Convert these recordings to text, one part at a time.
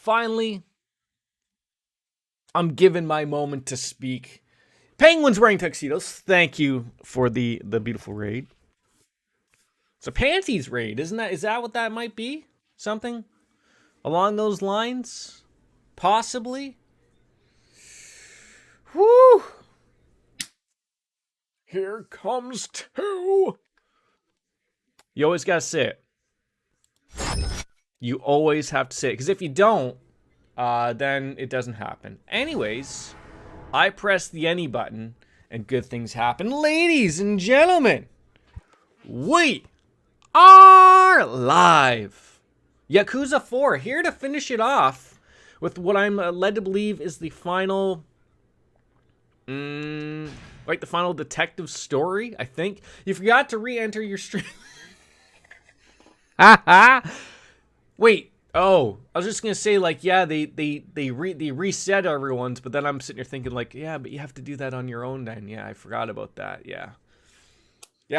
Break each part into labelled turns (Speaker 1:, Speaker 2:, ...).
Speaker 1: finally, I'm given my moment to speak. Penguins wearing tuxedos. Thank you for the beautiful raid. It's a panties raid, isn't that? Is that what that might be? Something along those lines? Possibly? Whew! Here comes two! You always gotta say it. You always have to say it. Because if you don't, then it doesn't happen. Anyways, I press the any button and good things happen. Ladies and gentlemen, we are live. Yakuza 4 here to finish it off with what I'm led to believe is the final, like the final detective story. I think you forgot to re-enter your stream. Wait. Oh, I was just gonna say, like, yeah, they reset everyone's, but then I'm sitting here thinking, like, yeah, but you have to do that on your own. Then, yeah, I forgot about that. Yeah,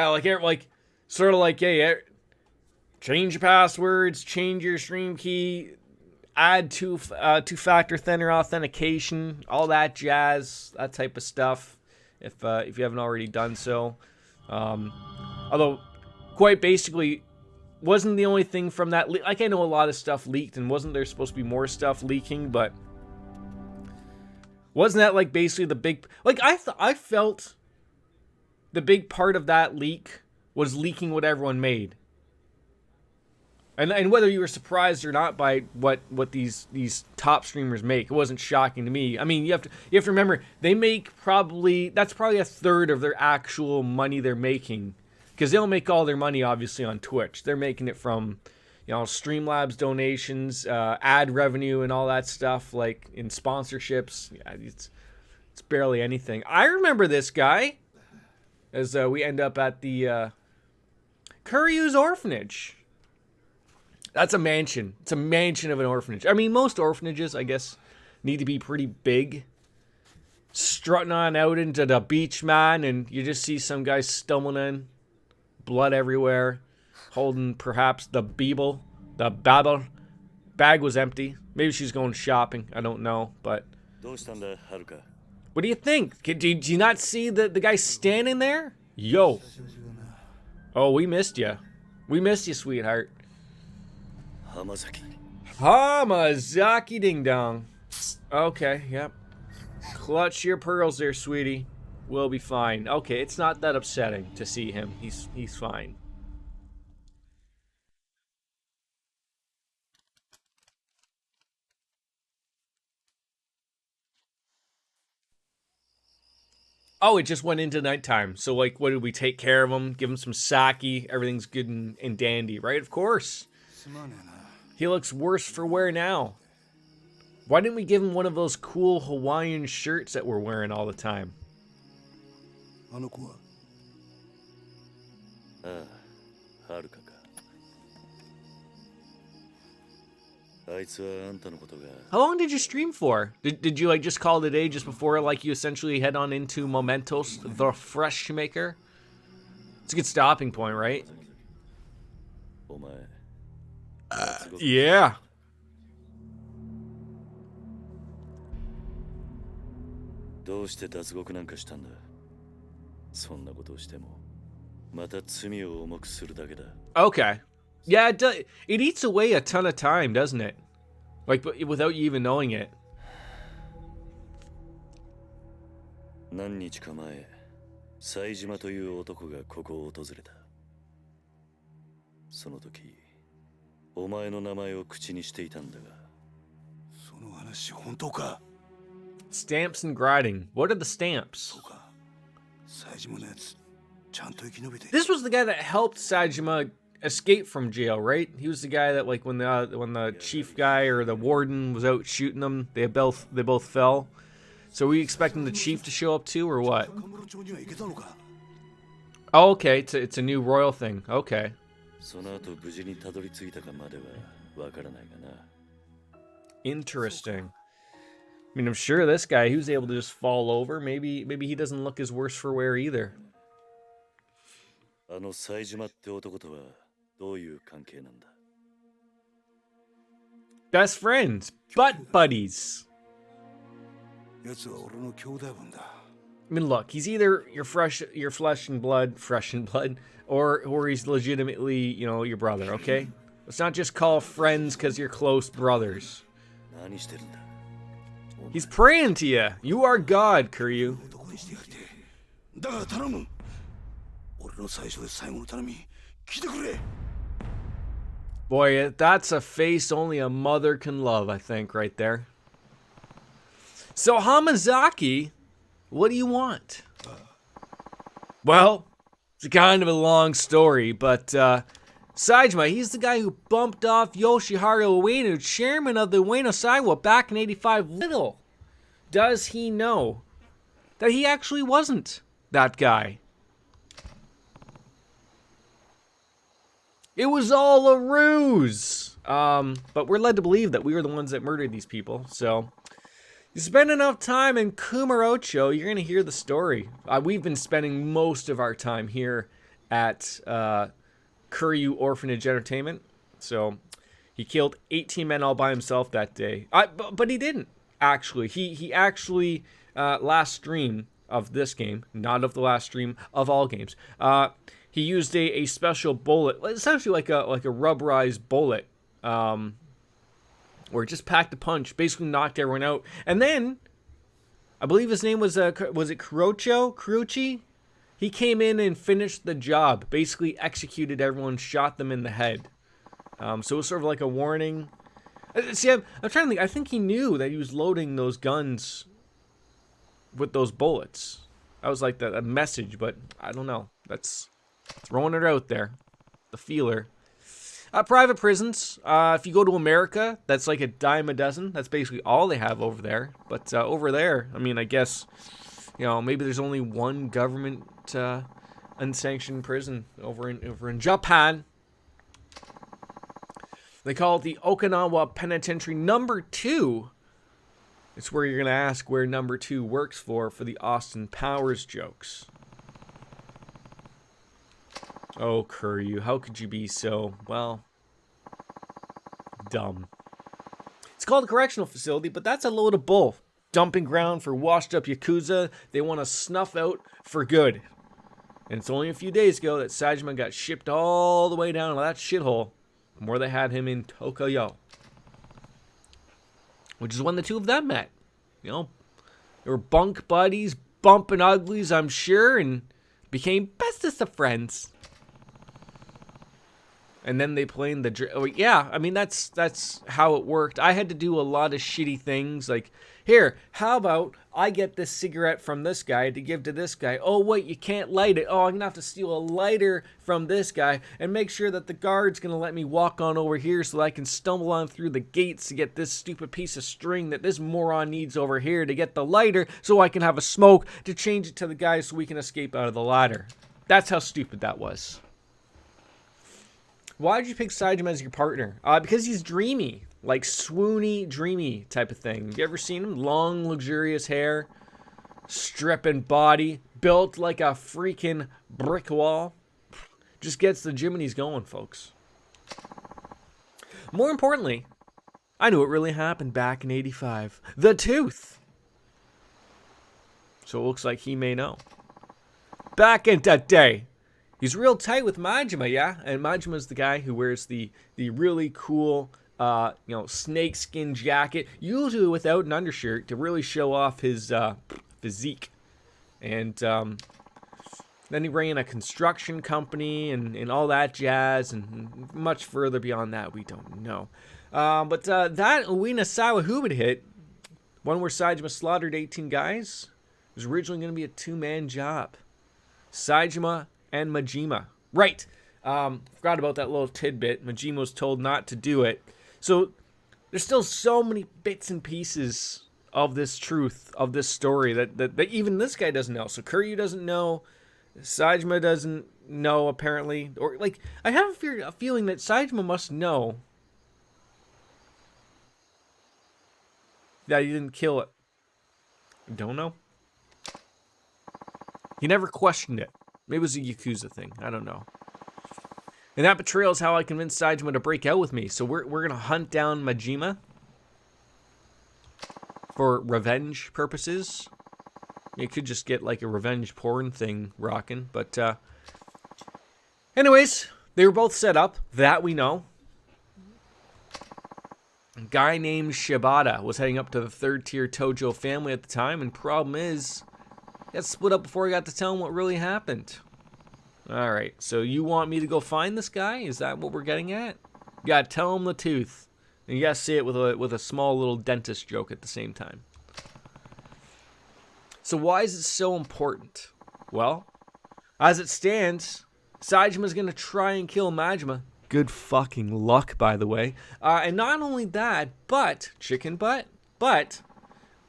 Speaker 1: like sort of like, yeah, change your passwords, change your stream key, add two-factor authentication, all that jazz, that type of stuff. If you haven't already done so, although quite basically. Wasn't the only thing from that like, I know a lot of stuff leaked, and wasn't there supposed to be more stuff leaking, but wasn't that like basically the big, like, I felt the big part of that leak was leaking what everyone made, and whether you were surprised or not by what these top streamers make, it wasn't shocking to me. I mean, you have to remember, they make that's probably a third of their actual money they're making. Because they don't make all their money, obviously, on Twitch. They're making it from, Streamlabs donations, ad revenue, and all that stuff, like in sponsorships. Yeah, it's barely anything. I remember this guy, as we end up at the Kuryu's orphanage. That's a mansion. It's a mansion of an orphanage. I mean, most orphanages, I guess, need to be pretty big. Strutting on out into the beach, man, and you just see some guy stumbling in. Blood everywhere, holding perhaps the Beeble, the Babel. Bag was empty. Maybe she's going shopping. I don't know, but what do you think? Do you not see the guy standing there? Yo. Oh, we missed you. We missed you, sweetheart. Hamazaki ding dong. Okay, yep. Clutch your pearls there, sweetie. We'll be fine. Okay, it's not that upsetting to see him. He's fine. Oh, it just went into nighttime. So, like, what did we take care of him? Give him some sake. Everything's good and dandy, right? Of course. He looks worse for wear now. Why didn't we give him one of those cool Hawaiian shirts that we're wearing all the time? How long did you stream for? Did you like just call it a day just before like you essentially head on into Mementos, the Fresh Maker? It's a good stopping point, right? Yeah. Okay. Yeah, it eats away a ton of time, doesn't it? Like, but without you even knowing it. Stamps and grinding. What are the stamps? This was the guy that helped Sajima escape from jail, right? He was the guy that, like, when the chief guy or the warden was out shooting them, they both fell. So are we expecting the chief to show up too, or what? Oh, okay, it's a new royal thing. Okay. Interesting. I mean, I'm sure this guy, he was able to just fall over. Maybe he doesn't look as worse for wear either. Best friends. Butt buddies. I mean, look, he's either your flesh and blood, or he's legitimately, your brother, okay? Let's not just call friends because you're close brothers. He's praying to you. You are God, Kiryu. Boy, that's a face only a mother can love, I think, right there. So, Hamazaki, what do you want? Well, it's kind of a long story, but Saejima, he's the guy who bumped off Yoshiharu Ueno, chairman of the Ueno Saiwa, back in 85. Little does he know that he actually wasn't that guy. It was all a ruse. But we're led to believe that we were the ones that murdered these people. So, you spend enough time in Kumarocho, you're going to hear the story. We've been spending most of our time here at Kiryu Orphanage Entertainment. So, he killed 18 men all by himself that day. But he didn't, actually. He actually, last stream of this game, not of the last stream of all games, he used a special bullet, essentially like a rubberized bullet, where it just packed a punch, basically knocked everyone out. And then, I believe his name was it Kurochi? He came in and finished the job, basically executed everyone, shot them in the head. So it was sort of like a warning. See, I'm trying to think. I think he knew that he was loading those guns with those bullets. That was like a message, but I don't know. That's throwing it out there. The feeler. Private prisons. If you go to America, that's like a dime a dozen. That's basically all they have over there. But over there, I mean, I guess, maybe there's only one government unsanctioned prison over in Japan. They call it the Okinawa Penitentiary number 2. It's where you're going to ask where number 2 works for the Austin Powers jokes. Oh, Kiryu, how could you be so, dumb? It's called a correctional facility, but that's a load of bull. Dumping ground for washed up Yakuza they want to snuff out for good. And it's only a few days ago that Saejima got shipped all the way down to that shithole from where they had him in Tokuyo. Which is when the two of them met. They were bunk buddies, bumping uglies, I'm sure, and became bestest of friends. And then they played that's how it worked. I had to do a lot of shitty things, like, here, how about I get this cigarette from this guy to give to this guy. Oh, wait, you can't light it. Oh, I'm going to have to steal a lighter from this guy and make sure that the guard's going to let me walk on over here so that I can stumble on through the gates to get this stupid piece of string that this moron needs over here to get the lighter so I can have a smoke to change it to the guy so we can escape out of the ladder. That's how stupid that was. Why did you pick Saejima as your partner? Because he's dreamy. Like swoony, dreamy type of thing. You ever seen him? Long, luxurious hair. Stripping body. Built like a freaking brick wall. Just gets the Jiminy's going, folks. More importantly, I knew it really happened back in 85. The tooth. So it looks like he may know. Back in that day. He's real tight with Majima, yeah? And Majima's the guy who wears the really cool, snakeskin jacket, usually without an undershirt, to really show off his physique. And then he ran a construction company and all that jazz, and much further beyond that, we don't know. But that Ueno Saiwa hit, one where Saejima slaughtered 18 guys, was originally going to be a 2-man job. Saejima and Majima. Right. Forgot about that little tidbit. Majima was told not to do it. So there's still so many bits and pieces of this truth, of this story, that even this guy doesn't know. So Kiryu doesn't know. Saejima doesn't know, apparently. Or, like, I have a feeling that Saejima must know that he didn't kill it. I don't know. He never questioned it. Maybe it was a Yakuza thing. I don't know. And that betrayal is how I convinced Saejima to break out with me. So we're going to hunt down Majima. for revenge purposes. You could just get like a revenge porn thing rocking. But anyways, they were both set up. That we know. A guy named Shibata was heading up to the third-tier Tojo family at the time. And problem is, he got split up before he got to tell him what really happened. Alright, so you want me to go find this guy? Is that what we're getting at? You gotta tell him the truth. And you gotta say it with a small little dentist joke at the same time. So why is it so important? Well, as it stands, Sajima's gonna try and kill Majima. Good fucking luck, by the way. And not only that, but, chicken butt, but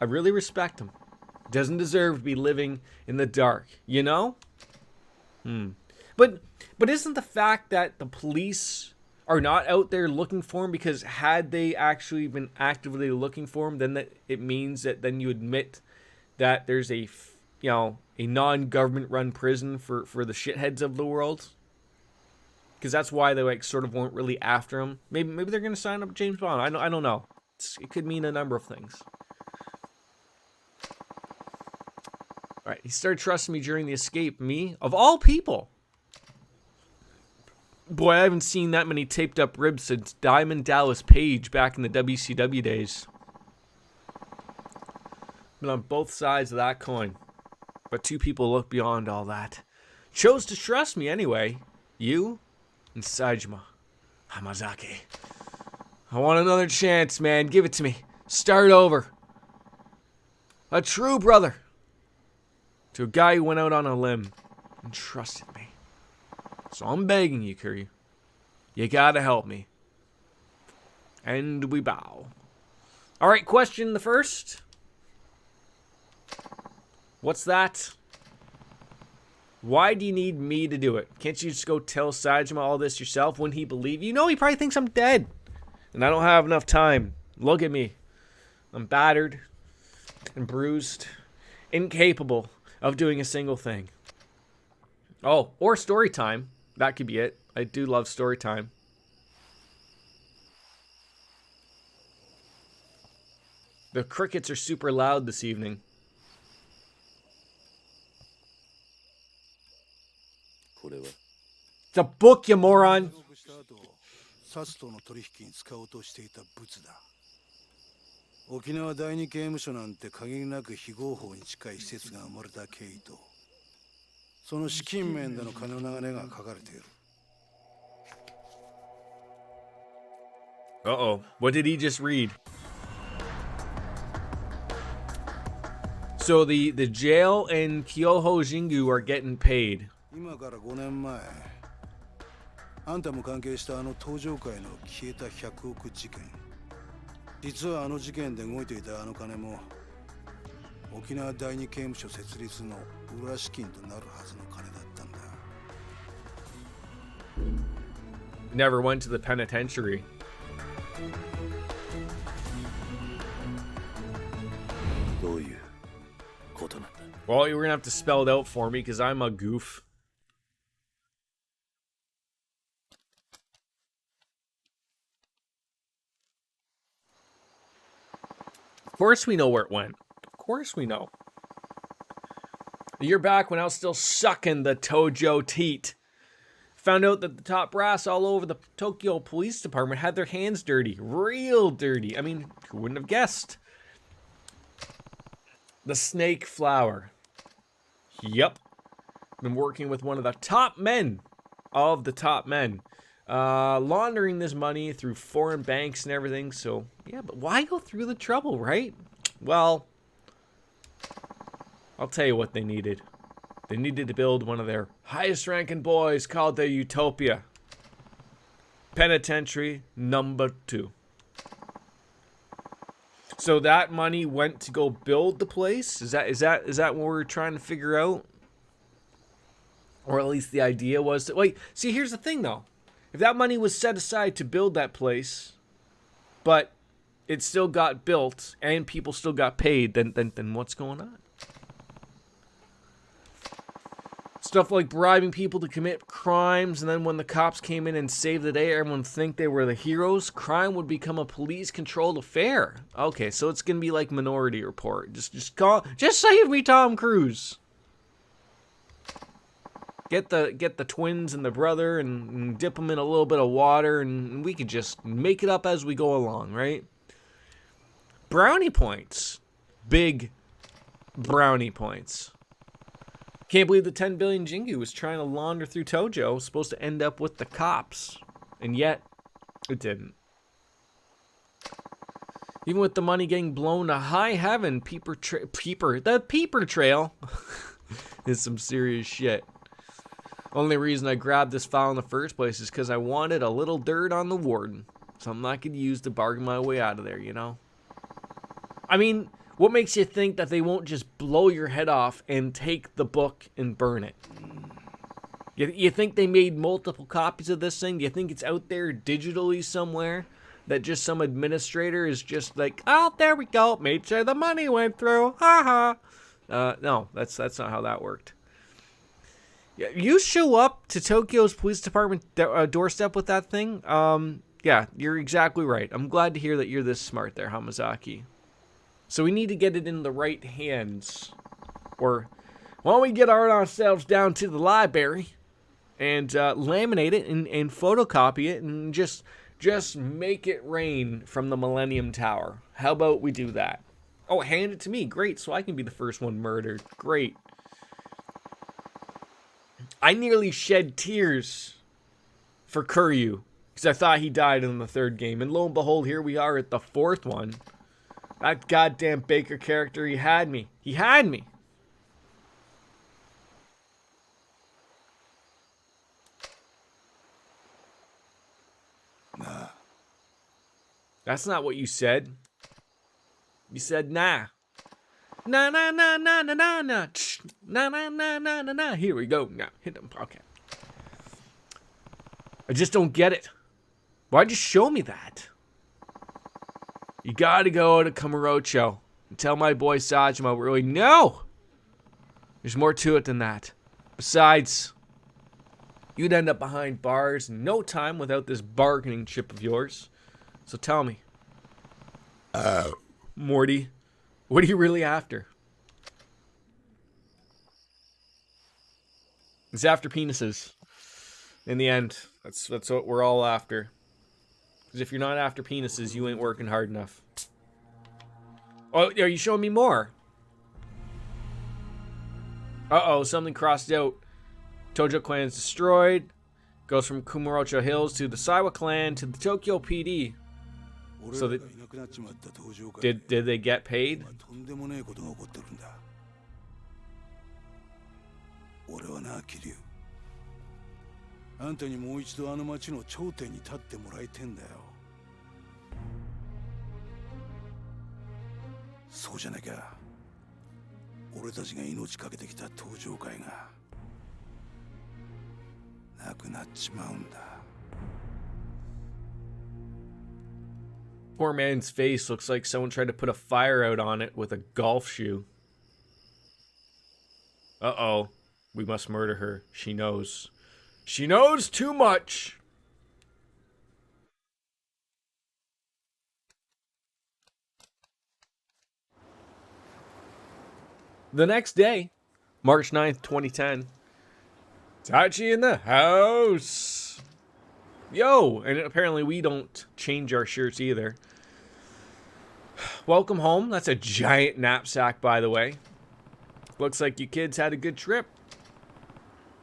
Speaker 1: I really respect him. Doesn't deserve to be living in the dark, you know? But isn't the fact that the police are not out there looking for him, because had they actually been actively looking for him, then that it means that then you admit that there's a non-government run prison for the shitheads of the world? Because that's why they like sort of weren't really after him. Maybe they're gonna sign up James Bond. I don't know. It could mean a number of things. All right, he started trusting me during the escape. Me, of all people. Boy, I haven't seen that many taped up ribs since Diamond Dallas Page back in the WCW days. Been on both sides of that coin. But two people look beyond all that. Chose to trust me anyway. You and Sajima Hamazaki. I want another chance, man. Give it to me. Start over. A true brother. To a guy who went out on a limb and trusted me. So I'm begging you, Kiryu. You gotta help me. And we bow. Alright, question the first. What's that? Why do you need me to do it? Can't you just go tell Sajima all this yourself? Wouldn't he believe you? No, he probably thinks I'm dead. And I don't have enough time. Look at me. I'm battered and bruised. Incapable of doing a single thing. Oh, or story time. That could be it. I do love story time. The crickets are super loud this evening. It's a book, you moron!
Speaker 2: サツとの取引に使おうとしていた物だ。沖縄第二刑務所なんて限りなく非合法に近い施設が生まれた経緯と、その資金面での金の流れが書かれている。
Speaker 1: Uh-oh. What did he just read? So the jail and Kyoho Jingu are getting paid.
Speaker 2: 今から5年前、あんたも関係したあの登場界の消えた100億事件。実はあの事件で動いていたあの金も、沖縄第二刑務所設立の裏資金となるはずの金だったんだ。
Speaker 1: Never went to the penitentiary.
Speaker 2: どういうことなんだ?
Speaker 1: Well, you're gonna have to spell it out for me because I'm a goof. Of course we know where it went. Of course we know. A year back when I was still sucking the Tojo teat, found out that the top brass all over the Tokyo Police Department had their hands dirty. Real dirty. I mean, who wouldn't have guessed? The snake flower. Yep. Been working with one of the top men of the top men. Laundering this money through foreign banks and everything. So, yeah, but why go through the trouble, right? Well, I'll tell you what they needed. They needed to build one of their highest ranking boys called the Utopia. Penitentiary number 2. So that money went to go build the place? Is that what we're trying to figure out? Or at least the idea was to... Wait, see, here's the thing, though. If that money was set aside to build that place, but it still got built and people still got paid, then what's going on? Stuff like bribing people to commit crimes, and then when the cops came in and saved the day, everyone would think they were the heroes. Crime would become a police-controlled affair. Okay, so it's gonna be like Minority Report. Just save me, Tom Cruise. Get the twins and the brother and dip them in a little bit of water, and we could just make it up as we go along, right? Brownie points. Big brownie points. Can't believe the 10 billion Jingu was trying to launder through Tojo. It was supposed to end up with the cops. And yet, it didn't. Even with the money getting blown to high heaven, the Peeper Trail is some serious shit. Only reason I grabbed this file in the first place is because I wanted a little dirt on the warden. Something I could use to bargain my way out of there, you know? I mean, what makes you think that they won't just blow your head off and take the book and burn it? You think they made multiple copies of this thing? Do you think it's out there digitally somewhere? That just some administrator is just like, oh, there we go. Made sure the money went through. Ha ha. No, that's not how that worked. You show up to Tokyo's police department doorstep with that thing? Yeah, you're exactly right. I'm glad to hear that you're this smart there, Hamazaki. So we need to get it in the right hands. Or why don't we get ourselves down to the library and laminate it and photocopy it and just make it rain from the Millennium Tower. How about we do that? Oh, hand it to me. Great, so I can be the first one murdered. Great. I nearly shed tears for Kuryu because I thought he died in the third game. And lo and behold, here we are at the fourth one. That goddamn Baker character, he had me. He had me.
Speaker 2: Nah.
Speaker 1: That's not what you said. You said nah. Nah, nah, nah, nah, nah, nah, nah. Nah, nah, nah, nah, nah, nah. Here we go. Now, hit them. Okay. I just don't get it. Why'd you show me that? You gotta go to Kamurocho and tell my boy Sajima really, no! There's more to it than that. Besides, you'd end up behind bars in no time without this bargaining chip of yours. So tell me. Morty, what are you really after? It's after penises. In the end, that's what we're all after. Because if you're not after penises, you ain't working hard enough. Oh, are you showing me more? Uh-oh, something crossed out. Tojo clan is destroyed. Goes from Kamurocho Hills to the Saiwa clan to the Tokyo PD. So did they get paid?
Speaker 2: あんたにもう一度あの町の頂点に立ってもらいてんだよ。そうじゃなきゃ、俺たちが命かけてきた登場会がなくなっちまうんだ。
Speaker 1: Poor man's face looks like someone tried to put a fire out on it with a golf shoe. Uh-oh, we must murder her. She knows. She knows too much. The next day, March 9th, 2010. Tachi in the house. Yo, and apparently we don't change our shirts either. Welcome home. That's a giant knapsack, by the way. Looks like you kids had a good trip.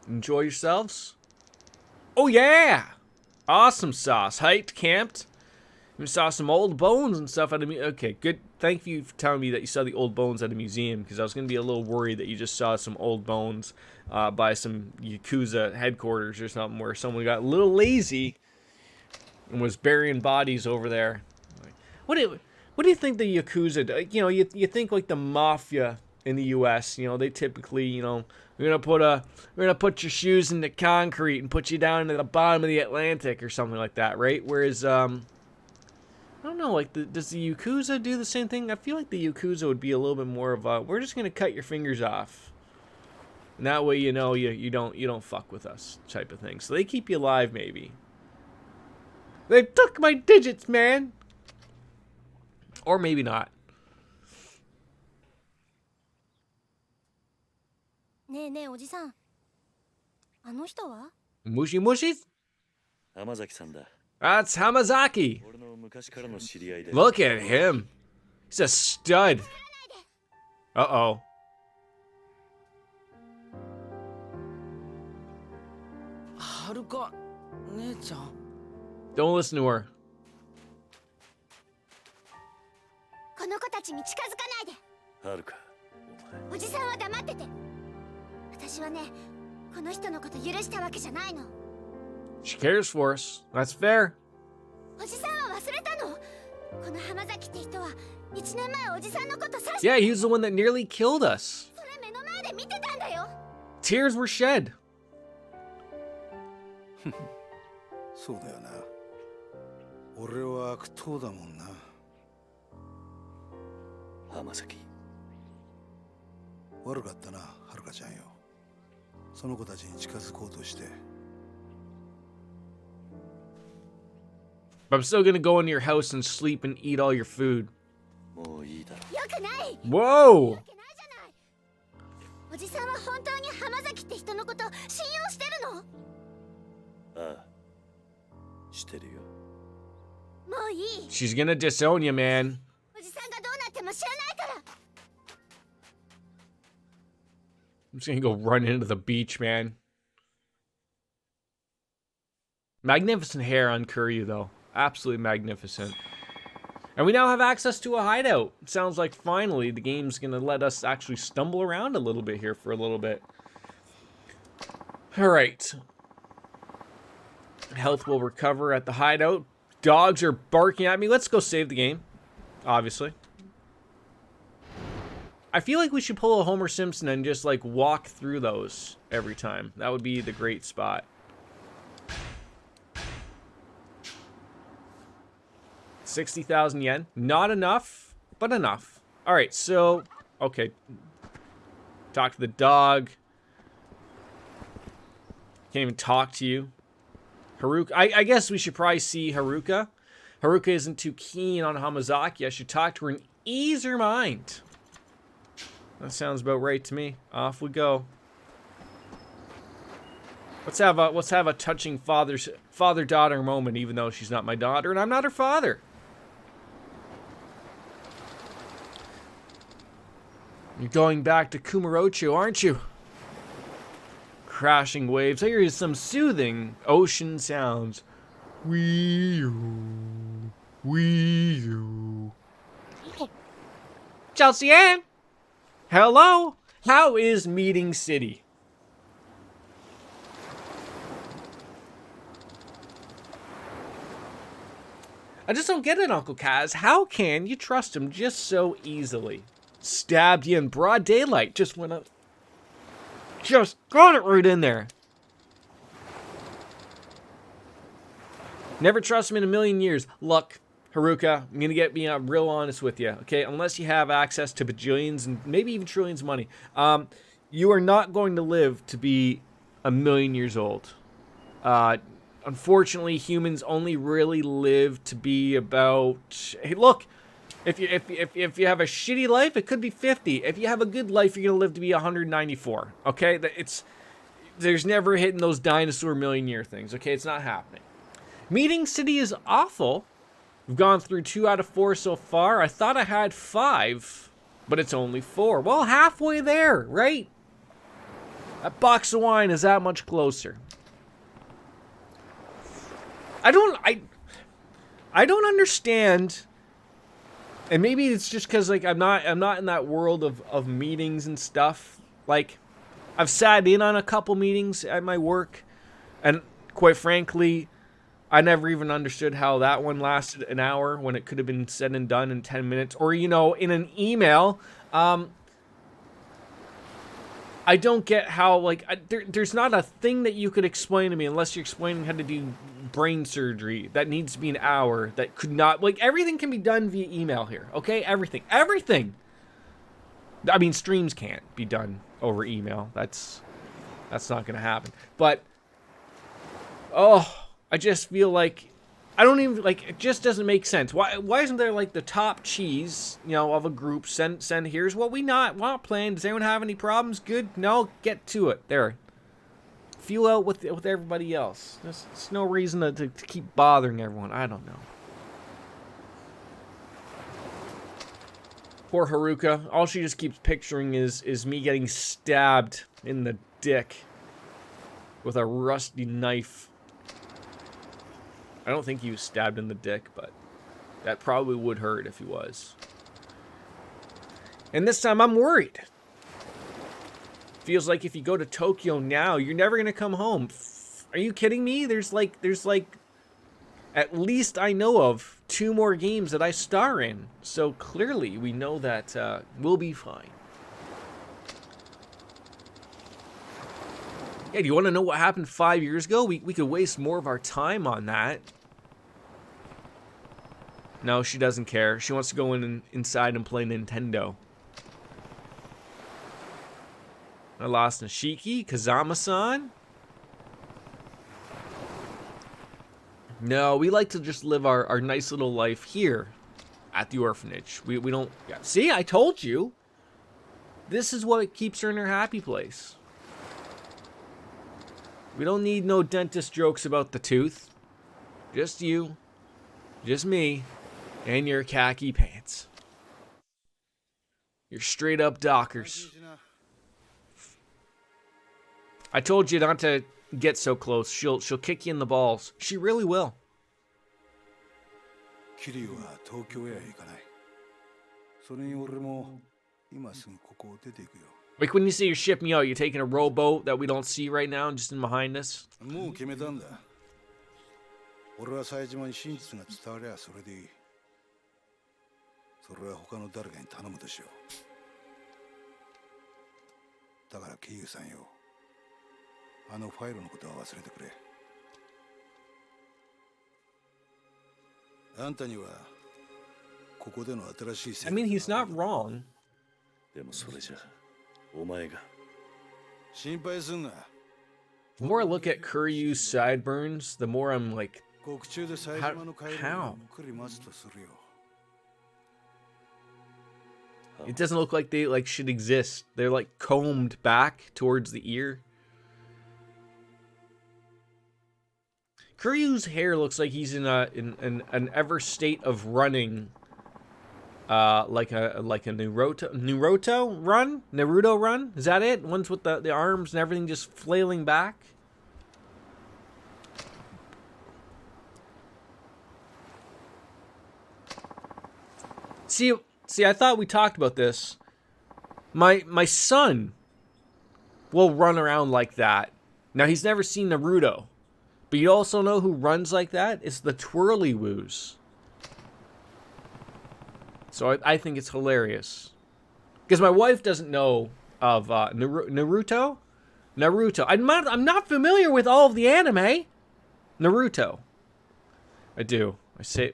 Speaker 1: Enjoy yourselves. Oh yeah! Awesome sauce. Hiked, camped. We saw some old bones and stuff at a museum. Okay, good. Thank you for telling me that you saw the old bones at a museum, because I was going to be a little worried that you just saw some old bones by some Yakuza headquarters or something where someone got a little lazy and was burying bodies over there. What do you think the Yakuza do? You know, you think like the mafia in the U.S., you know, they typically, you know, we're gonna put your shoes in the concrete and put you down into the bottom of the Atlantic or something like that, right? Whereas, I don't know, like, does the Yakuza do the same thing? I feel like the Yakuza would be a little bit more of a, we're just gonna cut your fingers off. And that way, you know, you don't fuck with us, type of thing. So they keep you alive, maybe. They took my digits, man. Or maybe not.
Speaker 3: ねえねえおじさん、あの人は？
Speaker 1: Mushi Mushis?
Speaker 4: 浜崎さんだ。
Speaker 1: That's Hamazaki.
Speaker 4: 俺の昔からの知り合いで。
Speaker 1: Look at him. He's a stud. Uh-oh.
Speaker 5: はるか姉ちゃん。
Speaker 1: Don't listen to her.
Speaker 3: この子たちに近づかないで。
Speaker 4: はるか、
Speaker 3: おじさんは黙ってて。私はね、この人のこと許したわけじゃないの。
Speaker 1: She cares for us. That's fair.
Speaker 3: おじさんは忘れたの？この浜崎って人は1年前おじさんのこと刺して。
Speaker 1: Yeah, he was the one that nearly killed us.
Speaker 3: それ目の前で見てたんだよ。
Speaker 1: Tears were shed.
Speaker 2: そうだよな。俺は悪党だもんな。
Speaker 4: 浜崎。
Speaker 2: 悪かったな、はるかちゃんよ。その子たちに近づこうとして。
Speaker 1: But I'm still gonna go into your house and sleep and eat all your food.
Speaker 4: もういいだろ。
Speaker 3: よくない。
Speaker 1: Whoa!
Speaker 3: わけないじゃない。おじさんは本当に浜崎って人のこと信用してるの？
Speaker 4: ああ。してるよ。
Speaker 3: もういい。
Speaker 1: She's gonna disown you, man.
Speaker 3: おじさんがどうなっても知らないから。
Speaker 1: I'm just gonna go run into the beach, man. Magnificent hair on Kuryu, though. Absolutely magnificent. And we now have access to a hideout. Sounds like finally the game's gonna let us actually stumble around a little bit here for a little bit. Alright. Health will recover at the hideout. Dogs are barking at me. Let's go save the game. Obviously. I feel like we should pull a Homer Simpson and just like walk through those every time. That would be the great spot. 60,000 yen. Not enough, but enough. All right, so, okay. Talk to the dog. Can't even talk to you. Haruka. I guess we should probably see Haruka. Haruka isn't too keen on Hamazaki. I should talk to her and ease her mind. That sounds about right to me. Off we go. Let's have a touching father-daughter moment, even though she's not my daughter and I'm not her father. You're going back to Kumarocho, aren't you? Crashing waves. Here is some soothing ocean sounds. Wee-oo. Wee-oo. Chelsea Ann! Hello? How is Meeting City? I just don't get it, Uncle Kaz. How can you trust him just so easily? Stabbed you in broad daylight. Just went up. Just got it right in there. Never trust him in a million years. Look, Haruka, I'm going to be real honest with you, okay? Unless you have access to bajillions and maybe even trillions of money, you are not going to live to be a million years old. Unfortunately, humans only really live to be about... Hey, look! If you have a shitty life, it could be 50. If you have a good life, you're going to live to be 194, okay? There's never hitting those dinosaur million-year things, okay? It's not happening. Meeting City is awful. We've gone through 2 out of 4 so far. I thought I had 5, but it's only 4. Well, halfway there, right? That box of wine is that much closer. I don't understand, and maybe it's just because like I'm not in that world of meetings and stuff. Like, I've sat in on a couple meetings at my work, and quite frankly, I never even understood how that one lasted an hour when it could have been said and done in 10 minutes, or in an email. I don't get how, like, there's not a thing that you could explain to me unless you're explaining how to do brain surgery that needs to be an hour that could not, like, everything can be done via email here, okay? Everything. I mean, streams can't be done over email. That's not gonna happen. But oh, I just feel like I don't even like. It just doesn't make sense. Why isn't there like the top cheese, you know, of a group? Send. Here's what we want planned. Does anyone have any problems? Good. No. Get to it. There. Feel out with everybody else. There's no reason to keep bothering everyone. I don't know. Poor Haruka. All she just keeps picturing is me getting stabbed in the dick with a rusty knife. I don't think he was stabbed in the dick, but that probably would hurt if he was. And this time I'm worried. Feels like if you go to Tokyo now, you're never gonna come home. Are you kidding me? There's like at least I know of 2 more games that I star in. So clearly we know that we'll be fine. Yeah, do you want to know what happened 5 years ago? We could waste more of our time on that. No, she doesn't care. She wants to go inside and play Nintendo. I lost Nishiki, Kazama-san. No, we like to just live our nice little life here at the orphanage. We don't... Yeah, see, I told you. This is what keeps her in her happy place. We don't need no dentist jokes about the tooth. Just you, just me, and your khaki pants. You're straight up dockers. I told you not to get so close. She'll kick you in the balls. She really will. Like when you say you're shipping out, you're taking a rowboat that we don't see right now, just in behind us. I mean, he's not wrong.
Speaker 4: でもそれじゃお前が
Speaker 2: 心配すんな。
Speaker 1: The more I look at Kuryu's sideburns, the more I'm like,
Speaker 2: 獄中で冴島の帰りを
Speaker 1: how?
Speaker 2: ゆっくり待つとするよ。
Speaker 1: It doesn't look like they like should exist. They're like combed back towards the ear. Kuryu's hair looks like he's in an ever state of running, like a Naruto run. Is that it? Ones with the arms and everything just flailing back. See, I thought we talked about this. My son will run around like that. Now he's never seen Naruto. But you also know who runs like that? It's the Twirly-woos. So I think it's hilarious. Because my wife doesn't know of Naruto. I'm not familiar with all of the anime. Naruto. I do. I say...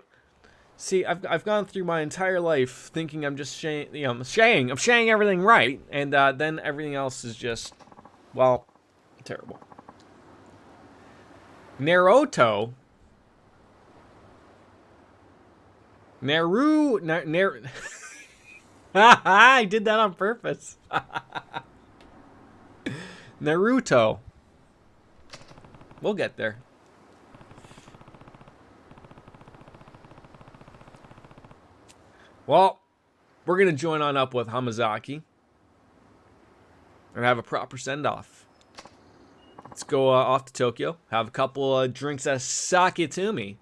Speaker 1: See, I've gone through my entire life thinking I'm just I'm saying everything right. And then everything else is just... Well, terrible. Naruto. I did that on purpose. Naruto. We'll get there. Well, we're going to join on up with Hamazaki and have a proper send-off. Let's go off to Tokyo, have a couple drinks at Sakitumi,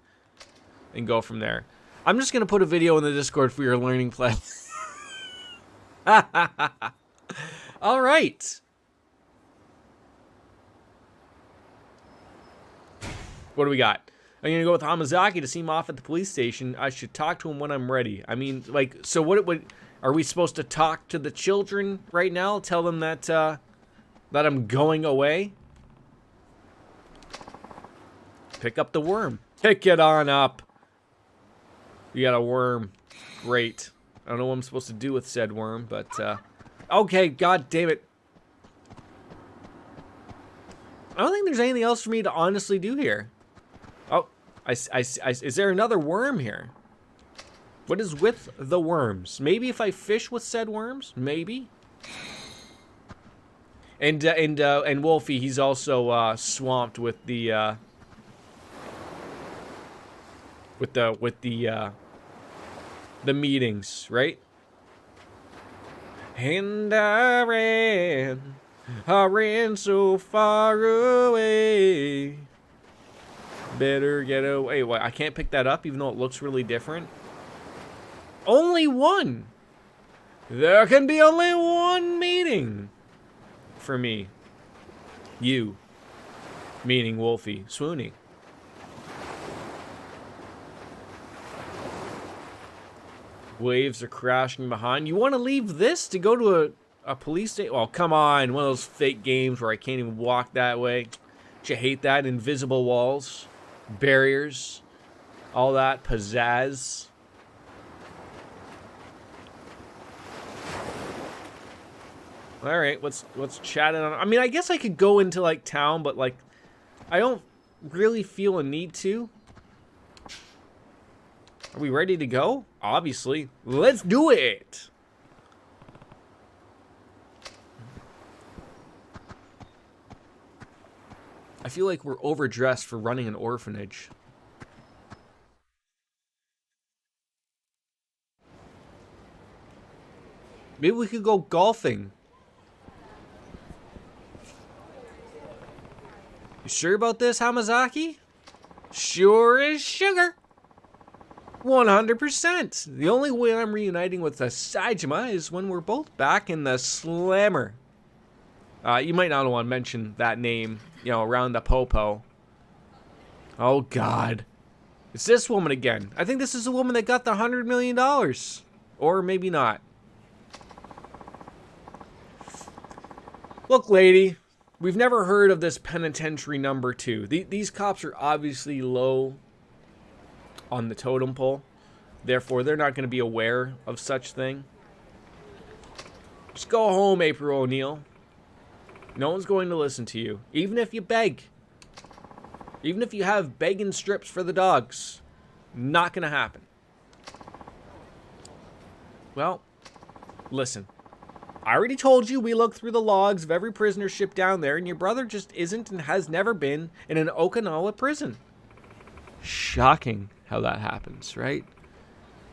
Speaker 1: and go from there. I'm just going to put a video in the Discord for your learning plan. All right. What do we got? I'm going to go with Hamazaki to see him off at the police station. I should talk to him when I'm ready. I mean, like, so what are we supposed to talk to the children right now? Tell them that, that I'm going away? Pick up the worm. Pick it on up. You got a worm. Great. I don't know what I'm supposed to do with said worm, but Okay, god damn it. I don't think there's anything else for me to honestly do here. Oh, is there another worm here? What is with the worms? Maybe if I fish with said worms? Maybe. And Wolfie, he's also swamped with the meetings, right? And I ran so far away. Better get away. What? I can't pick that up, even though it looks really different. Only one. There can be only one meeting for me. You, meaning Wolfie, swooning. Waves are crashing behind. You want to leave this to go to a police station? Oh, come on. One of those fake games where I can't even walk that way. Don't you hate that? Invisible walls, barriers, all that pizzazz. All right, let's chat it on. I mean, I guess I could go into like town, but like I don't really feel a need to. Are we ready to go? Obviously. Let's do it. I feel like we're overdressed for running an orphanage. Maybe we could go golfing. You sure about this, Hamazaki? Sure as sugar. 100%. The only way I'm reuniting with the Saejima is when we're both back in the Slammer. You might not want to mention that name, you know, around the popo. Oh, God. It's this woman again. I think this is the woman that got the $100 million. Or maybe not. Look, lady. We've never heard of this penitentiary number 2. These cops are obviously low on the totem pole. Therefore, they're not going to be aware of such thing. Just go home, April O'Neil. No one's going to listen to you. Even if you beg. Even if you have begging strips for the dogs. Not going to happen. Well, listen. I already told you we looked through the logs of every prisoner ship down there, and your brother just isn't and has never been in an Okinawa prison. Shocking how that happens, right?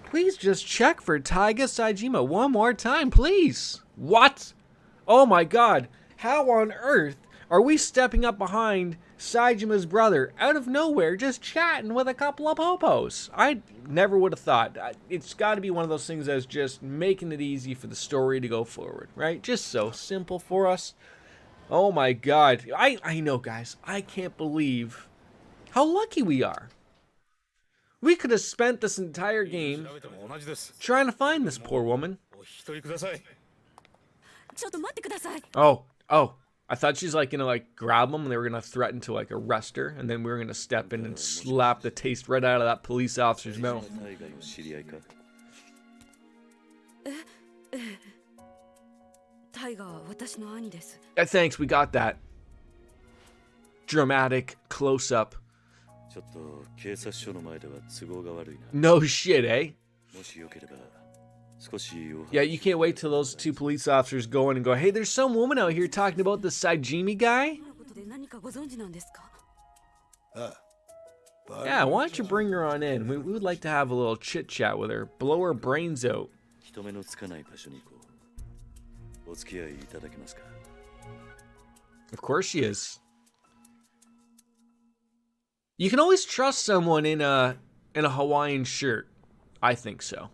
Speaker 1: Please just check for Taiga Saejima one more time, please. What? Oh my god. How on earth are we stepping up behind Saejima's brother out of nowhere just chatting with a couple of popos? I never would have thought. It's got to be one of those things that's just making it easy for the story to go forward, right? Just so simple for us. Oh my god. I know, guys. I can't believe how lucky we are. We could have spent this entire game trying to find this poor woman. Oh, I thought she's like gonna like grab them and they were gonna threaten to like arrest her, and then we were gonna step in and slap the taste right out of that police officer's mouth. Thanks, we got that. Dramatic close-up. No shit, eh? Yeah, you can't wait till those two police officers go in and go, hey, there's some woman out here talking about the Saejima guy. Yeah, why don't you bring her on in? We would like to have a little chit chat with her. Blow her brains out. Of course she is. You can always trust someone in a Hawaiian shirt. I think so.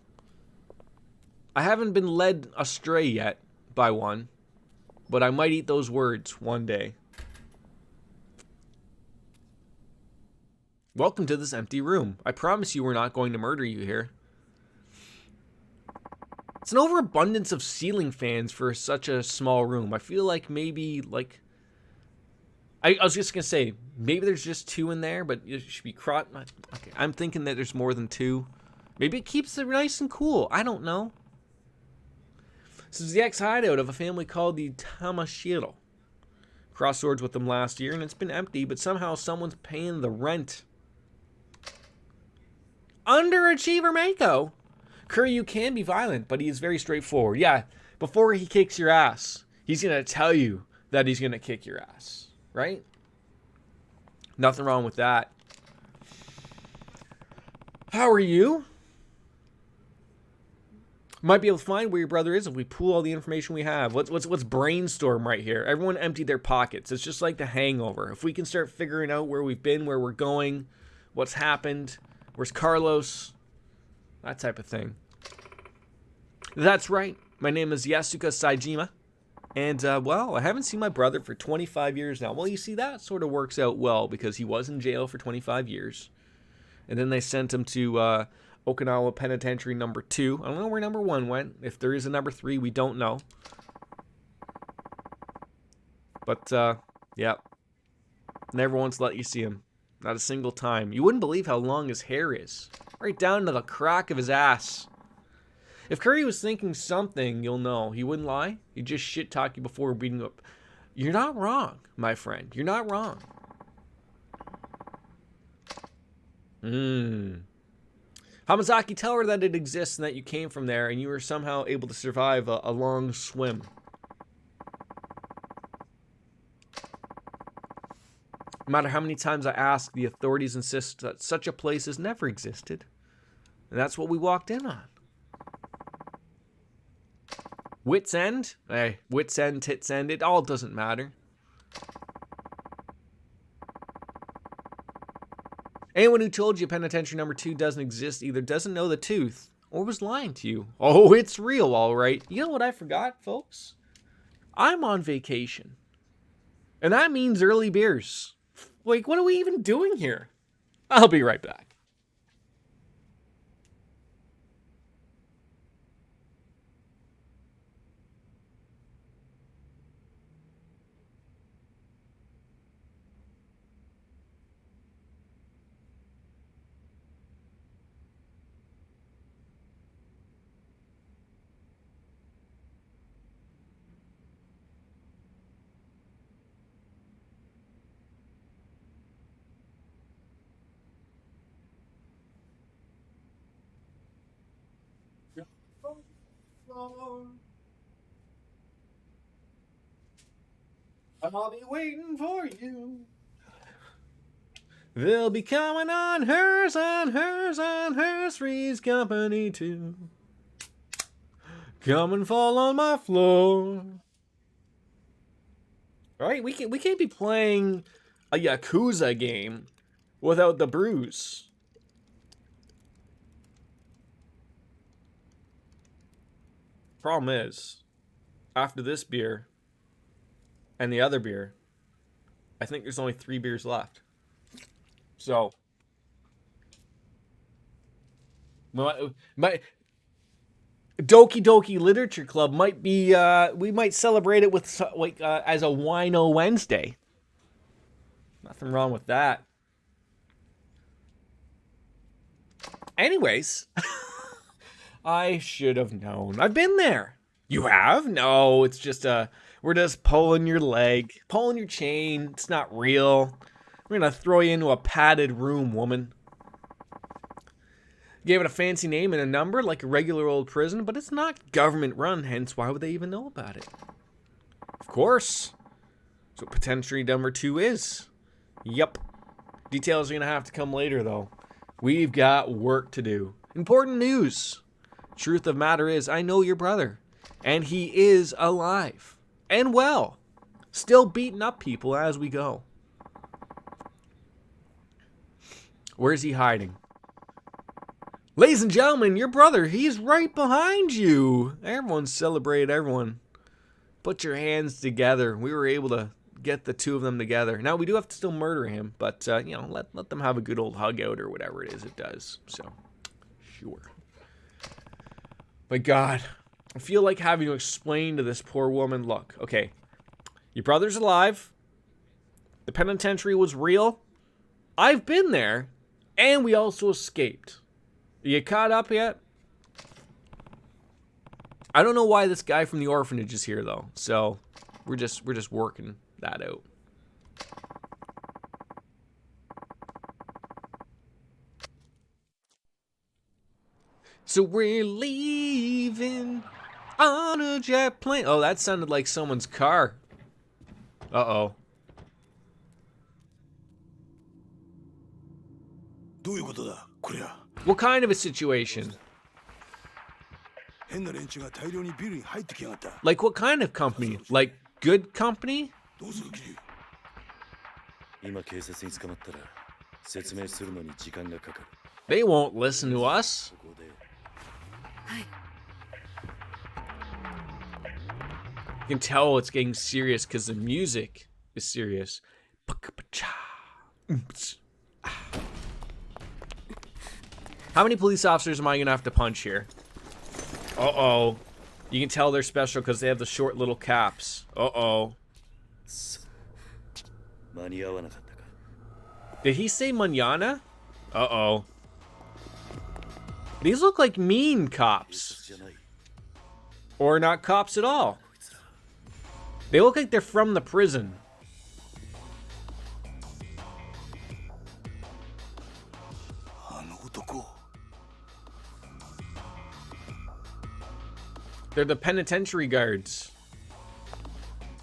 Speaker 1: I haven't been led astray yet by one, but I might eat those words one day. Welcome to this empty room. I promise you we're not going to murder you here. It's an overabundance of ceiling fans for such a small room. I feel like maybe, like... I was just going to say, maybe there's just 2 in there, but it should be okay, I'm thinking that there's more than 2. Maybe it keeps it nice and cool. I don't know. This is the ex-hideout of a family called the Tamashiro. Crossed swords with them last year, and it's been empty, but somehow someone's paying the rent. Underachiever Mako. Kuryu can be violent, but he is very straightforward. Yeah, before he kicks your ass, he's going to tell you that he's going to kick your ass. Right? Nothing wrong with that. How are you? Might be able to find where your brother is if we pool all the information we have. Let's brainstorm right here. Everyone empty their pockets. It's just like the Hangover. If we can start figuring out where we've been, where we're going, what's happened, where's Carlos, that type of thing. That's right. My name is Yasuka Saejima. And, well, I haven't seen my brother for 25 years now. Well, you see, that sort of works out well because he was in jail for 25 years. And then they sent him to Okinawa Penitentiary number 2. I don't know where number 1 went. If there is a number 3, we don't know. But, yeah. Never once let you see him. Not a single time. You wouldn't believe how long his hair is. Right down to the crack of his ass. If Curry was thinking something, you'll know. He wouldn't lie. He'd just shit-talk you before beating you up. You're not wrong, my friend. You're not wrong. Hamazaki, tell her that it exists and that you came from there and you were somehow able to survive a long swim. No matter how many times I ask, the authorities insist that such a place has never existed. And that's what we walked in on. Wits End? Hey, Wits End, Tits End, it all doesn't matter. Anyone who told you penitentiary number 2 doesn't exist either doesn't know the truth or was lying to you. Oh, it's real, all right. You know what I forgot, folks? I'm on vacation. And that means early beers. Like, what are we even doing here? I'll be right back. I'll be waiting for you. They'll be coming on hers, on hers, on hers. Three's company too. Come and fall on my floor. All right, we can't be playing a Yakuza game without the bruise. Problem is, after this beer and the other beer, I think there's only 3 beers left. So, my Doki Doki Literature Club might be, we might celebrate it with like as a Wino Wednesday. Nothing wrong with that. Anyways, I should have known. I've been there. You have? No, it's just we're just pulling your leg, pulling your chain. It's not real. We're gonna throw you into a padded room, woman. Gave it a fancy name and a number like a regular old prison, but it's not government run, hence why would they even know about it? Of course. So potentially number 2 is. Yep. Details are gonna have to come later though. We've got work to do. Important news. Truth of matter is, I know your brother. And he is alive. And well. Still beating up people as we go. Where's he hiding? Ladies and gentlemen, your brother, he's right behind you. Everyone celebrate everyone. Put your hands together. We were able to get the 2 of them together. Now, we do have to still murder him, but, you know, let them have a good old hug out or whatever it is it does. So, sure. But God, I feel like having to explain to this poor woman, look, okay, your brother's alive. The penitentiary was real. I've been there. And we also escaped. You caught up yet? I don't know why this guy from the orphanage is here though. So we're just working that out. So we're leaving on a jet plane. Oh, that sounded like someone's car. Uh-oh.
Speaker 2: どういうことだこりゃ
Speaker 1: What kind of a situation?
Speaker 2: 変な連中が大量にビルに入ってきやがった
Speaker 1: Like what kind of company? Like good company?
Speaker 2: どうするキリ
Speaker 4: 今警察に捕まったら説明するのに時間がかかる。
Speaker 1: They won't listen to us.
Speaker 4: ここで
Speaker 1: You can tell it's getting serious because the music is serious. How many police officers am I gonna have to punch here? Uh-oh. You can tell they're special because they have the short little caps. Uh-oh.
Speaker 4: 間に合わなかったか。
Speaker 1: Did he say mañana? Uh-oh. These look like mean
Speaker 4: 警
Speaker 1: cops.
Speaker 4: 察じゃない。
Speaker 1: Or not cops at all. They look like they're from the prison.
Speaker 2: あの男
Speaker 1: They're the penitentiary guards.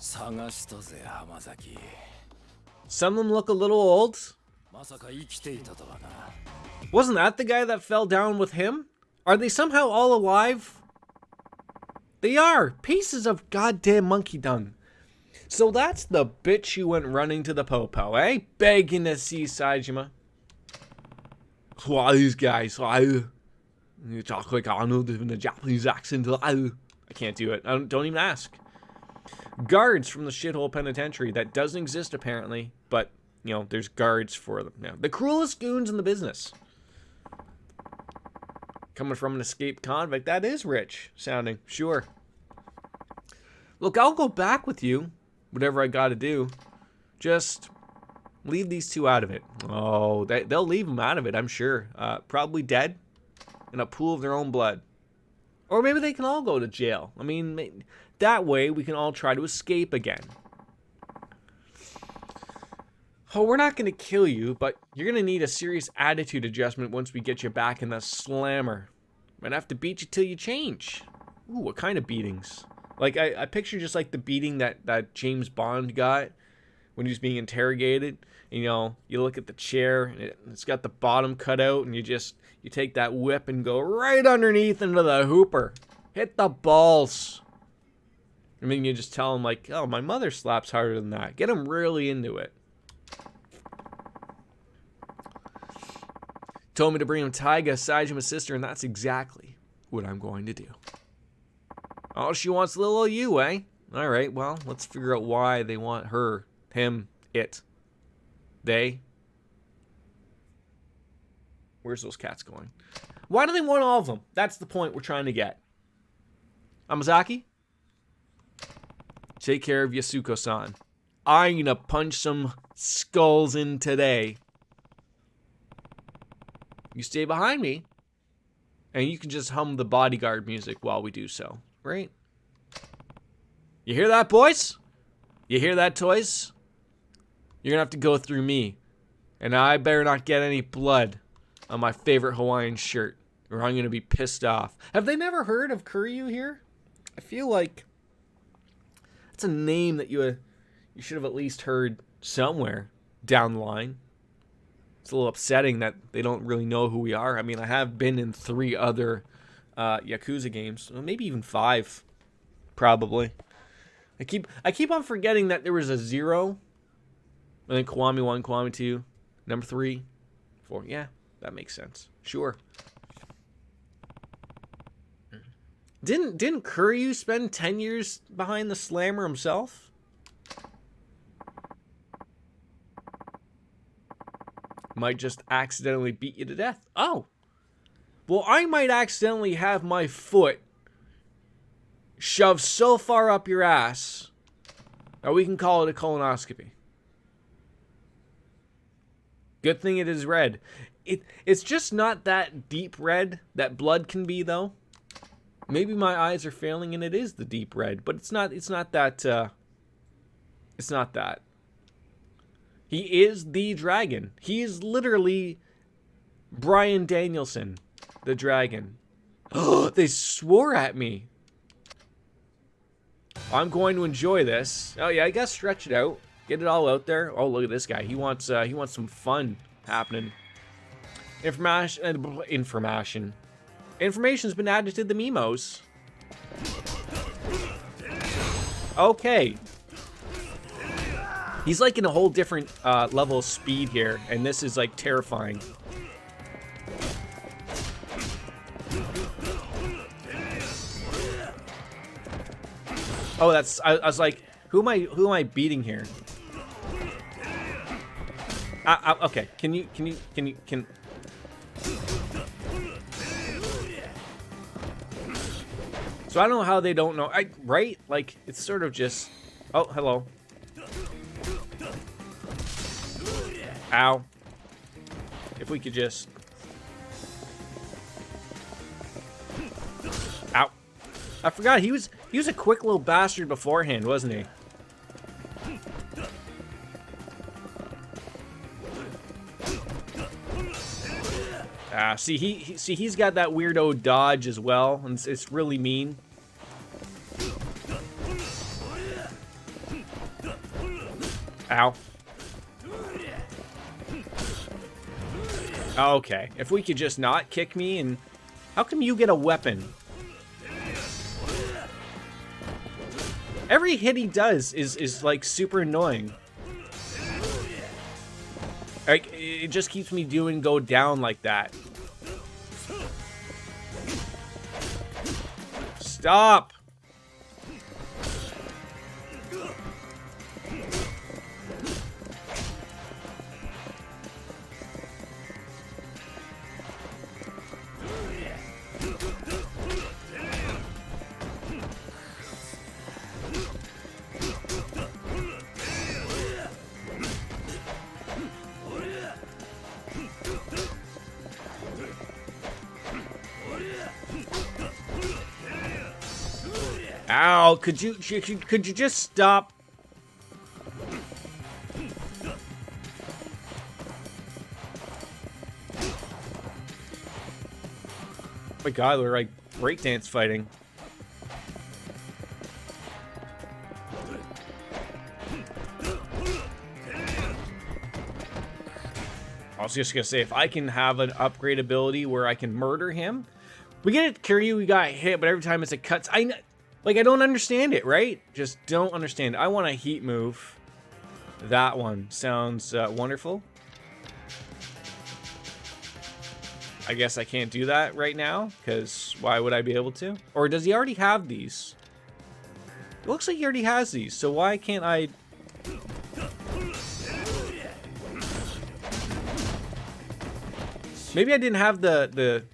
Speaker 5: 探したぜ浜崎。
Speaker 1: Some of them look a little old.
Speaker 5: まさか生きていたとはな。
Speaker 1: Wasn't that the guy that fell down with him? Are they somehow all alive? They are. Pieces of goddamn monkey dung. So that's the bitch who went running to the popo, eh? Begging to see Saejima. Why these guys? Why? You talk like Arnold in a Japanese accent. I can't do it. Don't even ask. Guards from the shithole penitentiary that doesn't exist apparently, but you know, there's guards for them now. The cruelest goons in the business. Coming from an escaped convict, that is rich sounding, sure. Look, I'll go back with you, whatever I gotta do. Just leave these two out of it. Oh, they'll leave them out of it, I'm sure. Probably dead in a pool of their own blood. Or maybe they can all go to jail. I mean, that way we can all try to escape again. Oh, we're not going to kill you, but you're going to need a serious attitude adjustment once we get you back in the slammer. Might have to beat you till you change. Ooh, what kind of beatings? Like, I picture just like the beating that James Bond got when he was being interrogated. And, you know, you look at the chair, and it's got the bottom cut out, and you take that whip and go right underneath into the hooper. Hit the balls. And then you just tell him, like, oh, my mother slaps harder than that. Get him really into it. Told me to bring him Taiga, Saejima's sister, and that's exactly what I'm going to do. Oh, she wants little old you, eh? Alright, well, let's figure out why they want her, him, it. They. Where's those cats going? Why do they want all of them? That's the point we're trying to get. Amazaki? Take care of Yasuko-san. I'm gonna punch some skulls in today. You stay behind me, and you can just hum the bodyguard music while we do so, right? You hear that, boys? You hear that, toys? You're gonna have to go through me, and I better not get any blood on my favorite Hawaiian shirt, or I'm gonna be pissed off. Have they never heard of Kuryu here? I feel like it's a name that you should have at least heard somewhere down the line. It's a little upsetting that they don't really know who we are. I mean, I have been in 3 other Yakuza games, well, maybe even 5, probably. I keep on forgetting that there was a 0, and then Kiwami 1, Kiwami 2, number 3, 4. Yeah, that makes sense. Sure. Didn't Kuryu spend 10 years behind the slammer himself? Might just accidentally beat you to death. Oh. Well, I might accidentally have my foot shoved so far up your ass that we can call it a colonoscopy. Good thing it is red. It's just not that deep red that blood can be, though. Maybe my eyes are failing and it is the deep red, but it's not that it's not that. He is the dragon. He is literally Bryan Danielson, the dragon. Oh, they swore at me. I'm going to enjoy this. Oh yeah, I gotta stretch it out. Get it all out there. Oh, look at this guy. He wants some fun happening. Information's been added to the memos. Okay. He's like in a whole different level of speed here, and this is like terrifying. Oh, that's. I was like, who am I beating here? Okay. Can. So I don't know how they don't know. Right? Like, it's sort of just... Oh, hello. Ow. If we could just... Ow. I forgot, he was a quick little bastard beforehand, wasn't he? See, he's got that weirdo dodge as well, and it's really mean. Ow. Okay, if we could just not kick me, and how come you get a weapon? Every hit he does is like super annoying. Like, it just keeps me go down like that. Stop! Ow, could you just stop? Oh my god, we're like breakdance fighting. I was just gonna say, if I can have an upgrade ability where I can murder him. We get it, Kiryu, we got hit, but every time it's a cuts, like, I don't understand it, right? Just don't understand. I want a heat move. That one sounds wonderful. I guess I can't do that right now, because why would I be able to? Or does he already have these? It looks like he already has these, so why can't I... Maybe I didn't have the...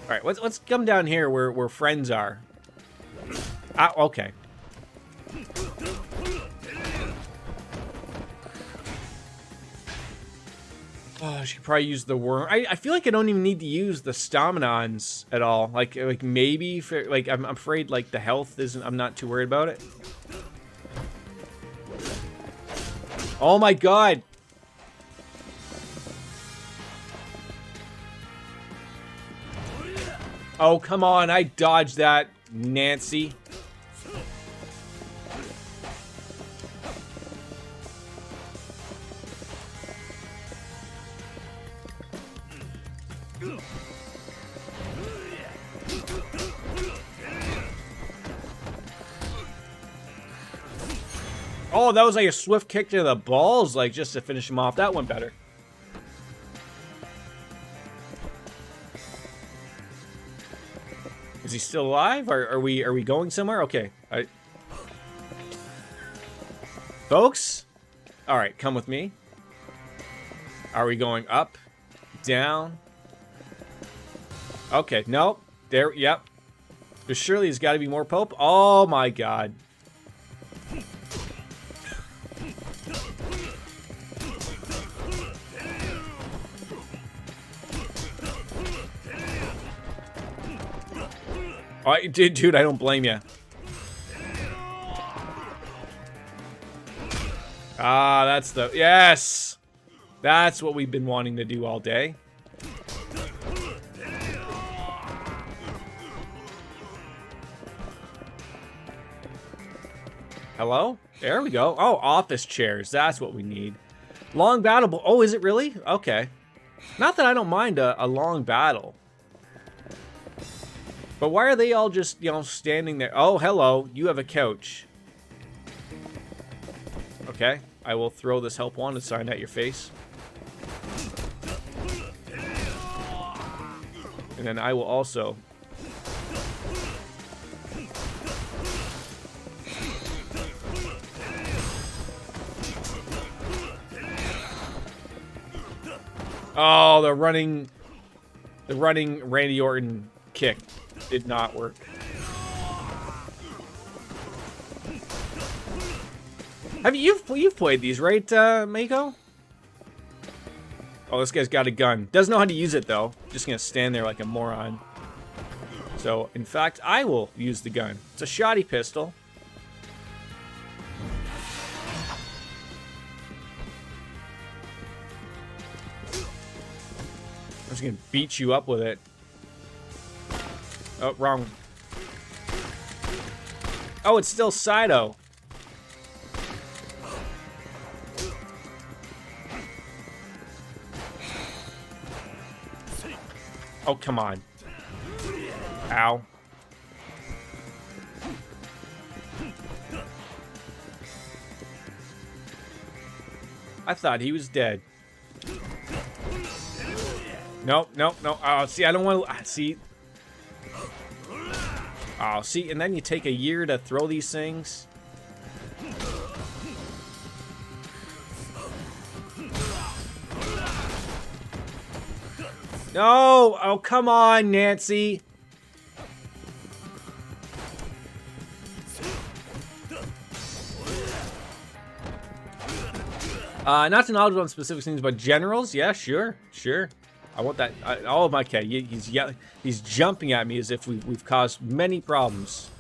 Speaker 1: All right, let's come down here where friends are. Ah, okay. Oh, I should probably use the worm. I feel like I don't even need to use the staminons at all. Like maybe for, like I'm afraid like the health isn't. I'm not too worried about it. Oh my god. Oh, come on. I dodged that, Nancy. Oh, that was like a swift kick to the balls, like just to finish him off. That went better. Is he still alive? Are we going somewhere? Okay. Folks? Alright, come with me. Are we going up? Down? Okay, nope. There, yep. There surely has got to be more Pope. Oh my god. Dude, I don't blame you. Ah, that's the... Yes! That's what we've been wanting to do all day. Hello? There we go. Oh, office chairs. That's what we need. Long battle. Oh, is it really? Okay. Not that I don't mind a long battle. But why are they all just, you know, standing there? Oh, hello. You have a couch. Okay. I will throw this help wanted sign at your face. And then I will also... Oh, the running Randy Orton kick did not work. You've played these, right, Mako? Oh, this guy's got a gun. Doesn't know how to use it though. Just gonna stand there like a moron. So, in fact, I will use the gun. It's a shoddy pistol. I'm just gonna beat you up with it. Oh, wrong. Oh, it's still Saito. Oh, come on. Ow. I thought he was dead. Nope, nope, no. Oh, see, I don't want to... See. Oh, see, and then you take a year to throw these things. No! Oh, come on, Nancy. Not to knowledge on specific things, but generals, yeah, sure. I want that. All of my cat. He's yelling. He's jumping at me as if we've caused many problems.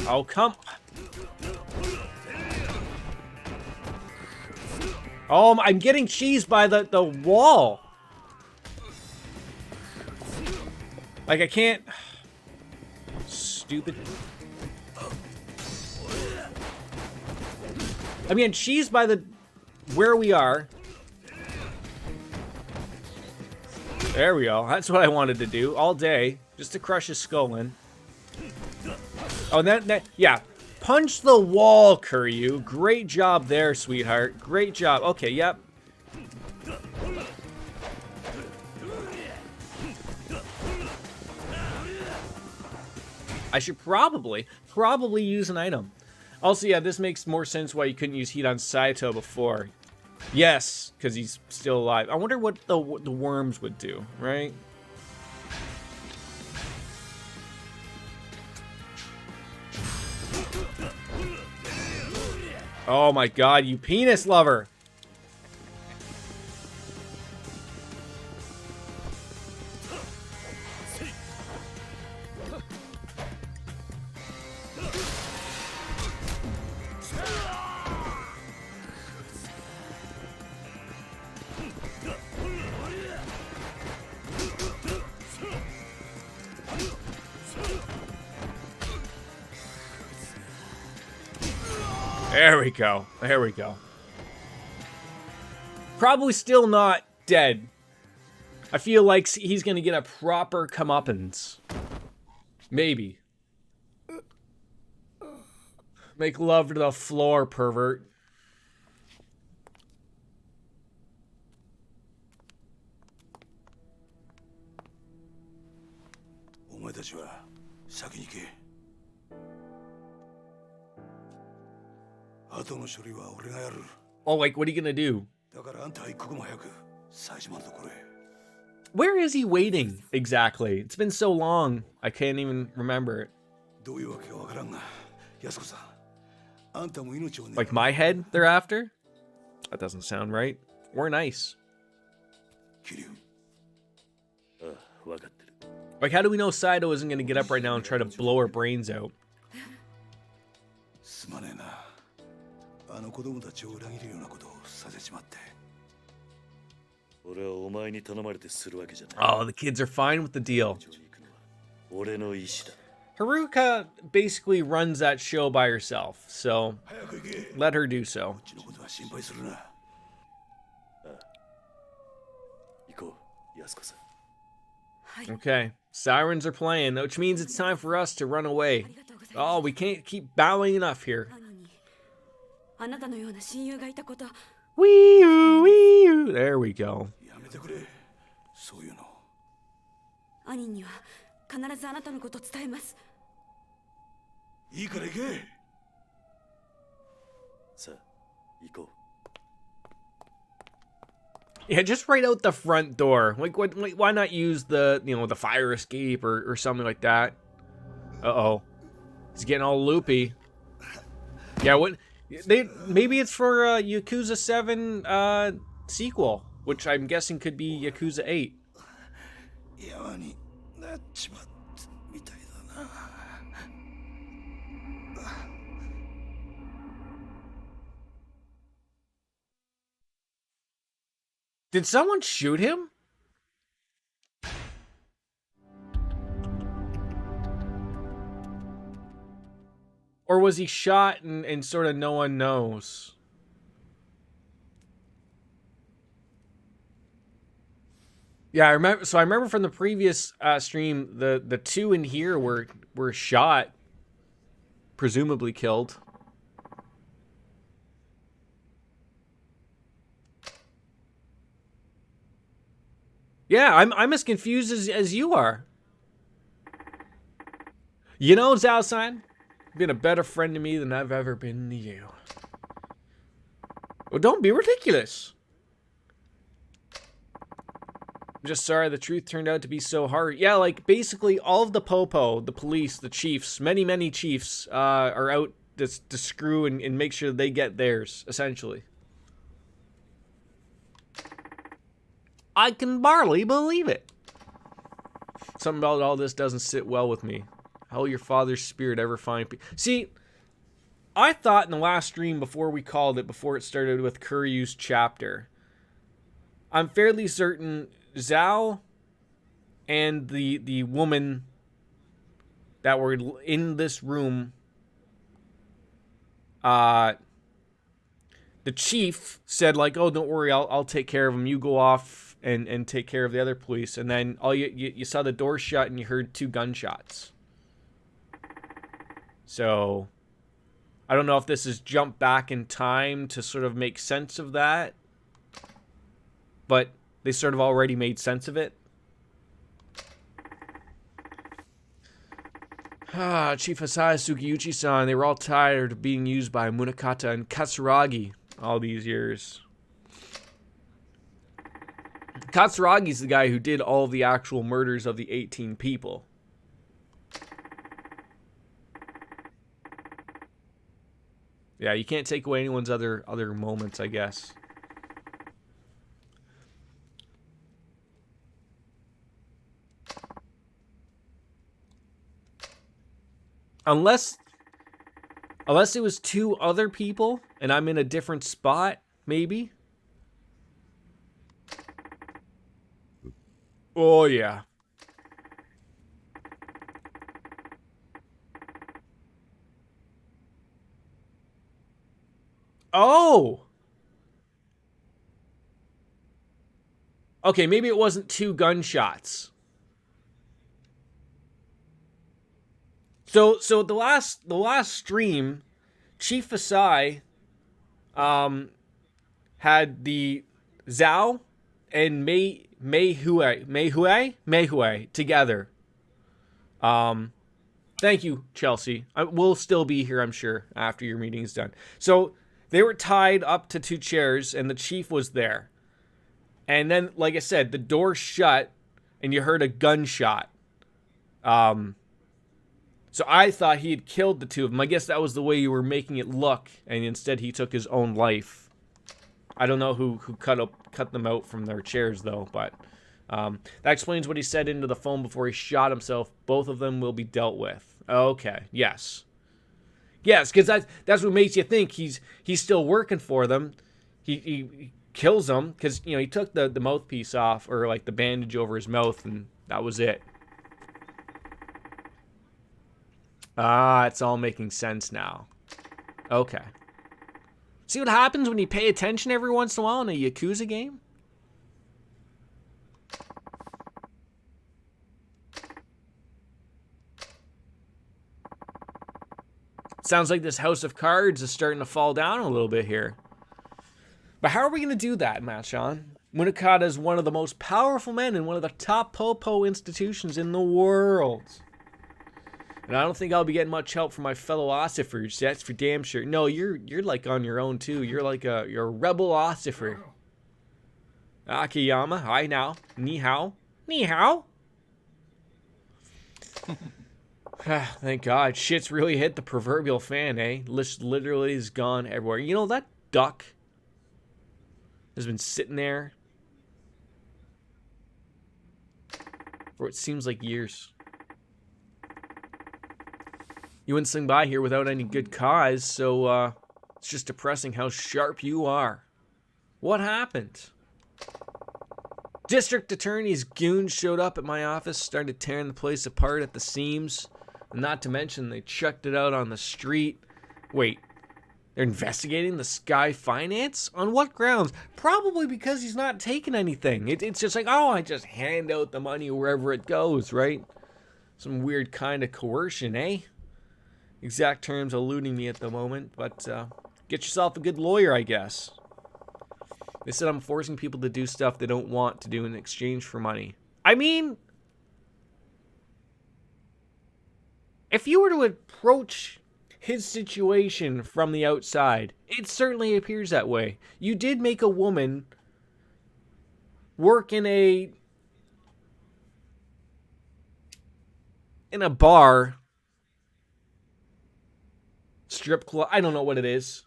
Speaker 1: Oh, come. Oh, I'm getting cheesed by the wall. Like, I can't... Stupid. I mean, cheesed by the... Where we are. There we go. That's what I wanted to do all day. Just to crush his skull in. Oh, yeah. Punch the wall, Kuryu. Great job there, sweetheart. Great job. Okay, yep. I should probably use an item. Also, yeah, this makes more sense why you couldn't use heat on Saito before. Yes, because he's still alive. I wonder what the worms would do, right? Oh my god, you penis lover! There we go. There we go. Probably still not dead. I feel like he's gonna get a proper comeuppance. Maybe. Make love to the floor, pervert. Oh, like, what are you gonna do? Where is he waiting exactly? It's been so long, I can't even remember it.
Speaker 2: あんたも命を狙う
Speaker 1: Like my head they're after? That doesn't sound right. Or nice.
Speaker 2: 桐生
Speaker 4: ああ、わかってる。
Speaker 1: Like, how do we know Saito isn't going to get up right now and try to blow our brains out?
Speaker 2: すまねえなあの子供たちを裏切るようなことをさせちまって
Speaker 4: 俺はお前に頼まれてするわけじゃない。
Speaker 1: Oh, the kids are fine with the deal.
Speaker 4: 上に行くのは俺の意志だ。
Speaker 1: Haruka basically runs that show by herself, so
Speaker 2: 早く行け
Speaker 1: let her do so.
Speaker 2: うちのことは心配するな
Speaker 4: 行こう、安子さん。
Speaker 1: Okay, sirens are playing, which means it's time for us to run away. Oh, we can't keep bowing enough here.
Speaker 6: あなたのような親友がいたこと
Speaker 1: Wee-oo, wee-oo. There we go.
Speaker 2: やめてくれそういうの
Speaker 6: 兄には必ずあなたのこと伝えます
Speaker 2: いいから行け
Speaker 4: さあ、行こう。
Speaker 1: Yeah, just right out the front door. Like, why not use the, the fire escape or something like that? Uh-oh. He's getting all loopy. Yeah, maybe it's for a Yakuza 7 sequel, which I'm guessing could be Yakuza 8.
Speaker 2: 山になっちまったみたいだな
Speaker 1: Did someone shoot him? Or was he shot and sort of no one knows? Yeah, I remember. So I remember from the previous stream, the two in here were shot, presumably killed. Yeah, I'm as confused as you are. You know, Zhao-san, you've been a better friend to me than I've ever been to you. Well, don't be ridiculous. I'm just sorry the truth turned out to be so hard. Yeah, like, basically all of the popo, the police, the chiefs, many chiefs are out to screw and make sure they get theirs, essentially. I can barely believe it. Something about all this doesn't sit well with me. How will your father's spirit ever find peace? See, I thought in the last stream before we called it, before it started with Kuryu's chapter, I'm fairly certain Zhao and the woman that were in this room, the chief said, like, oh, don't worry, I'll take care of him. You go off and take care of the other police. And then all you saw the door shut and you heard 2 gunshots. So I don't know if this is jump back in time to sort of make sense of that, but they sort of already made sense of it. Chief Hasai, Sugiyuchi-san, they were all tired of being used by Munakata and Katsuragi all these years. Katsuragi's the guy who did all the actual murders of the 18 people. Yeah, you can't take away anyone's other moments, I guess. Unless it was 2 other people and I'm in a different spot, maybe. Oh, yeah. Oh! Okay, maybe it wasn't 2 gunshots. So the last stream, Chief Asai had the Zhao and Mei-Hui together. Thank you, Chelsea. We'll still be here, I'm sure, after your meeting's done. So they were tied up to 2 chairs, and the chief was there. And then, like I said, the door shut, and you heard a gunshot. So I thought he had killed the two of them. I guess that was the way you were making it look, and instead he took his own life. I don't know who cut them out from their chairs, though, but that explains what he said into the phone before he shot himself. Both of them will be dealt with. Okay, yes. Yes, because that's what makes you think he's still working for them. He kills them because, you know, he took the mouthpiece off, or like the bandage over his mouth, and that was it. Ah, it's all making sense now. Okay. See what happens when you pay attention every once in a while in a Yakuza game? Sounds like this house of cards is starting to fall down a little bit here. But how are we going to do that, Machon? Munakata is one of the most powerful men in one of the top popo institutions in the world. And I don't think I'll be getting much help from my fellow ossifers. That's for damn sure. No, you're like on your own too. You're like you're a rebel ossifer. Akiyama, hi now. Ni hao. Ni hao. Thank God. Shit's really hit the proverbial fan, eh? Literally is gone everywhere. You know, that duck has been sitting there for what seems like years. You wouldn't swing by here without any good cause, so it's just depressing how sharp you are. What happened? District Attorney's goons showed up at my office, started tearing the place apart at the seams. Not to mention, they chucked it out on the street. Wait, they're investigating the Sky Finance? On what grounds? Probably because he's not taking anything. It's just like, oh, I just hand out the money wherever it goes, right? Some weird kind of coercion, eh? Exact terms eluding me at the moment, but get yourself a good lawyer, I guess. They said I'm forcing people to do stuff they don't want to do in exchange for money. I mean, if you were to approach his situation from the outside, it certainly appears that way. You did make a woman work in a bar, strip club. I don't know what it is.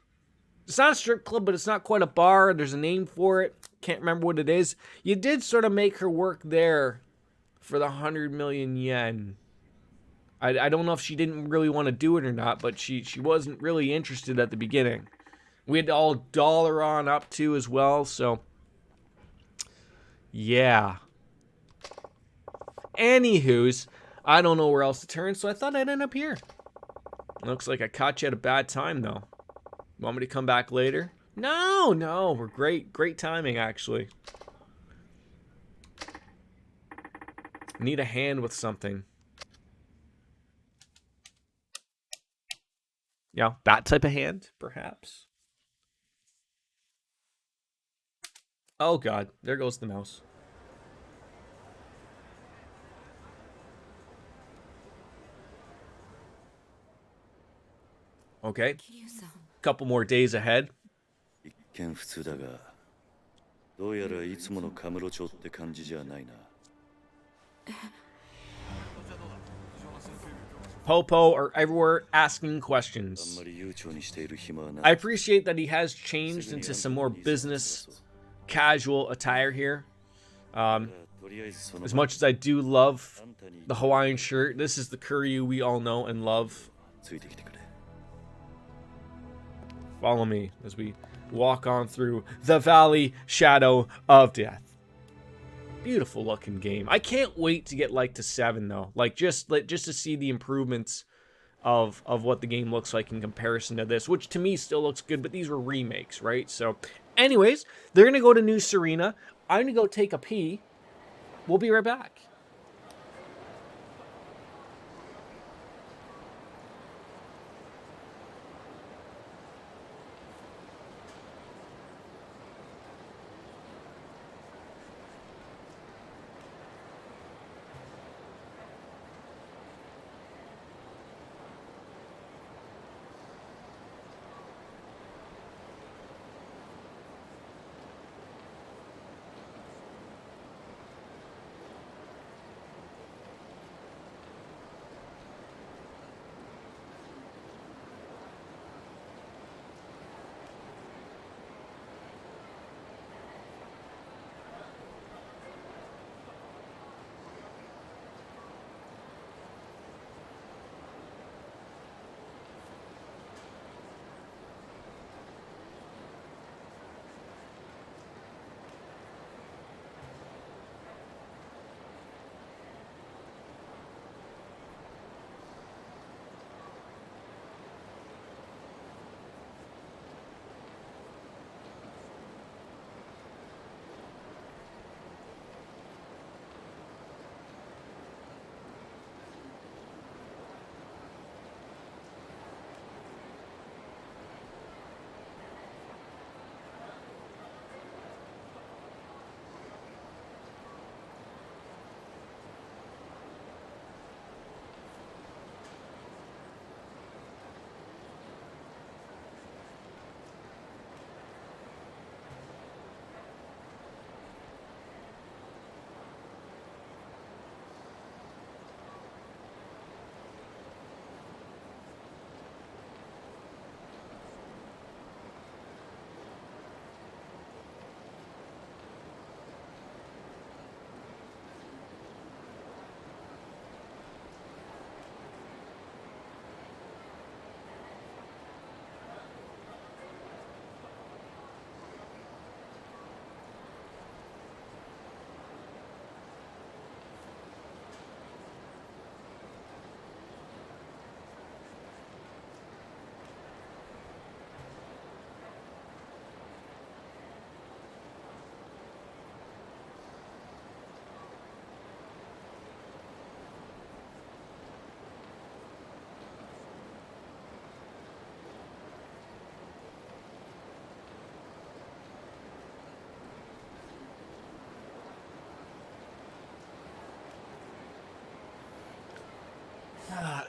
Speaker 1: It's not a strip club, but it's not quite a bar. There's a name for it. Can't remember what it is. You did sort of make her work there for the 100 million yen. I don't know if she didn't really want to do it or not, but she wasn't really interested at the beginning. We had to all dollar on up to as well, so yeah. Anywho's, I don't know where else to turn, so I thought I'd end up here. Looks like I caught you at a bad time, though. Want me to come back later? No, we're great timing, actually. Need a hand with something. Yeah, that type of hand, perhaps. Oh God, there goes the mouse. Okay, couple more days ahead.
Speaker 4: 一見普通だが、どうやらいつものカムロ町って感じじゃないな。
Speaker 1: Popo are everywhere asking questions. I appreciate that he has changed into some more business casual attire here. As much as I do love the Hawaiian shirt, this is the Kuryu we all know and love. Follow me as we walk on through the Valley Shadow of Death. Beautiful looking game. I can't wait to get like to 7 though. Like just to see the improvements of what the game looks like in comparison to this, which to me still looks good, but these were remakes, right? So anyways, they're gonna go to New Serena. I'm gonna go take a pee. We'll be right back.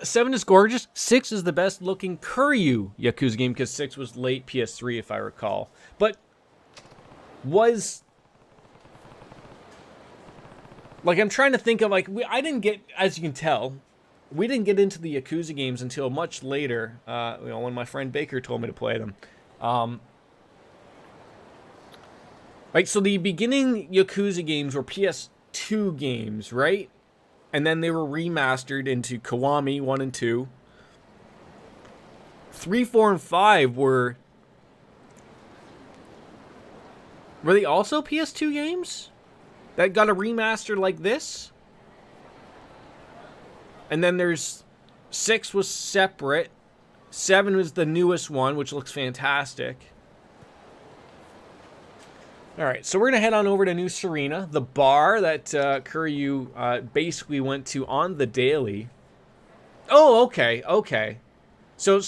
Speaker 1: 7 is gorgeous. 6 is the best looking Kuryu Yakuza game because 6 was late PS3 if I recall. But was like, I'm trying to think of like, I didn't get, as you can tell, we didn't get into the Yakuza games until much later. When my friend Baker told me to play them. Right, so the beginning Yakuza games were PS2 games, right? And then they were remastered into Kiwami 1 and 2. 3, 4, and 5 were they also PS2 games? That got a remaster like this? And then there's 6 was separate. 7 was the newest one, which looks fantastic. Alright, so we're going to head on over to New Serena, the bar that Kuryu basically went to on the daily. Oh, okay. So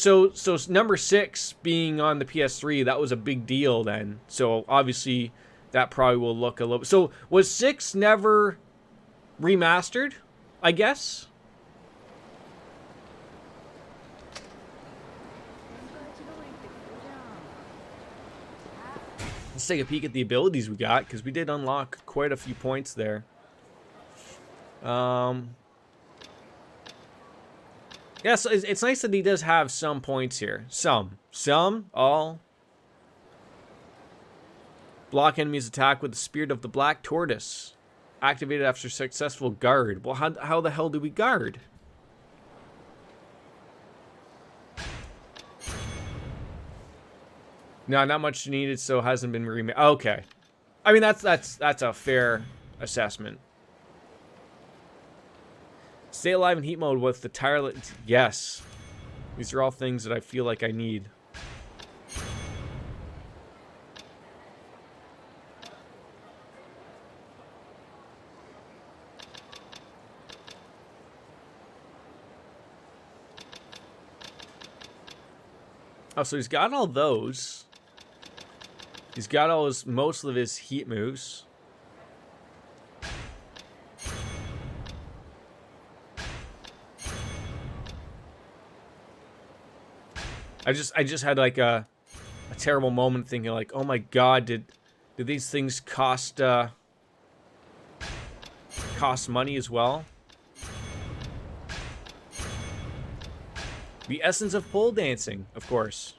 Speaker 1: number 6 being on the PS3, that was a big deal then. So obviously that probably will look a little bit. So was 6 never remastered, I guess? Let's take a peek at the abilities we got, because we did unlock quite a few points there. Yeah, so it's nice that he does have some points here. Some, all. Block enemy's attack with the Spirit of the Black Tortoise. Activated after successful guard. Well, how the hell do we guard? No, not much needed, so hasn't been remade. Okay. I mean, that's a fair assessment. Stay alive in heat mode with the tireless... Yes. These are all things that I feel like I need. Oh, so he's got all those. He's got most of his heat moves. I just had like a terrible moment thinking like, oh my god, did these things cost money as well? The essence of pole dancing, of course.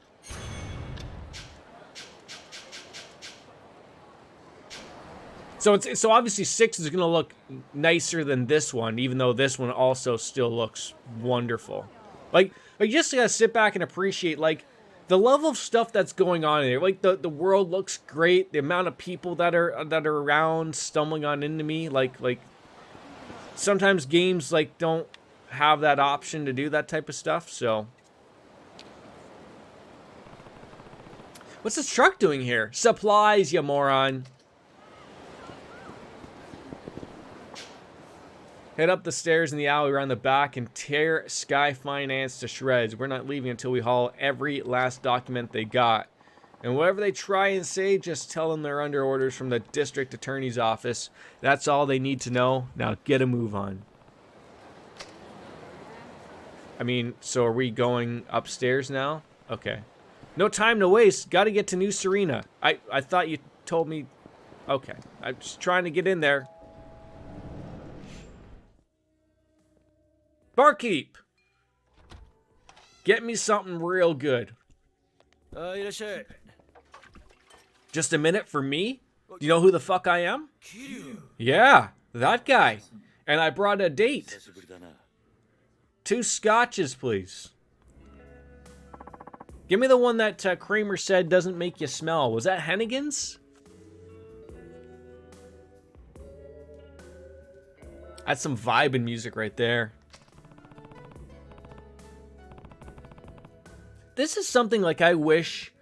Speaker 1: So obviously 6 is gonna look nicer than this one, even though this one also still looks wonderful. Like you just gotta sit back and appreciate like the level of stuff that's going on in there. Like the world looks great. The amount of people that are around stumbling on into me. Like sometimes games like don't have that option to do that type of stuff. So what's this truck doing here? Supplies, you moron. Head up the stairs in the alley around the back and tear Sky Finance to shreds. We're not leaving until we haul every last document they got. And whatever they try and say, just tell them they're under orders from the district attorney's office. That's all they need to know. Now get a move on. I mean, so are we going upstairs now? Okay. No time to waste. Got to get to New Serena. I thought you told me... Okay. I'm just trying to get in there. Barkeep! Get me something real good. Just a minute for me? You know who the fuck I am? Yeah, that guy. And I brought a date. 2 scotches, please. Give me the one that Kramer said doesn't make you smell. Was that Hennigan's? That's some vibing music right there. This is something like I wish...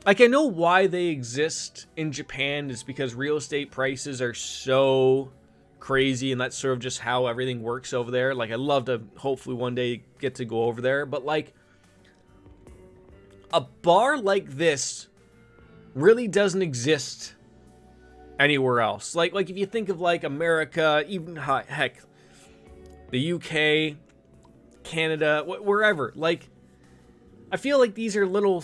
Speaker 1: Like, I know why they exist in Japan is because real estate prices are so crazy, and that's sort of just how everything works over there. Like, I'd love to hopefully one day get to go over there, but like, a bar like this really doesn't exist anywhere else. Like if you think of like America, even heck, the UK, Canada, wherever. Like, I feel like these are little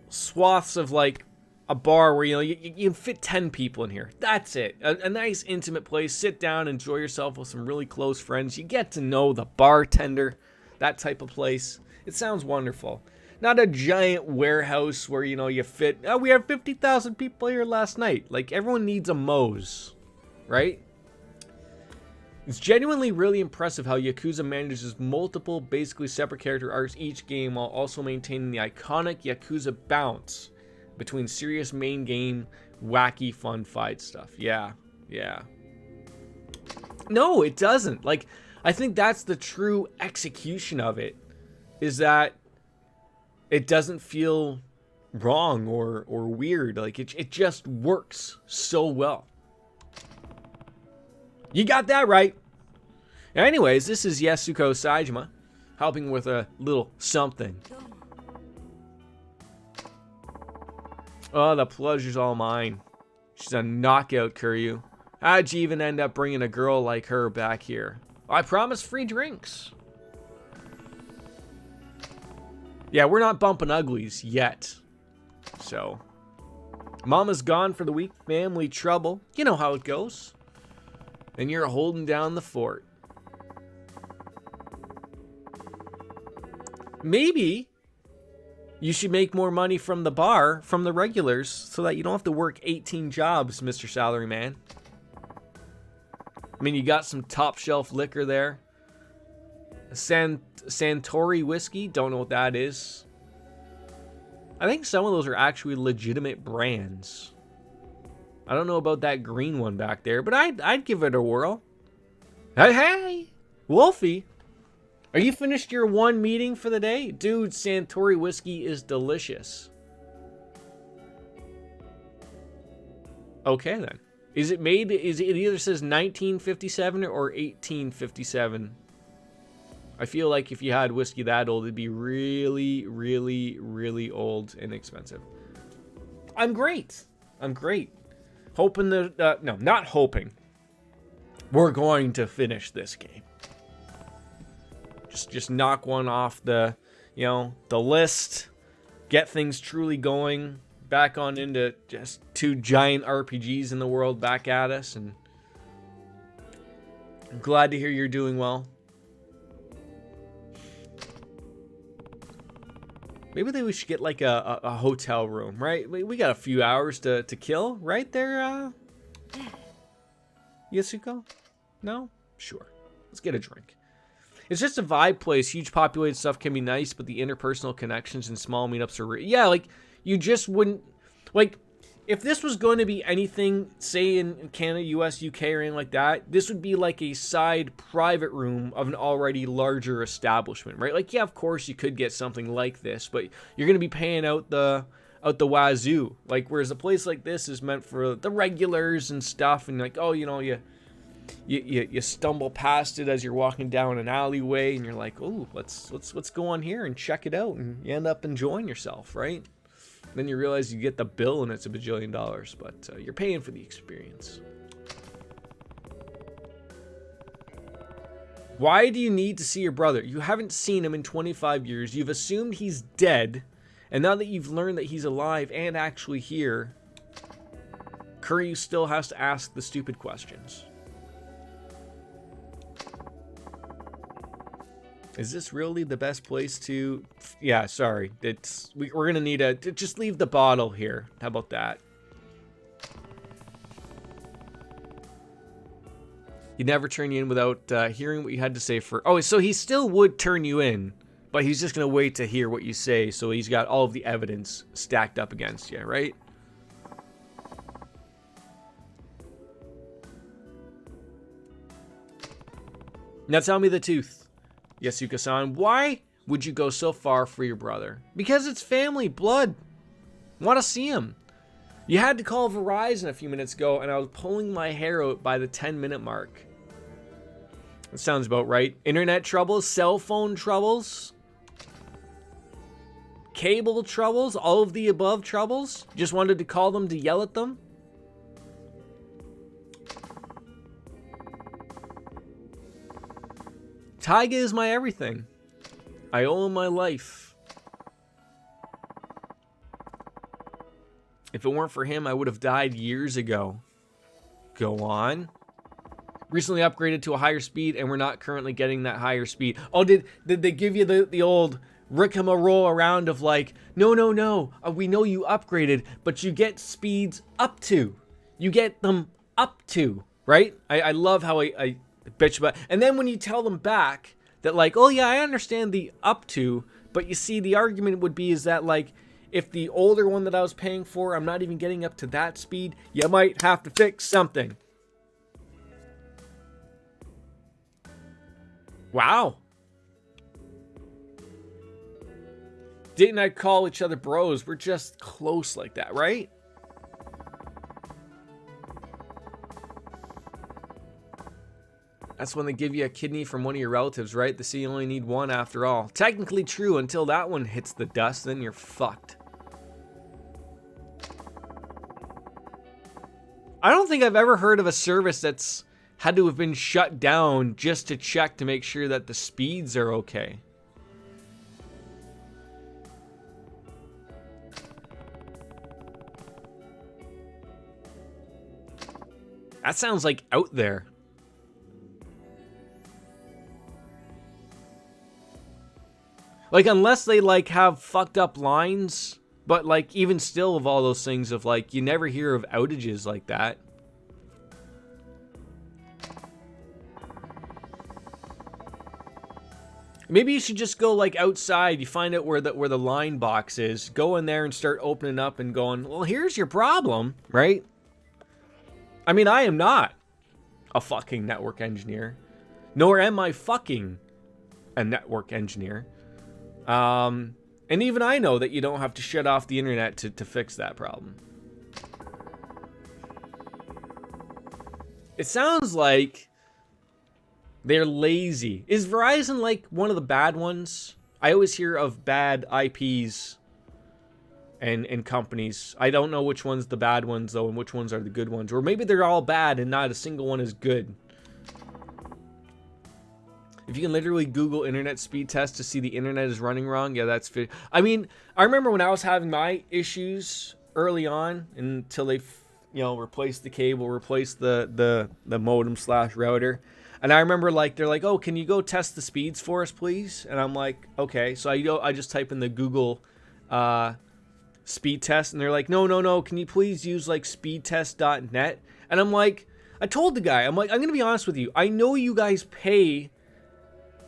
Speaker 1: swaths of like a bar where, you know, you can fit 10 people in here. That's it. A nice intimate place. Sit down, enjoy yourself with some really close friends. You get to know the bartender, that type of place. It sounds wonderful. Not a giant warehouse where, you know, you fit, oh, we have 50,000 people here last night. Like, everyone needs a Moe's, right? It's genuinely really impressive how Yakuza manages multiple, basically separate character arcs each game while also maintaining the iconic Yakuza bounce between serious main game, wacky, fun fight stuff. Yeah. No, it doesn't. Like, I think that's the true execution of it, is that it doesn't feel wrong or weird. Like, it just works so well. You got that right. Anyways, this is Yasuko Saejima, helping with a little something. Oh, the pleasure's all mine. She's a knockout, Kuryu. How'd you even end up bringing a girl like her back here? I promise free drinks. Yeah, we're not bumping uglies yet. So, Mama's gone for the week, family trouble. You know how it goes. And you're holding down the fort. Maybe you should make more money from the bar, from the regulars, so that you don't have to work 18 jobs, Mr. Salaryman. I mean, you got some top shelf liquor there. Santori whiskey, don't know what that is. I think some of those are actually legitimate brands. I don't know about that green one back there, but I'd give it a whirl. Hey, Wolfie, are you finished your one meeting for the day? Dude, Santori whiskey is delicious. Okay then. Is it either says 1957 or 1857? I feel like if you had whiskey that old, it'd be really, really, really old and expensive. I'm great. Hoping that, no, not hoping. We're going to finish this game. Just knock one off the, you know, the list. Get things truly going. Back on into just 2 giant RPGs in the world back at us. And I'm glad to hear you're doing well. Maybe we should get like a hotel room, right? We got a few hours to kill, right there, Yasuko? No? Sure. Let's get a drink. It's just a vibe place. Huge populated stuff can be nice, but the interpersonal connections and small meetups are... Yeah, like, you just wouldn't... Like, if this was going to be anything, say in Canada, US, UK, or anything like that, this would be like a side private room of an already larger establishment, right? Like, yeah, of course you could get something like this, but you're going to be paying out the wazoo. Like, whereas a place like this is meant for the regulars and stuff, and like, oh, you know, you stumble past it as you're walking down an alleyway, and you're like, oh, let's go on here and check it out, and you end up enjoying yourself, right? Then you realize you get the bill and it's $1 bajillion, but you're paying for the experience. Why do you need to see your brother? You haven't seen him in 25 years. You've assumed he's dead. And now that you've learned that he's alive and actually here, Kuryu still has to ask the stupid questions. Is this really the best place to... Yeah, sorry. We're going to need to just leave the bottle here. How about that? He'd never turn you in without hearing what you had to say for... Oh, so he still would turn you in, but he's just going to wait to hear what you say, so he's got all of the evidence stacked up against you, right? Now tell me the truth. Yasuka-san, why would you go so far for your brother? Because it's family, blood. Want to see him. You had to call Verizon a few minutes ago, and I was pulling my hair out by the 10-minute mark. That sounds about right. Internet troubles, cell phone troubles, cable troubles, all of the above troubles. Just wanted to call them to yell at them. Taiga is my everything. I owe him my life. If it weren't for him, I would have died years ago. Go on. Recently upgraded to a higher speed, and we're not currently getting that higher speed. Oh, did they give you the old rigmarole around of like, no, we know you upgraded, but you get speeds up to. You get them up to, right? I love how I bitch about. And then when you tell them back that like, oh yeah, I understand the up to, but you see the argument would be is that like, if the older one that I was paying for, I'm not even getting up to that speed, you might have to fix something. Wow. Didn't I call each other bros? We're just close like that, right? That's when they give you a kidney from one of your relatives, right? They say you only need one after all. Technically true until that one hits the dust, then you're fucked. I don't think I've ever heard of a service that's had to have been shut down just to check to make sure that the speeds are okay. That sounds like out there. Like, unless they, like, have fucked up lines, but, like, even still of all those things of, like, you never hear of outages like that. Maybe you should just go, like, outside, you find out where the line box is, go in there and start opening up and going, well, here's your problem, right? I mean, I am not a fucking network engineer, nor am I fucking a network engineer. And even I know that you don't have to shut off the internet to fix that problem. It sounds like they're lazy. Is Verizon like one of the bad ones? I always hear of bad IPs and companies. I don't know which one's the bad ones though and which ones are the good ones. Or maybe they're all bad and not a single one is good. If you can literally Google internet speed test to see the internet is running wrong, yeah, that's fit. I mean, I remember when I was having my issues early on until they, replaced the cable, replaced the modem / router. And I remember like, they're like, oh, can you go test the speeds for us, please? And I'm like, okay. So I just type in the Google speed test and they're like, no. Can you please use like speedtest.net? And I'm like, I told the guy, I'm like, I'm going to be honest with you. I know you guys pay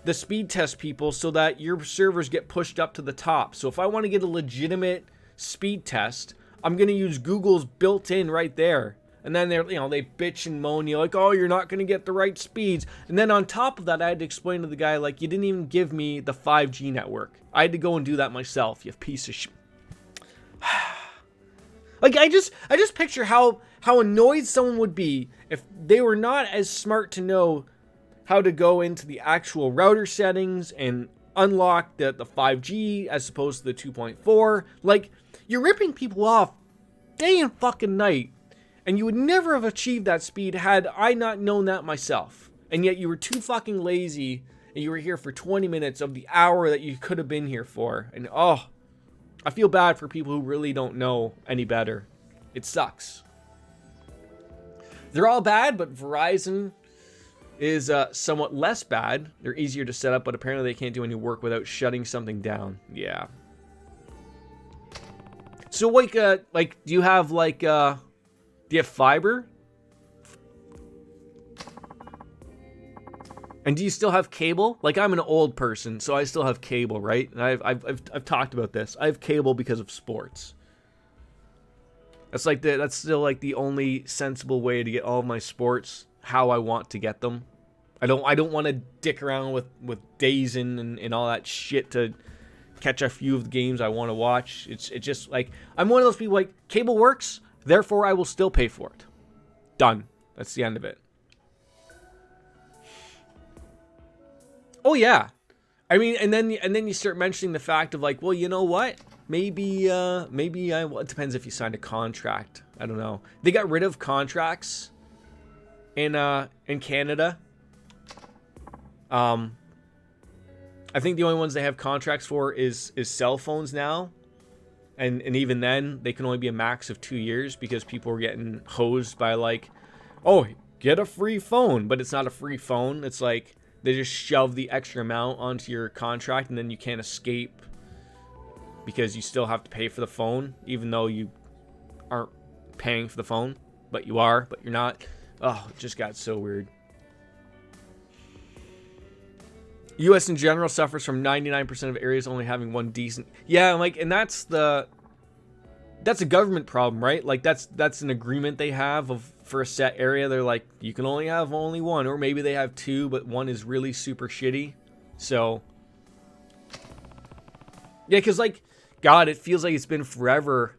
Speaker 1: the speed test people so that your servers get pushed up to the top. So if I want to get a legitimate speed test, I'm going to use Google's built-in right there. And then they bitch and moan you like, oh, you're not going to get the right speeds. And then on top of that, I had to explain to the guy, like, you didn't even give me the 5G network. I had to go and do that myself, you piece of shit. Like, I just picture how annoyed someone would be if they were not as smart to know how to go into the actual router settings and unlock the 5G as opposed to the 2.4. Like, you're ripping people off day and fucking night, and you would never have achieved that speed had I not known that myself. And yet you were too fucking lazy, and you were here for 20 minutes of the hour that you could have been here for. And oh, I feel bad for people who really don't know any better. It sucks. They're all bad, but Verizon is somewhat less bad. They're easier to set up, but apparently they can't do any work without shutting something down. Yeah. So like, do you have like, do you have fiber? And do you still have cable? Like, I'm an old person, so I still have cable, right? And I've talked about this. I have cable because of sports. That's still like the only sensible way to get all of my sports how I want to get them. I don't want to dick around with dazing and all that shit to catch a few of the games I want to watch. It's just like, I'm one of those people like, cable works, therefore I will still pay for it. Done. That's the end of it. Oh yeah. I mean, and then you start mentioning the fact of like, well, you know what? Maybe it depends if you signed a contract. I don't know. They got rid of contracts in Canada. I I think the only ones they have contracts for is cell phones now. And even then, they can only be a max of 2 years because people were getting hosed by like, oh, get a free phone. But it's not a free phone. It's like they just shove the extra amount onto your contract and then you can't escape because you still have to pay for the phone, even though you aren't paying for the phone. But you are, but you're not. Oh, it just got so weird. U.S. in general suffers from 99% of areas only having one decent. Yeah, like, and that's a government problem, right? Like that's an agreement they have for a set area. They're like, you can only have one, or maybe they have two, but one is really super shitty. So yeah, because like, God, it feels like it's been forever.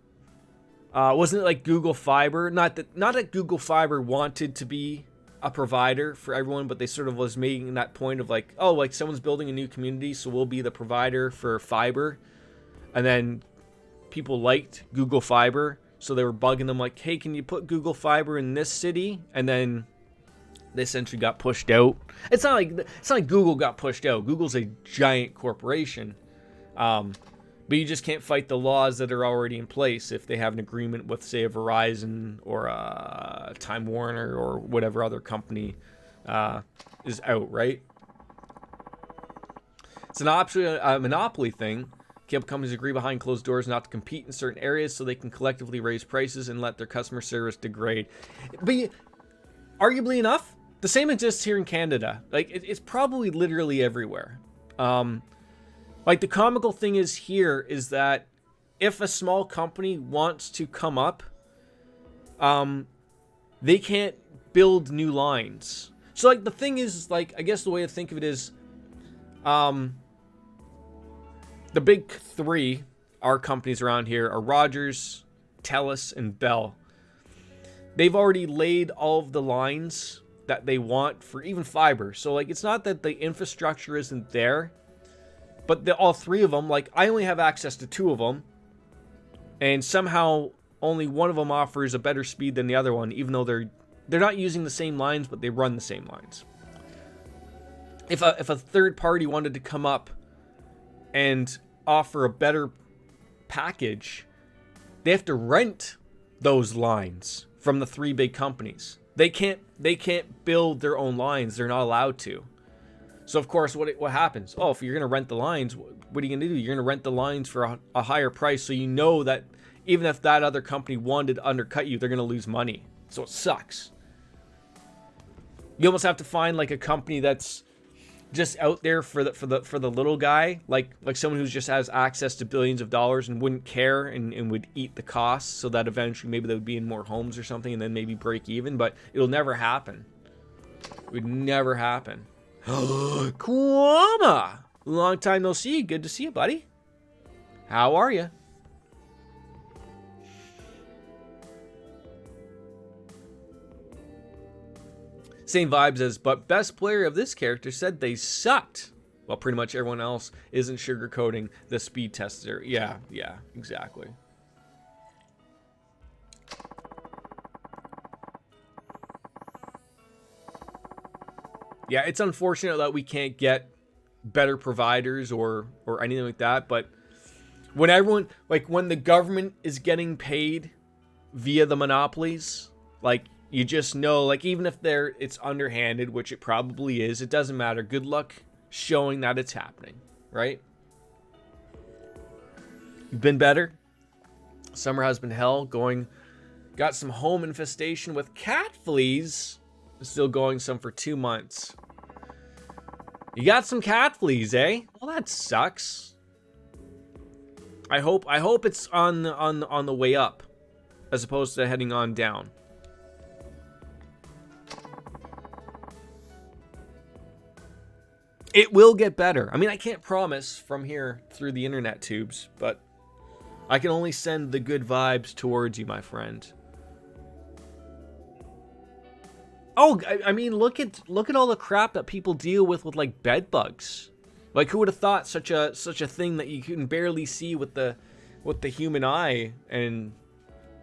Speaker 1: Wasn't it like Google Fiber? Not that Google Fiber wanted to be a provider for everyone, but they sort of was making that point of like, oh, like someone's building a new community, so we'll be the provider for fiber. And then people liked Google Fiber, so they were bugging them like, hey, can you put Google Fiber in this city? And then they essentially got pushed out. It's not like Google got pushed out. Google's a giant corporation. But you just can't fight the laws that are already in place if they have an agreement with, say, a Verizon or a Time Warner or whatever other company is out, right? It's an a monopoly thing. Cable companies agree behind closed doors not to compete in certain areas so they can collectively raise prices and let their customer service degrade. But arguably enough, the same exists here in Canada. Like, it's probably literally everywhere. Like, the comical thing is that if a small company wants to come up, they can't build new lines. So, like, the thing is, like, I guess the way to think of it is, the big three, our companies around here, are Rogers, TELUS, and Bell. They've already laid all of the lines that they want for even fiber. So, like, it's not that the infrastructure isn't there. But all three of them, like, I only have access to two of them. And somehow only one of them offers a better speed than the other one, even though they're not using the same lines, but they run the same lines. If a third party wanted to come up and offer a better package, they have to rent those lines from the three big companies. They can't build their own lines. They're not allowed to. So, of course, what happens? Oh, if you're going to rent the lines, what are you going to do? You're going to rent the lines for a higher price, so you know that even if that other company wanted to undercut you, they're going to lose money. So it sucks. You almost have to find, like, a company that's just out there for the little guy, like someone who just has access to billions of dollars and wouldn't care and would eat the costs, so that eventually maybe they would be in more homes or something and then maybe break even. But it'll never happen. It would never happen. Kwama! Long time no see. Good to see you, buddy. How are you? Same vibes as, but best player of this character said they sucked. Well, pretty much everyone else isn't sugarcoating the speed tester. Yeah, exactly. Yeah, it's unfortunate that we can't get better providers or anything like that, but when everyone, like, when the government is getting paid via the monopolies, like, you just know, like, even if it's underhanded, which it probably is, it doesn't matter. Good luck showing that it's happening, right? You've been better. Summer has been hell. Got some home infestation with cat fleas. Still going some for 2 months. You got some cat fleas, eh? Well, that sucks. I hope it's on the way up, as opposed to heading on down. It will get better. I mean, I can't promise from here through the internet tubes, but I can only send the good vibes towards you, my friend. Oh, I mean, look at all the crap that people deal with like bed bugs. Like, who would have thought such a thing that you can barely see with the human eye, and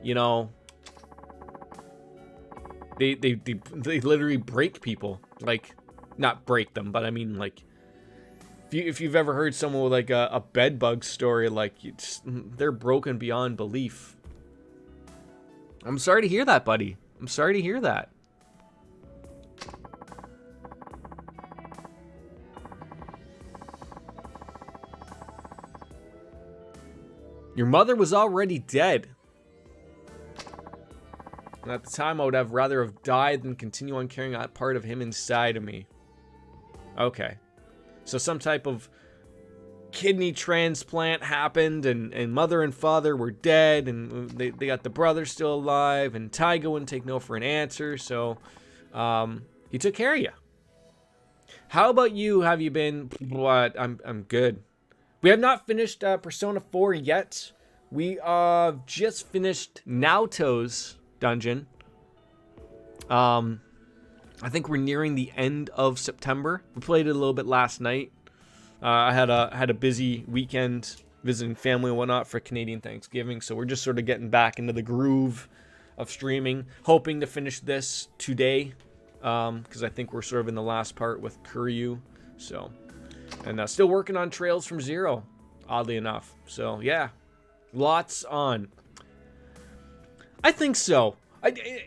Speaker 1: you know, they literally break people. Like, not break them, but I mean, like, if you've ever heard someone with like a bed bug story, like they're broken beyond belief. I'm sorry to hear that, buddy. I'm sorry to hear that. Your mother was already dead. And at the time, I would have rather have died than continue on carrying that part of him inside of me. Okay. So some type of kidney transplant happened, and mother and father were dead, and they got the brother still alive, and Taiga wouldn't take no for an answer, so he took care of you. How about you? Have you been? What? I'm good. We have not finished Persona 4 yet. We just finished Naoto's dungeon. I think we're nearing the end of September. We played it a little bit last night. I had a busy weekend visiting family and whatnot for Canadian Thanksgiving, so we're just sort of getting back into the groove of streaming. Hoping to finish this today, because I think we're sort of in the last part with Kuryu. So, and still working on Trails from Zero, oddly enough. So yeah, lots on. I think so.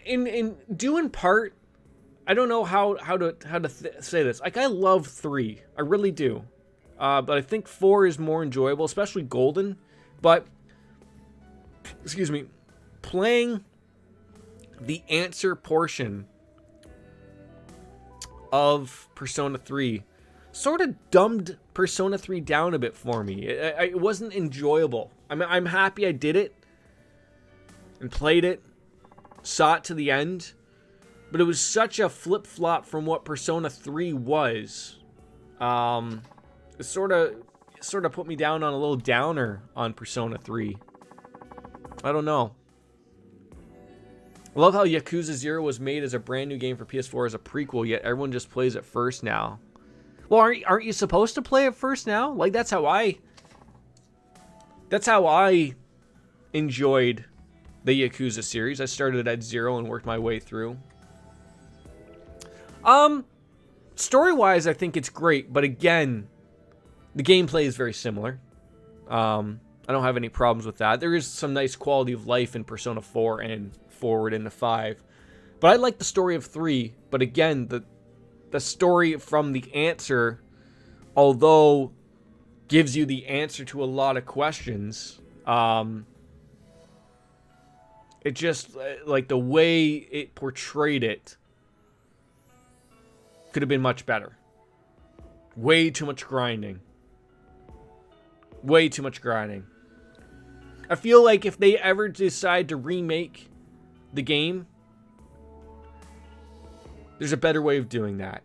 Speaker 1: In due in part, I don't know how to say this. Like, I love 3, I really do, but I think 4 is more enjoyable, especially Golden. But excuse me, playing the answer portion of Persona 3 sort of dumbed Persona 3 down a bit for me. It wasn't enjoyable. I'm happy I did it and played it, saw it to the end, but it was such a flip-flop from what Persona 3 was. It sort of put me down on a little downer on Persona 3. I don't know. I love how Yakuza 0 was made as a brand new game for PS4 as a prequel, yet everyone just plays it first now. Well, aren't you supposed to play it first now? Like, that's how I enjoyed the Yakuza series. I started at 0 and worked my way through. Story-wise, I think it's great, but again, the gameplay is very similar. I don't have any problems with that. There is some nice quality of life in Persona 4 and forward into 5. But I like the story of 3, but again, the story from the answer, although gives you the answer to a lot of questions, it just, like, the way it portrayed it could have been much better. Way too much grinding. Way too much grinding. I feel like if they ever decide to remake the game, there's a better way of doing that.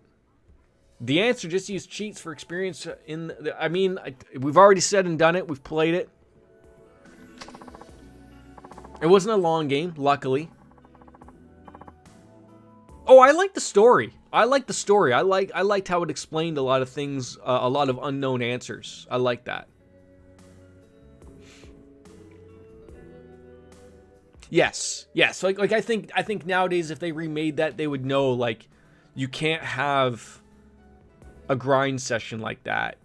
Speaker 1: The answer, just use cheats for experience in the, we've already said and done it. We've played it. It wasn't a long game, luckily. Oh, I like the story. I liked how it explained a lot of things, a lot of unknown answers. I like that. Yes. Like I think nowadays if they remade that, they would know, like, you can't have a grind session like that.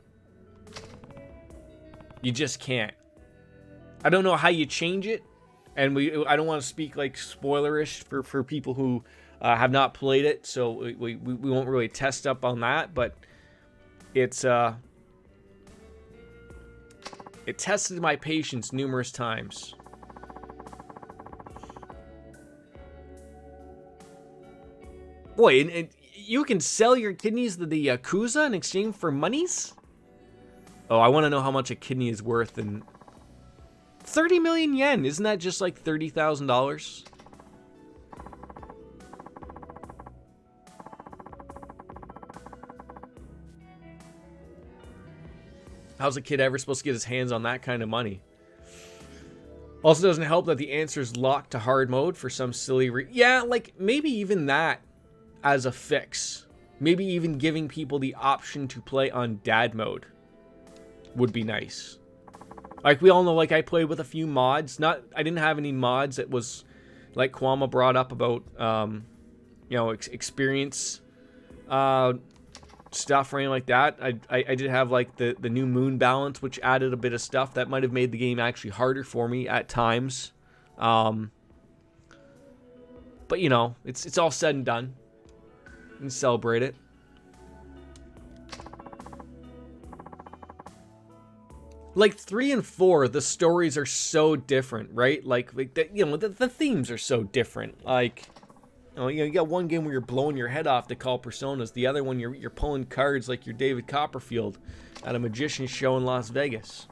Speaker 1: You just can't. I don't know how you change it, and I don't want to speak like spoilerish for people who have not played it, so we won't really test up on that, but it tested my patience numerous times. Boy, and you can sell your kidneys to the Yakuza in exchange for monies? Oh, I want to know how much a kidney is worth. And 30 million yen, isn't that just like $30,000? How's a kid ever supposed to get his hands on that kind of money? Also, doesn't help that the answer is locked to hard mode for some silly yeah, like, maybe even that as a fix. Maybe even giving people the option to play on dad mode would be nice. Like, we all know, like, I played with a few mods. I didn't have any mods that was, like Kwama brought up about, experience stuff or anything like that. I did have like the new moon balance, which added a bit of stuff that might have made the game actually harder for me at times. But you know, it's all said and done. And celebrate it. Like 3 and 4, the stories are so different, right? Like the themes are so different. Like, you got one game where you're blowing your head off to call personas. The other one, you're pulling cards like you're David Copperfield at a magician show in Las Vegas.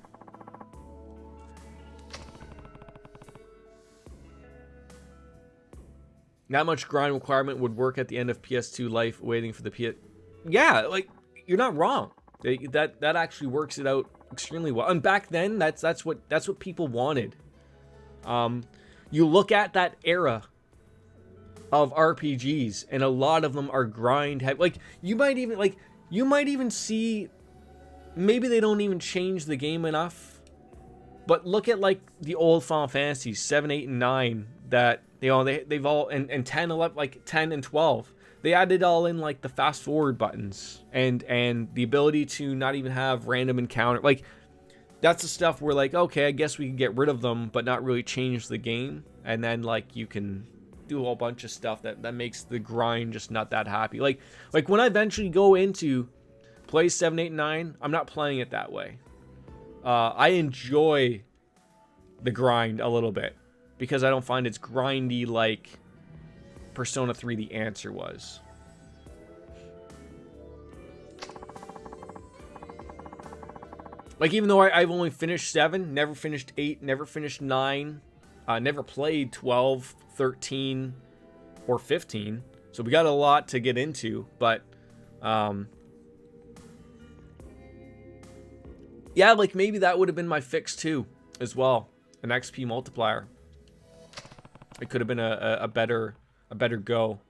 Speaker 1: That much grind requirement would work at the end of PS2 life, waiting for the PS. Yeah, like you're not wrong. That actually works it out extremely well. And back then, that's what people wanted. You look at that era of RPGs, and a lot of them are grind heavy. Like you might even see, maybe they don't even change the game enough, but look at like the old Final Fantasies 7, 8, and 9 that they've all and 10, 11, like 10 and 12. They added all in like the fast forward buttons and the ability to not even have random encounter. Like that's the stuff where like, okay, I guess we can get rid of them, but not really change the game. And then like you can do a whole bunch of stuff that makes the grind just not that happy. Like when I eventually go into play 7, 8, 9, I'm not playing it that way. I enjoy the grind a little bit because I don't find it's grindy like Persona 3 The Answer was. Like even though I've only finished 7, never finished 8, never finished 9, never played 12, 13, or 15. So we got a lot to get into, but yeah, like maybe that would have been my fix too, as well. An XP multiplier. It could have been a better go.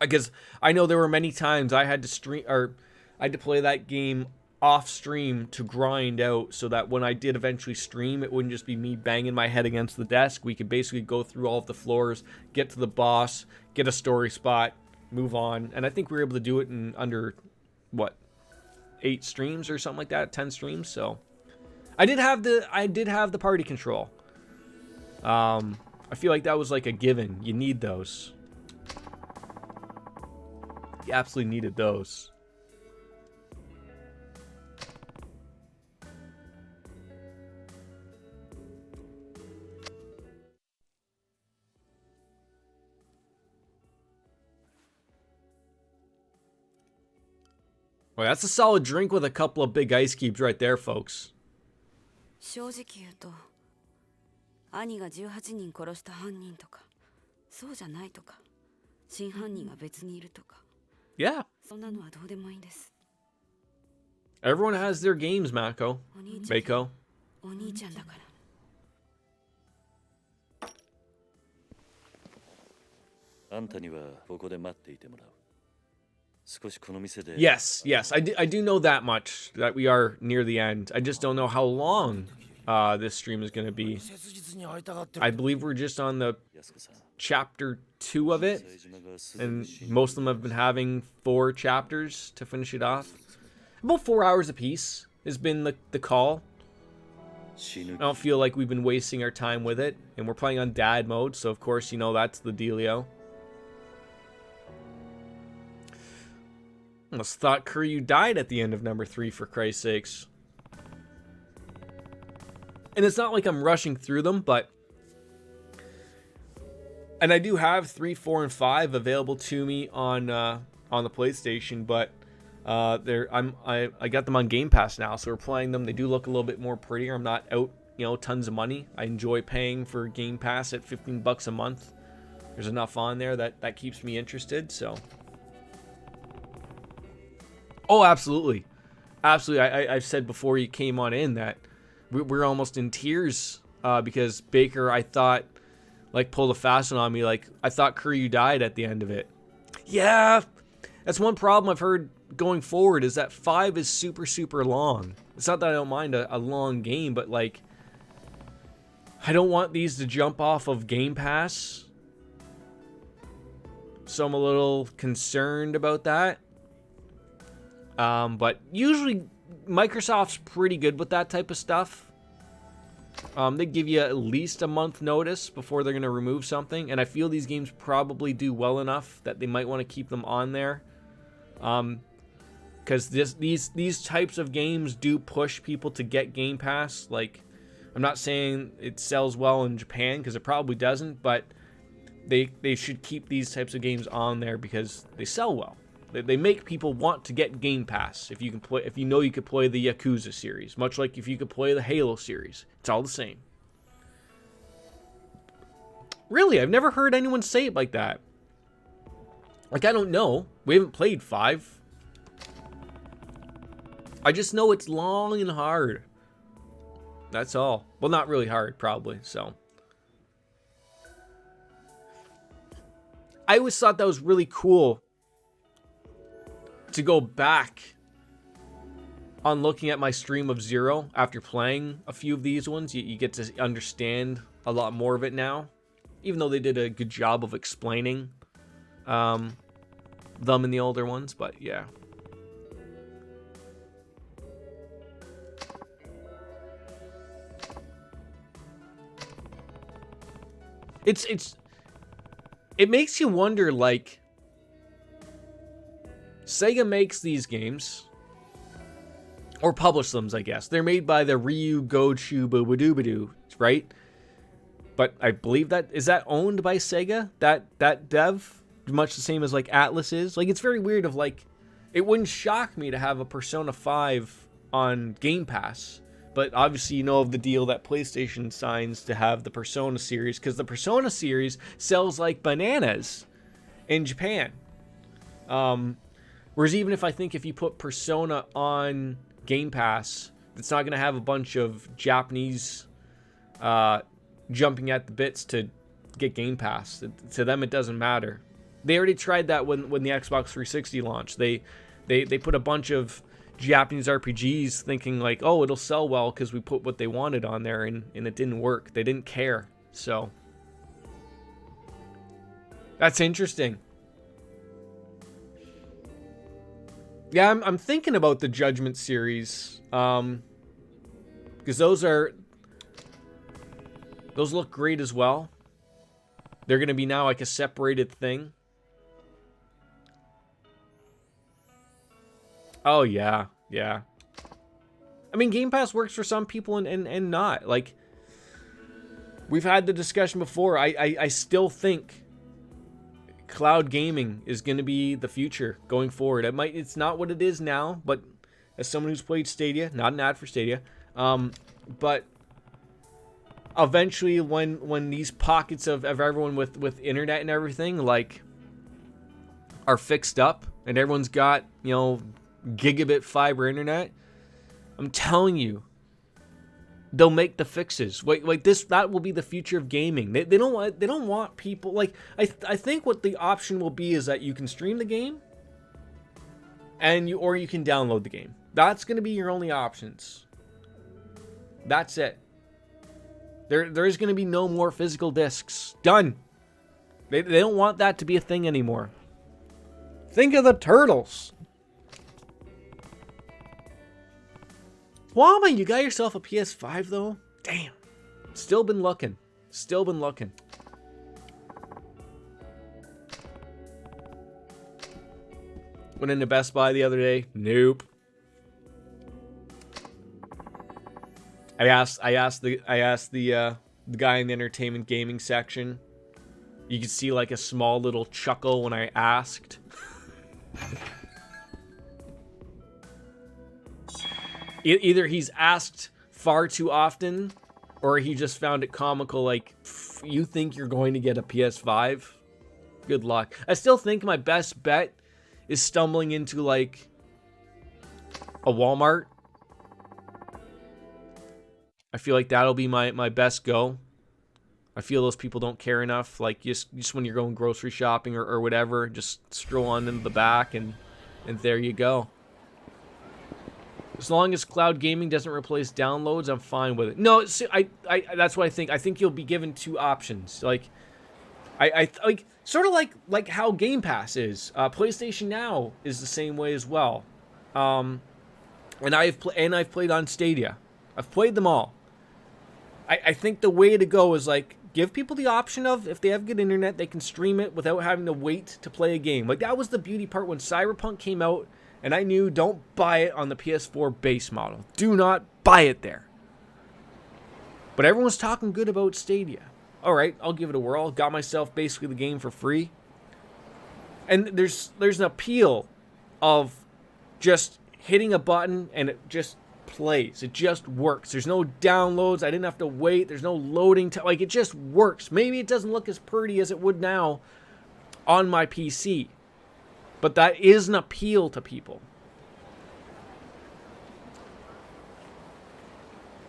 Speaker 1: Because I know there were many times I had to stream, or I had to play that game off stream to grind out, so that when I did eventually stream, it wouldn't just be me banging my head against the desk. We could basically go through all of the floors, get to the boss, get a story spot, move on. And I think we were able to do it in under, what, 8 streams or something like that, 10 streams. So I did have the party control. I feel like that was like a given. You need those. You absolutely needed those. Well, that's a solid drink with a couple of big ice cubes right there, folks.
Speaker 6: 正直言うと兄が18人殺した犯人とかそうじゃないとか真犯人が別にいるとか
Speaker 1: Yeah.
Speaker 6: そんなのはどうでもいいんです
Speaker 1: Everyone has their games, Mako.
Speaker 6: お兄ちゃん
Speaker 1: Mako.
Speaker 6: お兄ちゃんだから
Speaker 4: あんたにはここで待っていてもらう。少しこの店で
Speaker 1: Yes, I do know that much, that we are near the end. I just don't know how long this stream is going to be. I believe we're just on the
Speaker 4: 安子さん、
Speaker 1: chapter 2 of it,
Speaker 4: 冴島がすで
Speaker 1: and
Speaker 4: に死んで
Speaker 1: most of them have been having 4 chapters to finish it off. About 4 hours apiece has been the call.
Speaker 4: 死ぬ
Speaker 1: I don't feel like we've been wasting our time with it, and we're playing on dad mode, so of course, you know, that's the dealio. Almost thought Kuryu died at the end of number 3, for Christ's sakes. And it's not like I'm rushing through them, but... And I do have 3, 4, and 5 available to me on the PlayStation, but I got them on Game Pass now, so we're playing them. They do look a little bit more prettier. I'm not out, tons of money. I enjoy paying for Game Pass at $15 a month. There's enough on there that keeps me interested, so... Oh, absolutely. Absolutely. I've said before you came on in that we're almost in tears because Baker, I thought, like, pulled a fast one on me. Like, I thought Kuryu died at the end of it. Yeah, that's one problem I've heard going forward is that 5 is super, super long. It's not that I don't mind a long game, but, like, I don't want these to jump off of Game Pass. So I'm a little concerned about that. But usually Microsoft's pretty good with that type of stuff. They give you at least a month notice before they're going to remove something, and I feel these games probably do well enough that they might want to keep them on there. Because these types of games do push people to get Game Pass. Like, I'm not saying it sells well in Japan, because it probably doesn't, but they should keep these types of games on there because they sell well. They make people want to get Game Pass if you can play, if you know you could play the Yakuza series, much like if you could play the Halo series. It's all the same. Really, I've never heard anyone say it like that. Like, I don't know. We haven't played 5. I just know it's long and hard. That's all. Well, not really hard, probably, so. I always thought that was really cool to go back on looking at my stream of Zero after playing a few of these ones. You get to understand a lot more of it now, even though they did a good job of explaining them in the older ones. But yeah, it makes you wonder, like, Sega makes these games, or publish them, I guess. They're made by the Ryu Gochu Bubadubadu, right? But I believe that, is that owned by Sega? That dev? Much the same as, like, Atlas is? Like, it's very weird of, like, it wouldn't shock me to have a Persona 5 on Game Pass. But obviously you know of the deal that PlayStation signs to have the Persona series, because the Persona series sells like bananas in Japan. Whereas even if I think if you put Persona on Game Pass, it's not going to have a bunch of Japanese jumping at the bits to get Game Pass. To them, it doesn't matter. They already tried that when the Xbox 360 launched. They put a bunch of Japanese RPGs thinking like, oh, it'll sell well because we put what they wanted on there, and it didn't work. They didn't care. So that's interesting. Yeah, I'm thinking about the Judgment series, because those look great as well. They're gonna be now like a separated thing. Oh yeah, yeah. I mean, Game Pass works for some people and not. Like, we've had the discussion before. I still think cloud gaming is going to be the future going forward. It's not what it is now, but as someone who's played Stadia, not an ad for Stadia, but eventually when these pockets of everyone with internet and everything, like, are fixed up and everyone's got, you know, gigabit fiber internet, I'm telling you, they'll make the fixes. Like this, that will be the future of gaming. They don't want people, like, I think what the option will be is that you can stream the game, or you can download the game. That's going to be your only options. That's it. There is going to be no more physical discs. Done. They don't want that to be a thing anymore. Think of the Turtles. Wama, you got yourself a PS5 though? Damn. Still been looking. Went into Best Buy the other day. Nope. I asked the guy in the entertainment gaming section. You could see like a small little chuckle when I asked. Either he's asked far too often, or he just found it comical, like, you think you're going to get a PS5? Good luck. I still think my best bet is stumbling into, like, a Walmart. I feel like that'll be my best go. I feel those people don't care enough. Like, just when you're going grocery shopping or whatever, just stroll on into the back, and there you go. As long as cloud gaming doesn't replace downloads, I'm fine with it. No, that's what I think. I think you'll be given two options. Like, I like sort of like how Game Pass is. PlayStation Now is the same way as well. And I've played on Stadia. I've played them all. I think the way to go is like give people the option of, if they have good internet, they can stream it without having to wait to play a game. Like that was the beauty part when Cyberpunk came out, and I knew don't buy it on the PS4 base model. Do not buy it there. But everyone's talking good about Stadia. All right, I'll give it a whirl. Got myself basically the game for free. And there's an appeal of just hitting a button and it just plays. It just works. There's no downloads. I didn't have to wait. There's no loading time. Like, it just works. Maybe it doesn't look as pretty as it would now on my PC, but that is an appeal to people.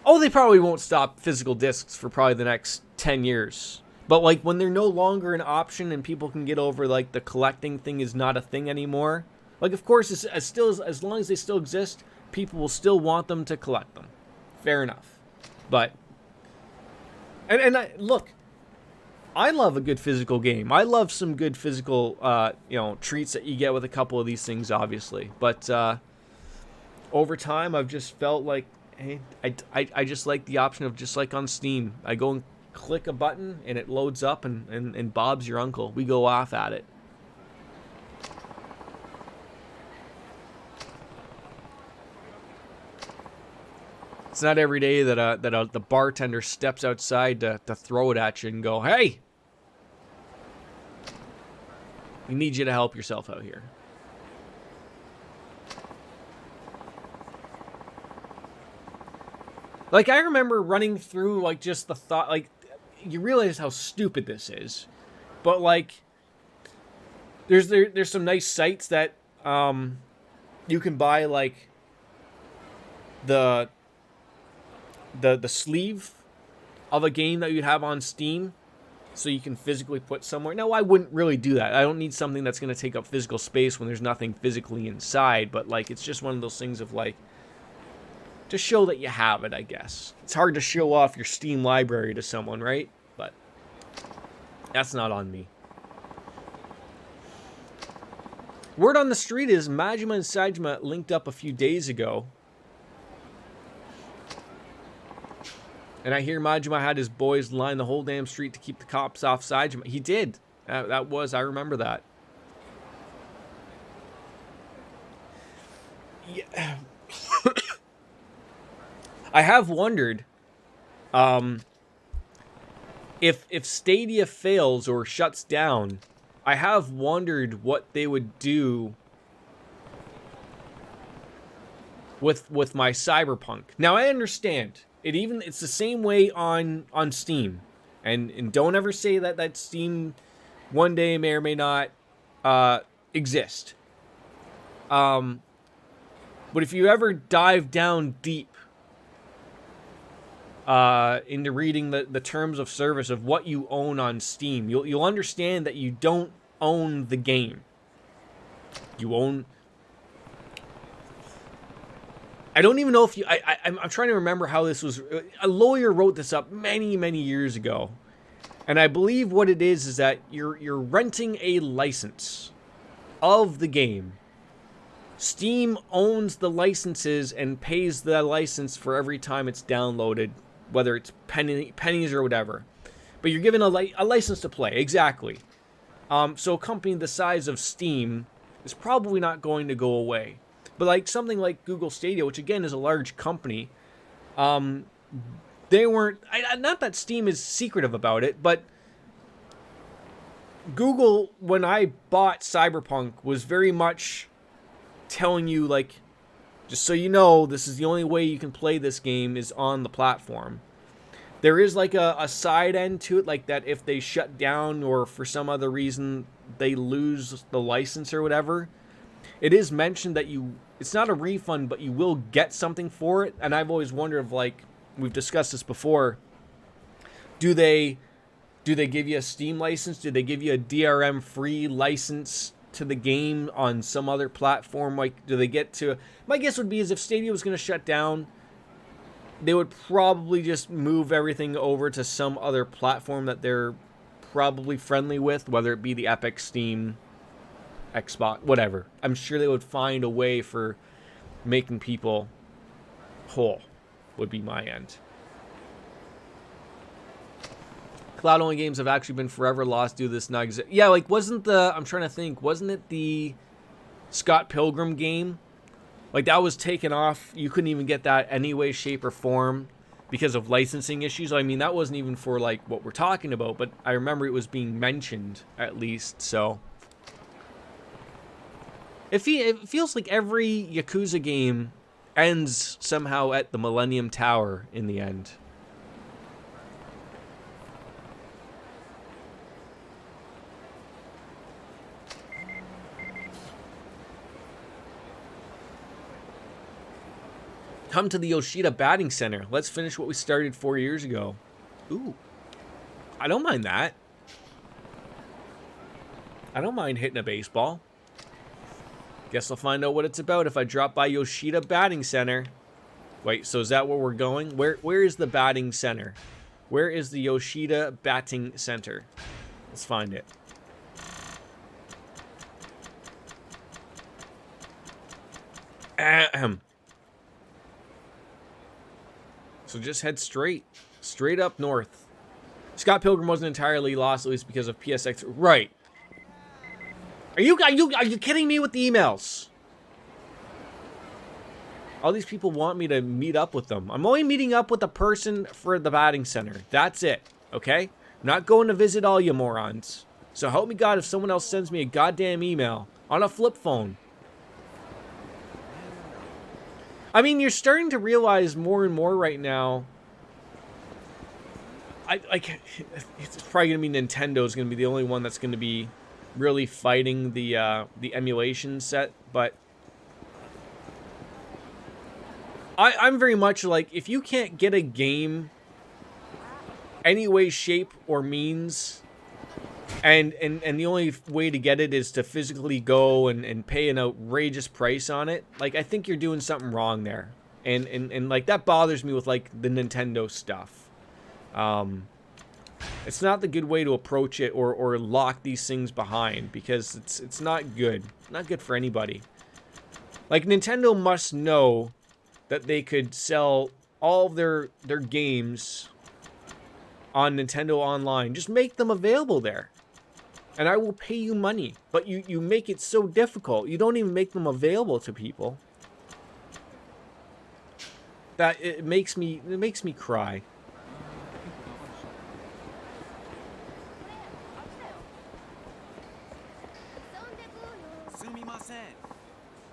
Speaker 1: Oh, they probably won't stop physical discs for probably the next 10 years. But like when they're no longer an option and people can get over like the collecting thing is not a thing anymore. Like, of course, as long as they still exist, people will still want them to collect them. Fair enough. But look, I love a good physical game. I love some good physical treats that you get with a couple of these things, obviously. But over time, I've just felt like, hey, I just like the option of just like on Steam. I go and click a button and it loads up and Bob's your uncle. We go off at it. It's not every day that the bartender steps outside to throw it at you and go, hey, we need you to help yourself out here. Like, I remember running through, like, just the thought, like, you realize how stupid this is. But, like, there's some nice sites that you can buy, like, the sleeve of a game that you'd have on Steam so you can physically put somewhere. Now, I wouldn't really do that. I don't need something that's going to take up physical space when there's nothing physically inside, but like it's just one of those things of like to show that you have it, I guess. It's hard to show off your Steam library to someone, right? But that's not on me. Word on the street is Majima and Saejima linked up a few days ago. And I hear Majima had his boys line the whole damn street to keep the cops off Saejima. He did. I remember that. Yeah. I have wondered if Stadia fails or shuts down, I have wondered what they would do with my Cyberpunk. Now, I understand. It's the same way on Steam. And don't ever say that Steam one day may or may not exist. But if you ever dive down deep into reading the terms of service of what you own on Steam, you'll understand that you don't own the game. You own... I don't even know if you... I'm trying to remember how this was... A lawyer wrote this up many, many years ago. And I believe what it is that you're renting a license of the game. Steam owns the licenses and pays the license for every time it's downloaded, whether it's pennies or whatever. But you're given a license to play, exactly. So a company the size of Steam is probably not going to go away. But like something like Google Stadia, which again is a large company, they weren't... not that Steam is secretive about it, but Google, when I bought Cyberpunk, was very much telling you, like, just so you know, this is the only way you can play this game is on the platform. There is like a side end to it, like that if they shut down or for some other reason they lose the license or whatever, it is mentioned that it's not a refund, but you will get something for it. And I've always wondered if, like, we've discussed this before, do they give you a Steam license? Do they give you a DRM free license to the game on some other platform? Like, do they get to... My guess would be is if Stadia was going to shut down, they would probably just move everything over to some other platform that they're probably friendly with, whether it be the Epic, Steam, Xbox, whatever. I'm sure they would find a way for making people whole would be my end. Cloud-only games have actually been forever lost due to this not exist. Yeah, like, wasn't I'm trying to think, wasn't it the Scott Pilgrim game? Like, that was taken off. You couldn't even get that any way, shape, or form because of licensing issues. I mean, that wasn't even for, like, what we're talking about, but I remember it was being mentioned, at least, so. It feels like every Yakuza game ends somehow at the Millennium Tower in the end. Come to the Yoshida Batting Center. Let's finish what we started 4 years ago. Ooh. I don't mind that. I don't mind hitting a baseball. Guess I'll find out what it's about if I drop by Yoshida Batting Center. Wait, so is that where we're going? Where is the batting center? Where is the Yoshida Batting Center? Let's find it. Ahem. So just head straight up north. Scott Pilgrim wasn't entirely lost, at least because of PSX. Right. Are you kidding me with the emails? All these people want me to meet up with them. I'm only meeting up with a person for the batting center. That's it. Okay? I'm not going to visit all you morons. So help me God if someone else sends me a goddamn email on a flip phone. I mean, you're starting to realize more and more right now. It's probably gonna be Nintendo's gonna be the only one that's gonna be really fighting the emulation set, but I'm very much like, if you can't get a game any way, shape, or means, and the only way to get it is to physically go and pay an outrageous price on it, like, I think you're doing something wrong there. And like, that bothers me with, like, the Nintendo stuff. It's not the good way to approach it or lock these things behind, because it's not good. Not good for anybody. Like, Nintendo must know that they could sell all of their games on Nintendo Online. Just make them available there, and I will pay you money. But you make it so difficult. You don't even make them available to people. That it makes me cry.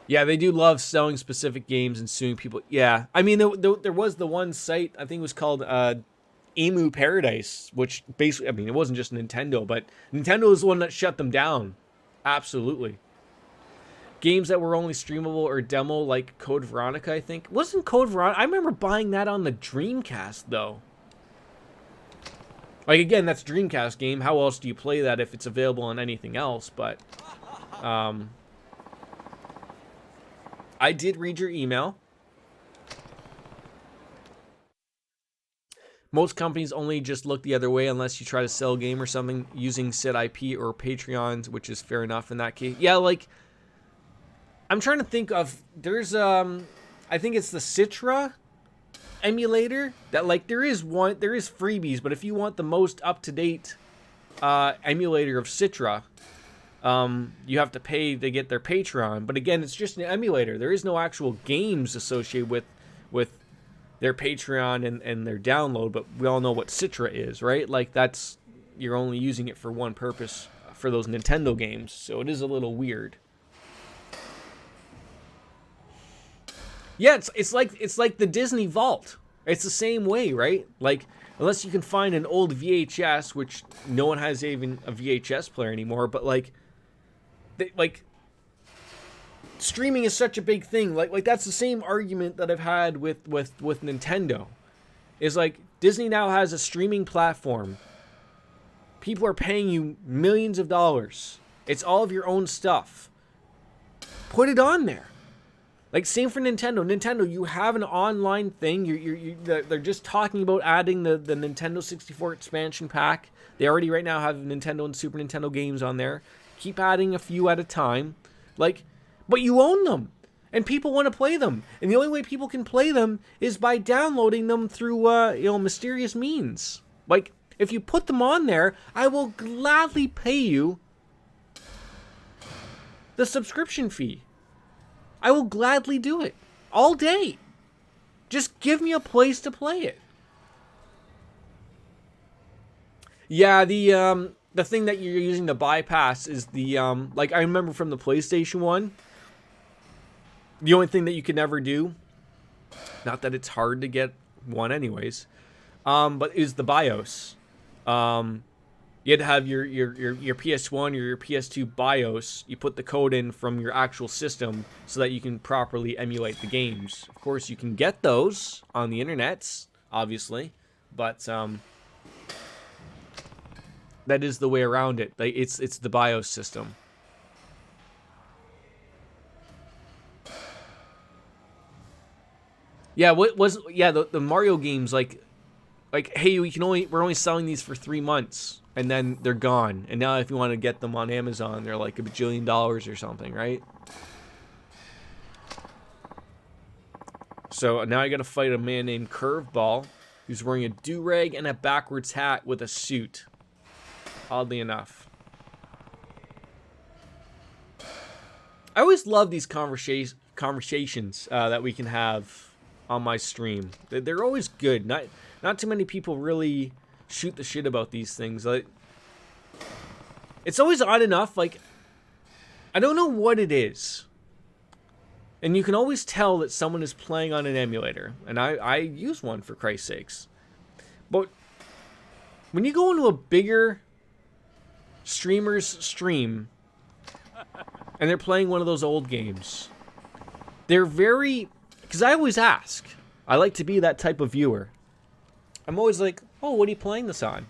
Speaker 1: Yeah, they do love selling specific games and suing people. Yeah, I mean, there was the one site, I think it was called Emu Paradise, which basically, I mean, it wasn't just Nintendo, but Nintendo was the one that shut them down. Absolutely. Games that were only streamable or demo, like Code Veronica, I think. Wasn't Code Veronica? I remember buying that on the Dreamcast, though. Like, again, that's a Dreamcast game. How else do you play that if it's available on anything else? But, I did read your email. Most companies only just look the other way unless you try to sell a game or something using said IP or Patreons, which is fair enough in that case. Yeah, like, I'm trying to think of, there's, I think it's the Citra emulator that, like, there is freebies, but if you want the most up-to-date emulator of Citra, you have to pay to get their Patreon. But again, it's just an emulator. There is no actual games associated with their Patreon and their download, but we all know what Citra is, right? Like, that's, you're only using it for one purpose, for those Nintendo games, so it is a little weird. Yeah, it's like the Disney Vault. It's the same way, right? Like, unless you can find an old VHS, which no one has even a VHS player anymore, but like streaming is such a big thing. Like that's the same argument that I've had with Nintendo. Is like, Disney now has a streaming platform. People are paying you millions of dollars. It's all of your own stuff. Put it on there. Like, same for Nintendo. Nintendo, you have an online thing. They're just talking about adding the Nintendo 64 expansion pack. They already right now have Nintendo and Super Nintendo games on there. Keep adding a few at a time. Like, but you own them. and people want to play them. And the only way people can play them is by downloading them through, mysterious means. Like, if you put them on there, I will gladly pay you the subscription fee. I will gladly do it all day. Just give me a place to play it. Yeah, the thing that you're using to bypass is the like I remember from the PlayStation 1, the only thing that you could never do, not that it's hard to get one anyways, but is the BIOS. You had to have your PS1 or your PS2 BIOS. You put the code in from your actual system so that you can properly emulate the games. Of course, you can get those on the internet, obviously, but that is the way around it. Like it's the BIOS system. Yeah, the Mario games like hey, we're only selling these for 3 months and then they're gone. And now if you want to get them on Amazon, they're like $1 bajillion or something, right? So now I got to fight a man named Curveball who's wearing a do-rag and a backwards hat with a suit. Oddly enough. I always love these conversations that we can have on my stream. They're always good. Not too many people really shoot the shit about these things. Like, it's always odd enough. Like, I don't know what it is, and you can always tell that someone is playing on an emulator. And I use one, for Christ's sakes. But when you go into a bigger streamer's stream and they're playing one of those old games, they're very, because I always ask, I like to be that type of viewer. I'm always like, oh, what are you playing this on?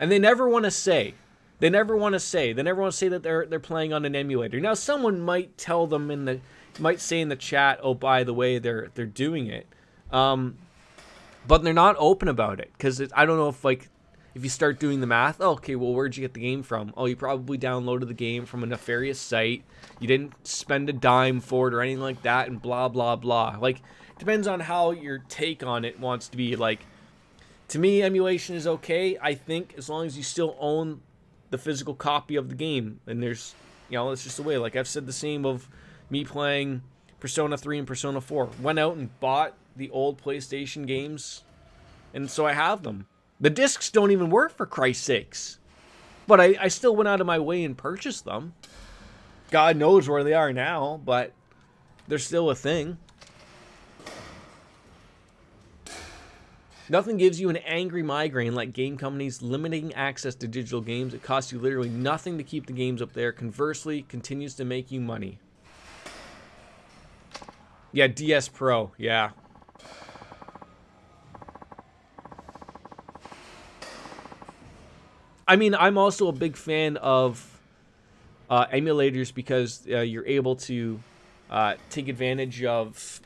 Speaker 1: And they never want to say. They never want to say that they're playing on an emulator. Now someone might tell them might say in the chat, oh, by the way, they're doing it. But they're not open about it, because I don't know if you start doing the math, oh, okay, well, where'd you get the game from? Oh, you probably downloaded the game from a nefarious site. You didn't spend a dime for it or anything like that, and blah, blah, blah. Like, depends on how your take on it wants to be. Like, to me, emulation is okay, I think, as long as you still own the physical copy of the game. And there's, it's just the way. Like, I've said the same of me playing Persona 3 and Persona 4. Went out and bought the old PlayStation games, and so I have them. The discs don't even work, for Christ's sakes. But I still went out of my way and purchased them. God knows where they are now, but they're still a thing. Nothing gives you an angry migraine like game companies limiting access to digital games. It costs you literally nothing to keep the games up there. Conversely, continues to make you money. Yeah, DS Pro, yeah. I mean, I'm also a big fan of emulators because you're able to take advantage of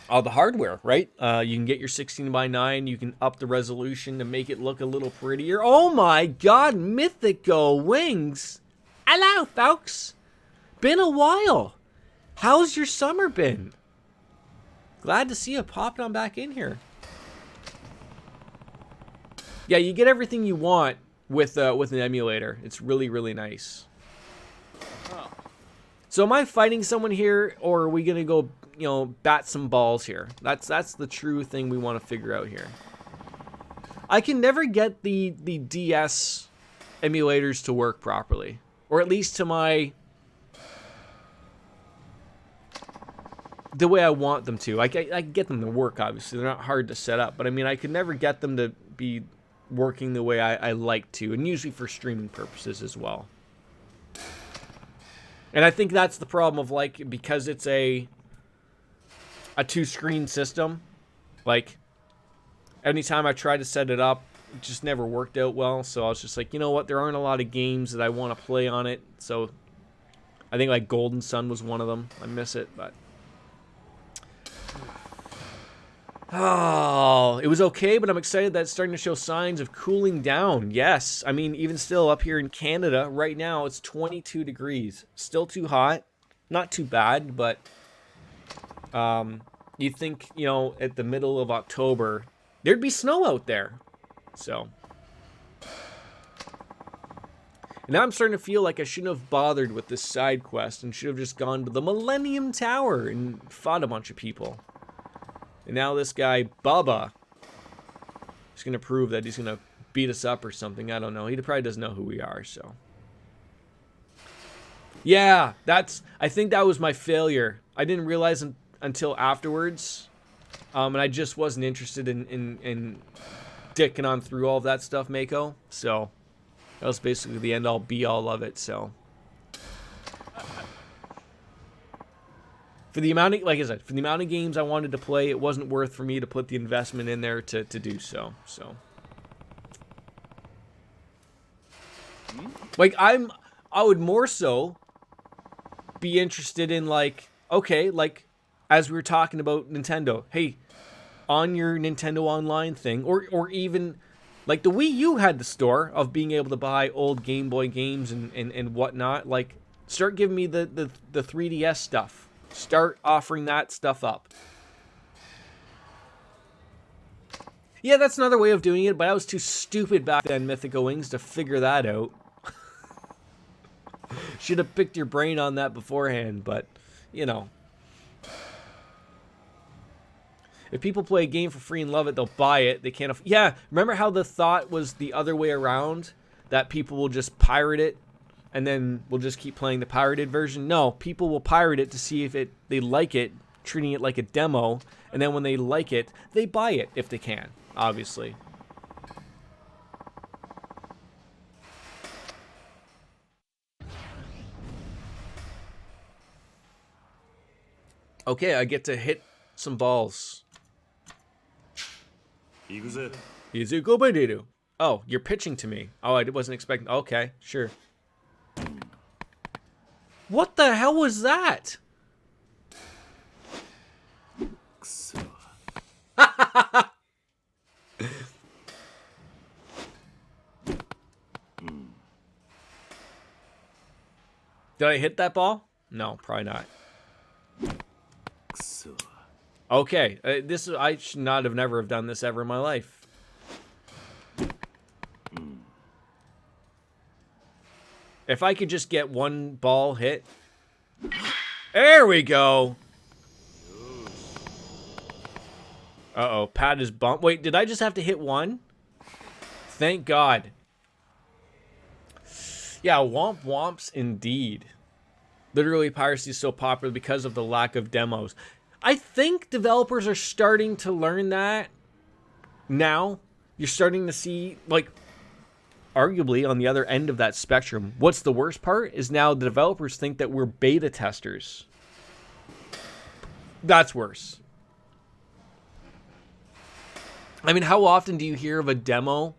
Speaker 1: all the hardware, right? You can get your 16:9. You can up the resolution to make it look a little prettier. Oh my God, Mythico Wings! Hello, folks. Been a while. How's your summer been? Glad to see you popping on back in here. Yeah, you get everything you want with an emulator. It's really, really nice. So am I fighting someone here, or are we gonna go, bat some balls here? That's the true thing we want to figure out here. I can never get the DS emulators to work properly, or at least to the way I want them to. I can get them to work, obviously. They're not hard to set up, but I mean, I could never get them to be working the way I like to, and usually for streaming purposes as well. And I think that's the problem of, because it's a two-screen system, anytime I tried to set it up, it just never worked out well. So I was just like, you know what, there aren't a lot of games that I want to play on it. So I think Golden Sun was one of them. I miss it, but oh, it was okay, but I'm excited that it's starting to show signs of cooling down. Yes, I mean, even still up here in Canada right now, it's 22 degrees. Still too hot. Not too bad, but You think, you know, at the middle of October, there'd be snow out there. So. And now I'm starting to feel like I shouldn't have bothered with this side quest and should have just gone to the Millennium Tower and fought a bunch of people. And now this guy, Bubba, is going to prove that he's going to beat us up or something. I don't know. He probably doesn't know who we are, so. Yeah, I think that was my failure. I didn't realize until afterwards. And I just wasn't interested in dicking on through all of that stuff, Mako. So, that was basically the end-all, be-all of it, so. For the amount of, like I said, for the amount of games I wanted to play, it wasn't worth for me to put the investment in there to do so. So, like, I would more so be interested in, like, okay, like, as we were talking about Nintendo, hey, on your Nintendo Online thing, or even, like, the Wii U had the store of being able to buy old Game Boy games and whatnot. Like, start giving me the 3DS stuff. Start offering that stuff up. Yeah, that's another way of doing it, but I was too stupid back then, Mythical Wings, to figure that out. Should have picked your brain on that beforehand, but, you know. If people play a game for free and love it, they'll buy it. They can't. Yeah, remember how the thought was the other way around? That people will just pirate it and then we'll just keep playing the pirated version? No, people will pirate it to see if they like it, treating it like a demo, and then when they like it, they buy it if they can, obviously. Okay, I get to hit some balls.
Speaker 4: Yakuza.
Speaker 1: Oh, you're pitching to me. Oh, I wasn't expecting. Okay, sure. What the hell was that? Did I hit that ball? No, probably not. Okay, I should not have never have done this ever in my life. If I could just get one ball hit. There we go. Uh-oh, pad is bumped. Wait, did I just have to hit one? Thank God. Yeah, womp womps indeed. Literally, piracy is so popular because of the lack of demos. I think developers are starting to learn that now. You're starting to see, like, arguably on the other end of that spectrum. What's the worst part is now the developers think that we're beta testers. That's worse. I mean, how often do you hear of a demo?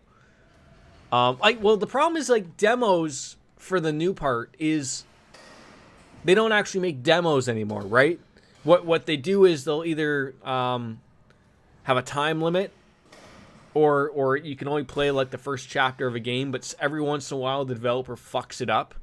Speaker 1: Well, the problem is, like, demos for the new part is they don't actually make demos anymore, right? What they do is they'll either have a time limit, or you can only play like the first chapter of a game, but every once in a while the developer fucks it up,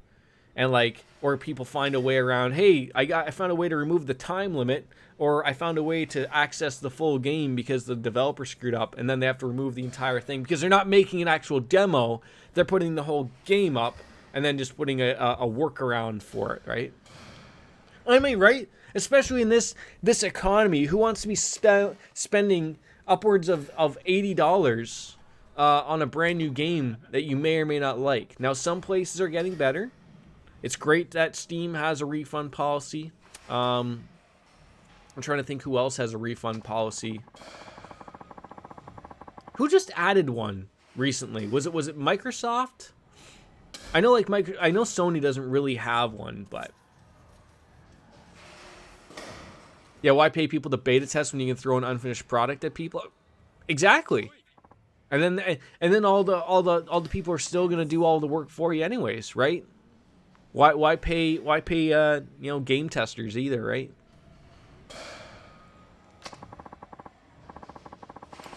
Speaker 1: and like, or people find a way around. Hey, I found a way to remove the time limit, or I found a way to access the full game because the developer screwed up, and then they have to remove the entire thing because they're not making an actual demo. They're putting the whole game up and then just putting a workaround for it, right? I mean, right? Especially in this economy, who wants to be spending upwards of $80 on a brand new game that you may or may not like? Now, some places are getting better. It's great that Steam has a refund policy. I'm trying to think who else has a refund policy. Who just added one recently? Was it Microsoft? I know I know Sony doesn't really have one, but yeah, why pay people to beta test when you can throw an unfinished product at people? Exactly. And then all the people are still gonna do all the work for you anyways, right? Why pay game testers either, right?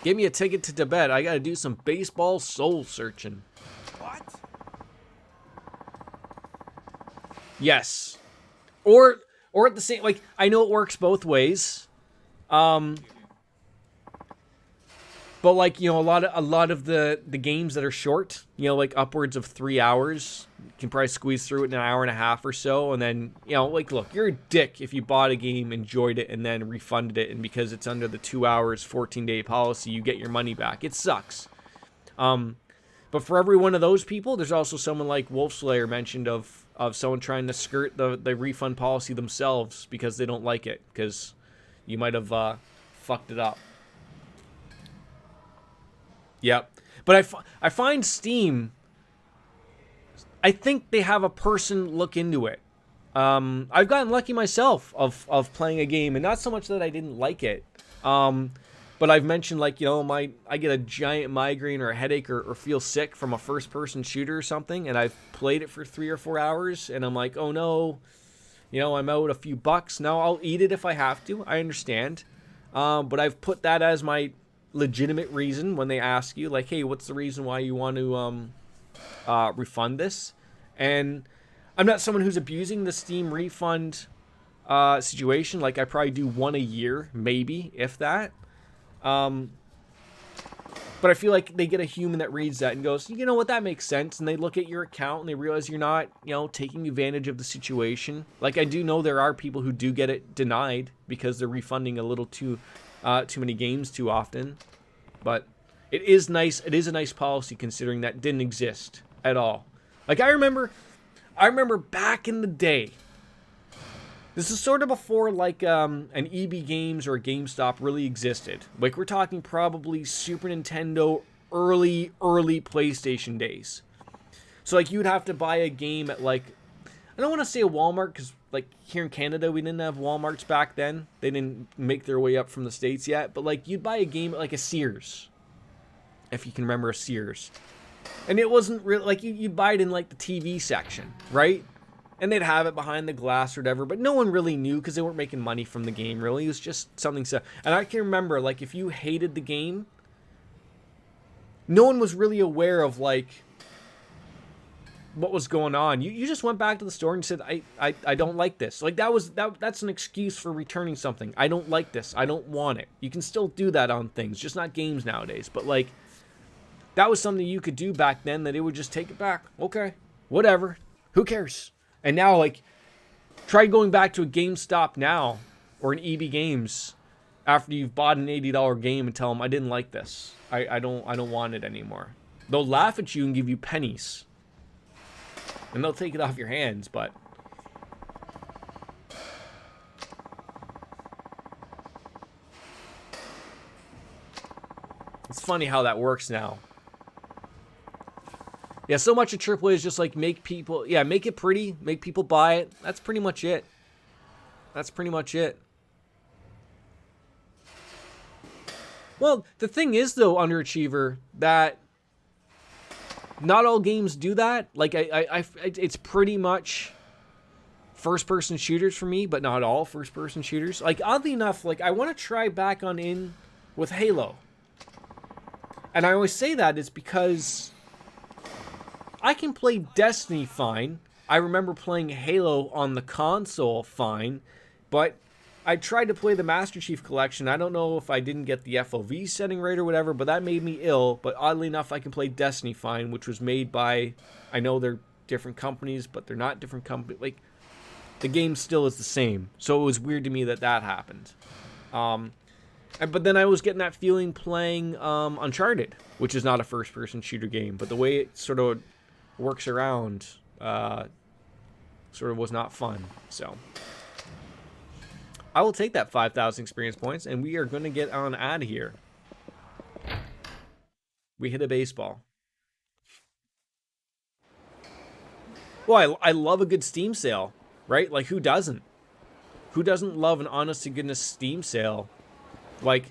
Speaker 1: Give me a ticket to Tibet. I gotta do some baseball soul searching. What? Yes. Or Or at the same, like, I know it works both ways. But like, you know, a lot of the games that are short, you know, like upwards of 3 hours, you can probably squeeze through it in an hour and a half or so. And then, you know, like, look, you're a dick if you bought a game, enjoyed it, and then refunded it. And because it's under the 2 hours, 14-day policy, you get your money back. It sucks. But for every one of those people, there's also someone like Wolfslayer mentioned of someone trying to skirt the refund policy themselves because they don't like it, because you might have fucked it up. Yep. But I find Steam, I think they have a person look into it. I've gotten lucky myself of playing a game, and not so much that I didn't like it. But I've mentioned, like, you know, I get a giant migraine or a headache or feel sick from a first-person shooter or something, and I've played it for 3 or 4 hours, and I'm like, oh no, you know, I'm out a few bucks. Now I'll eat it if I have to. I understand. But I've put that as my legitimate reason when they ask you, like, hey, what's the reason why you want to refund this? And I'm not someone who's abusing the Steam refund situation. Like, I probably do one a year, maybe, if that. But I feel like they get a human that reads that and goes, you know what, that makes sense. And they look at your account and they realize you're not, you know, taking advantage of the situation. Like, I do know there are people who do get it denied because they're refunding a little too many games too often. But it is nice. It is a nice policy considering that didn't exist at all. Like, I remember back in the day, this is sort of before, like, an EB Games or a GameStop really existed. Like, we're talking probably Super Nintendo, early PlayStation days. So, like, you'd have to buy a game at, like, I don't want to say a Walmart, because, like, here in Canada, we didn't have Walmarts back then. They didn't make their way up from the States yet. But, like, you'd buy a game at, like, a Sears. If you can remember a Sears. And it wasn't really, like, you'd buy it in, like, the TV section, right? And they'd have it behind the glass or whatever, but no one really knew because they weren't making money from the game, really. It was just something so. And I can remember, like, if you hated the game, no one was really aware of, like, what was going on. You just went back to the store and said, I don't like this. Like, that's an excuse for returning something. I don't like this. I don't want it. You can still do that on things, just not games nowadays. But, like, that was something you could do back then, that it would just take it back. Okay, whatever. Who cares? And now, like, try going back to a GameStop now or an EB Games after you've bought an $80 game and tell them, I didn't like this. I don't want it anymore. They'll laugh at you and give you pennies. And they'll take it off your hands, but it's funny how that works now. Yeah, so much of AAA is just like make it pretty, make people buy it. That's pretty much it. Well, the thing is, though, Underachiever, that not all games do that. Like, it's pretty much first-person shooters for me, but not all first-person shooters. Like, oddly enough, like, I want to try back on in with Halo. And I always say that is because I can play Destiny fine. I remember playing Halo on the console fine, but I tried to play the Master Chief Collection. I don't know if I didn't get the FOV setting right or whatever, but that made me ill. But oddly enough, I can play Destiny fine, which was made by, I know they're different companies, but they're not different companies. Like, the game still is the same. So it was weird to me that happened. But then I was getting that feeling playing Uncharted, which is not a first-person shooter game, but the way it sort of works around sort of was not fun. So I will take that 5,000 experience points, and we are going to get on out of here. We hit a baseball. Well, I love a good Steam sale, right? Like, who doesn't? Who doesn't love an honest-to-goodness Steam sale? Like,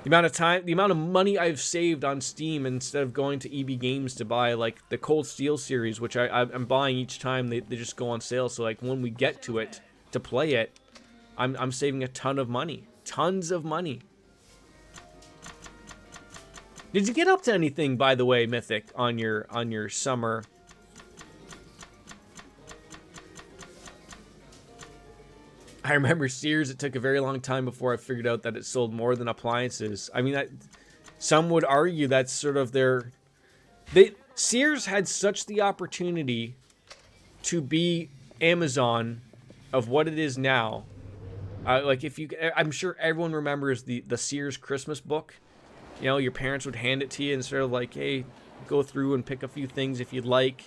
Speaker 1: the amount of money I've saved on Steam instead of going to EB Games to buy, like, the Cold Steel series, which I'm buying each time they just go on sale. So, like, when we get to it, to play it, I'm saving a ton of money. Tons of money. Did you get up to anything, by the way, Mythic, on your summer? I remember Sears, it took a very long time before I figured out that it sold more than appliances. I mean, some would argue that's sort of their... Sears had such the opportunity to be Amazon of what it is now. Like, I'm sure everyone remembers the Sears Christmas book. You know, your parents would hand it to you and sort of like, hey, go through and pick a few things if you'd like.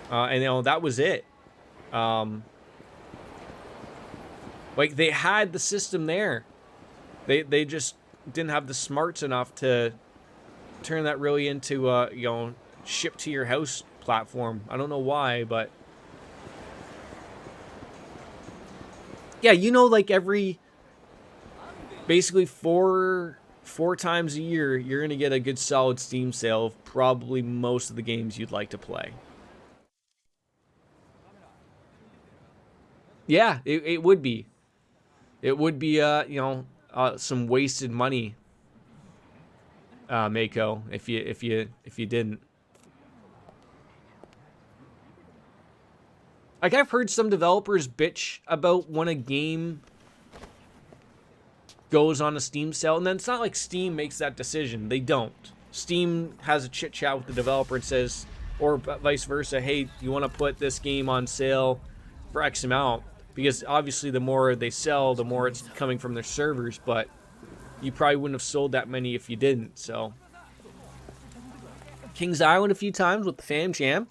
Speaker 1: And, you know, that was it. Like, they had the system there. They just didn't have the smarts enough to turn that really into a, you know, ship to your house platform. I don't know why, but yeah, you know, like basically four times a year, you're gonna get a good solid Steam sale of probably most of the games you'd like to play. Yeah, it would be. It would be, you know, some wasted money, Mako, if you didn't. Like, I've heard some developers bitch about when a game goes on a Steam sale, and then it's not like Steam makes that decision. They don't. Steam has a chit chat with the developer and says, or vice versa, hey, you want to put this game on sale for X amount? Because obviously the more they sell, the more it's coming from their servers, but you probably wouldn't have sold that many if you didn't, so. Kings Island a few times with the Fam Jam,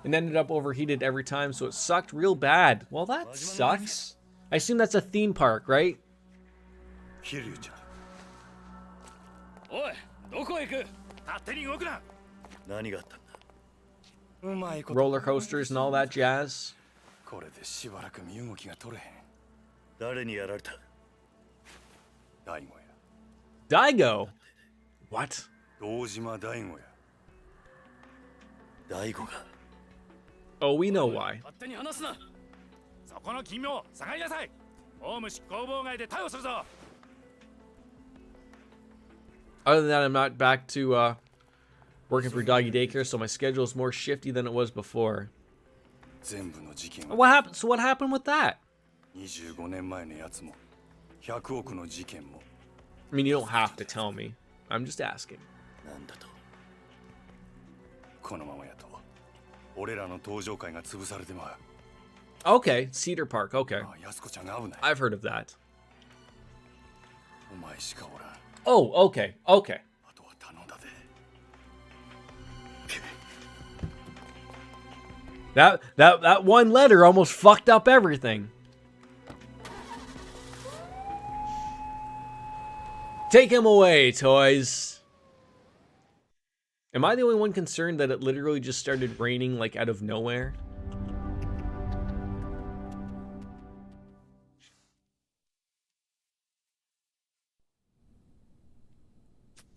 Speaker 1: and ended up overheated every time, so it sucked real bad. Well, that sucks. I assume that's a theme park, right? Roller coasters and all that jazz.
Speaker 2: これでしばらく身動きが取れへん。
Speaker 4: 誰にやられた？
Speaker 2: 大悟や。
Speaker 1: Daigo? What?
Speaker 2: 堂島大悟や。
Speaker 4: 大悟が。
Speaker 1: Oh, we know why.
Speaker 7: 勝手に話すな。そこの奇妙、下がりなさい。オウム執行妨害で逮捕するぞ。
Speaker 1: Other than that, I'm not back to working for doggy daycare, so my schedule is more shifty than it was before.
Speaker 2: 全部の事件は
Speaker 1: What happened? So what happened with that?
Speaker 2: 25年前のやつも100億の事件も
Speaker 1: I mean, you don't have to tell me. I'm just asking.
Speaker 4: なんだと？
Speaker 2: このままやと俺らの登場会が潰されてまう。
Speaker 1: Okay, Cedar Park. Okay,
Speaker 2: ああ安子ちゃんが危ない。
Speaker 1: I've heard of that.
Speaker 2: お前しかおらん。
Speaker 1: Oh, okay, okay.
Speaker 2: あとは頼んだで。
Speaker 1: That one letter almost fucked up everything. Take him away, toys. Am I the only one concerned that it literally just started raining like out of nowhere?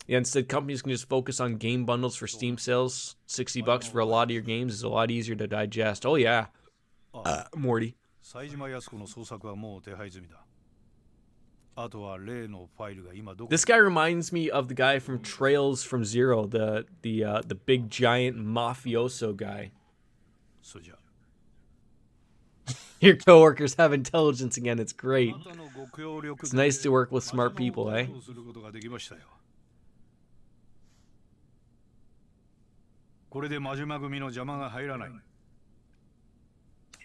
Speaker 1: Yeah, instead companies can just focus on game bundles for Steam sales. $60 for a lot of your games is a lot easier to digest. Oh yeah, Morty.
Speaker 2: 冴島康子の捜索はもう手配済みだ。あとは例のファイルが今どこ
Speaker 1: This guy reminds me of the guy from Trails from Zero, the big giant mafioso guy.
Speaker 2: そじゃ
Speaker 1: Your coworkers have intelligence again. It's great.
Speaker 2: あなたのご協力
Speaker 1: It's nice to work with smart people, eh?
Speaker 2: することができましたよ。これで真島組の邪魔が入らない。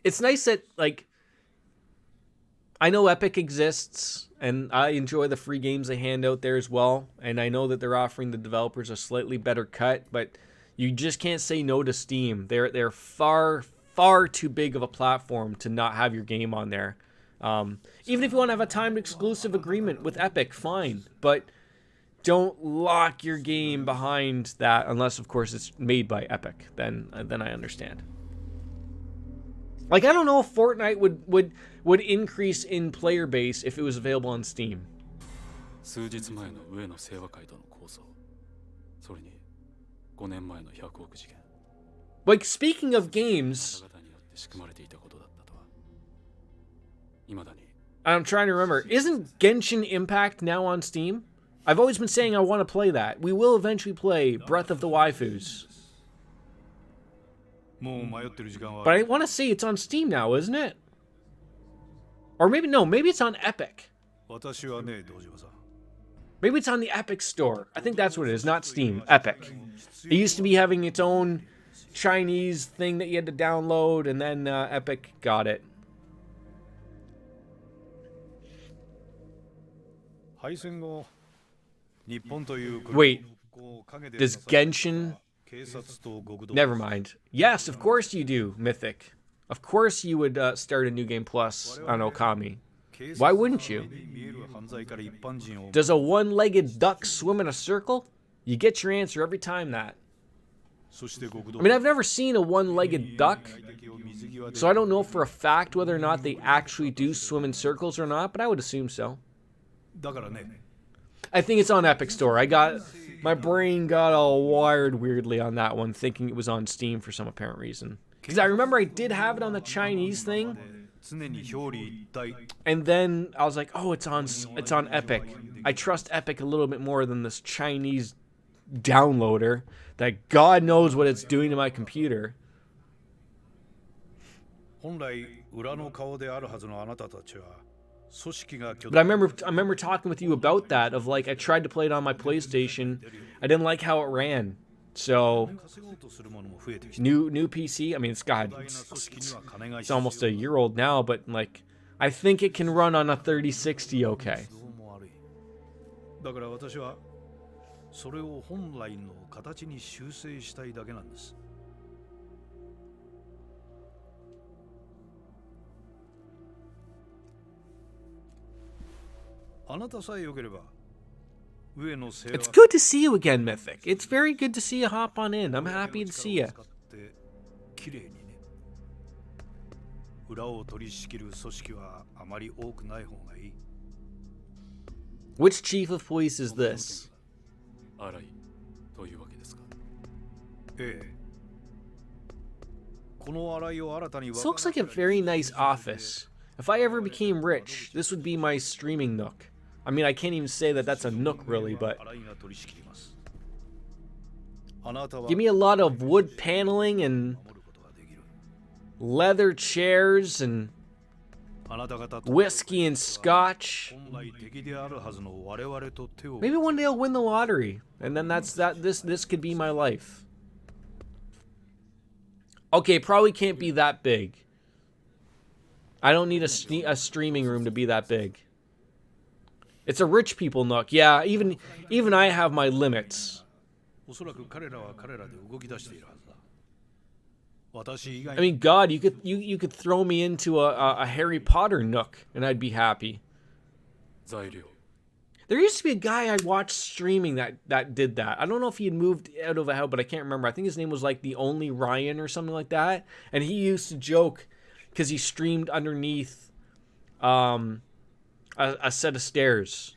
Speaker 1: It's nice that, like, I know Epic exists, and I enjoy the free games they hand out there as well, and I know that they're offering the developers a slightly better cut, but you just can't say no to Steam. They're far too big of a platform to not have your game on there. Even if you want to have a timed exclusive agreement with Epic, fine, but don't lock your game behind that unless, of course, it's made by Epic. Then I understand. Like, I don't know if Fortnite would increase in player base if it was available on Steam.
Speaker 8: 数日前の上野清和会との抗争、それに5年前の100億事件、
Speaker 1: Like, speaking of games,
Speaker 8: 方々によって仕組まれていたことだったとは、未だに
Speaker 1: I'm trying to remember. Isn't Genshin Impact now on Steam? I've always been saying I want to play that. We will eventually play Breath of the Waifus.
Speaker 2: もう迷ってる時間は
Speaker 1: But I want to say it's on Steam now, isn't it? Or maybe, no, maybe it's on Epic.
Speaker 2: 私はね、道場さん。
Speaker 1: Maybe it's on the Epic store. I think that's what it is, not Steam. Epic. It used to be having its own Chinese thing that you had to download, and then Epic got it.
Speaker 2: 敗戦後、日本という
Speaker 1: Wait, does Genshin...
Speaker 2: 警察と極道
Speaker 1: Never mind. Yes, of course you do, Mythic. Of course you would start a New Game Plus on Okami. Why wouldn't you? Does a one-legged duck swim in a circle? You get your answer every time that. I mean, I've never seen a one-legged duck, so I don't know for a fact whether or not they actually do swim in circles or not, but I would assume so.
Speaker 2: だからね、
Speaker 1: I think it's on Epic Store. My brain got all wired weirdly on that one, thinking it was on Steam for some apparent reason. Because I remember I did have it on the Chinese thing,
Speaker 2: 常に表裏一体
Speaker 1: and then I was like, oh, it's on Epic. I trust Epic a little bit more than this Chinese downloader that God knows what it's doing to my computer.
Speaker 2: 本来裏の顔であるはずのあなたたちは組織が巨
Speaker 1: But I remember talking with you about that, of like, I tried to play it on my PlayStation. I didn't like how it ran. So,
Speaker 2: 稼ごうとするものも増えてきて
Speaker 1: new PC, I mean, it's almost a year old now, but like, I think it can run on a 3060 okay.
Speaker 2: どうも悪いだから私はそれを本来の形に修正したいだけなんです。あなたさえ良ければ
Speaker 1: It's good to see you again, Mythic. It's very good to see you hop on in. I'm happy to see you.
Speaker 2: 綺麗にね。裏を取り仕切る組織はあまり多くない方がいい。
Speaker 1: Which chief of police is this?
Speaker 8: 荒いというわけですか。
Speaker 2: ええ。この洗いを新たに
Speaker 1: This looks like a very nice office. If I ever became rich, this would be my streaming nook. I mean, I can't even say that that's a nook really, but give me a lot of wood paneling and leather chairs and whiskey and scotch. Maybe one day I'll win the lottery, and then this could be my life. Okay, probably can't be that big. I don't need a streaming room to be that big. It's a rich people nook. Yeah, even I have my limits. I mean, God, you could throw me into a Harry Potter nook and I'd be happy.
Speaker 8: 材料
Speaker 1: There used to be a guy I watched streaming that did that. I don't know if he had moved out of a house, but I can't remember. I think his name was like The Only Ryan or something like that. And he used to joke because he streamed underneath a set of stairs.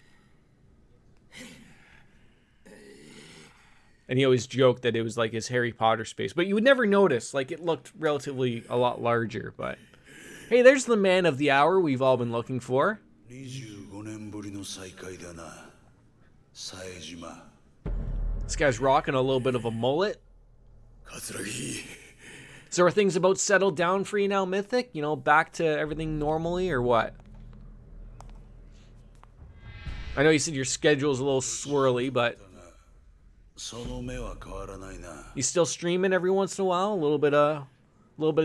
Speaker 1: And he always joked that it was like his Harry Potter space. But you would never notice. Like, it looked relatively a lot larger. But hey, there's the man of the hour we've all been looking for.
Speaker 2: 25年ぶりの再会だな、冴島。
Speaker 1: This guy's rocking a little bit of a mullet.
Speaker 2: 桂木。
Speaker 1: So are things about settled down for you now, Mythic? You know, back to everything normally, or what? I know you said your schedule's a little swirly, but
Speaker 2: その目は変わらないな。
Speaker 1: you still streaming every once in a while? A little bit of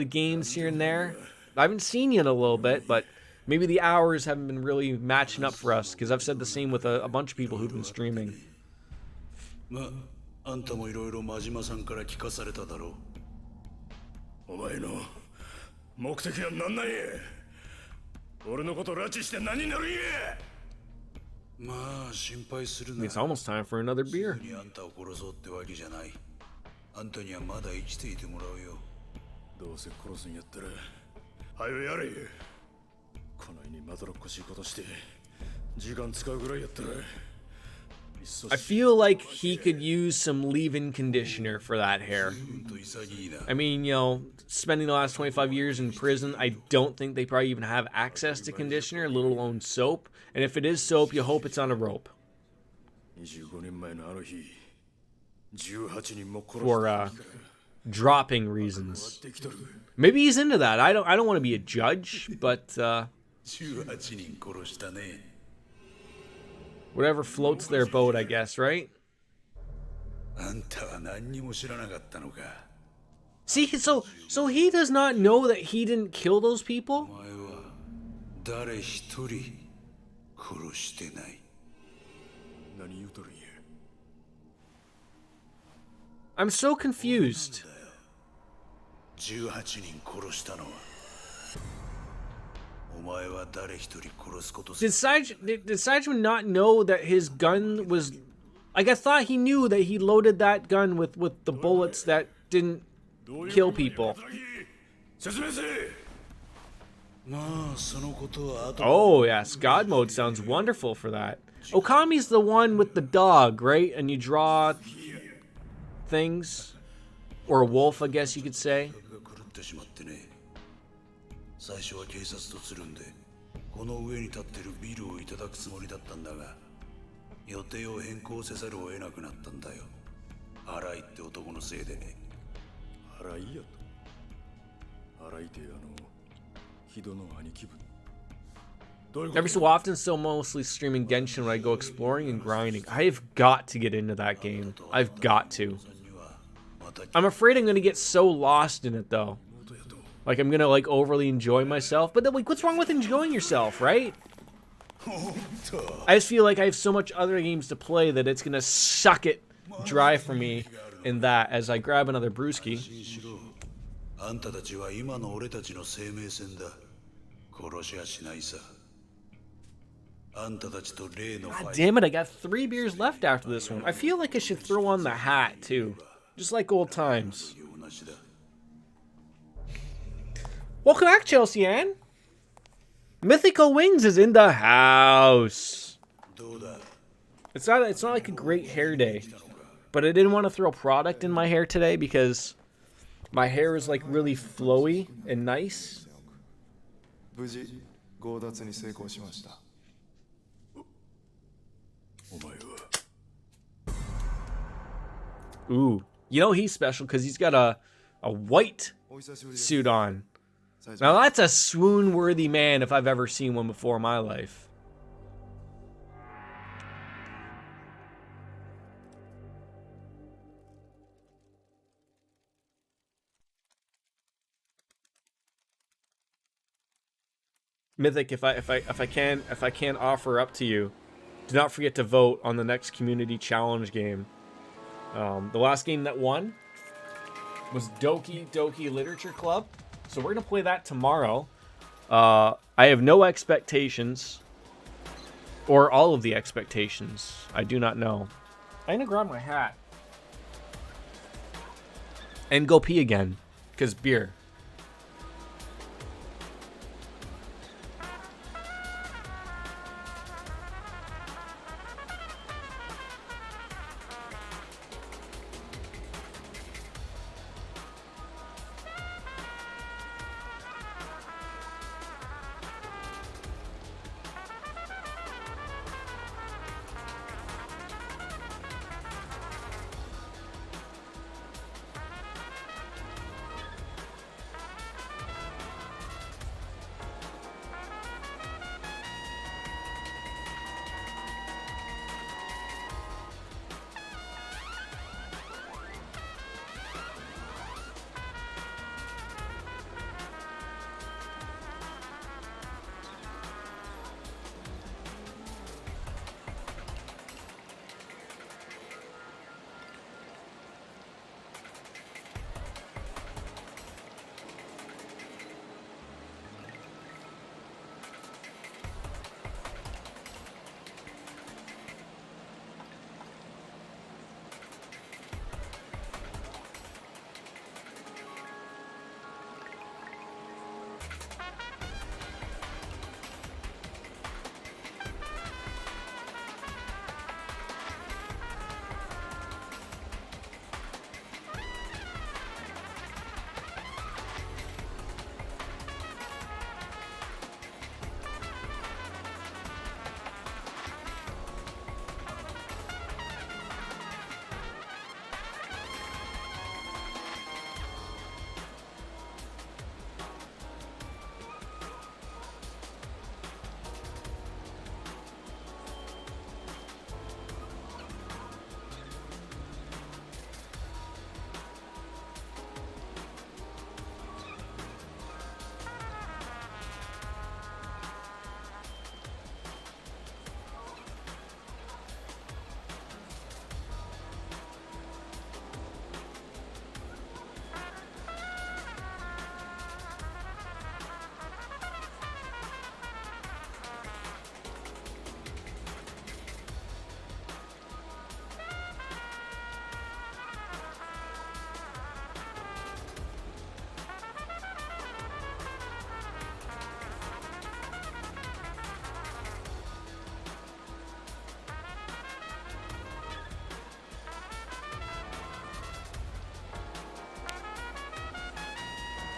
Speaker 1: games here and there? I haven't seen you in a little bit, but maybe the hours haven't been really matching up for us, because I've said the same with a bunch of people who've been streaming.
Speaker 2: まあ、あんたもいろいろ真島さんから聞かされただろう。お前の目的は何なんや。俺のこと拉致して何になるんや。まあ心配するな。
Speaker 1: It's almost time for another beer.
Speaker 2: あんたを殺そうってわけじゃない。あんたにはまだ生きていてもらうよ。どうせ殺すんやったら、はよやれ。こないにまどろっこしいことして、時間使うぐらいやったら。
Speaker 1: I feel like he could use some leave-in conditioner for that hair. I mean, you know, spending the last 25 years in prison, I don't think they probably even have access to conditioner, let alone soap. And if it is soap, you hope it's on a rope. For dropping reasons. Maybe he's into that. I don't want to be a judge, but
Speaker 2: 18人殺したね。
Speaker 1: Whatever floats their boat, I guess, right?
Speaker 2: あんたは何にも知らなかったのか。
Speaker 1: See, so he does not know that he didn't kill those
Speaker 2: お
Speaker 1: people?
Speaker 2: 前は誰一人殺してない。何言うとるんや。
Speaker 1: I'm so confused.
Speaker 2: 18人殺したのはお前は誰一人殺すことす
Speaker 1: Did Saijima not know that his gun was... Like, I thought he knew that he loaded that gun with the bullets that didn't kill people.
Speaker 7: 説明せえ。
Speaker 2: まあそのことは後
Speaker 1: Oh, yes. God mode sounds wonderful for that. Okami's the one with the dog, right? And you draw things. Or a wolf, I guess you could say.
Speaker 2: が狂ってしまってね。最初は警察とつるんでこの上に立ってるビルをいただくつもりだったんだが予定を変更せざるを得なくなったんだよ。荒井って男のせいでね。
Speaker 4: 荒井やと荒井ってヒドの兄貴分。
Speaker 1: Every so often, still mostly streaming Genshin when I go exploring and grinding. I've got to get into that game. I've got to. I'm afraid I'm going to get so lost in it, though. Like, I'm going to, like, overly enjoy myself. But then, like, what's wrong with enjoying yourself, right? I just feel like I have so much other games to play that it's going to suck it dry for me in that as I grab another brewski.
Speaker 2: あんたたちは今の俺たちの生命線だ。殺しはしないさ。あんたたちと例のファ
Speaker 1: God
Speaker 2: イ
Speaker 1: damn it, I got 3 beers left after this one. I feel like I should throw on the hat, too. Just like old times.
Speaker 2: ト同じだ。
Speaker 1: Welcome back, Chelsea Ann. Mythical Wings is in the house.
Speaker 2: どうだ。
Speaker 1: It's not like a great hair day, but I didn't want to throw product in my hair today because my hair is like really flowy and nice.
Speaker 9: 無事強奪に成功しました。
Speaker 2: お前は
Speaker 1: Ooh, you know he's special because he's got a white
Speaker 9: お久しぶりです。
Speaker 1: suit on.
Speaker 9: 最初
Speaker 1: Now that's a swoon-worthy man if I've ever seen one before in my life. Mythic, if I can offer up to you, do not forget to vote on the next community challenge game. The last game that won was Doki Doki Literature Club. So we're gonna play that tomorrow. I have no expectations, or all of the expectations. I do not know. I'm gonna grab my hat and go pee again, cause beer.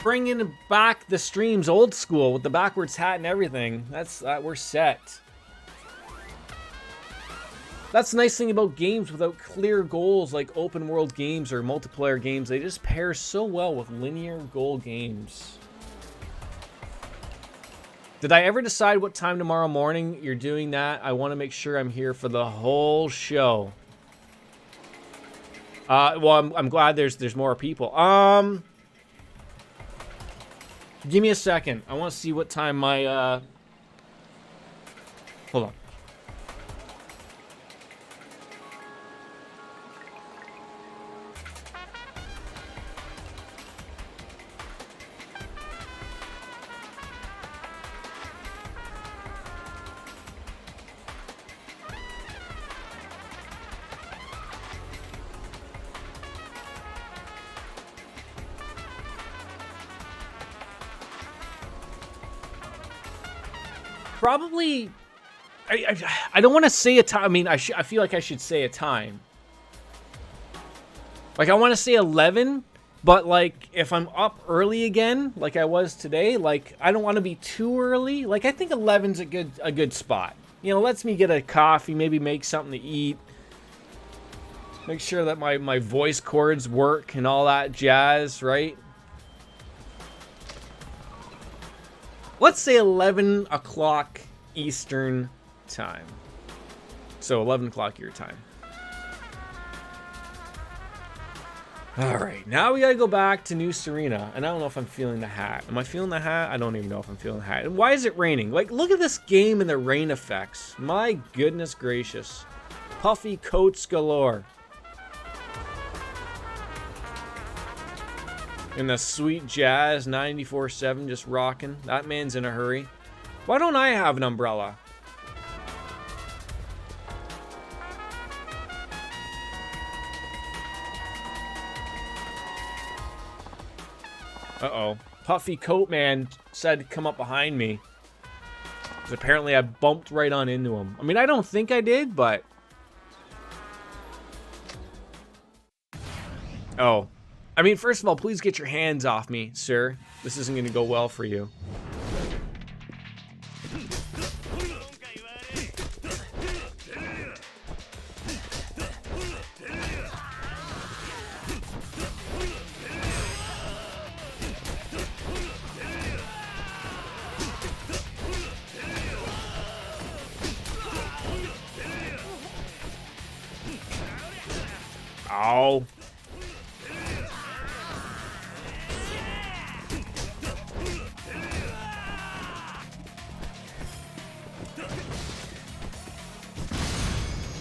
Speaker 1: bringing back the streams old school with the backwards hat and everything. We're set. That's the nice thing about games without clear goals like open world games or multiplayer games. They just pair so well with linear goal games. Did I ever decide what time tomorrow morning you're doing that? I want to make sure I'm here for the whole show. Well, I'm glad there's more people. Give me a second. I want to see what time my hold on. Probably, I don't want to say a time. I mean, I feel like I should say a time. Like, I want to say 11, but, like, if I'm up early again, like I was today, like, I don't want to be too early. Like, I think 11's a good spot. You know, lets me get a coffee, maybe make something to eat. Make sure that my voice cords work and all that jazz, right? Let's say 11 o'clock Eastern time. So 11 o'clock your time. All right, now we gotta go back to New Serena. And I don't know if I'm feeling the hat. Am I feeling the hat? I don't even know if I'm feeling the hat. And why is it raining? Like, look at this game and the rain effects. My goodness gracious. Puffy coats galore. And the sweet jazz 94.7 just rocking. That man's in a hurry. Why don't I have an umbrella? Uh-oh. Puffy Coat Man said to come up behind me. Because apparently I bumped right on into him. I mean, I don't think I did, but... Oh. I mean, first of all, please get your hands off me, sir. This isn't going to go well for you. Ow.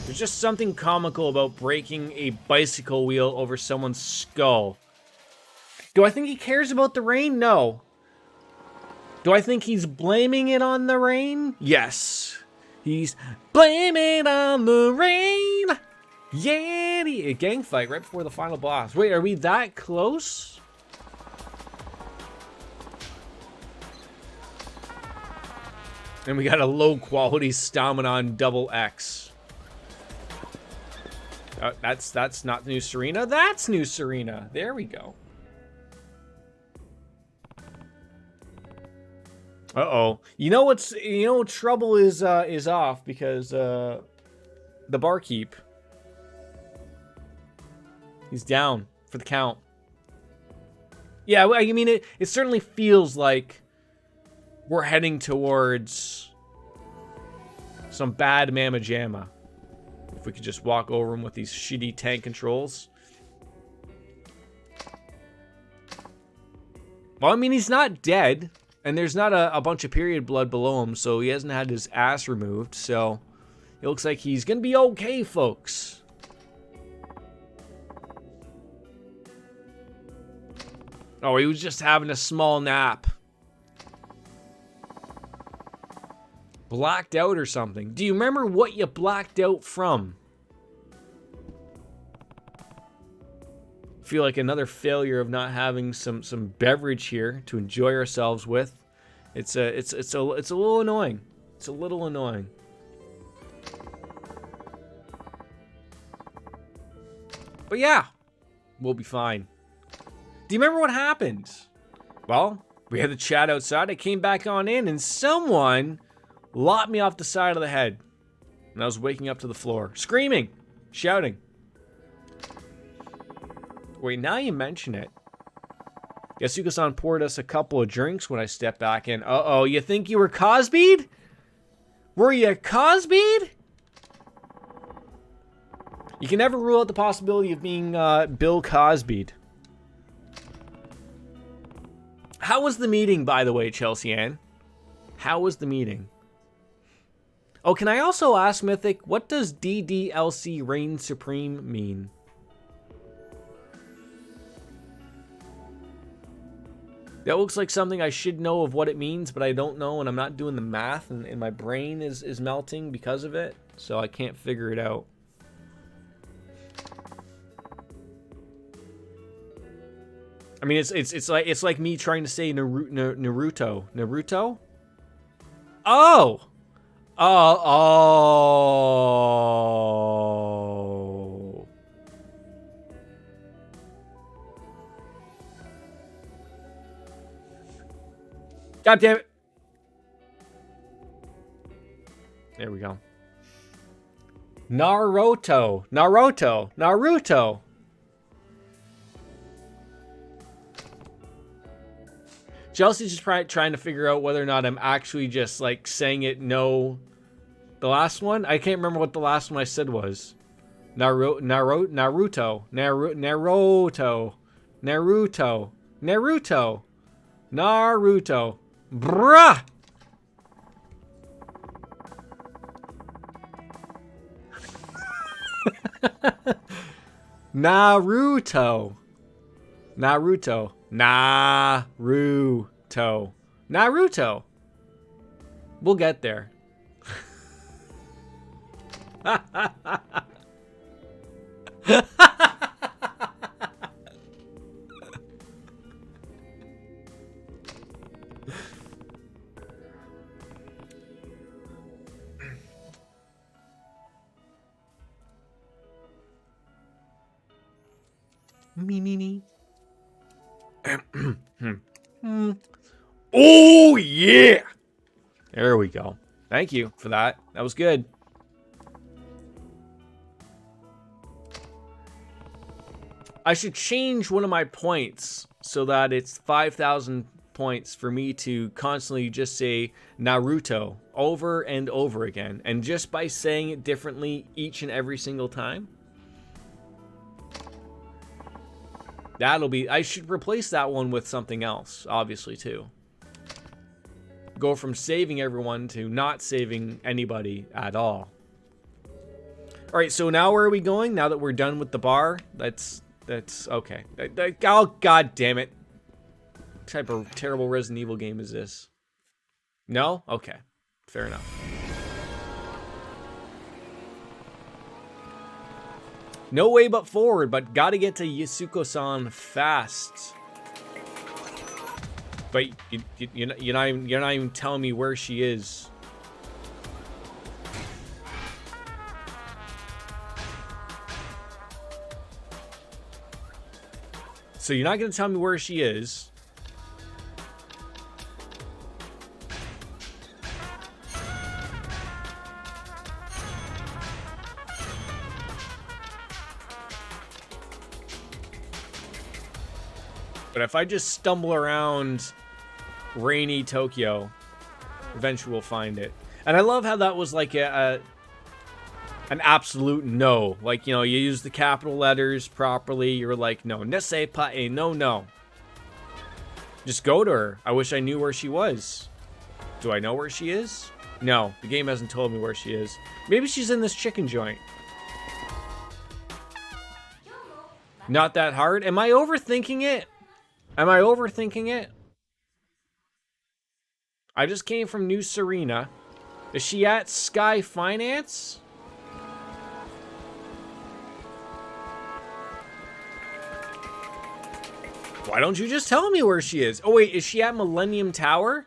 Speaker 1: There's just something comical about breaking a bicycle wheel over someone's skull. Do I think he cares about the rain? No. Do I think he's blaming it on the rain? Yes. He's blaming it on the rain. Yeah, a gang fight right before the final boss. Wait, are we that close? And we got a low quality Stamina double X. That's not New Serena. That's New Serena. There we go. Uh-oh. You know trouble is off because the barkeep, he's down for the count. Yeah, I mean it certainly feels like we're heading towards some bad mamma jamma. If we could just walk over him with these shitty tank controls. Well, I mean, he's not dead. And there's not a bunch of period blood below him, so he hasn't had his ass removed. So it looks like he's going to be okay, folks. Oh, he was just having a small nap. Blacked out or something. Do you remember what you blacked out from? Feel like another failure of not having some beverage here to enjoy ourselves with. It's a little annoying. It's a little annoying. But yeah, we'll be fine. Do you remember what happened? Well, we had the chat outside. I came back on in, and someone lopped me off the side of the head. And I was waking up to the floor, screaming, shouting. Wait, now you mention it. Yasuko-san poured us a couple of drinks when I stepped back in. Uh-oh, you think you were Cosby'd? Were you Cosby'd? You can never rule out the possibility of being Bill Cosby'd. How was the meeting, by the way, Chelsea Ann? How was the meeting? Oh, can I also ask, Mythic, what does DDLC Reign Supreme mean? That looks like something I should know of what it means, but I don't know, and I'm not doing the math, and my brain is melting because of it, so I can't figure it out. I mean, it's like me trying to say Naruto. Naruto? Oh! Oh. God damn it. There we go. Naruto. Naruto. Naruto. Chelsea's just trying to figure out whether or not I'm actually just like saying it no. The last one? I can't remember what the last one I said was. Naruto. Naruto. Bruh! Naruto. Naruto. Naruto. Naruto. We'll get there. Me. Oh, yeah. There we go. Thank you for that. That was good. I should change one of my points so that it's 5,000 points for me to constantly just say Naruto over and over again. And just by saying it differently each and every single time. That'll be... I should replace that one with something else, obviously, too. Go from saving everyone to not saving anybody at all. Alright, so now where are we going? Now that we're done with the bar? That's okay. Oh, god damn it. What type of terrible Resident Evil game is this? No? Okay. Fair enough. No way but forward, but gotta get to Yasuko-san fast. But you're not even telling me where she is. So you're not gonna tell me where she is. But if I just stumble around rainy Tokyo, eventually we'll find it. And I love how that was like an absolute no. Like, you know, you use the capital letters properly. You're like, no, nesse pae, no. Just go to her. I wish I knew where she was. Do I know where she is? No, the game hasn't told me where she is. Maybe she's in this chicken joint. Not that hard. Am I overthinking it? Am I overthinking it? I just came from New Serena. Is she at Sky Finance? Why don't you just tell me where she is? Oh wait, is she at Millennium Tower?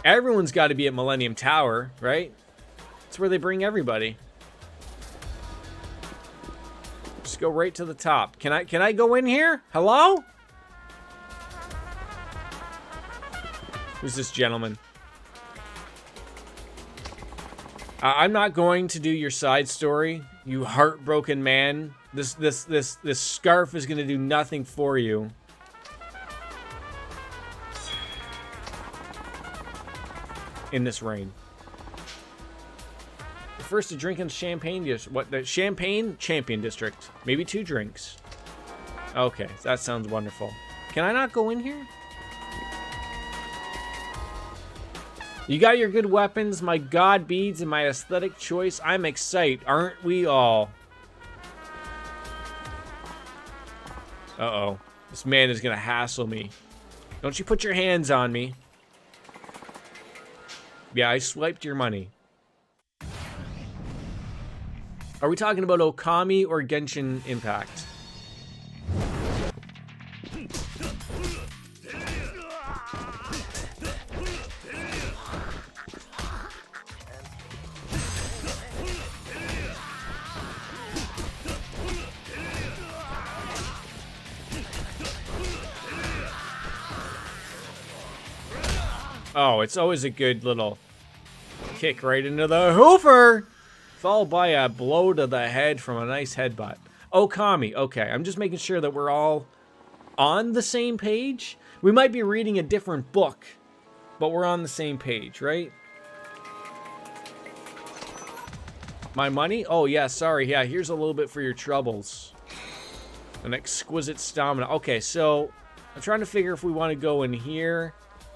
Speaker 1: Everyone's got to be at Millennium Tower, right? That's where they bring everybody. Just go right to the top. Can I go in here? Hello? Who's this gentleman? I'm not going to do your side story, you heartbroken man. This scarf is gonna do nothing for you. In this rain. The first to drink in Champagne District. What? The Champagne Champion District. Maybe 2 drinks. Okay, that sounds wonderful. Can I not go in here? You got your good weapons, my god beads, and my aesthetic choice. I'm excited, aren't we all? Uh-oh. This man is gonna hassle me. Don't you put your hands on me. Yeah, I swiped your money. Are we talking about Okami or Genshin Impact? Oh, it's always a good little kick right into the hoofer, followed by a blow to the head from a nice headbutt. Okami, okay. I'm just making sure that we're all on the same page. We might be reading a different book, but we're on the same page, right? My money? Oh, yeah, sorry. Yeah, here's a little bit for your troubles. An exquisite stamina. Okay, so I'm trying to figure if we want to go in here.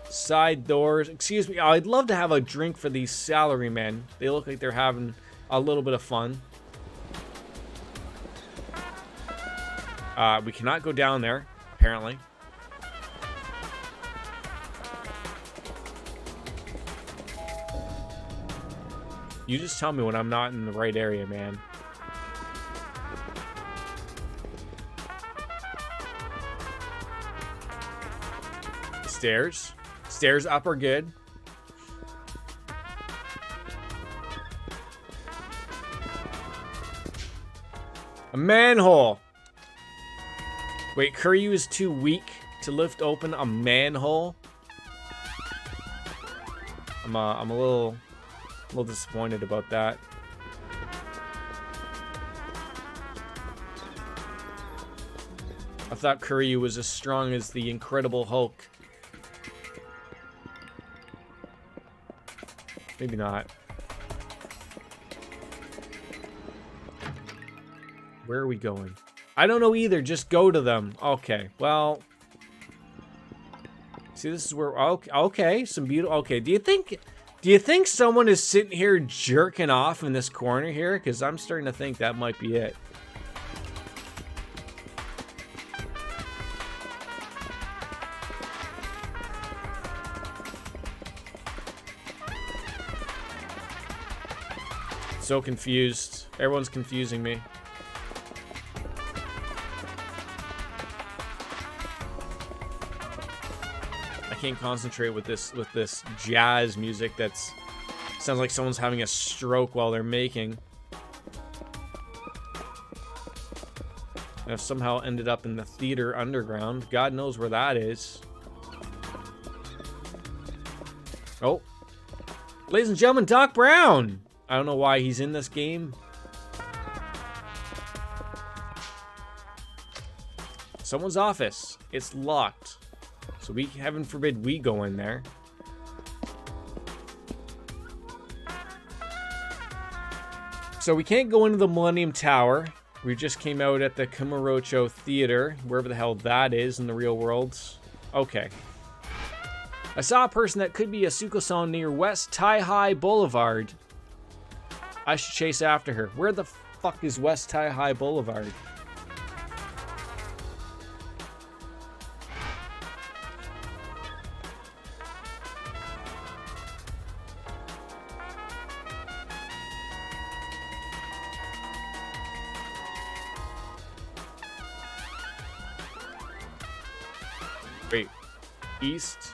Speaker 1: Side doors. Excuse me. I'd love to have a drink for these salarymen. They look like they're having a little bit of fun. We cannot go down there, apparently. You just tell me when I'm not in the right area, man. Stairs. Stairs up are good. A manhole. Wait, Kuryu is too weak to lift open a manhole? I'm a little disappointed about that. I thought Kuryu was as strong as the Incredible Hulk. Maybe not. Where are we going? I don't know either. Just go to them. Okay. Well. See, this is where. Okay. Some beautiful. Okay. Do you think someone is sitting here jerking off in this corner here? Because I'm starting to think that might be it. So confused. Everyone's confusing me. I can't concentrate with this jazz music that's sounds like someone's having a stroke while they're making. I've somehow ended up in the theater underground. God knows where that is. Oh. Ladies and gentlemen, Doc Brown! I don't know why he's in this game. Someone's office. It's locked. So we, heaven forbid, we go in there. So we can't go into the Millennium Tower. We just came out at the Kamurocho Theater, wherever the hell that is in the real world. Okay. I saw a person that could be Asuko-san near West Tai-Hai Boulevard. I should chase after her. Where the fuck is West Tai-Hai Boulevard? Wait. East?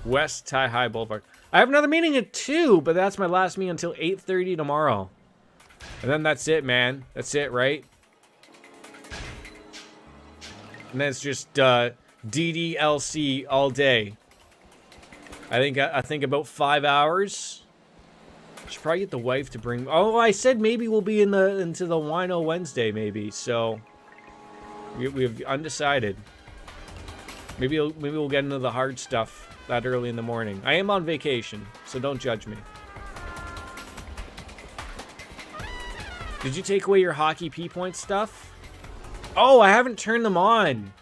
Speaker 1: West Tai High Boulevard. I have another meeting at 2, but that's my last meeting until 8:30 tomorrow. And then that's it, man. That's it, right? And then it's just DDLC all day. I think about 5 hours. Should probably get the wife to bring. Oh, I said maybe we'll be into the Wino Wednesday, maybe. So we've undecided. Maybe we'll get into the hard stuff that early in the morning. I am on vacation, so don't judge me. Did you take away your hockey P-point stuff? Oh, I haven't turned them on.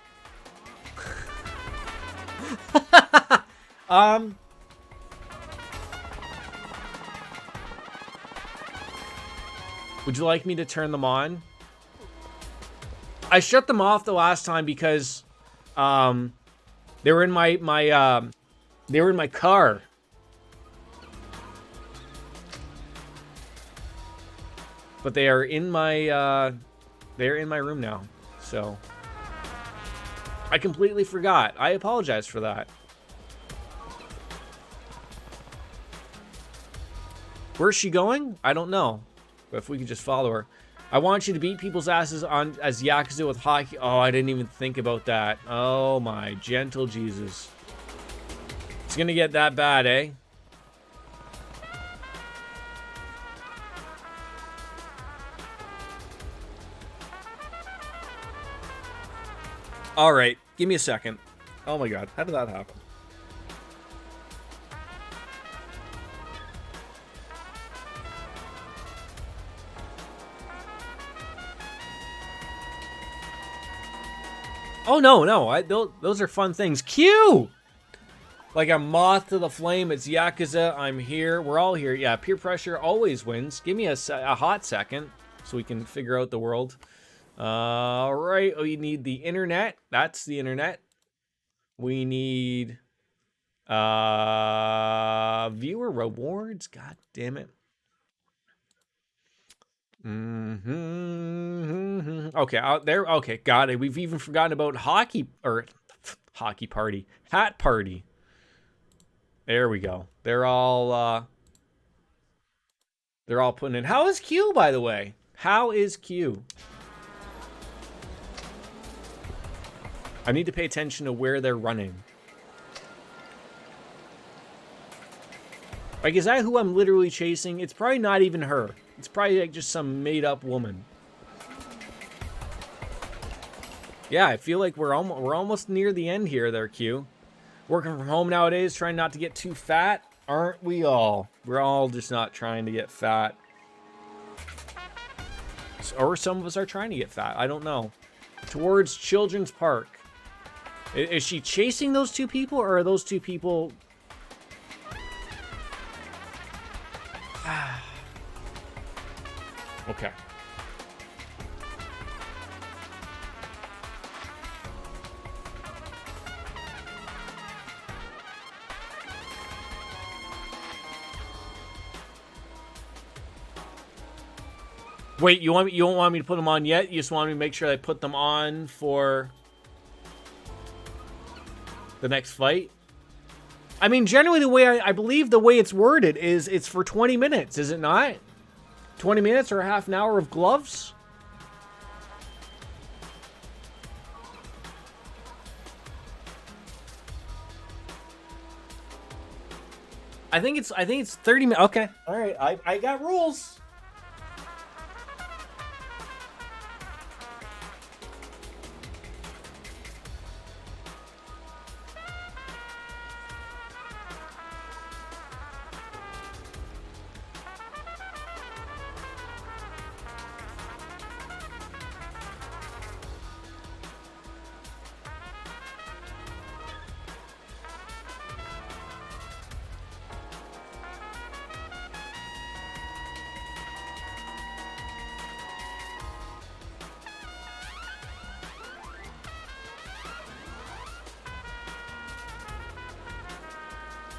Speaker 1: Would you like me to turn them on? I shut them off the last time because they were in my car. But they are in my they're in my room now. So I completely forgot. I apologize for that. Where's she going? I don't know. But if we could just follow her. I want you to beat people's asses on as Yakuza with hockey. Oh, I didn't even think about that. Oh my gentle Jesus. It's gonna get that bad, eh? Alright, give me a second. Oh my god, how did that happen? Oh, no. Those are fun things. Q! Like a moth to the flame. It's Yakuza. I'm here. We're all here. Yeah, peer pressure always wins. Give me a hot second so we can figure out the world. All right. Oh, you need the internet. That's the internet. We need viewer rewards. God damn it. Okay, out there. Okay, got it. We've even forgotten about hockey party, hat party. There we go. They're all putting in. How is Q, by the way? How is Q? I need to pay attention to where they're running. Like, is that who I'm literally chasing? It's probably not even her. It's probably like just some made-up woman. Yeah, I feel like we're almost near the end here there, Q. Working from home nowadays, trying not to get too fat. Aren't we all? We're all just not trying to get fat. Or some of us are trying to get fat. I don't know. Towards Children's Park. Is she chasing those two people, or are those two people... Okay. Wait, you don't want me to put them on yet? You just want me to make sure I put them on for the next fight? I mean, generally the way I believe the way it's worded is it's for 20 minutes, is it not? 20 minutes or half an hour of gloves? I think it's 30 minutes. Okay. All right. I got rules.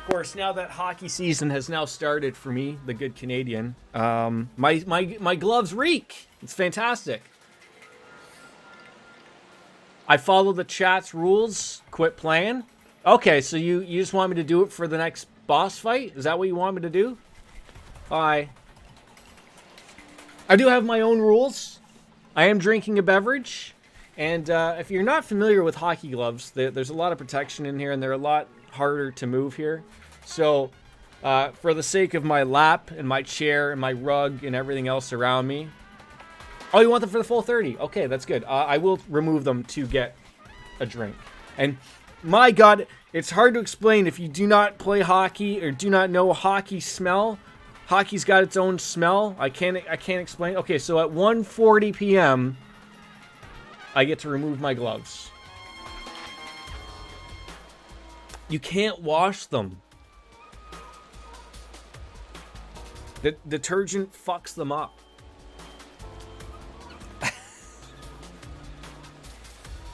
Speaker 1: Of course, now that hockey season has now started for me, the good Canadian, my gloves reek. It's fantastic. I follow the chat's rules. Quit playing. Okay, so you just want me to do it for the next boss fight? Is that what you want me to do? Bye. I do have my own rules. I am drinking a beverage. And if you're not familiar with hockey gloves, there's a lot of protection in here, and they're a lot harder to move here. So, for the sake of my lap and my chair and my rug and everything else around me... Oh, you want them for the full 30? Okay, that's good. I will remove them to get a drink. And my God, it's hard to explain if you do not play hockey or do not know hockey smell. Hockey's got its own smell. I can't explain. Okay, so at 1:40 p.m., I get to remove my gloves. You can't wash them. The detergent fucks them up.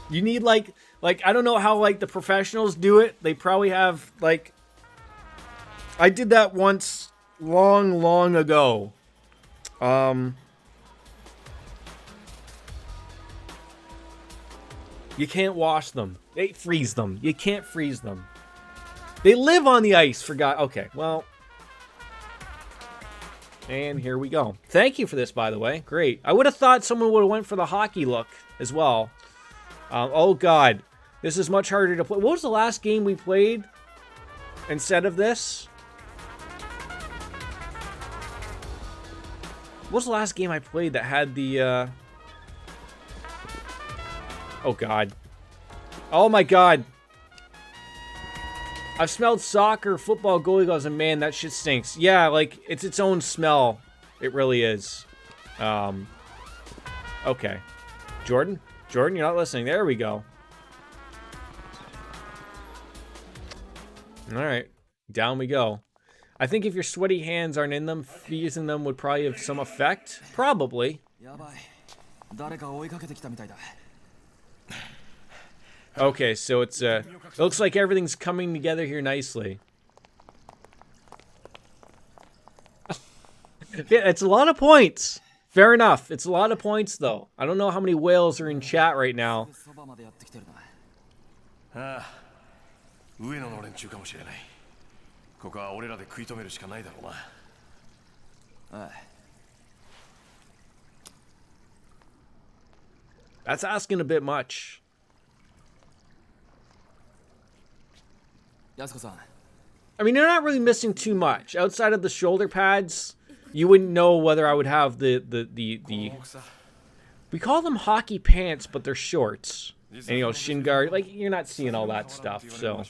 Speaker 1: You need like I don't know how like the professionals do it. They probably have like I did that once long ago. You can't wash them. They freeze them. You can't freeze them. They live on the ice, for God. Okay, well. And here we go. Thank you for this, by the way. Great. I would have thought someone would have went for the hockey look as well. Oh, God. This is much harder to play. What was the last game we played instead of this? What was the last game I played that had the... Oh, God. Oh, my God. I've smelled soccer, football, goalie gloves, and man, that shit stinks. Yeah, like, it's its own smell. It really is. Okay. Jordan? Jordan, you're not listening. There we go. Alright. Down we go. I think if your sweaty hands aren't in them, freezing them would probably have some effect. Probably. Okay, so it's it looks like everything's coming together here nicely. Yeah, it's a lot of points. Fair enough. It's a lot of points though. I don't know how many whales are in chat right now.
Speaker 9: 上野の連中かもしれない。ここは俺らで食い止めるしかないだろうな。ああ。
Speaker 1: That's asking a bit much. I mean, they're not really missing too much. Outside of the shoulder pads, you wouldn't know whether I would have the we call them hockey pants, but they're shorts. And, you know, shin guard. Like, you're not seeing all that stuff, so.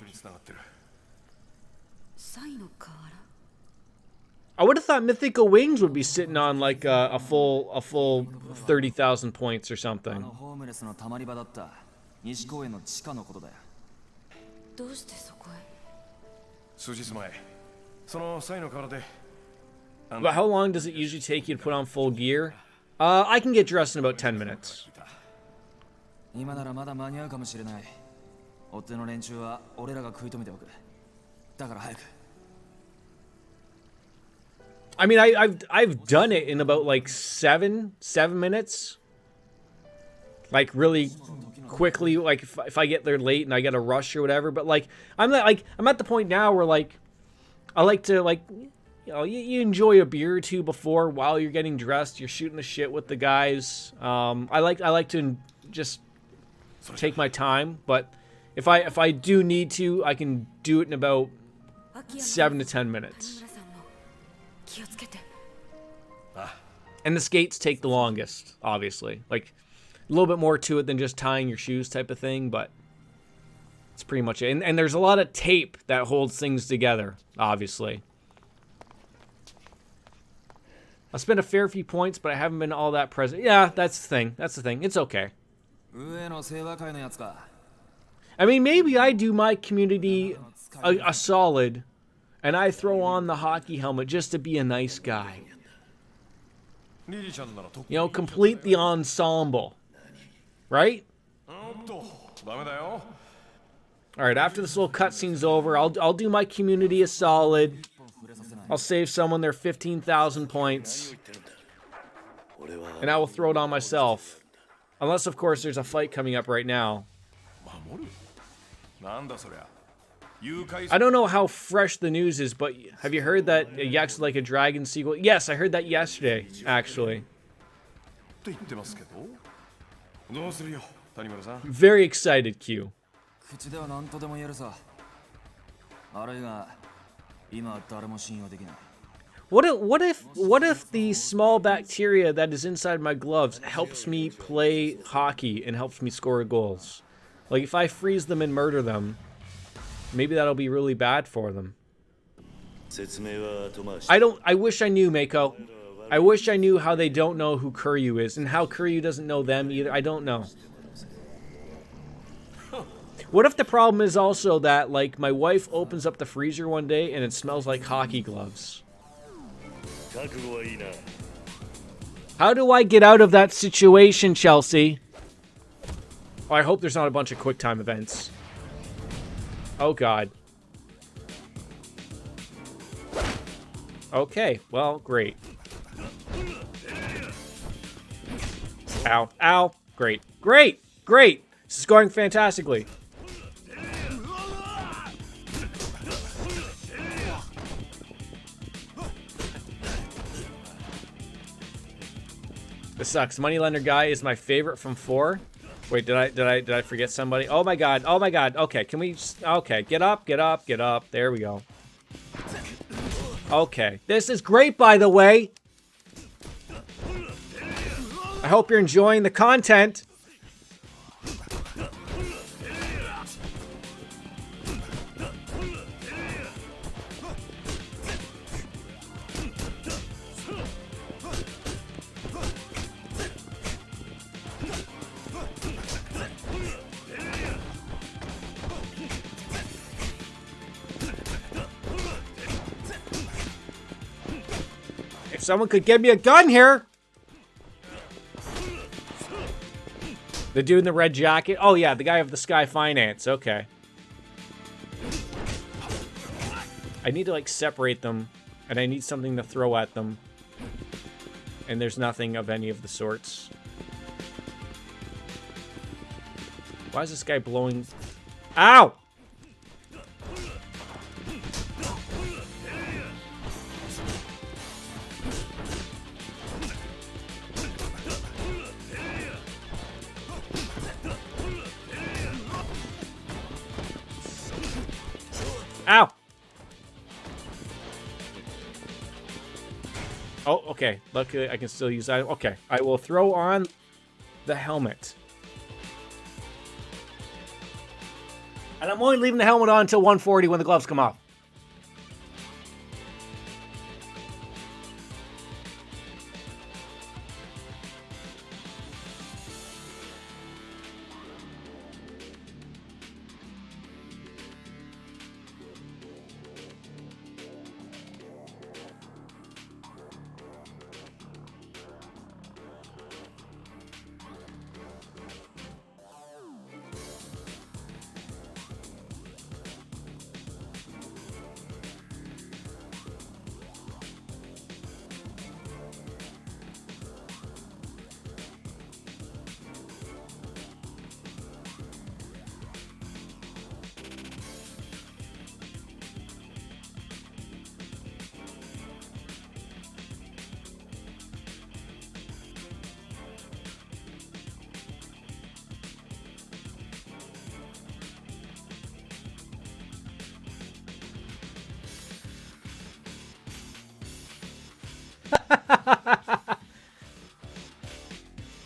Speaker 1: I would have thought Mythical Wings would be sitting on, like, a full 30,000 points or something. But how long does it usually take you to put on full gear? I can get dressed in about 10 minutes. I mean, I've done it in about like 7 minutes. Like really quickly, like if I get there late and I get a rush or whatever. But like I'm at the point now where like I like to like, you know, you enjoy a beer or two before while you're getting dressed. You're shooting the shit with the guys. I like to just take my time, but if I do need to, I can do it in about 7 to 10 minutes. And the skates take the longest, obviously. Like a little bit more to it than just tying your shoes type of thing, but it's pretty much it. And there's a lot of tape that holds things together, obviously. I spent a fair few points, but I haven't been all that present. Yeah, that's the thing. That's the thing. It's okay. I mean, maybe I do my community a solid, and I throw on the hockey helmet just to be a nice guy. You know, complete the ensemble. Right? Alright, after this little cutscene's over, I'll do my community a solid. I'll save someone their 15,000 points. And I will throw it on myself. Unless, of course, there's a fight coming up right now. I don't know how fresh the news is, but have you heard that Yakuza Like a Dragon sequel? Yes, I heard that yesterday, actually.
Speaker 9: と言ってますけど、どうするよ、谷村さん。
Speaker 1: Very excited, Q.
Speaker 10: 口では何とでも言えるさ。あるいは今は誰も信用できない。
Speaker 1: What if the small bacteria that is inside my gloves helps me play hockey and helps me score goals? Like if I freeze them and murder them, maybe that'll be really bad for them. I wish I knew, Mako. I wish I knew how they don't know who Kuryu is and how Kuryu doesn't know them either. I don't know. What if the problem is also that, like, my wife opens up the freezer one day and it smells like hockey gloves? How do I get out of that situation, Chelsea? Oh, I hope there's not a bunch of quick time events. Oh, God. Okay, well, great. Ow. Ow. Great. Great. Great. This is going fantastically. This sucks. Moneylender guy is my favorite from 4. Wait, did I forget somebody? Oh my god. Oh my god. Okay, can we just, okay, get up, get up, get up. There we go. Okay. This is great, by the way. I hope you're enjoying the content. If someone could give me a gun here. The dude in the red jacket. Oh, yeah, the guy of the Sky Finance. Okay. I need to, like, separate them. And I need something to throw at them. And there's nothing of any of the sorts. Why is this guy blowing? Ow! Ow! Oh, okay. Luckily, I can still use that. Okay, I will throw on the helmet. And I'm only leaving the helmet on until 140 when the gloves come off.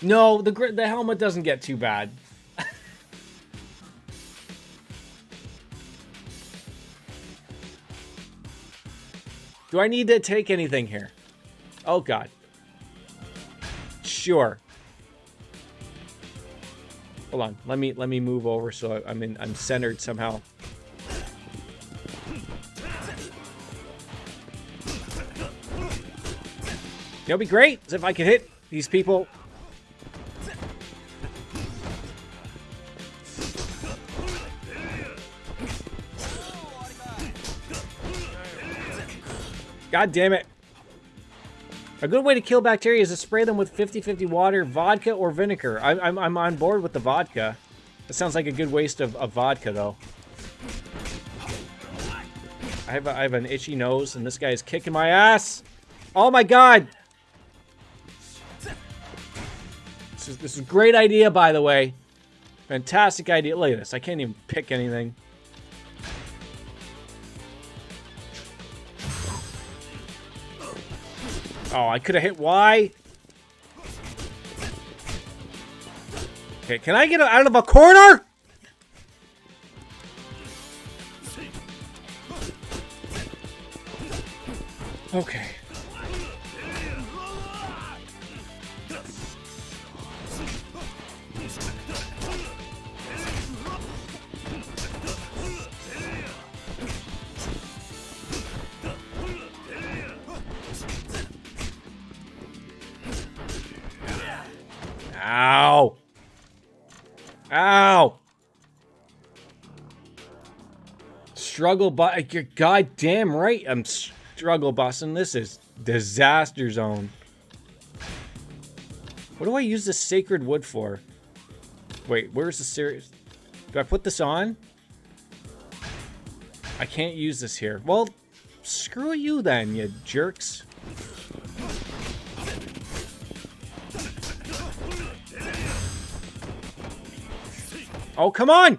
Speaker 1: No, the helmet doesn't get too bad. Do I need to take anything here? Oh god. Sure. Hold on. Let me move over so I'm centered somehow. It'll be great if I could hit these people. God damn it. A good way to kill bacteria is to spray them with 50-50 water, vodka, or vinegar. I'm on board with the vodka. That sounds like a good waste of vodka, though. I have an itchy nose, and this guy is kicking my ass. Oh my god! This is a great idea, by the way. Fantastic idea. Look at this. I can't even pick anything. Oh, I could have hit Y. Okay, can I get out of a corner? Okay. Ow. Ow. Struggle but you're goddamn right. I'm struggle busting. This is disaster zone. What do I use this sacred wood for? Wait, where's the serious? Do I put this on? I can't use this here. Well, screw you then, you jerks. Oh, come on!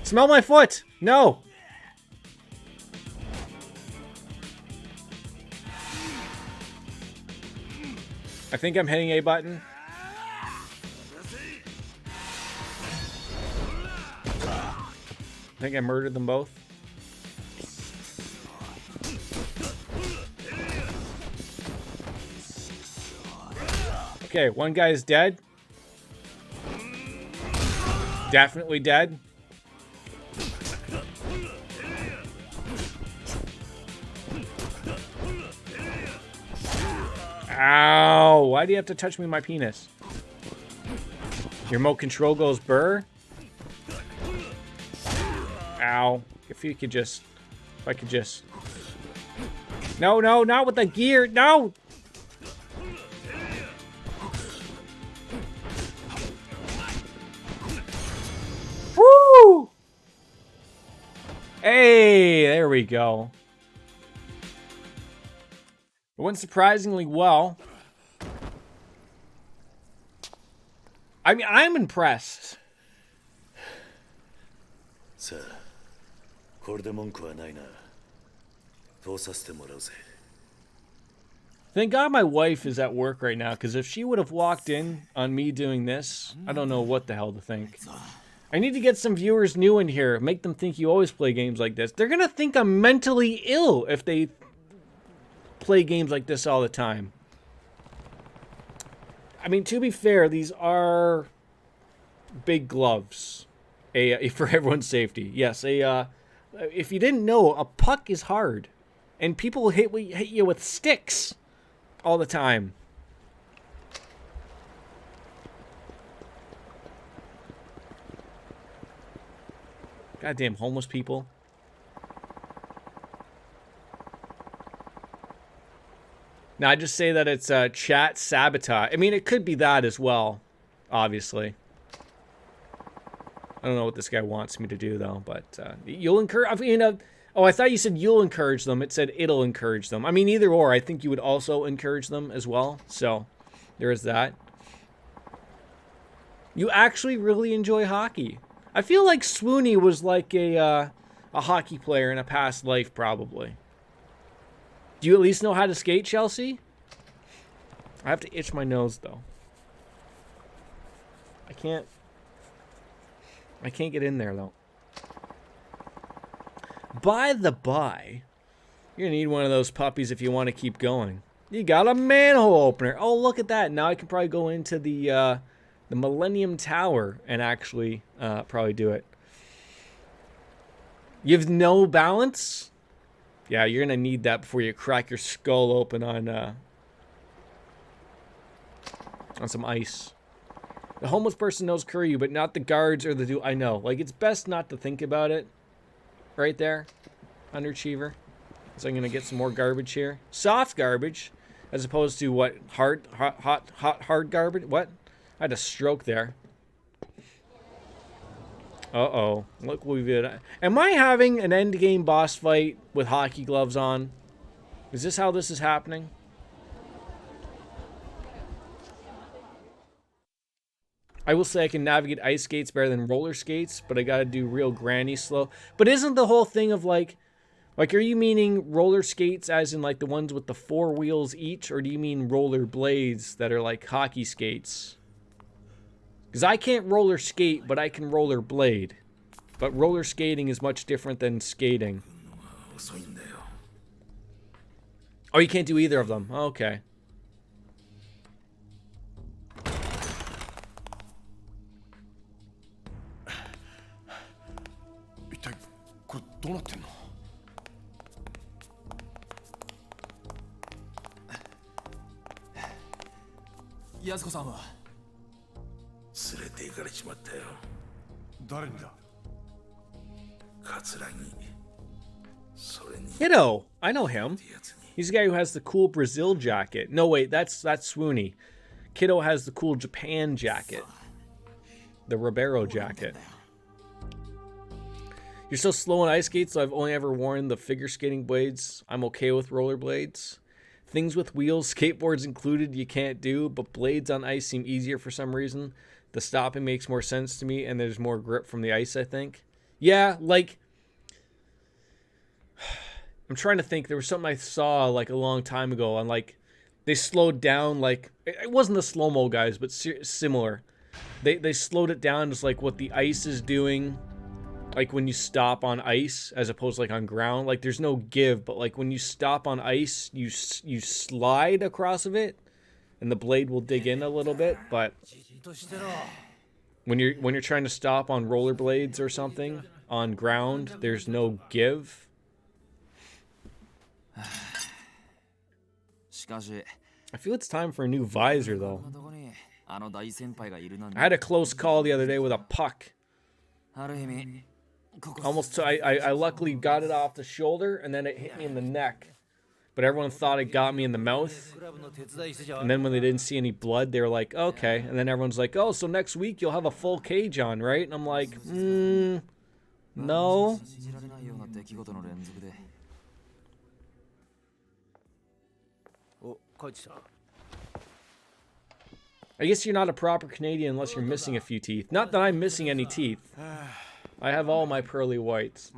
Speaker 1: Smell my foot! No! I think I'm hitting A button. I think I murdered them both. Okay, one guy is dead. Definitely dead. Ow! Why do you have to touch me with my penis? Your remote control goes burr. Ow. If you could just... If I could just... No, no, not with the gear. No! Woo! Hey, there we go. It went surprisingly well. I mean, I'm impressed.
Speaker 4: さあ、これで文句はないな。通させてもらうぜ。
Speaker 1: Thank God my wife is at work right now, because if she would have walked in on me doing this, I don't know what the hell to think. I need to get some viewers new in here, make them think you always play games like this. They're gonna think I'm mentally ill if they play games like this all the time. I mean, to be fair, these are big gloves for everyone's safety. Yes, if you didn't know, a puck is hard, and people hit you with sticks all the time. Goddamn homeless people. Now, I just say that it's chat sabotage. I mean, it could be that as well, obviously. I don't know what this guy wants me to do, though, but you'll encourage... I mean, oh, I thought you said you'll encourage them. It said it'll encourage them. I mean, either or. I think you would also encourage them as well. So, there is that. You actually really enjoy hockey. I feel like Swoony was like a hockey player in a past life, probably. Do you at least know how to skate, Chelsea? I have to itch my nose, though. I can't get in there, though. By the by, you're going to need one of those puppies if you want to keep going. You got a manhole opener. Oh, look at that. Now I can probably go into the Millennium Tower and actually probably do it. You have no balance? Yeah, you're going to need that before you crack your skull open on some ice. The homeless person knows Kuryu, but not the guards or the dude. I know. Like, it's best not to think about it. Right there. Underachiever. So I'm going to get some more garbage here. Soft garbage. As opposed to what? Hard garbage? What? I had a stroke there. Uh-oh. Look what we did. Am I having an endgame boss fight with hockey gloves on? Is this how this is happening? I will say I can navigate ice skates better than roller skates, but I gotta do real granny slow. But isn't the whole thing of like, are you meaning roller skates as in like the ones with the 4 wheels each, or do you mean roller blades that are like hockey skates? Because I can't roller skate, but I can roller blade. But roller skating is much different than skating. Oh, you can't do either of them. Okay.
Speaker 9: 一体これどうなってんの？
Speaker 10: 安子さんは
Speaker 2: 連れて行かれちまったよ。
Speaker 9: 誰にだ？
Speaker 2: 桂木。それに。
Speaker 1: Kiddo! I know him. He's the guy who has the cool Brazil jacket. No, wait, that's Swoony. Kiddo has the cool Japan jacket. The Ribeiro jacket. You're so slow on ice skates, so I've only ever worn the figure skating blades. I'm okay with rollerblades. Things with wheels, skateboards included, you can't do, but blades on ice seem easier for some reason. The stopping makes more sense to me, and there's more grip from the ice, I think. Yeah, like... I'm trying to think. There was something I saw, like, a long time ago, and, like, they slowed down, like... It wasn't the slow-mo guys, but similar. They slowed it down just like what the ice is doing, like when you stop on ice as opposed to like on ground. Like there's no give, but like when you stop on ice, you slide across of it, and the blade will dig in a little bit. But when you're trying to stop on rollerblades or something on ground, there's no give. I feel it's time for a new visor though. I had a close call the other day with a puck. Almost, I luckily got it off the shoulder, and then it hit me in the neck. But everyone thought it got me in the mouth. And then when they didn't see any blood, they were like, okay. And then everyone's like, oh, so next week you'll have a full cage on, right? And I'm like, no. I guess you're not a proper Canadian unless you're missing a few teeth. Not that I'm missing any teeth. I have all my pearly whites.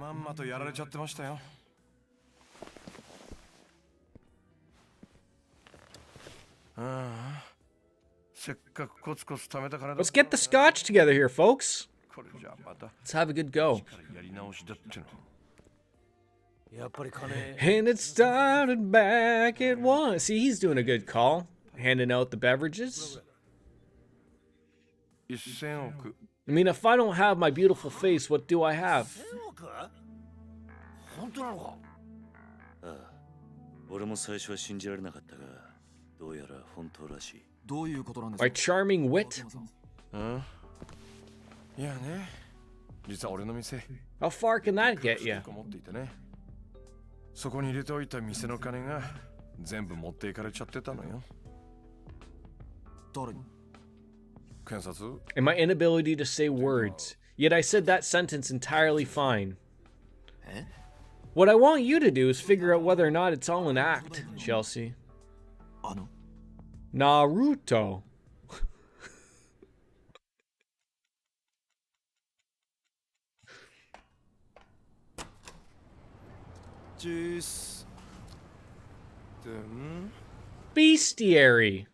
Speaker 1: Let's get the scotch together here, folks. Let's have a good go. And it started back at 1. See, he's doing a good call. Handing out the beverages. I mean, if I don't have my beautiful face, what do I have? My charming wit? How far can that get you?
Speaker 9: そこに入れておいた店の金が全部持っていかれちゃってたのよ。誰に？検察？
Speaker 1: And my inability to say words. Yet I said that sentence entirely fine. What I want you to do is figure out whether or not it's all an act, Chelsea. Naruto.
Speaker 9: Juice.
Speaker 1: Bestiary.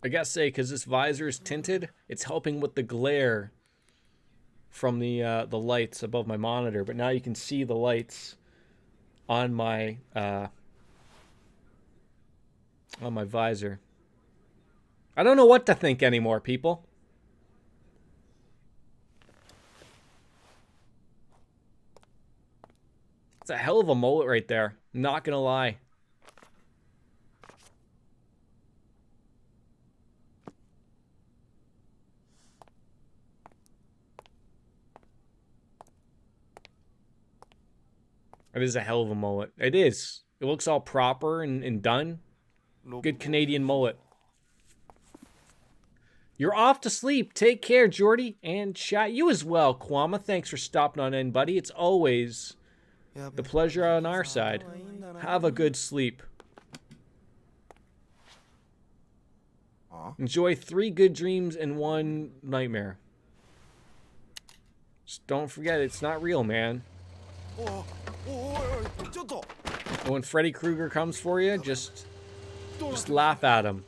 Speaker 1: I gotta say, because this visor is tinted, it's helping with the glare from the lights above my monitor. But now you can see the lights on my visor. I don't know what to think anymore, people. It's a hell of a mullet right there. Not gonna lie. It is a hell of a mullet. It is. It looks all proper and done. Good Canadian mullet. You're off to sleep. Take care, Jordy. And chat. You as well, Kwama. Thanks for stopping on in, buddy. It's always the pleasure on our side. Have a good sleep. Enjoy 3 good dreams and 1 nightmare. Just don't forget, it's not real, man. When Freddy Krueger comes for you, just laugh at him.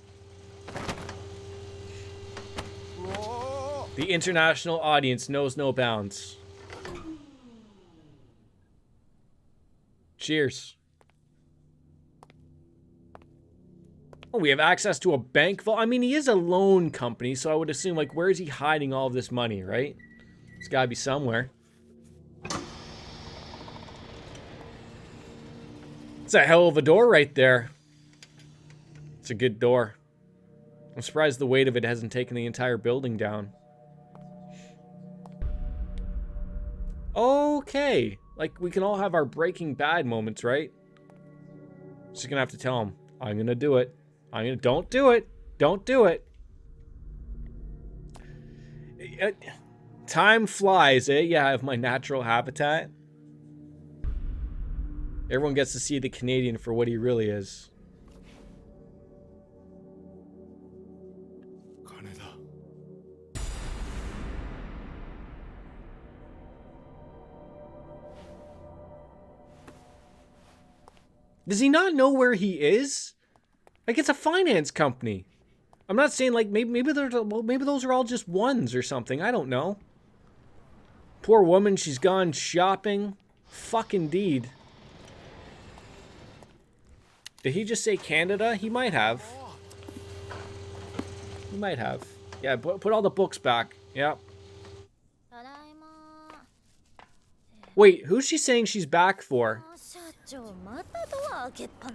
Speaker 1: The international audience knows no bounds. Cheers. Oh, we have access to a bank vault. I mean, he is a loan company, so I would assume, like, where is he hiding all of this money, right? It's gotta be somewhere. It's a hell of a door right there. It's a good door. I'm surprised the weight of it hasn't taken the entire building down. Okay. Like, we can all have our Breaking Bad moments, right? Just gonna have to tell him, I'm gonna do it. Don't do it. Don't do it. Time flies, eh? Yeah, I have my natural habitat. Everyone gets to see the Canadian for what he really is. Does he not know where he is? Like, it's a finance company. I'm not saying, like, maybe those are all just ones or something. I don't know. Poor woman, she's gone shopping. Fuck indeed. Did he just say Canada? He might have. He might have. Yeah, put all the books back. Yep. Wait, who's she saying she's back for?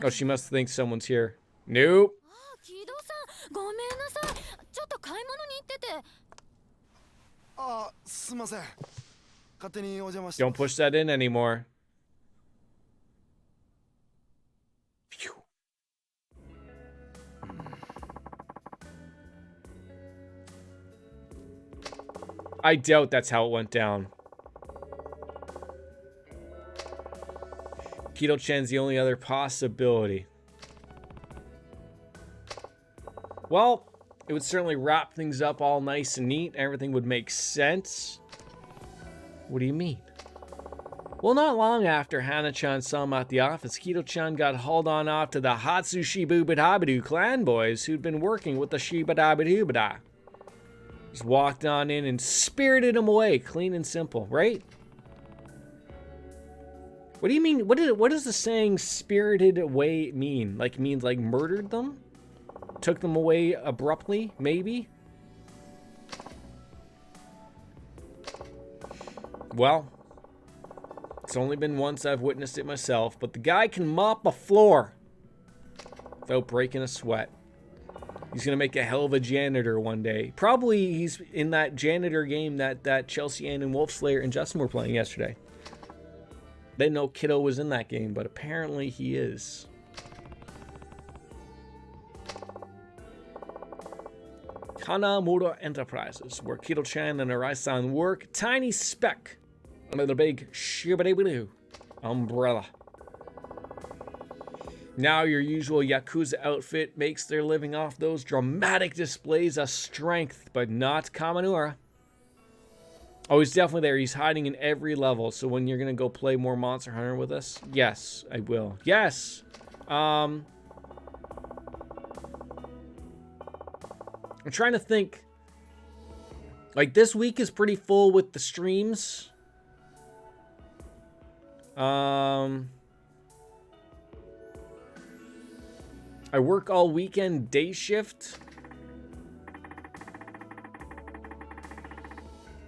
Speaker 1: Oh, she must think someone's here. Nope. Don't push that in anymore. Phew. I doubt that's how it went down. Keto-chan's the only other possibility. Well, it would certainly wrap things up all nice and neat. Everything would make sense. What do you mean? Well, not long after Hana-chan saw him at the office, Keto-chan got hauled on off to the Hatsu Shibubadabidu clan boys who'd been working with the Shibadabadubada. Just walked on in and spirited him away, clean and simple, right? What do you mean? What does the saying "spirited away" mean? Like, means like murdered them? Took them away abruptly, maybe? Well, it's only been once I've witnessed it myself, but the guy can mop a floor without breaking a sweat. He's gonna make a hell of a janitor one day. Probably he's in that janitor game that Chelsea Ann and Wolfslayer and Justin were playing yesterday. They didn't know Kiddo was in that game, but apparently he is. Kanamura Enterprises, where Kiddo-chan and Arai-san work. Tiny speck under the big shibadibidoo umbrella. Now your usual Yakuza outfit makes their living off those dramatic displays of strength, but not Kamanura. Oh, he's definitely there. He's hiding in every level. So when you're going to go play more Monster Hunter with us, yes, I will. Yes. I'm trying to think. Like, this week is pretty full with the streams. I work all weekend day shift.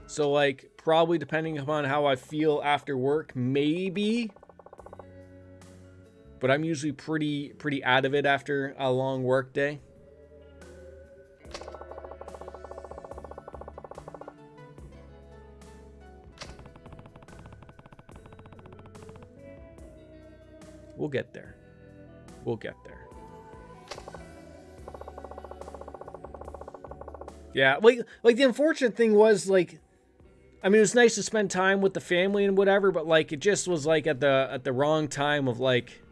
Speaker 1: So, like, probably depending upon how I feel after work, maybe. But I'm usually pretty out of it after a long work day. We'll get there. We'll get there. Yeah, like the unfortunate thing was, like, I mean, it was nice to spend time with the family and whatever, but like it just was like at the wrong time of like,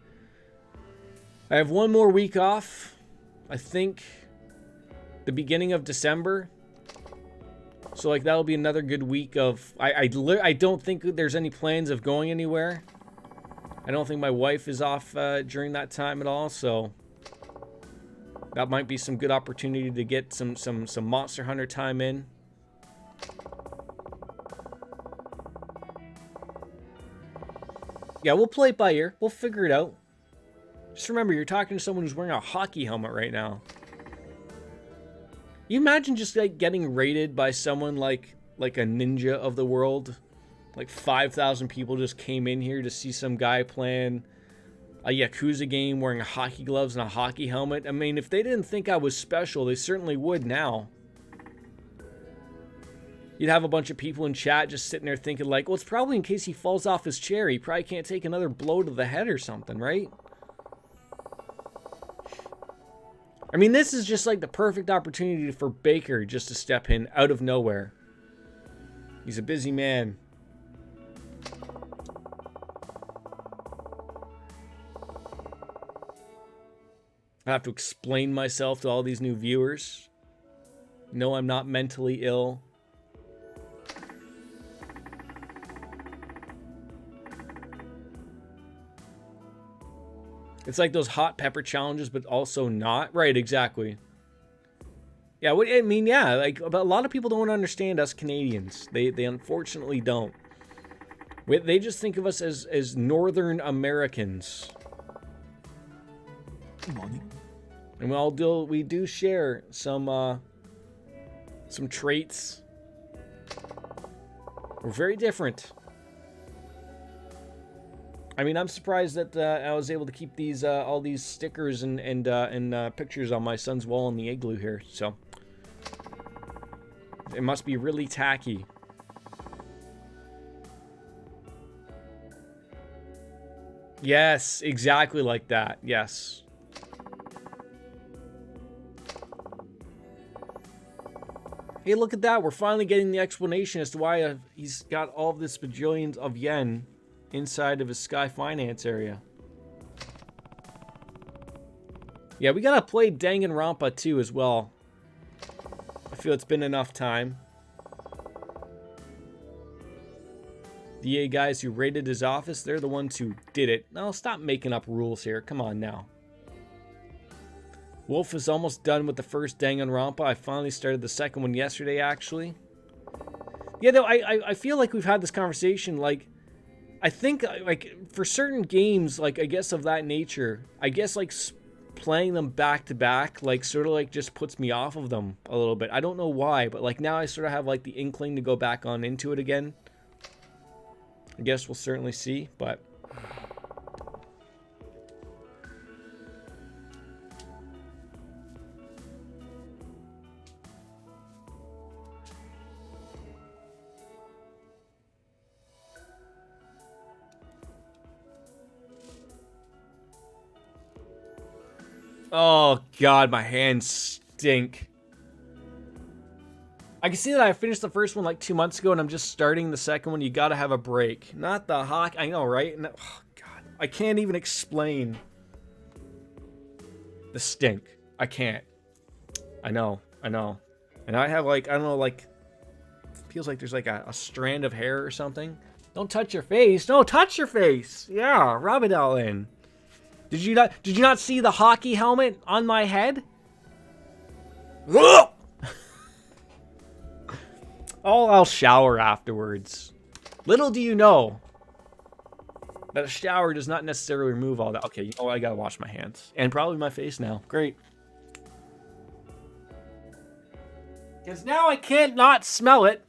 Speaker 1: I have one more week off, I think the beginning of December. So like that'll be another good week of I don't think there's any plans of going anywhere. I don't think my wife is off during that time at all, so that might be some good opportunity to get some Monster Hunter time in. Yeah, we'll play it by ear. We'll figure it out. Just remember, you're talking to someone who's wearing a hockey helmet right now. You imagine just like getting raided by someone like a ninja of the world? Like 5,000 people just came in here to see some guy playing a Yakuza game wearing hockey gloves and a hockey helmet. I mean, if they didn't think I was special, they certainly would now. You'd have a bunch of people in chat just sitting there thinking like, well, it's probably in case he falls off his chair. He probably can't take another blow to the head or something, right? I mean, this is just like the perfect opportunity for Baker just to step in out of nowhere. He's a busy man. I have to explain myself to all these new viewers. No, I'm not mentally ill. It's like those hot pepper challenges, but also not. Right, exactly. Yeah, I mean, yeah, like, but a lot of people don't understand us Canadians. They unfortunately don't. They just think of us as Northern Americans. And we do share some traits. We're very different. I mean, I'm surprised that I was able to keep these all these stickers and pictures on my son's wall in the igloo here. So it must be really tacky. Yes, exactly like that. Yes. Hey, look at that. We're finally getting the explanation as to why he's got all of this bajillions of yen inside of his Sky Finance area. Yeah, we gotta play Danganronpa 2 as well. I feel it's been enough time. The EA guys who raided his office, they're the ones who did it. Now, stop making up rules here. Come on now. Wolf is almost done with the first Danganronpa. I finally started the second one yesterday, actually. Yeah, though, I feel like we've had this conversation, like, I think, like, for certain games, like, I guess of that nature, I guess, like, playing them back to back, like, sort of, like, just puts me off of them a little bit. I don't know why, but, like, now I sort of have, like, the inkling to go back on into it again. I guess we'll certainly see, but... Oh, God, my hands stink. I can see that I finished the first one like 2 months ago, and I'm just starting the second one. You gotta have a break. Not the hockey. I know, right? No, oh, God. I can't even explain the stink. I can't. I know. And I have like, I don't know, like, feels like there's like a strand of hair or something. Don't touch your face. No, touch your face. Yeah, rub it all in. Did you not see the hockey helmet on my head? Oh, I'll shower afterwards. Little do you know that a shower does not necessarily remove all that. Okay, you know what? I gotta wash my hands. And probably my face now. Great. Because now I can't not smell it.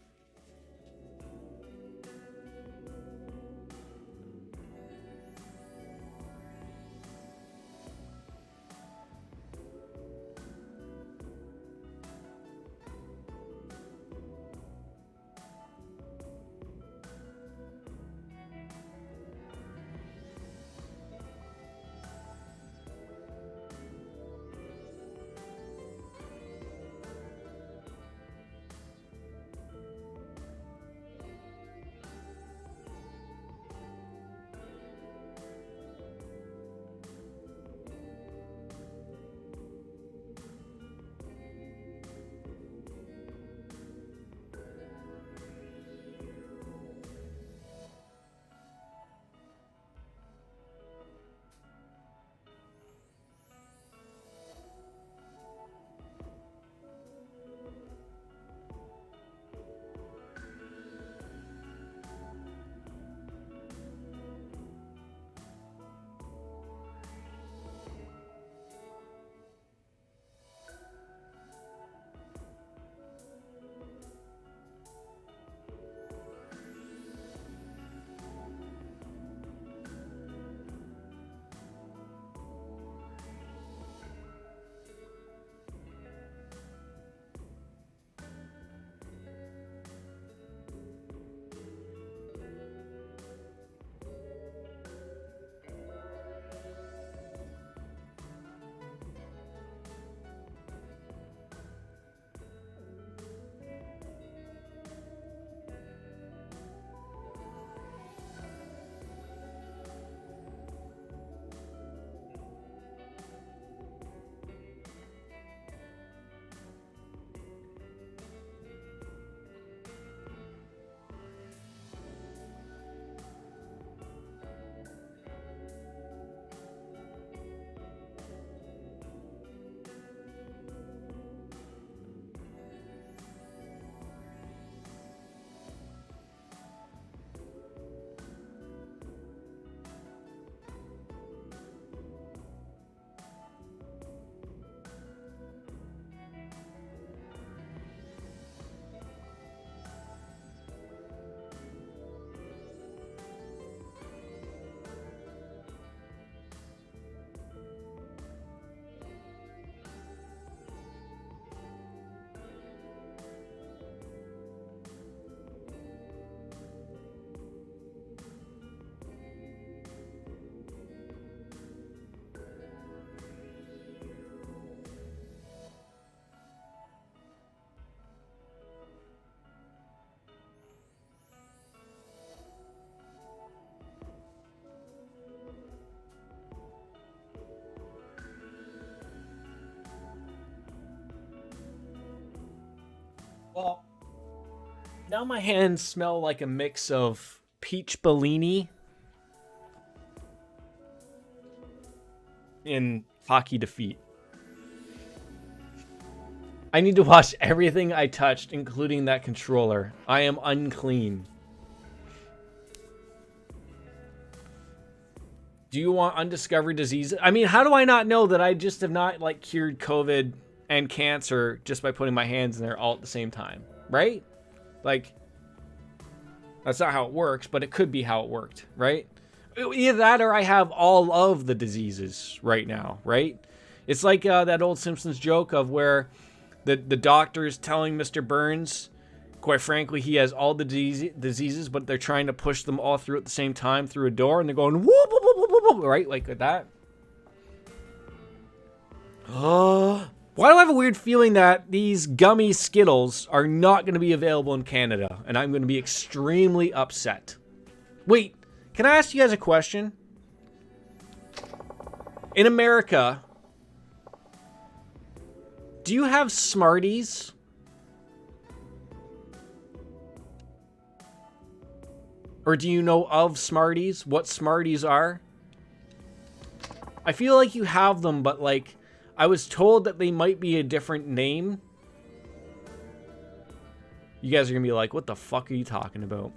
Speaker 1: Well, now my hands smell like a mix of peach Bellini and hockey defeat. I need to wash everything I touched, including that controller. I am unclean. Do you want undiscovered diseases? I mean, how do I not know that I just have not, like, cured COVID and cancer just by putting my hands in there all at the same time, right? Like, that's not how it works, but it could be how it worked, right? Either that or I have all of the diseases right now, right? It's like that old Simpsons joke of where the doctor is telling Mr. Burns, quite frankly, he has all the diseases, but they're trying to push them all through at the same time through a door, and they're going, whoop, whoop, whoop, whoop, whoop, right? Like that. Why do I have a weird feeling that these gummy Skittles are not going to be available in Canada, and I'm going to be extremely upset? Wait, can I ask you guys a question? In America, do you have Smarties? Or do you know of Smarties? What Smarties are? I feel like you have them, but like, I was told that they might be a different name. You guys are gonna be like, what the fuck are you talking about?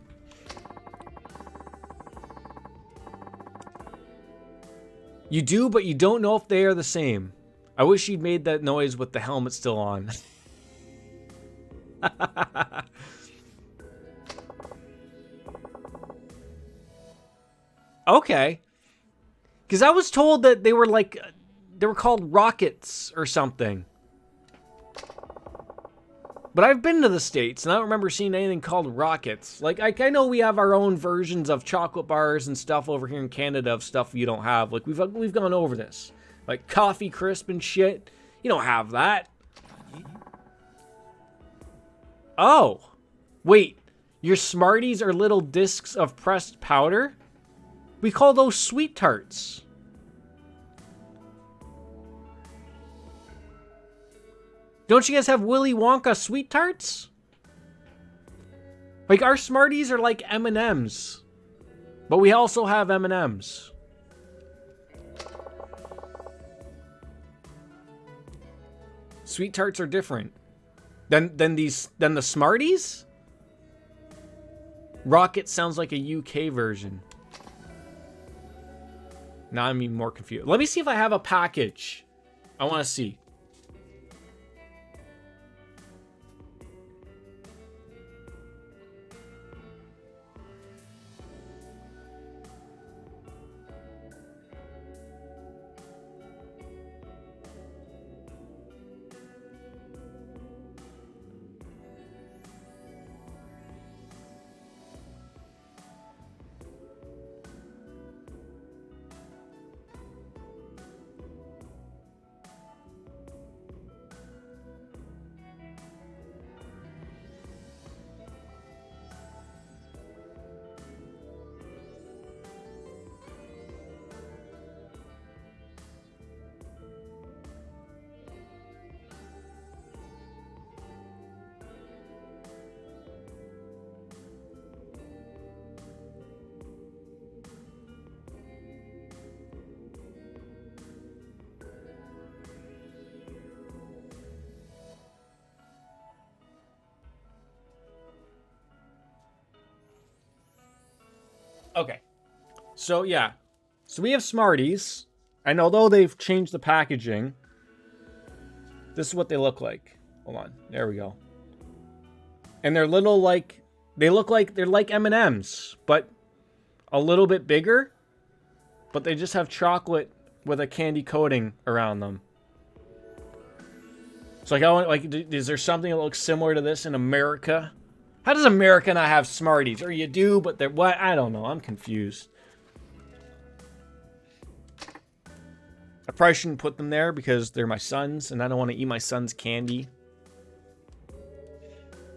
Speaker 1: You do, but you don't know if they are the same. I wish you'd made that noise with the helmet still on. Okay. Because I was told that they were like, they were called rockets or something. But I've been to the States and I don't remember seeing anything called rockets. Like, I know we have our own versions of chocolate bars and stuff over here in Canada of stuff you don't have. Like, we've gone over this. Like Coffee Crisp and shit. You don't have that. Oh. Wait. Your Smarties are little discs of pressed powder? We call those Sweet Tarts. Don't you guys have Willy Wonka Sweet Tarts? Like, our Smarties are like M&Ms. But we also have M&Ms. Sweet Tarts are different. Than the Smarties? Rocket sounds like a UK version. Now I'm even more confused. Let me see if I have a package. I want to see. Okay. So, yeah. So we have Smarties. And although they've changed the packaging, this is what they look like. Hold on. There we go. And they're little like... They look like... They're like M&Ms, but a little bit bigger. But they just have chocolate with a candy coating around them. So, like, I want... Like, is there something that looks similar to this in America? How does America not have Smarties? Or you do, but they're... What? I don't know. I'm confused. I probably shouldn't put them there because they're my son's, and I don't want to eat my son's candy.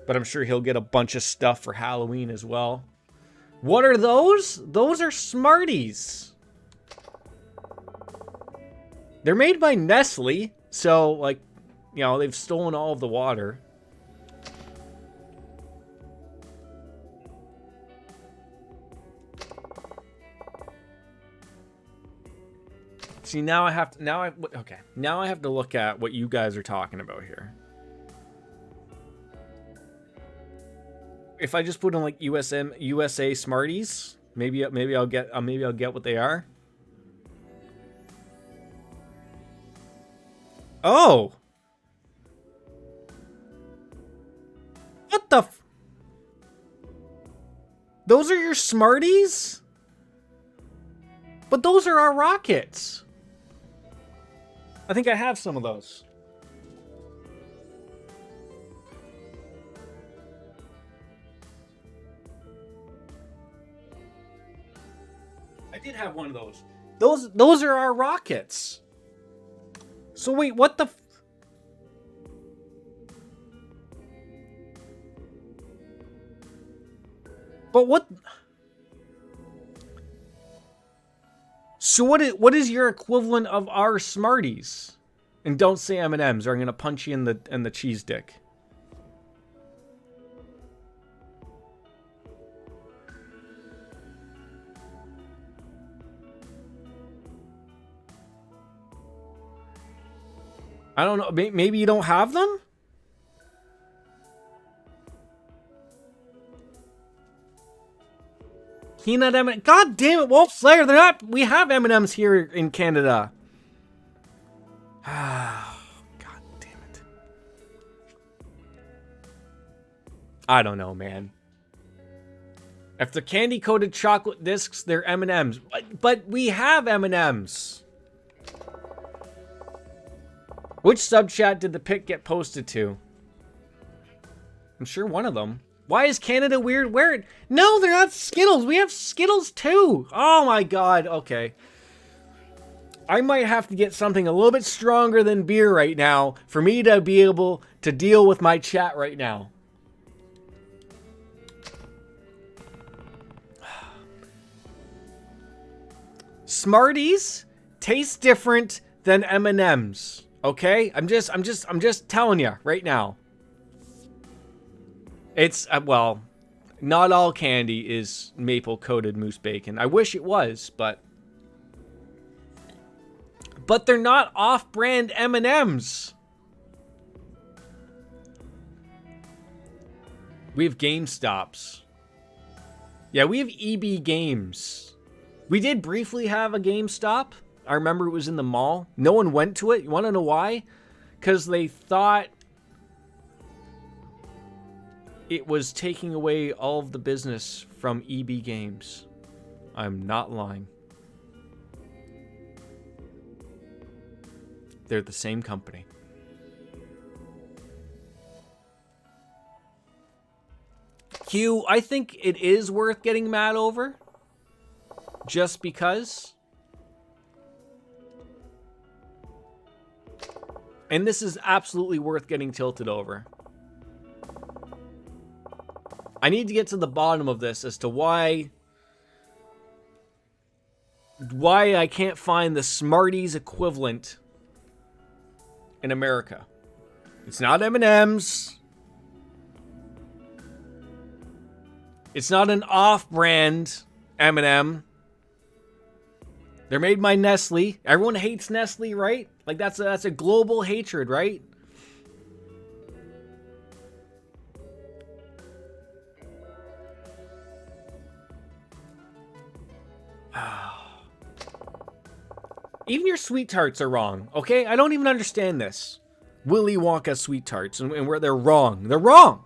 Speaker 1: But I'm sure he'll get a bunch of stuff for Halloween as well. What are those? Those are Smarties. They're made by Nestle, so, like, you know, they've stolen all of the water. See, now I have to, okay. Now I have to look at what you guys are talking about here. If I just put in like USA Smarties, maybe I'll get what they are. Oh. What the Those are your Smarties? But those are our rockets. I think I have some of those. I did have one of those. Those are our rockets. So wait, what the But what So what is your equivalent of our Smarties? And don't say M&Ms or I'm going to punch you in the cheese dick. I don't know. Maybe you don't have them? Peanut M&M. God damn it, Wolf Slayer. They're not. We have M&Ms here in Canada. God damn it. I don't know, man. If they're candy-coated chocolate discs, they're M&Ms. But we have M&Ms. Which sub-chat did the pic get posted to? I'm sure one of them. Why is Canada weird? Where? No, they're not Skittles. We have Skittles too. Oh my god. Okay. I might have to get something a little bit stronger than beer right now for me to be able to deal with my chat right now. Smarties taste different than M&Ms. Okay? I'm just telling you right now. It's, well, not all candy is maple-coated moose bacon. I wish it was, but they're not off-brand M&Ms. We have GameStops. Yeah, we have EB Games. We did briefly have a GameStop. I remember it was in the mall. No one went to it. You want to know why? Because they thought it was taking away all of the business from EB Games. I'm not lying. They're the same company. Q, I think it is worth getting mad over. Just because. And this is absolutely worth getting tilted over. I need to get to the bottom of this as to why I can't find the Smarties equivalent in America. It's not M&Ms. It's not an off-brand M&M. They're made by Nestle. Everyone hates Nestle, right? Like that's a global hatred, right? Even your sweet tarts are wrong, okay? I don't even understand this. Willy Wonka sweet tarts, and where they're wrong. They're wrong!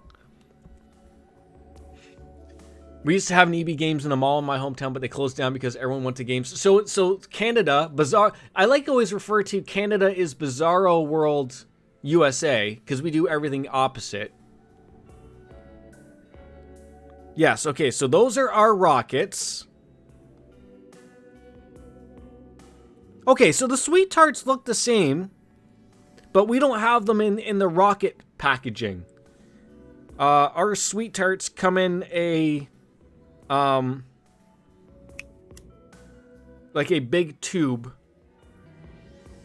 Speaker 1: We used to have an EB Games in a mall in my hometown, but they closed down because everyone went to games. So Canada, bizarre. I like to always refer to Canada is Bizarro World USA, because we do everything opposite. Yes, okay, so those are our rockets. Okay, so the sweet tarts look the same, but we don't have them in the rocket packaging. Our sweet tarts come in a like a big tube.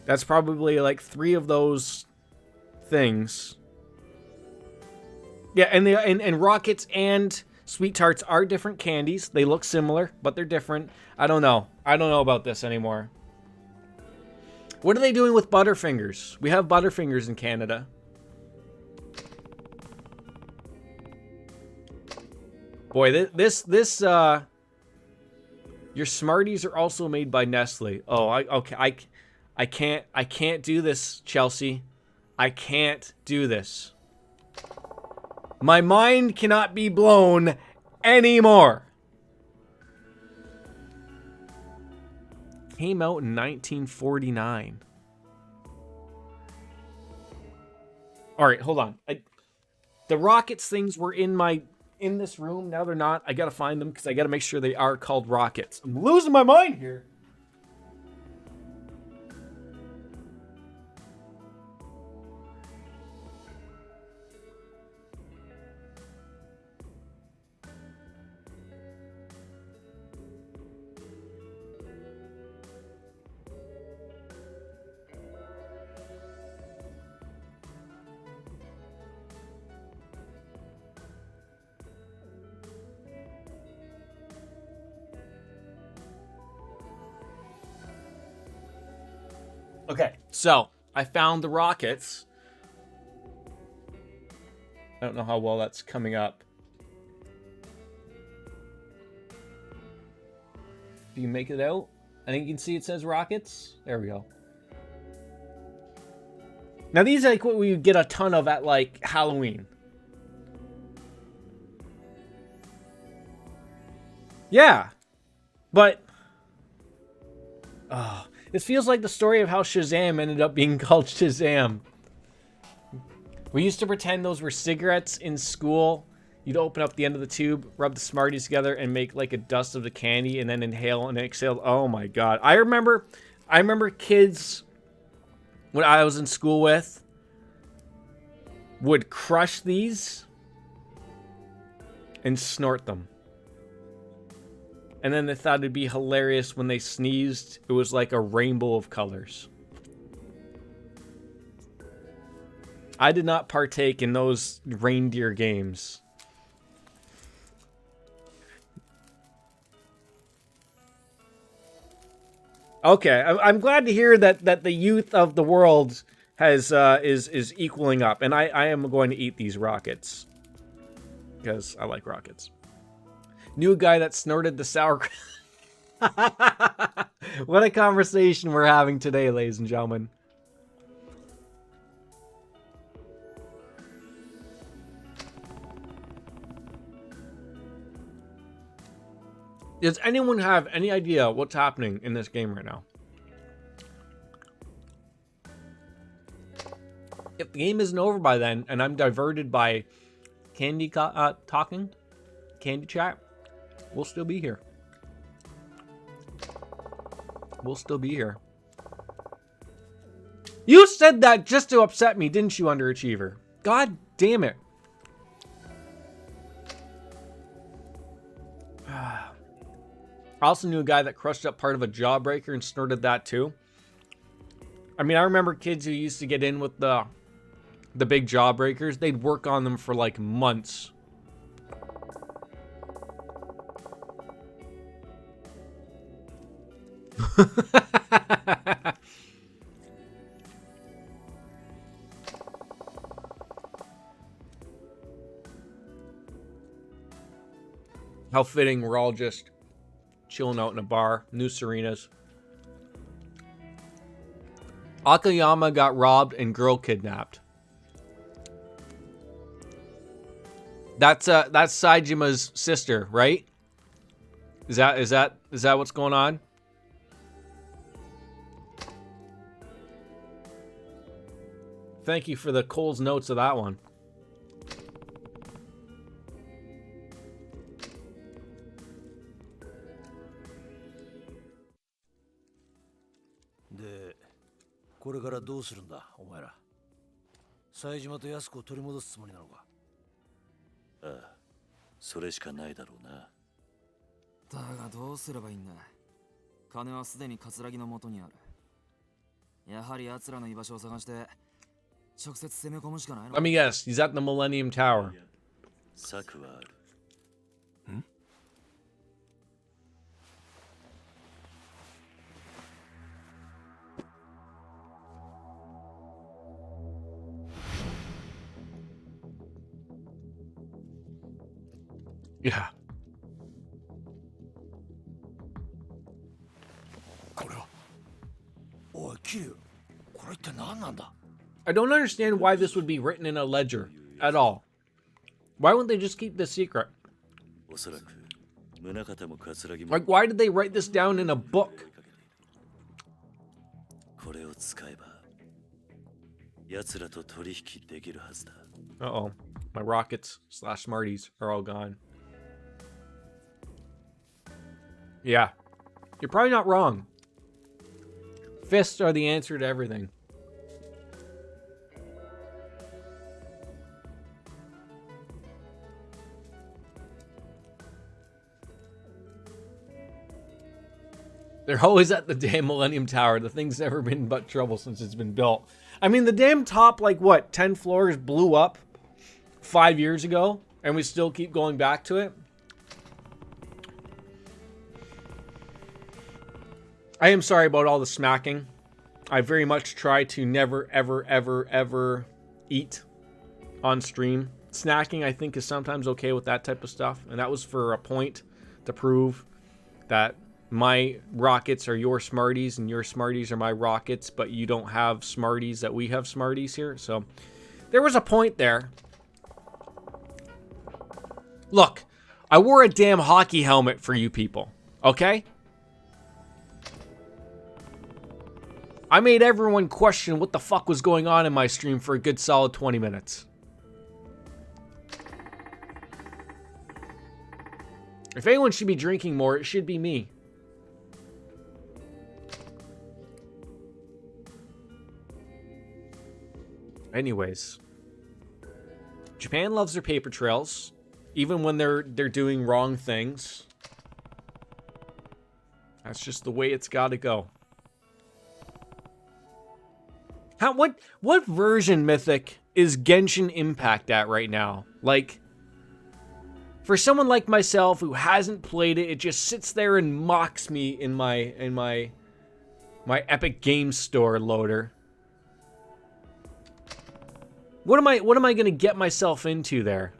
Speaker 1: That's probably like 3 of those things. Yeah, and rockets and sweet tarts are different candies. They look similar, but they're different. I don't know. I don't know about this anymore. What are they doing with Butterfingers? We have Butterfingers in Canada. Boy, this your Smarties are also made by Nestle. Oh, I can't do this, Chelsea. I can't do this. My mind cannot be blown anymore. Came out in 1949. All right, hold on. The Rockets things were in this room. Now they're not. I gotta find them because I gotta make sure they are called Rockets. I'm losing my mind here. Okay, so I found the Rockets. I don't know how well that's coming up. Do you make it out? I think you can see it says Rockets. There we go. Now these are like what we get a ton of at like Halloween. Yeah, but this feels like the story of how Shazam ended up being called Shazam. We used to pretend those were cigarettes in school. You'd open up the end of the tube, rub the Smarties together, and make like a dust of the candy, and then inhale and exhale. Oh my god! I remember kids when I was in school with would crush these and snort them. And then they thought it'd be hilarious when they sneezed. It was like a rainbow of colors. I did not partake in those reindeer games. Okay, I'm glad to hear that the youth of the world has is equaling up, and I am going to eat these rockets because I like rockets. Knew a guy that snorted the sauerkraut. What a conversation we're having today, ladies and gentlemen. Does anyone have any idea what's happening in this game right now? If the game isn't over by then, and I'm diverted by candy talking, candy chat, we'll still be here. We'll still be here. You said that just to upset me, didn't you, underachiever? God damn it. I also knew a guy that crushed up part of a jawbreaker and snorted that too. I mean, I remember kids who used to get in with the big jawbreakers. They'd work on them for like months. How fitting, we're all just chilling out in a bar. New Serenas. Akayama got robbed and girl kidnapped. That's Saijima's sister, right? Is that what's going on? Thank you for the Cole's notes of that one.
Speaker 2: で、これからどうするんだ、お前ら。冴島と安子を取り戻すつもりなのか。
Speaker 4: ああ、それしかないだろうな。
Speaker 10: だがどうすればいいんだ。金はすでに葛城の元にある。やはり奴らの居場所を探して直接攻め込むしかないの。
Speaker 1: Let me guess, he's at the Millennium Tower.
Speaker 4: 策はある。
Speaker 1: Yeah.
Speaker 9: これは。おい、キリュウ。これって何なんだ。
Speaker 1: I don't understand why this would be written in a ledger at all. Why wouldn't they just keep this secret?
Speaker 4: おそらく宗像も桂木も
Speaker 1: Like, why did they write this down in a book?
Speaker 4: これを使えば奴らと取引できるはずだ。
Speaker 1: Uh-oh. My rockets / smarties are all gone. Yeah. You're probably not wrong. Fists are the answer to everything. They're always at the damn Millennium Tower. The thing's never been but trouble since it's been built. I mean, the damn top, like, what, 10 floors blew up 5 years ago, and we still keep going back to it? I am sorry about all the smacking. I very much try to never, ever, ever, ever eat on stream. Snacking, I think, is sometimes okay with that type of stuff, and that was for a point to prove that my rockets are your Smarties and your Smarties are my rockets, but you don't have Smarties that we have Smarties here. So there was a point there. Look, I wore a damn hockey helmet for you people, okay? I made everyone question what the fuck was going on in my stream for a good solid 20 minutes. If anyone should be drinking more, it should be me. Anyways, Japan loves their paper trails, even when they're doing wrong things. That's just the way it's got to go. What version, Mythic, is Genshin Impact at right now? Like, for someone like myself who hasn't played it, it just sits there and mocks me in my Epic Games Store loader. What am I gonna get myself into there?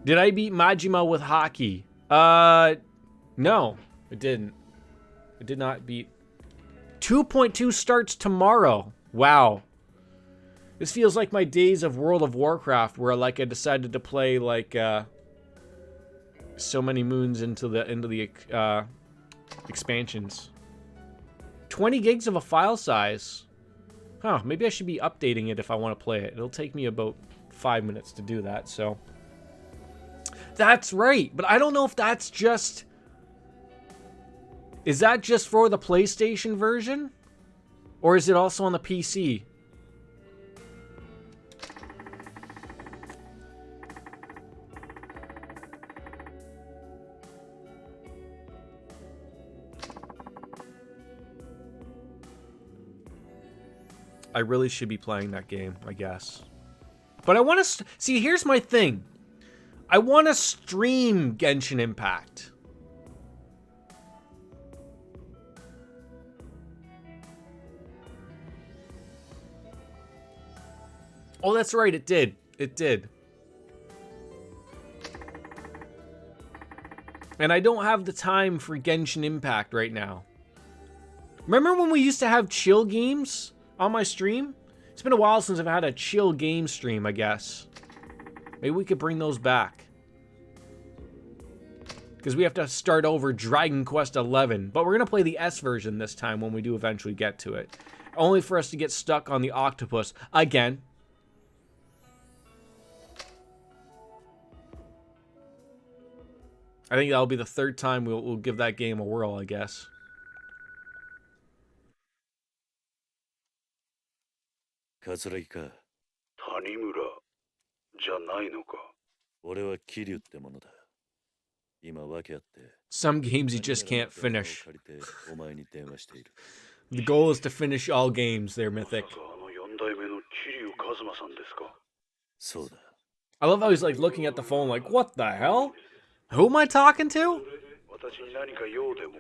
Speaker 1: Did I beat Majima with hockey? No, it didn't. It did not beat. 2.2 starts tomorrow. Wow. This feels like my days of World of Warcraft, where like I decided to play like so many moons into the expansions. 20 gigs of a file size. Huh, maybe I should be updating it if I want to play it. It'll take me about 5 minutes to do that, so. That's right, but I don't know if that's just... Is that just for the PlayStation version? Or is it also on the PC? I really should be playing that game, I guess. But I want to... See, here's my thing. I want to stream Genshin Impact. Oh, that's right, it did. It did. And I don't have the time for Genshin Impact right now. Remember when we used to have chill games on my stream? It's been a while since I've had a chill game stream, I guess. Maybe we could bring those back. Because we have to start over Dragon Quest XI. But we're going to play the S version this time when we do eventually get to it. Only for us to get stuck on the octopus again. I think that'll be the third time we'll give that game a whirl, I guess.
Speaker 4: 桂木か。
Speaker 2: 谷村じゃないのか。
Speaker 4: 俺は桐生ってものだ。今訳あって。
Speaker 1: Some games you just can't finish.
Speaker 4: 借りてお前に電話している。
Speaker 1: The goal is to finish all games there, Mythic.
Speaker 2: あの4代目の桐生一馬さんですか。
Speaker 4: そうだ。
Speaker 1: I love how he's like looking at the phone like, what the hell? Who am I talking to?
Speaker 2: 私に何か用でも。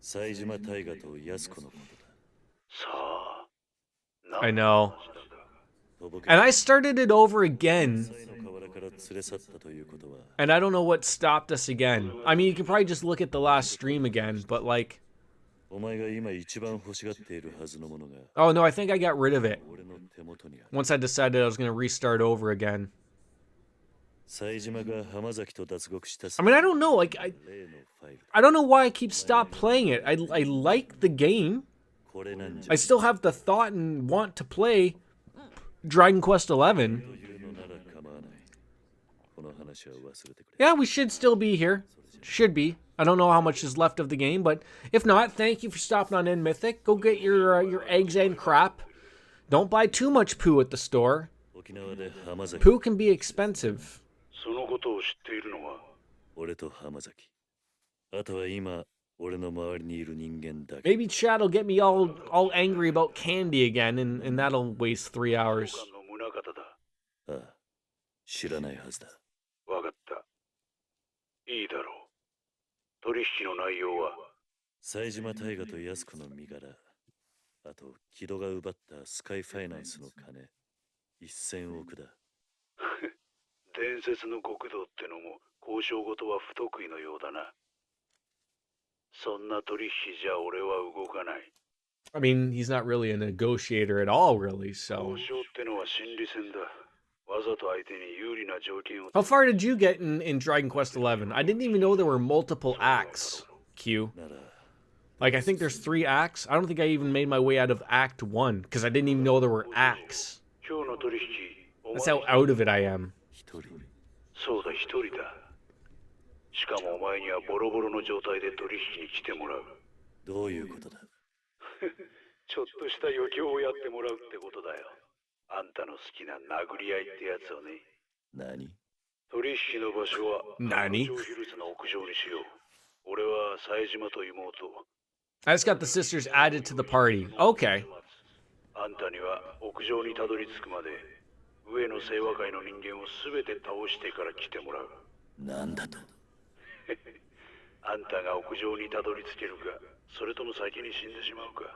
Speaker 4: 冴島大河と安子のことだ。
Speaker 2: さあ。
Speaker 1: I know. And I started it over again
Speaker 4: から連れ去ったということは
Speaker 1: And I don't know what stopped us again. I mean, you can probably just look at the last stream again, but like...
Speaker 4: お前が今一番欲しがっているはずのものが
Speaker 1: Oh, no, I think I got rid of it.
Speaker 4: 俺の手元にある
Speaker 1: Once I decided I was going to restart over again.
Speaker 4: 冴島が浜崎と脱獄した
Speaker 1: I mean, I don't know. Like,
Speaker 4: 例のファイル
Speaker 1: I don't know why I keep stop playing it. I like the game.
Speaker 4: これなんじゃ
Speaker 1: I still have the thought and want to play Dragon Quest XI.
Speaker 4: というのなら構わないこの話は忘れてくれ
Speaker 1: Yeah, we should still be here. Should be. I don't know how much is left of the game, but if not, thank you for stopping on in Mythic. Go get your eggs and crap. Don't buy too much poo at the store.
Speaker 4: 沖縄で浜崎
Speaker 1: Poo can be expensive.
Speaker 2: そのことを知っているのは
Speaker 4: 俺と浜崎あとは今俺の周りにいる人間だけ
Speaker 1: Maybe Chad will get me all angry about candy again, and that'll waste 3 hours.
Speaker 2: 官の宗方だ
Speaker 4: ああ知らないはずだ
Speaker 2: わかったいいだろう取引の内容は
Speaker 4: 冴島大河と安子の身柄あと木戸が奪ったスカイファイナンスの金1000億だ
Speaker 2: 伝説の極道ってのも交渉事は不得意のようだなそんな取引じゃ俺は動かない
Speaker 1: I mean, he's not really a negotiator at all, really, so...
Speaker 2: 交渉ってのは心理戦だわざと相手に有利な条件を
Speaker 1: How far did you get in Dragon Quest XI? I didn't even know there were multiple acts, Q.
Speaker 4: なら
Speaker 1: Like, I think there's 3 acts. I don't think I even made my way out of Act 1, because I didn't even know there were acts.
Speaker 2: 今日の取引
Speaker 1: That's how out of it I am.
Speaker 4: 一人
Speaker 2: そうだ一人だしかもお前にはボロボロの状態で取引に来てもらう
Speaker 4: どういうことだ
Speaker 2: ちょっとした余興をやってもらうってことだよあんたの好きな殴り合いってやつをね
Speaker 4: 何
Speaker 2: 取引の場所は
Speaker 1: 何
Speaker 2: ヒルズの屋上にしよう俺は冴島と妹
Speaker 1: I just got the sisters added to the party. Okay.
Speaker 2: あんたには屋上にたどり着くまで上の清和会の人間を全て倒してから来てもらう
Speaker 4: なんだと
Speaker 2: あんたが屋上にたどり着けるかそれとも先に死んでしまうか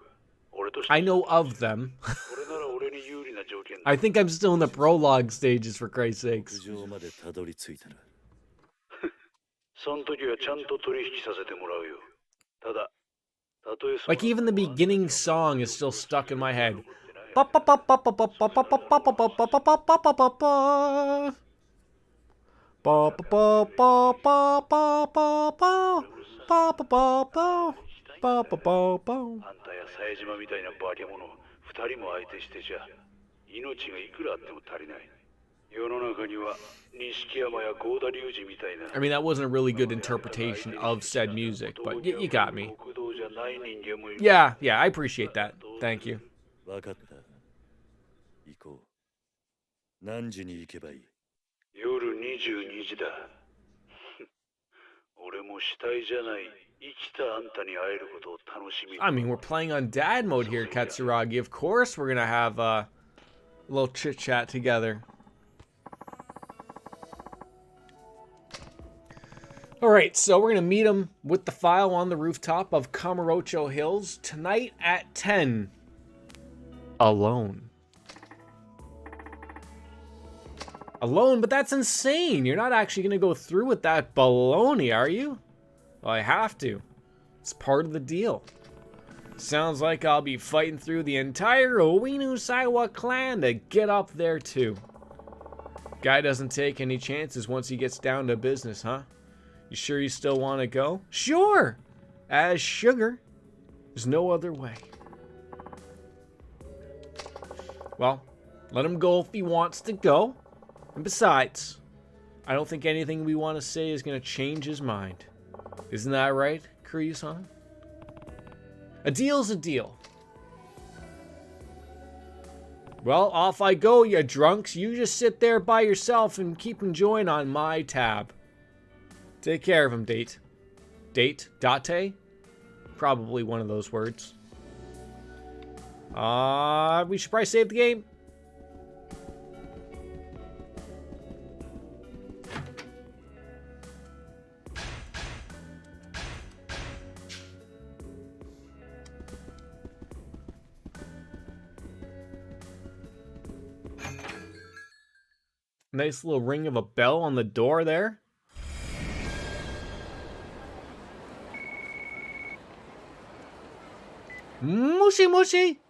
Speaker 2: 俺として
Speaker 1: I know of them.
Speaker 2: これなら俺に有利な条件だ
Speaker 1: I think I'm still in the prologue stages, for Christ's
Speaker 4: 屋
Speaker 1: sakes.
Speaker 4: 上までたどり着いたら
Speaker 2: その時はちゃんと取引させてもらうよただたとえ
Speaker 1: Like, even the beginning song is still stuck in my head.
Speaker 2: あんたや冴島みたいな化け物2人も相手してじゃ命がいくらあっても足りない世の中には錦山や郷田隆二みたいな
Speaker 1: I mean, that wasn't a really good interpretation of said music, but you got me.
Speaker 2: 極道じゃない人間もいる
Speaker 1: Yeah, I appreciate that. Thank you.
Speaker 4: 分かった行こう何時に行けばいい
Speaker 2: 夜22時だ俺も死体じゃない生きたあんたに会えることを楽しみに
Speaker 1: I mean, we're playing on dad mode here, Katsuragi. Of course we're gonna have a little chit-chat together. Alright, so we're gonna meet him with the file on the rooftop of Kamurocho Hills tonight at 10. Alone. Alone? But that's insane! You're not actually gonna go through with that baloney, are you? Well, I have to. It's part of the deal. Sounds like I'll be fighting through the entire Owinu Saiwa clan to get up there too. Guy doesn't take any chances once he gets down to business, huh? You sure you still want to go? Sure! As sugar. There's no other way. Well, let him go if he wants to go. And besides, I don't think anything we want to say is going to change his mind. Isn't that right, Kiryu-san? A deal's a deal. Well, off I go, you drunks. You just sit there by yourself and keep enjoying on my tab. Take care of him, Date. Date? Date? Probably one of those words. We should probably save the game. Nice little ring of a bell on the door there. Mushy mushy.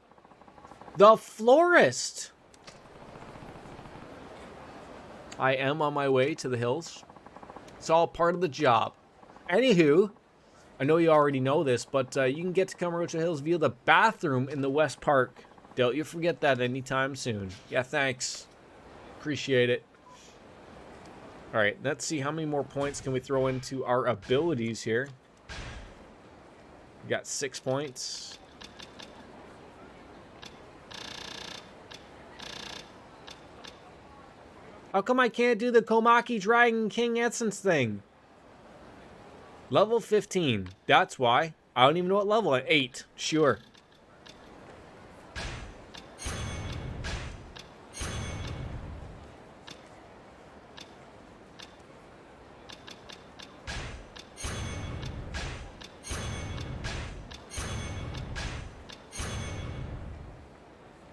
Speaker 1: The florist. I am on my way to the hills. It's all part of the job. Anywho, I know you already know this, but you can get to Kamurocho Hills via the bathroom in the West Park. Don't you forget that anytime soon. Yeah, thanks. Appreciate it. All right, let's see how many more points can we throw into our abilities here. We got 6 points. How come I can't do the Komaki Dragon King Essence thing? Level 15. That's why. I don't even know what level. 8. Sure.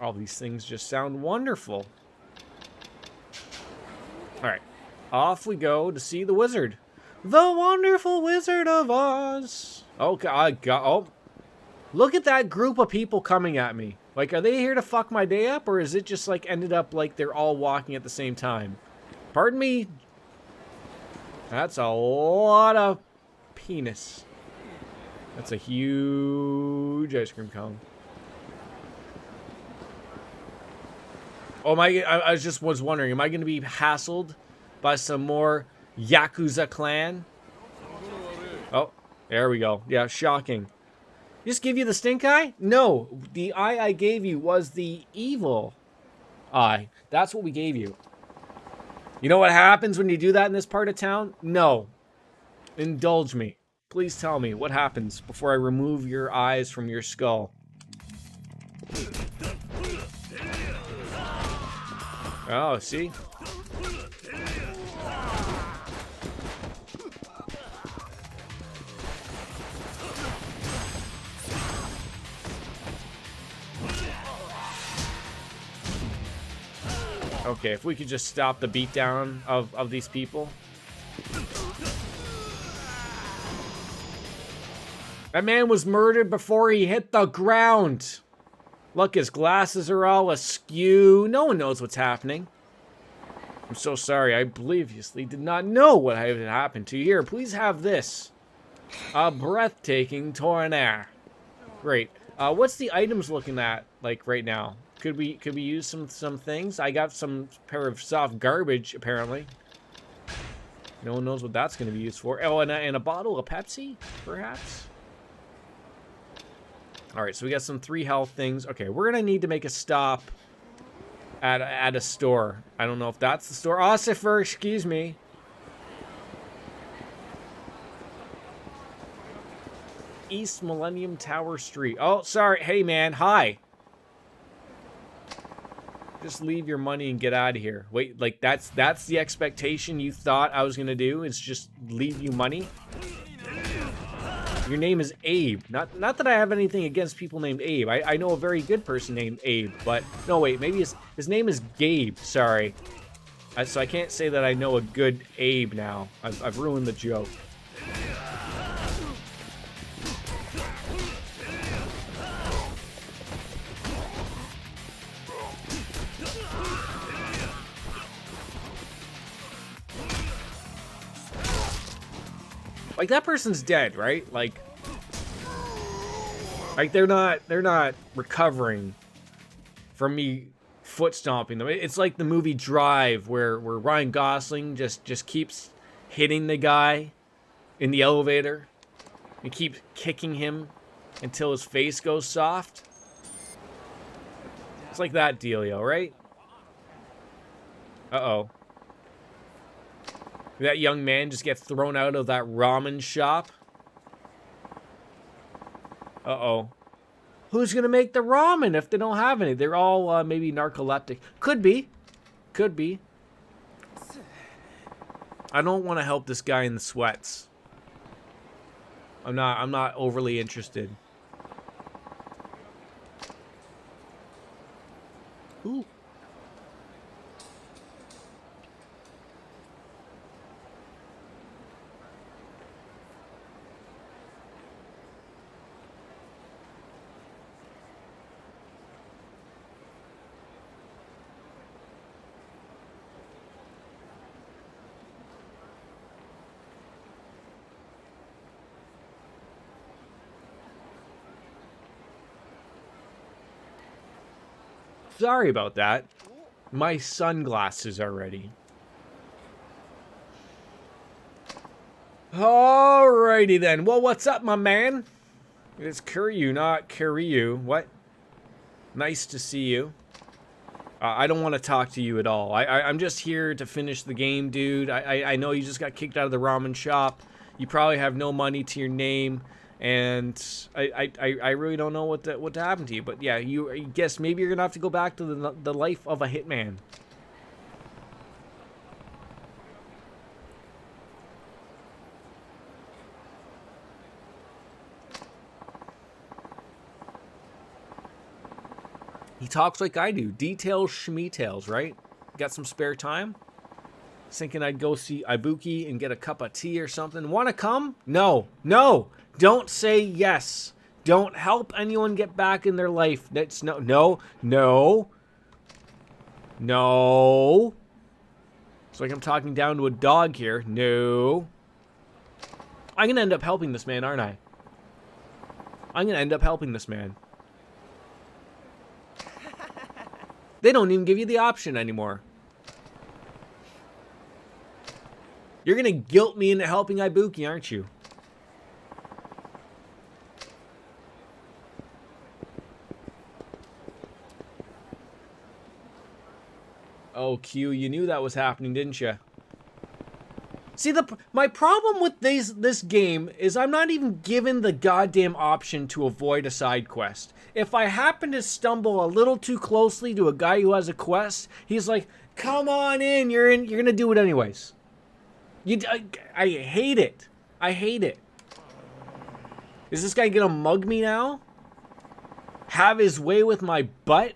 Speaker 1: All these things just sound wonderful. Alright. Off we go to see the wizard. The wonderful Wizard of Oz. Okay, I got... Oh. Look at that group of people coming at me. Like, are they here to fuck my day up? Or is it just, like, ended up like they're all walking at the same time? Pardon me? That's a lot of penis. That's a huge ice cream cone. Oh, I just was wondering, am I going to be hassled by some more Yakuza clan? Oh, there we go. Yeah, shocking. Just give you the stink eye? No, the eye I gave you was the evil eye. That's what we gave you. You know what happens when you do that in this part of town? No. Indulge me. Please tell me what happens before I remove your eyes from your skull. Oh, see? Okay, if we could just stop the beatdown of these people. That man was murdered before he hit the ground. Look, his glasses are all askew. No one knows what's happening. I'm so sorry. I obviously did not know what had happened to you. Here, please have this. A breathtaking tornado. Great. What's the items looking at like right now? Could we use some things? I got some pair of soft garbage apparently. No one knows what that's going to be used for. Oh, and a bottle of Pepsi, perhaps. All right, so we got some 3 health things. Okay, we're gonna need to make a stop at a store. I don't know if that's the store. Ossifer, excuse me. East Millennium Tower Street. Oh, sorry. Hey, man. Hi. Just leave your money and get out of here. Wait, like that's the expectation you thought I was gonna do? Is just leave you money? Your name is Abe. Not that I have anything against people named Abe. I know a very good person named Abe, but no, wait, maybe his name is Gabe. Sorry. So I can't say that I know a good Abe now. I've ruined the joke. Like, that person's dead, right? Like they're not recovering from me foot stomping them. It's like the movie Drive where Ryan Gosling just keeps hitting the guy in the elevator and keeps kicking him until his face goes soft. It's like that dealio, right? Uh-oh. That young man just gets thrown out of that ramen shop. Uh-oh. Who's gonna make the ramen if they don't have any? They're all maybe narcoleptic. Could be. Could be. I don't want to help this guy in the sweats. I'm not overly interested. Ooh. Sorry about that. My sunglasses are ready. Alrighty then. Well, what's up, my man? It's Kuryu, not Kiryu. What? Nice to see you. I don't want to talk to you at all. I'm just here to finish the game, dude. I know you just got kicked out of the ramen shop. You probably have no money to your name. And I really don't know what to happen to you. But yeah, I guess maybe you're going to have to go back to the life of a hitman. He talks like I do. Details, schmeetails, right? Got some spare time? Thinking I'd go see Ibuki and get a cup of tea or something. Want to come? No. No. Don't say yes. Don't help anyone get back in their life. That's no. It's like I'm talking down to a dog here. No. I'm going to end up helping this man, aren't I? I'm going to end up helping this man. They don't even give you the option anymore. You're gonna guilt me into helping Ibuki, aren't you? Oh, Q, you knew that was happening, didn't you? See, my problem with this game is I'm not even given the goddamn option to avoid a side quest. If I happen to stumble a little too closely to a guy who has a quest, he's like, "Come on in, you're gonna do it anyways." I hate it. I hate it. Is this guy gonna mug me now? Have his way with my butt?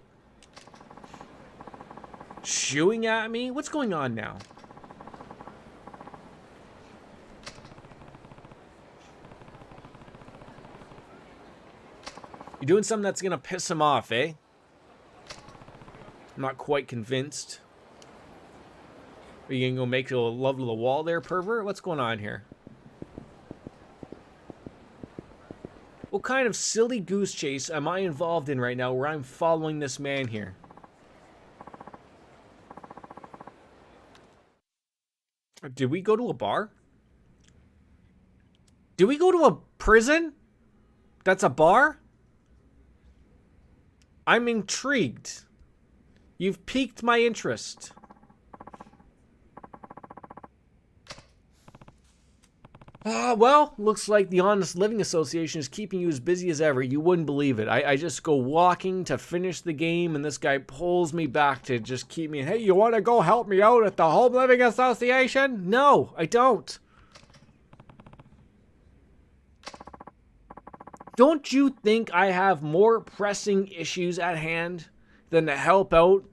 Speaker 1: Shooing at me? What's going on now? You're doing something that's gonna piss him off, eh? I'm not quite convinced. Are you gonna go make a love to the wall there, pervert? What's going on here? What kind of silly goose chase am I involved in right now where I'm following this man here? Did we go to a bar? Did we go to a prison? That's a bar? I'm intrigued. You've piqued my interest. Well, looks like the Honest Living Association is keeping you as busy as ever. You wouldn't believe it. I just go walking to finish the game, and this guy pulls me back to just keep me. Hey, you want to go help me out at the Home Living Association? No, I don't. Don't you think I have more pressing issues at hand than to help out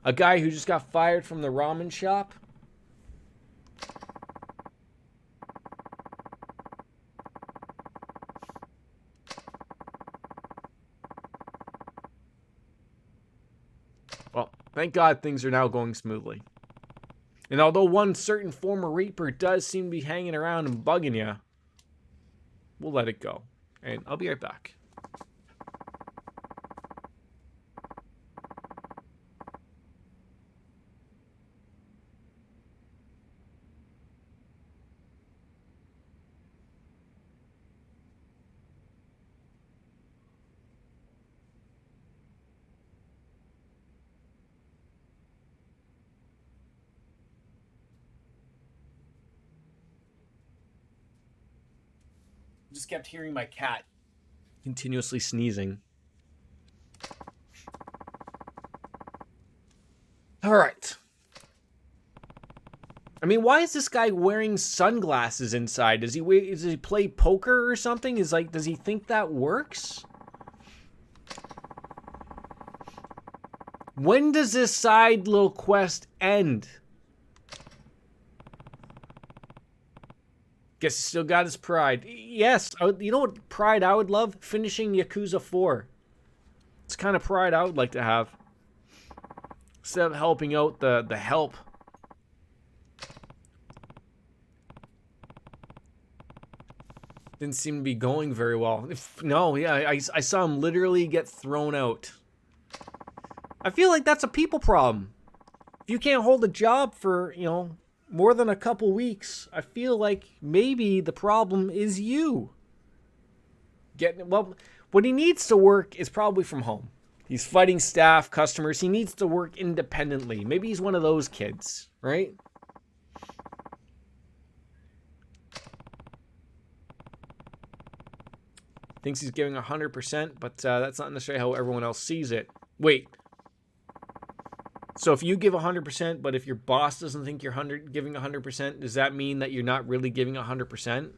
Speaker 1: a guy who just got fired from the ramen shop? Well, thank God things are now going smoothly. And although one certain former Reaper does seem to be hanging around and bugging you, we'll let it go. And I'll be right back. Just kept hearing my cat continuously sneezing. All right. I mean, why is this guy wearing sunglasses inside? Does he play poker or something? Does he think that works? When does this side little quest end? Guess he still got his pride. Yes, you know what pride I would love? Finishing Yakuza 4. It's kind of pride I would like to have. Instead of helping out the help. Didn't seem to be going very well. No, yeah, I saw him literally get thrown out. I feel like that's a people problem. If you can't hold a job for, you know, more than a couple weeks, I feel like maybe the problem is you. Well, what he needs to work is probably from home. He's fighting staff, customers. He needs to work independently. Maybe he's one of those kids, right? Thinks he's giving 100%, but that's not necessarily how everyone else sees it. Wait. So if you give 100%, but if your boss doesn't think you're giving 100%, does that mean that you're not really giving 100%?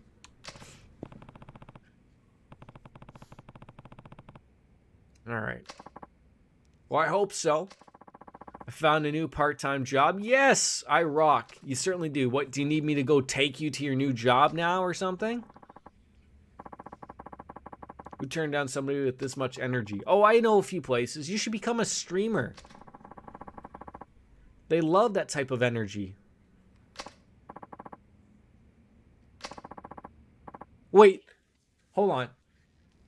Speaker 1: All right. Well, I hope so. I found a new part-time job. Yes, I rock. You certainly do. What, do you need me to go take you to your new job now or something? Who turned down somebody with this much energy? Oh, I know a few places. You should become a streamer. They love that type of energy. Wait, hold on.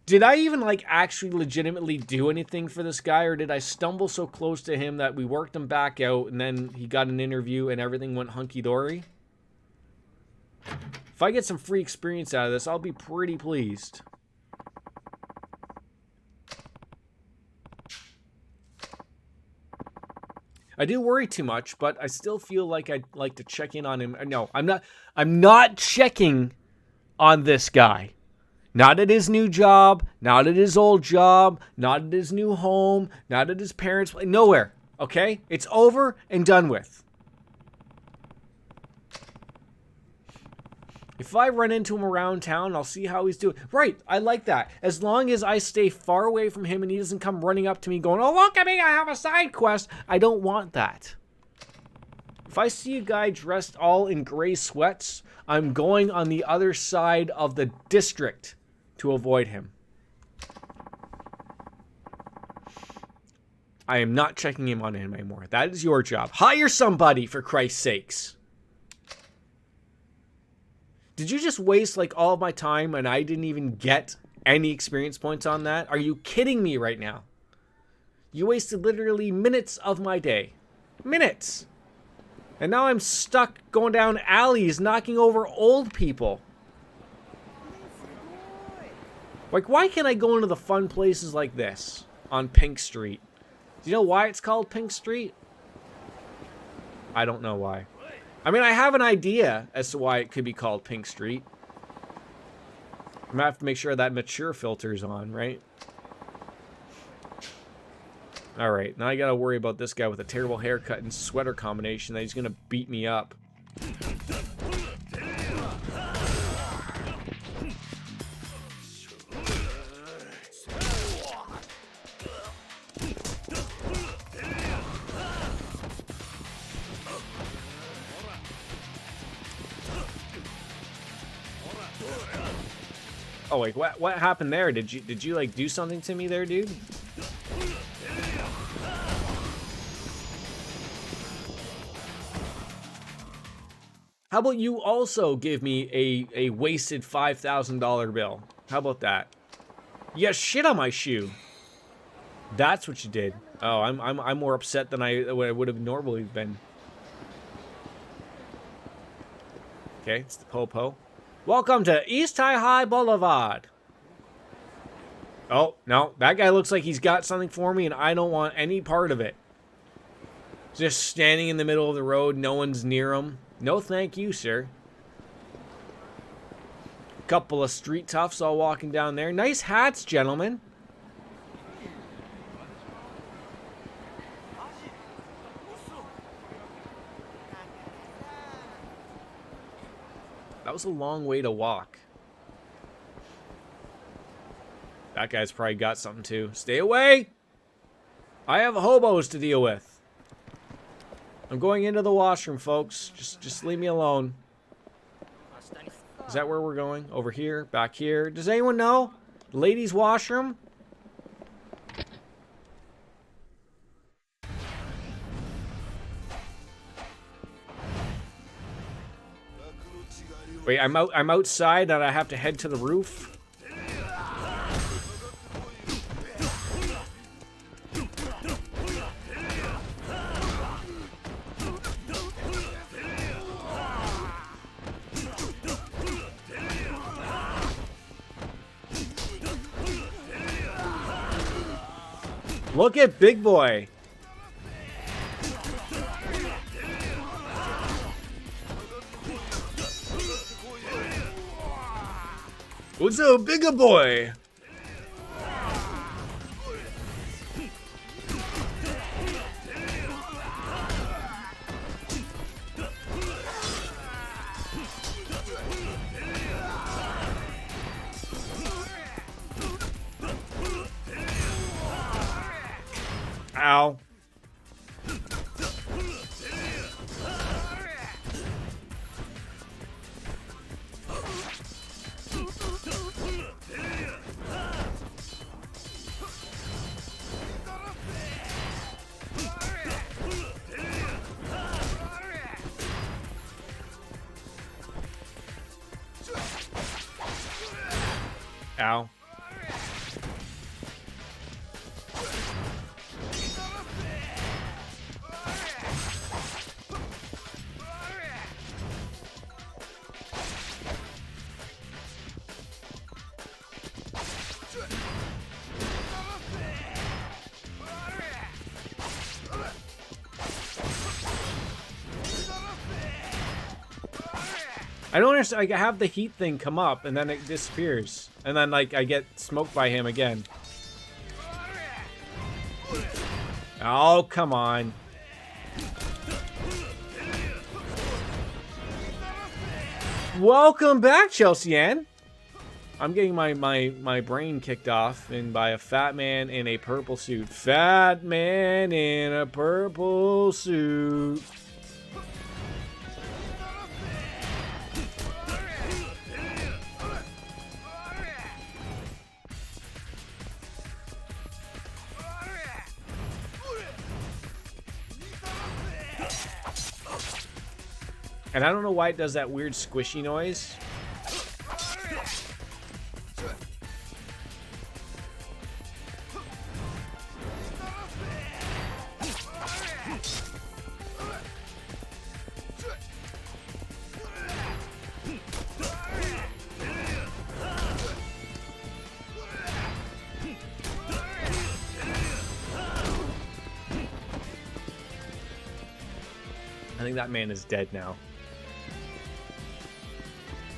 Speaker 1: Did I even, like, actually legitimately do anything for this guy, or did I stumble so close to him that we worked him back out and then he got an interview and everything went hunky-dory? If I get some free experience out of this, I'll be pretty pleased. I do worry too much, but I still feel like I'd like to check in on him. No, I'm not checking on this guy. Not at his new job, not at his old job, not at his new home, not at his parents' place, nowhere, okay? It's over and done with. If I run into him around town, I'll see how he's doing. Right, I like that. As long as I stay far away from him and he doesn't come running up to me going, oh, look at me, I have a side quest. I don't want that. If I see a guy dressed all in gray sweats, I'm going on the other side of the district to avoid him. I am not checking him on him anymore. That is your job. Hire somebody, for Christ's sakes. Did you just waste like all of my time and I didn't even get any experience points on that? Are you kidding me right now? You wasted literally minutes of my day. Minutes. And now I'm stuck going down alleys, knocking over old people. Like, why can't I go into the fun places like this on Pink Street? Do you know why it's called Pink Street? I don't know why. I mean, I have an idea as to why it could be called Pink Street. I'm gonna have to make sure that mature filter's on, right? Alright, now I gotta worry about this guy with a terrible haircut and sweater combination that he's gonna beat me up. Oh, wait, what happened there? Did you like do something to me there, dude? How about you also give me a wasted $5,000 bill? How about that? You got shit on my shoe. That's what you did. Oh, I'm more upset than I would have normally been. Okay, it's the Popo. Welcome to East High Boulevard. Oh, no, that guy looks like he's got something for me and I don't want any part of it. Just standing in the middle of the road, no one's near him. No thank you, sir. Couple of street toughs all walking down there. Nice hats, gentlemen. That was a long way to walk. That guy's probably got something too. Stay away! I have hobos to deal with. I'm going into the washroom, folks. Just leave me alone. Is that where we're going? Over here? Back here? Does anyone know? Ladies' washroom? Wait, I'm outside and I have to head to the roof? Look at Big Boy. What's up, Bigger Boy? Ow. Ow. I don't understand. Like, I have the heat thing come up and then it disappears, and then like I get smoked by him again. Oh, come on. Welcome back, Chelsea Ann. I'm getting my brain kicked off by a fat man in a purple suit. Fat man in a purple suit. And I don't know why it does that weird squishy noise. I think that man is dead now.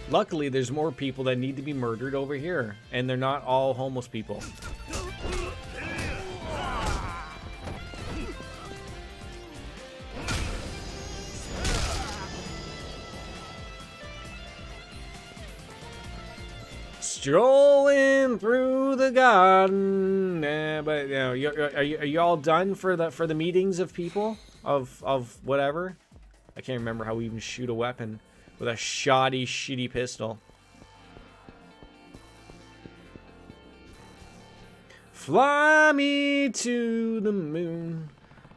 Speaker 1: Luckily, there's more people that need to be murdered over here, and they're not all homeless people. Strolling through the garden, but you know, are you all done for the meetings of people of whatever? I can't remember how we even shoot a weapon with a shoddy, shitty pistol. Fly me to the moon,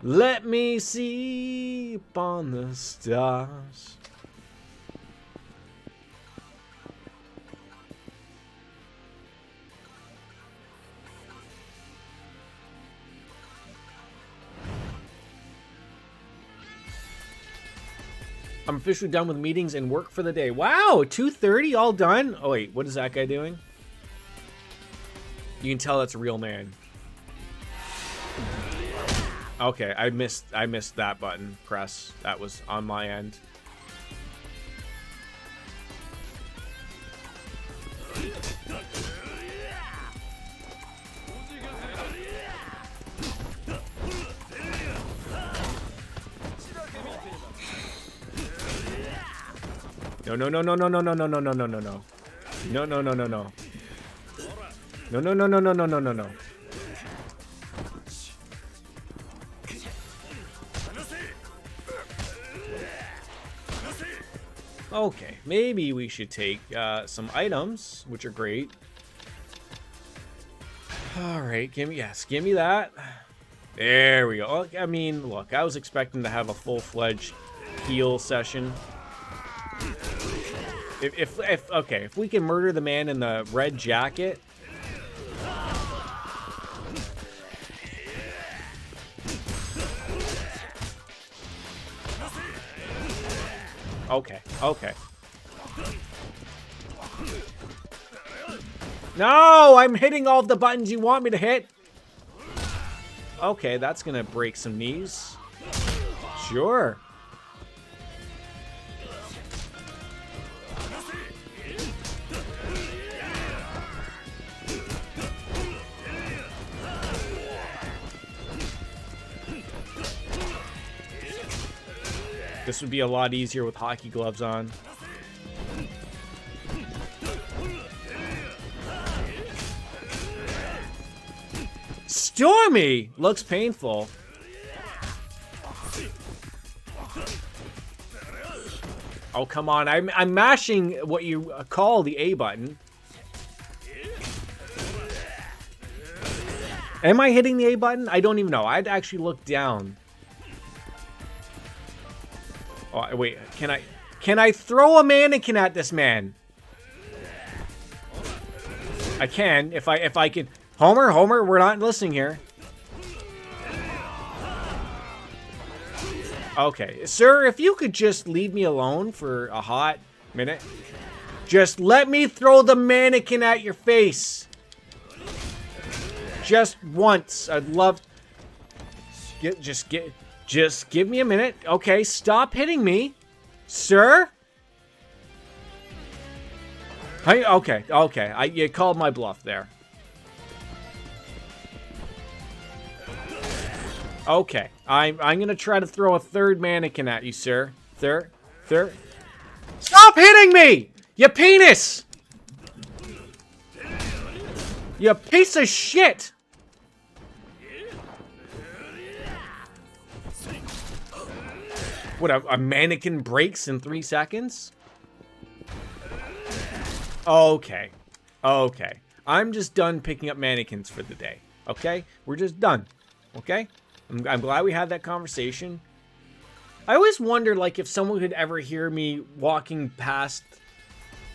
Speaker 1: let me see upon the stars. I'm officially done with meetings and work for the day. Wow, 2:30, all done? Oh wait, what is that guy doing? You can tell that's a real man. Okay, I missed that button press. That was on my end. No. No. No. Okay, maybe we should take some items, which are great. All right, give me that. There we go. I mean, look, I was expecting to have a full-fledged heal session. If we can murder the man in the red jacket. Okay. No, I'm hitting all of the buttons you want me to hit. Okay, that's gonna break some knees. Sure. This would be a lot easier with hockey gloves on. Stormy! Looks painful. Oh, come on. I'm mashing what you call the A button. Am I hitting the A button? I don't even know. I'd actually look down. Oh, wait. Can I throw a mannequin at this man? I can if I can. Homer, we're not listening here. Okay, sir, if you could just leave me alone for a hot minute. Just let me throw the mannequin at your face. Just once. I'd love... Just give me a minute. Okay, stop hitting me. Sir? Okay. You called my bluff there. Okay, I'm gonna try to throw a third mannequin at you, sir. Third. Stop hitting me! You penis! You piece of shit! What, a mannequin breaks in 3 seconds? Okay. I'm just done picking up mannequins for the day. Okay? We're just done. Okay? I'm glad we had that conversation. I always wonder, like, if someone could ever hear me walking past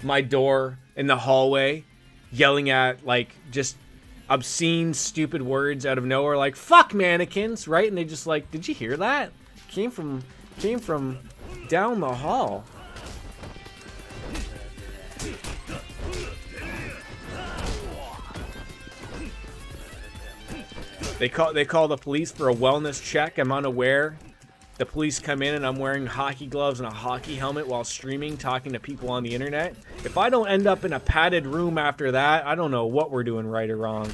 Speaker 1: my door in the hallway, yelling at, like, just obscene, stupid words out of nowhere, like, fuck mannequins, right? And they just like, did you hear that? Came from down the hall. They call the police for a wellness check. I'm unaware. The police come in and I'm wearing hockey gloves and a hockey helmet while streaming, talking to people on the internet. If I don't end up in a padded room after that, I don't know what we're doing right or wrong.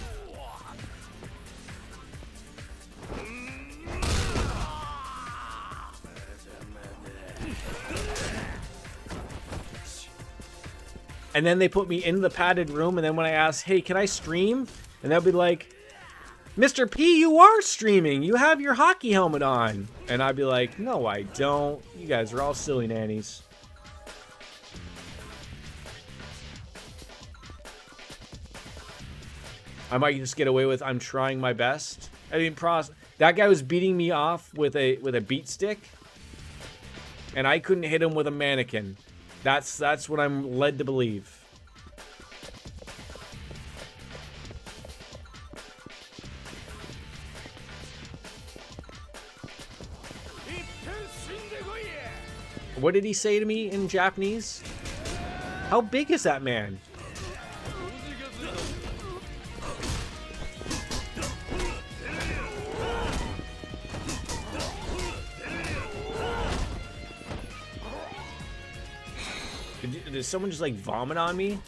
Speaker 1: And then they put me in the padded room, and then when I ask, hey, can I stream? And they'll be like, Mr. P, you are streaming. You have your hockey helmet on. And I'd be like, no, I don't. You guys are all silly nannies. I might just get away with, I'm trying my best. I mean, that guy was beating me off with a beat stick, and I couldn't hit him with a mannequin. That's what I'm led to believe. What did he say to me in Japanese? How big is that man? Did someone just like vomit on me?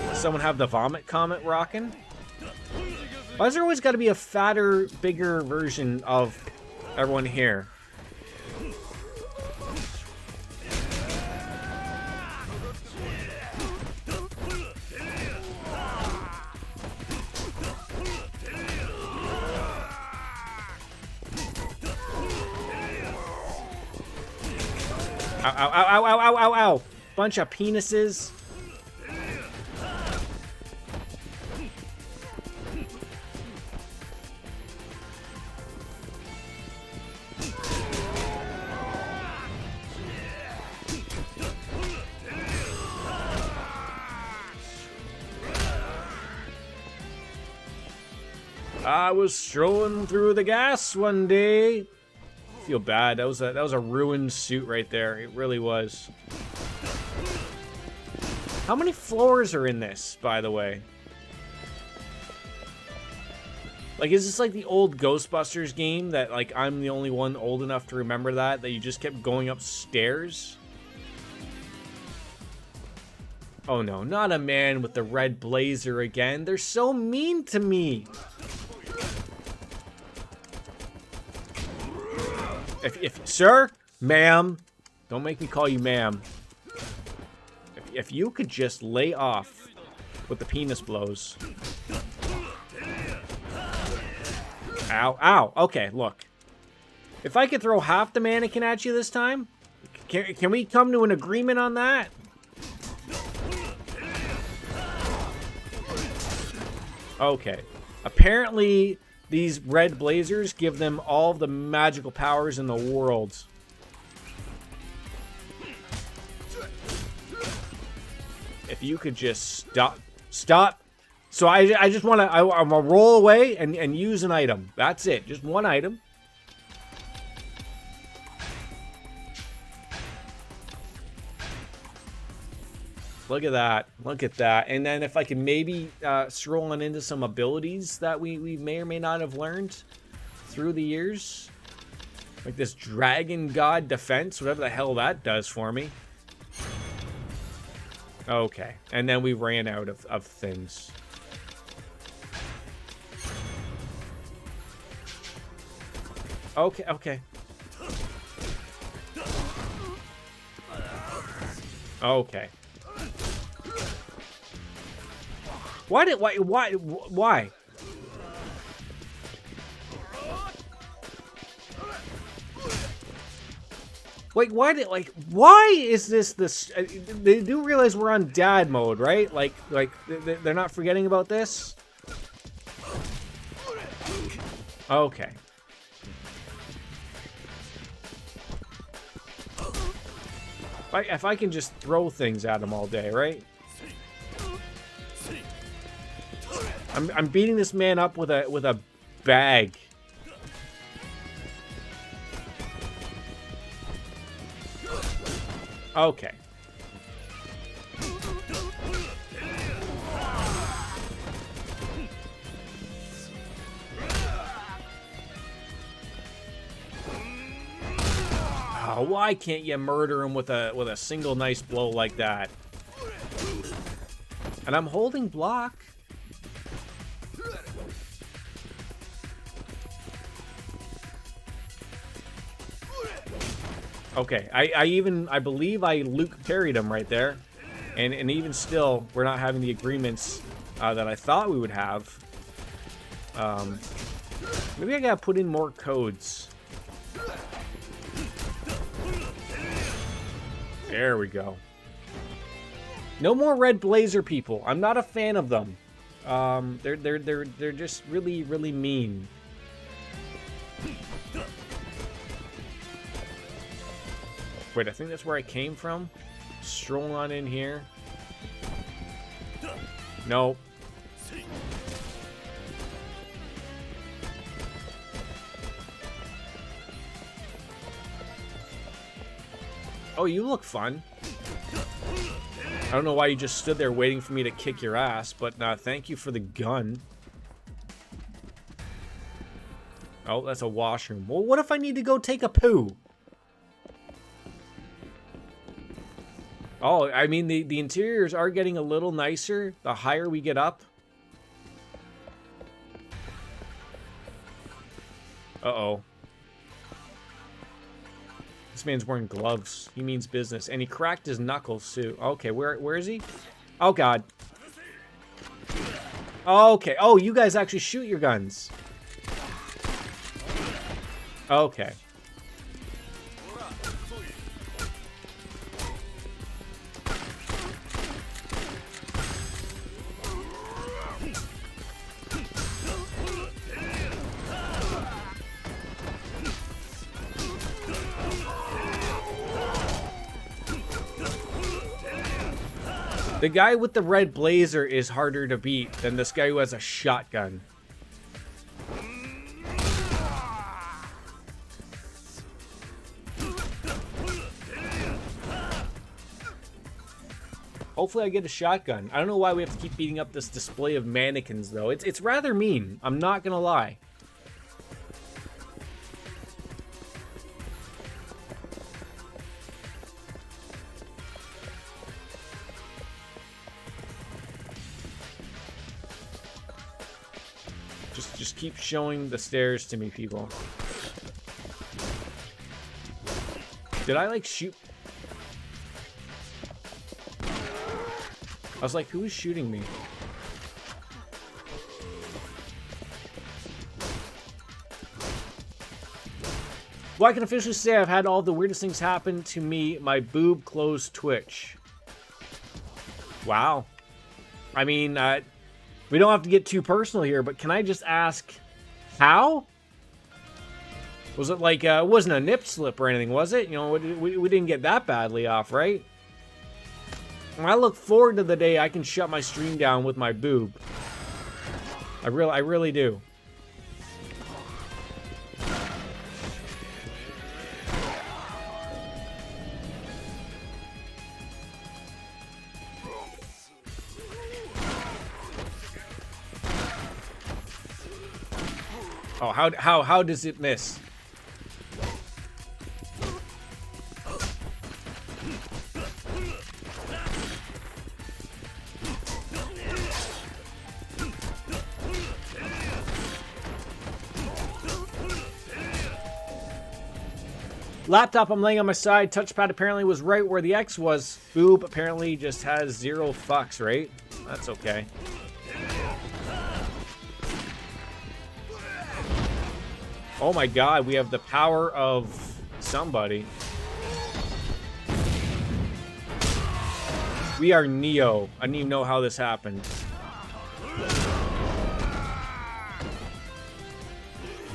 Speaker 1: Does someone have the vomit comet rocking? Why is there always got to be a fatter, bigger version of everyone here? Ow, ow, ow, ow, ow, ow, ow. Bunch of penises. I was strolling through the gas one day. Feel bad. That was a ruined suit right there. It really was. How many floors are in this, by the way? Like, is this like the old Ghostbusters game that, like, I'm the only one old enough to remember that you just kept going upstairs? Oh no, not a man with the red blazer again. They're so mean to me. Sir, ma'am, don't make me call you ma'am. If you could just lay off with the penis blows. Ow, ow. Okay, look. If I could throw half the mannequin at you this time, can we come to an agreement on that? Okay. Apparently, these red blazers give them all the magical powers in the world. If you could just stop. So I just want to, I'm gonna roll away and use an item. That's it. Just one item. Look at that. Look at that. And then if I can maybe stroll on into some abilities that we may or may not have learned through the years. Like this Dragon God Defense, whatever the hell that does for me. Okay. And then we ran out of things. Okay, okay. Okay. Why? Like, why is this? They do realize we're on dad mode, right? Like, they're not forgetting about this. Okay. If I can just throw things at him all day, right? I'm beating this man up with a bag. Okay. Oh, why can't you murder him with a single nice blow like that? And I'm holding block. Okay, I believe I Luke carried him right there. And even still, we're not having the agreements that I thought we would have. Maybe I gotta put in more codes. There we go. No more red blazer people. I'm not a fan of them. They're just really, really mean. Wait, I think that's where I came from. Stroll on in here. Nope. Oh, you look fun. I don't know why you just stood there waiting for me to kick your ass, but thank you for the gun. Oh, that's a washroom. Well, what if I need to go take a poo? Oh, I mean, the interiors are getting a little nicer the higher we get up. Uh-oh. This man's wearing gloves. He means business. And he cracked his knuckles, too. Okay, where is he? Oh, God. Okay. Oh, you guys actually shoot your guns. Okay. The guy with the red blazer is harder to beat than this guy who has a shotgun. Hopefully I get a shotgun. I don't know why we have to keep beating up this display of mannequins, though. It's rather mean. I'm not gonna lie. Just keep showing the stairs to me, people. Did I, like, shoot? I was like, who is shooting me? Well, I can officially say I've had all the weirdest things happen to me. My boob closed Twitch. Wow. I mean, we don't have to get too personal here, but can I just ask how? Was it like, it wasn't a nip slip or anything, was it? You know, we didn't get that badly off, right? I look forward to the day I can shut my stream down with my boob. I really do. Oh, how does it miss? Laptop, I'm laying on my side. Touchpad apparently was right where the X was. Boob apparently just has 0 fucks, right? That's okay. Oh my god, we have the power of somebody. We are Neo. I didn't even know how this happened.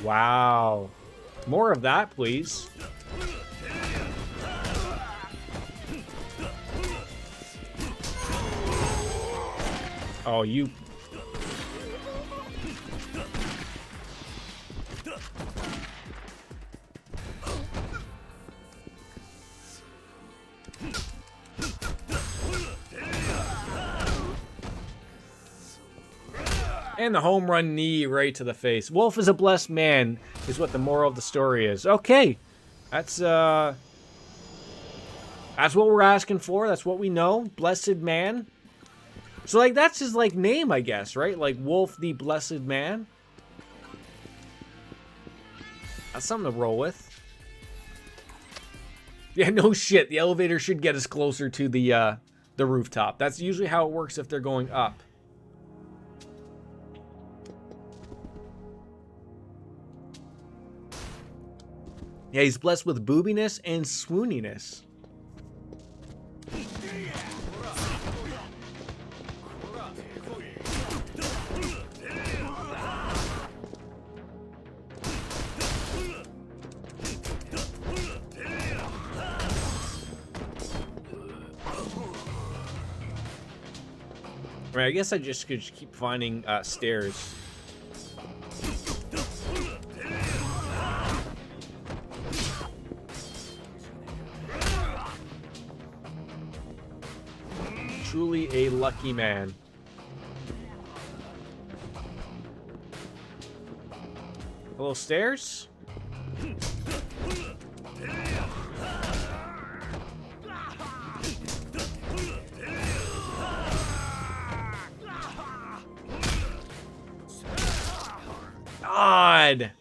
Speaker 1: Wow. More of that, please. Oh, you... And the home run knee right to the face. Wolf is a blessed man, is what the moral of the story is. Okay. That's what we're asking for. That's what we know. Blessed man. So, like, that's his, like, name, I guess, right? Like, Wolf the Blessed Man. That's something to roll with. Yeah, no shit. The elevator should get us closer to the rooftop. That's usually how it works if they're going up. Yeah, he's blessed with boobiness and swooniness. Right, I guess I just could keep finding stairs. Truly a lucky man. Hello, stairs? God!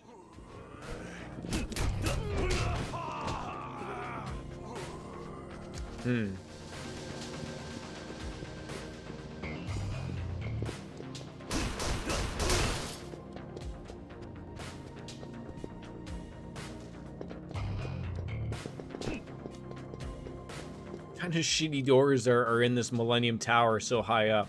Speaker 1: What kind of shitty doors are in this Millennium Tower so high up?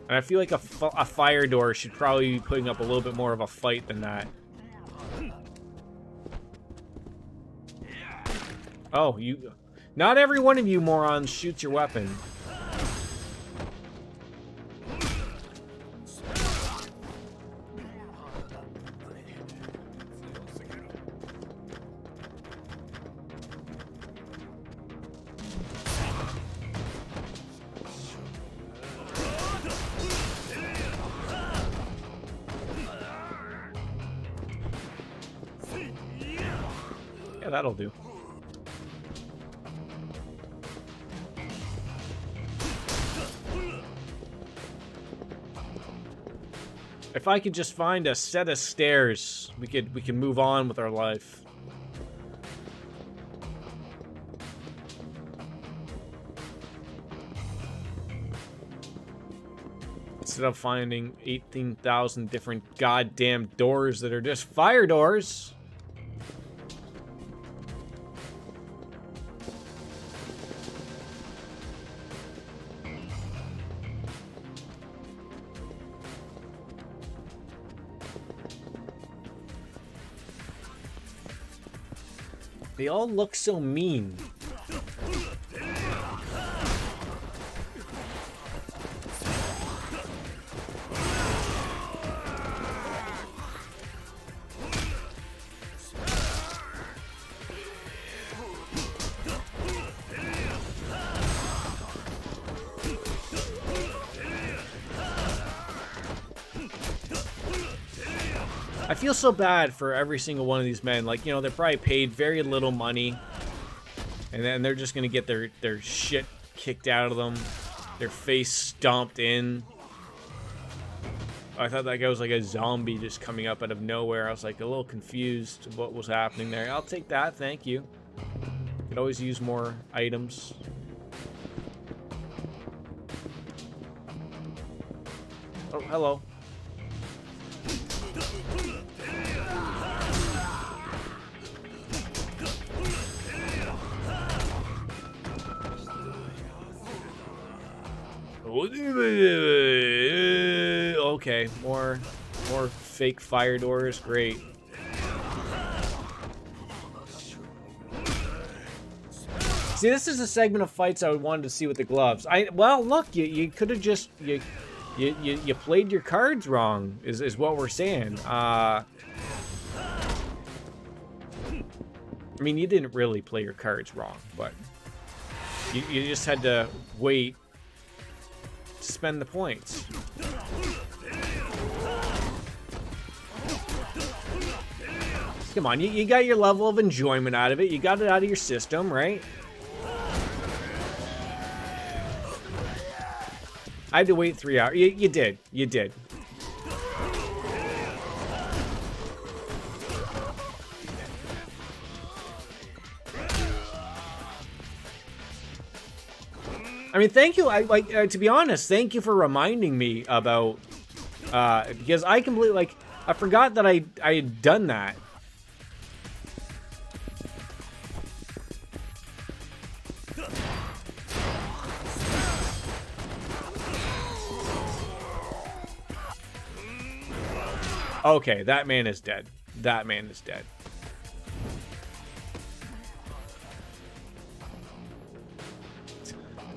Speaker 1: And I feel like a fire door should probably be putting up a little bit more of a fight than that. Oh, you... Not every one of you morons shoots your weapon. Yeah, that'll do. If I could just find a set of stairs, we can move on with our life. Instead of finding 18,000 different goddamn doors that are just fire doors. They all look so mean. I feel so bad for every single one of these men. Like, you know, they're probably paid very little money. And then they're just gonna get their shit kicked out of them. Their face stomped in. I thought that guy was like a zombie just coming up out of nowhere. I was like a little confused of what was happening there. I'll take that, thank you. Could always use more items. Oh, hello. Okay, more fake fire doors, great. See, this is a segment of fights I wanted to see with the gloves. Well, look, you could have just you played your cards wrong, is what we're saying. I mean, you didn't really play your cards wrong, but you just had to wait. Spend the points. Come on, you got your level of enjoyment out of it. You got it out of your system, right? I had to wait 3 hours. You did. You did. I mean, thank you. To be honest, thank you for reminding me about because I completely I forgot that I had done that. Okay, that man is dead. That man is dead.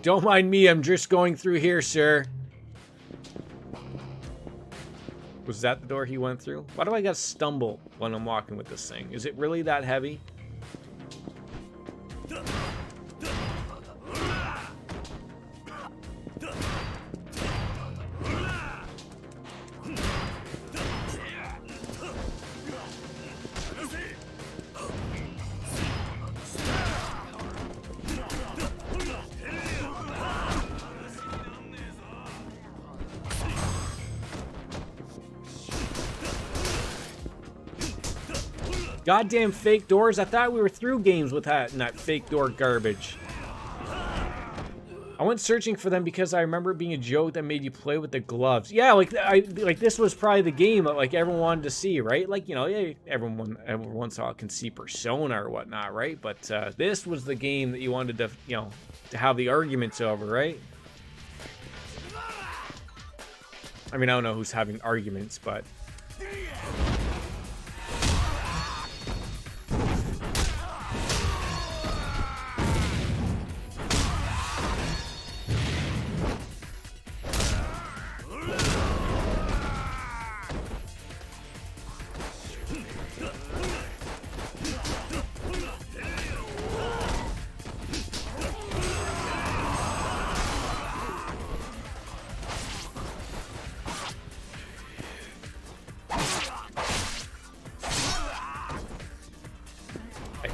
Speaker 1: Don't mind me, I'm just going through here, sir. Was that the door he went through? Why do I gotta stumble when I'm walking with this thing? Is it really that heavy? Goddamn fake doors. I thought we were through games with that and that fake door garbage. I went searching for them because I remember it being a joke that made you play with the gloves. Yeah, like this was probably the game that like everyone wanted to see, right? Like, you know, yeah, everyone saw can see Persona or whatnot, right? But this was the game that you wanted to, you know, to have the arguments over, right? I mean, I don't know who's having arguments, but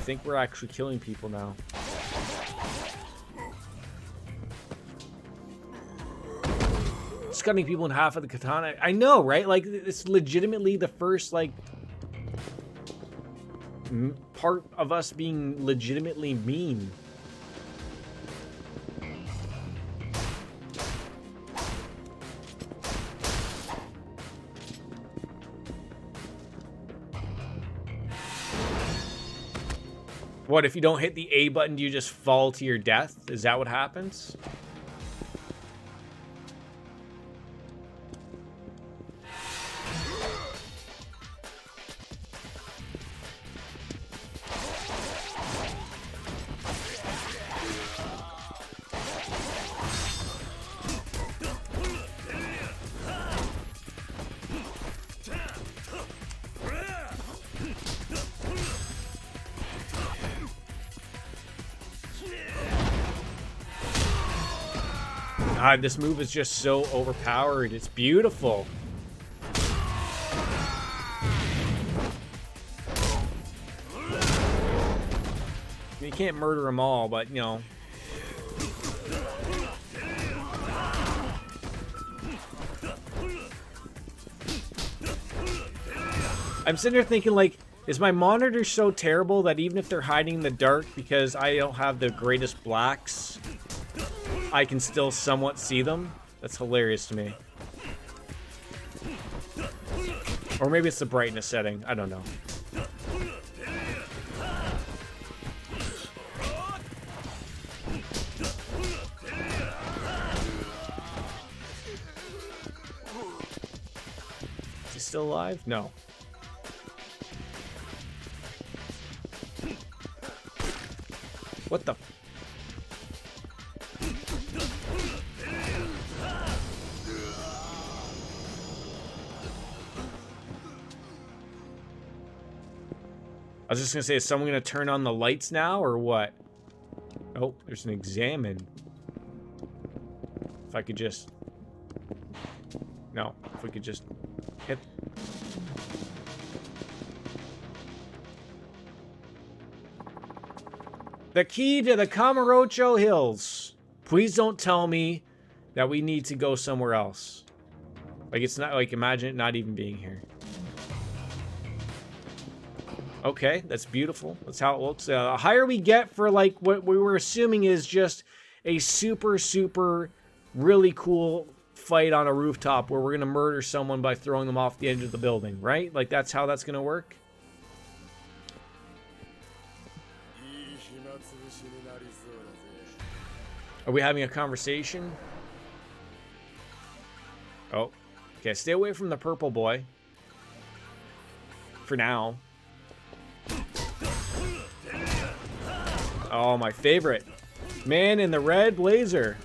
Speaker 1: think we're actually killing people now. It's cutting people in half with the katana. I know, right? Like, it's legitimately the first, like, part of us being legitimately mean. What, if you don't hit the A button, do you just fall to your death? Is that what happens? God, this move is just so overpowered. It's beautiful. You can't murder them all, but, you know. I'm sitting there thinking, like, is my monitor so terrible that even if they're hiding in the dark because I don't have the greatest blacks, I can still somewhat see them? That's hilarious to me. Or maybe it's the brightness setting. I don't know. Is he still alive? No. What the? I was just gonna say, is someone gonna turn on the lights now, or what? Oh, there's an examine. If I could just... No, if we could just hit... The key to the Kamurocho Hills. Please don't tell me that we need to go somewhere else. Like, it's not, like, imagine it not even being here. Okay, that's beautiful. That's how it looks. The higher we get for, like, what we were assuming is just a super, super, really cool fight on a rooftop where we're going to murder someone by throwing them off the edge of the building, right? Like, that's how that's going to work? Are we having a conversation? Oh. Okay, stay away from the purple boy. For now. Oh, my favorite. Man in the red blazer.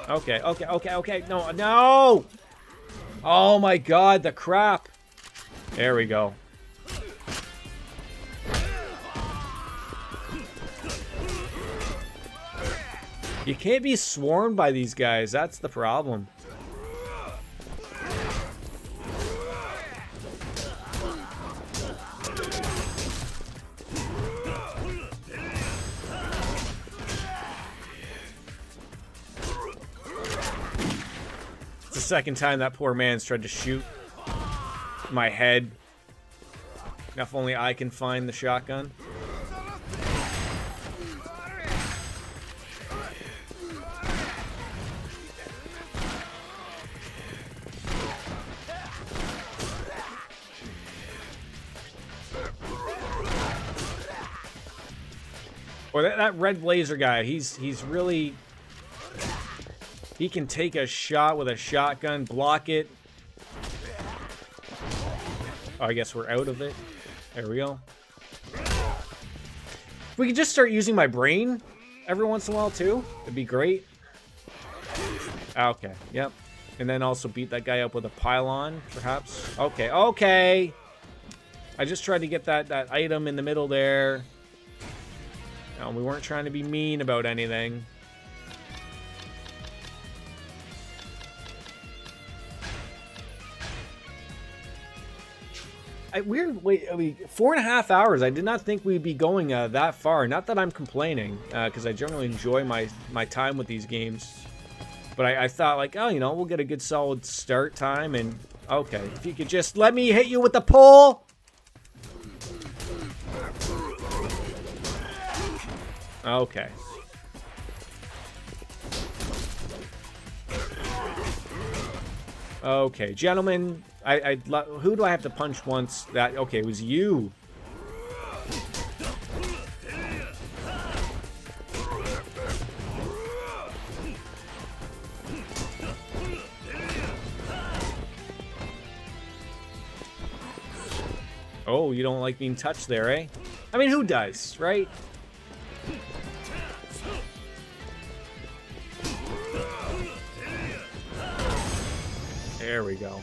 Speaker 1: Okay, okay, okay, okay. No, no! Oh my god, the crap. There we go. You can't be swarmed by these guys. That's the problem. It's the second time that poor man's tried to shoot my head. If only I can find the shotgun. Or that red blazer guy, he's really... He can take a shot with a shotgun, block it. Oh, I guess we're out of it. There we go. If we could just start using my brain every once in a while, too, it'd be great. Okay, yep. And then also beat that guy up with a pylon, perhaps. Okay, okay! I just tried to get that item in the middle there. No, we weren't trying to be mean about anything. weird. Wait, I mean, 4.5 hours. I did not think we'd be going that far. Not that I'm complaining, because I generally enjoy my time with these games. But I thought, like, oh, you know, we'll get a good solid start time. And, okay, if you could just let me hit you with the pole. Okay. Okay, gentlemen, who do I have to punch once? Okay, it was you. Oh, you don't like being touched there, eh? I mean, who does, right? There we go.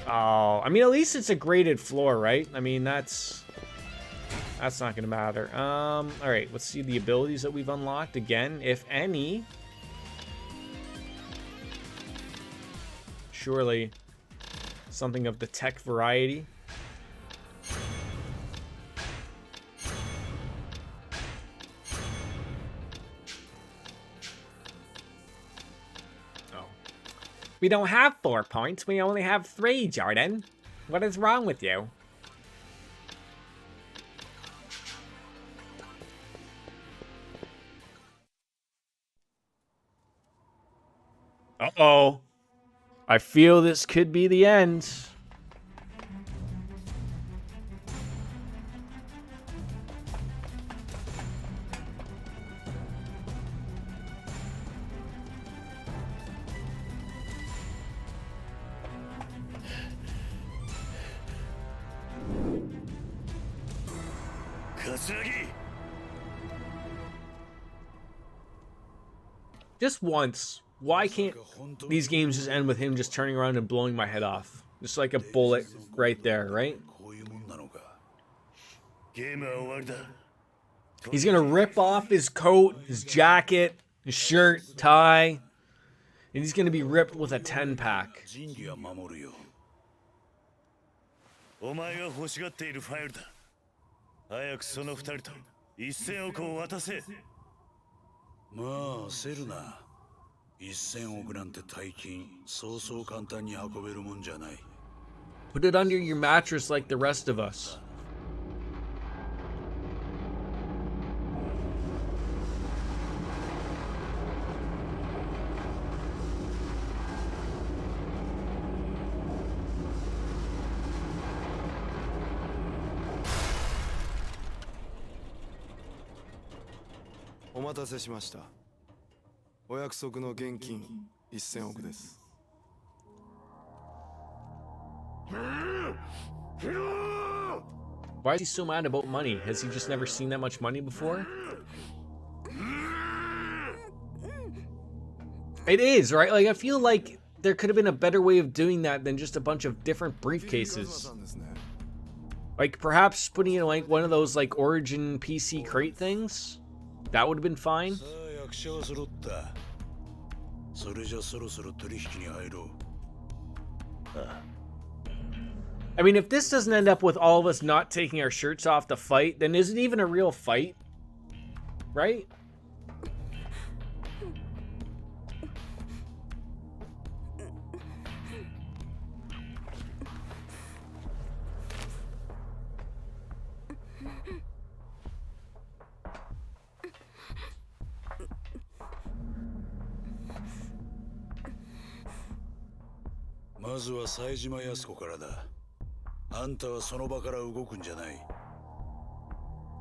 Speaker 1: Oh, I mean, at least it's a graded floor, right? I mean, that's not gonna matter. All right, let's see the abilities that we've unlocked again, if any. Surely something of the tech variety. We don't have 4 points. We only have 3, Jordan. What is wrong with you? Uh-oh. I feel this could be the end. Just once. Why can't these games just end with him just turning around and blowing my head off? Just like a bullet right there, right? He's gonna rip off his coat, his jacket, his shirt, tie, and he's gonna be ripped with a 10-pack. Put it under your mattress like the rest of us. Why is he so mad about money? Has he just never seen that much money before? It is, right? Like, I feel like there could have been a better way of doing that than just a bunch of different briefcases. Like, perhaps putting in, like, one of those, like, Origin PC crate things? That would have been fine. I mean, if this doesn't end up with all of us not taking our shirts off to fight, then is it even a real fight? Right?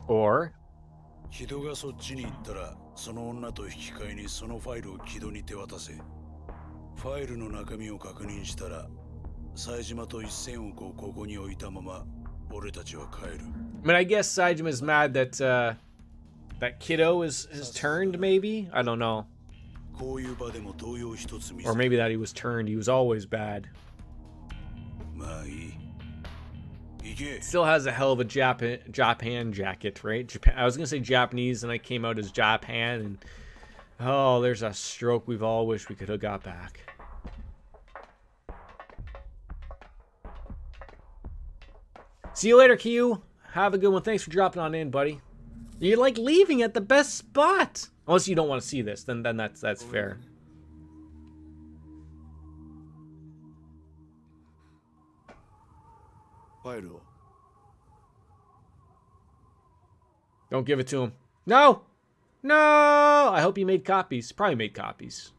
Speaker 1: Or I mean, I guess Saijima's mad that that Kiddo is turned, maybe? I don't know. Or maybe that he was turned. He was always bad. Still has a hell of a Japan jacket, right? Japan, I was going to say Japanese, and I came out as Japan. And oh, there's a stroke we've all wished we could have got back. See you later, Q. Have a good one. Thanks for dropping on in, buddy. You're like leaving at the best spot. Unless you don't want to see this, then that's fair. Don't give it to him. No! No! I hope he made copies. Probably made copies.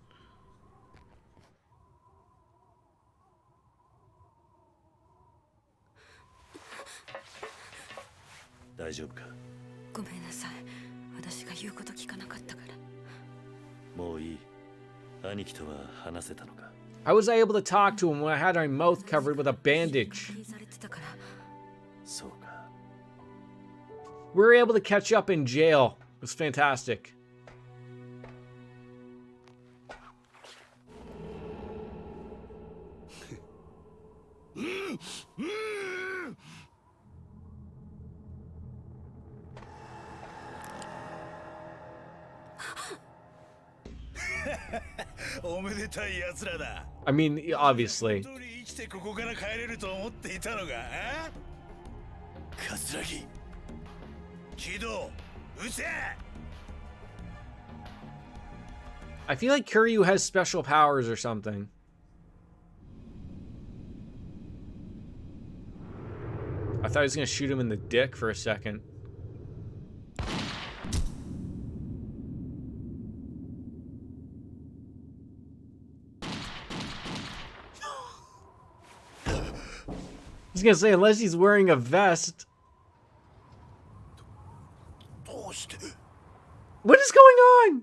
Speaker 1: How was I able to talk to him when I had my mouth covered with a bandage? We were able to catch up in jail. It was fantastic. I mean, obviously. I feel like Kiryu has special powers or something. I thought he was gonna shoot him in the dick for a second. I was gonna say, unless he's wearing a vest. What is going on?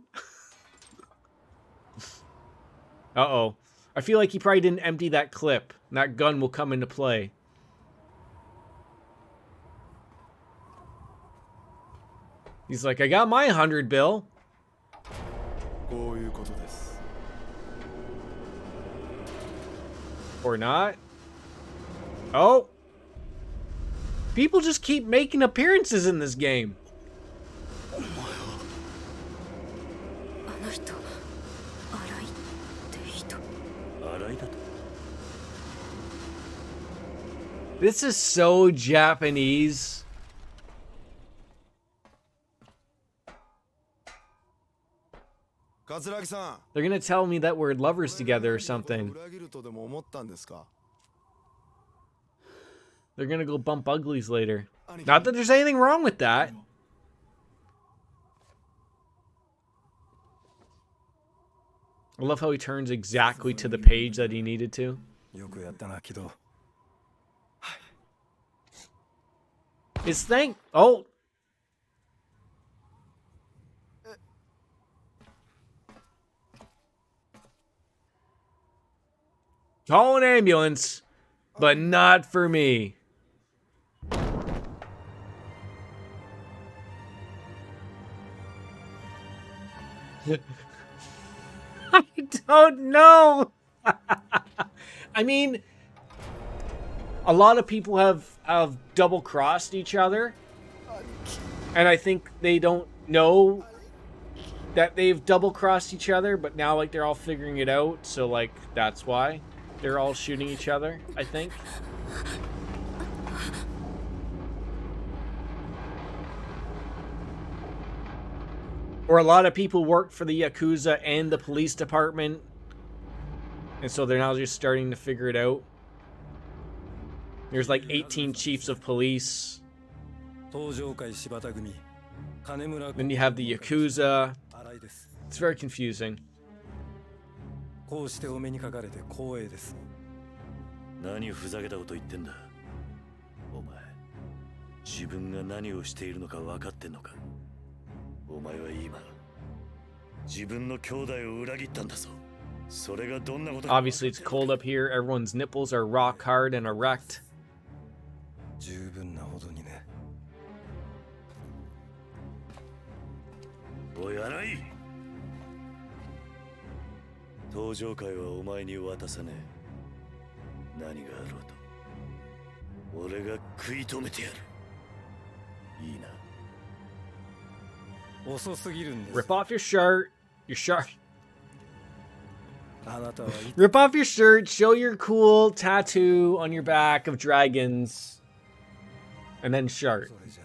Speaker 1: Uh-oh. I feel like he probably didn't empty that clip. That gun will come into play. He's like, I got my 100 bill. Or not. Oh. People just keep making appearances in this game. This is so Japanese. They're gonna tell me that we're lovers together or something. They're gonna go bump uglies later. Not that there's anything wrong with that. I love how he turns exactly to the page that he needed to. His thing. Oh. Call an ambulance, but not for me. I don't know. I mean, a lot of people have double-crossed each other, and I think they don't know that they've double-crossed each other, but now, like, they're all figuring it out, so, like, that's why they're all shooting each other, I think. Or a lot of people work for the Yakuza and the police department, and so they're now just starting to figure it out. There's like 18 chiefs of police. Then you have the Yakuza. It's very confusing. Obviously, it's cold up here. Everyone's nipples are rock hard and erect. Rip off your shirt. Rip off your shirt. Show your cool tattoo on your back of dragons. And then Shart.
Speaker 2: それじゃ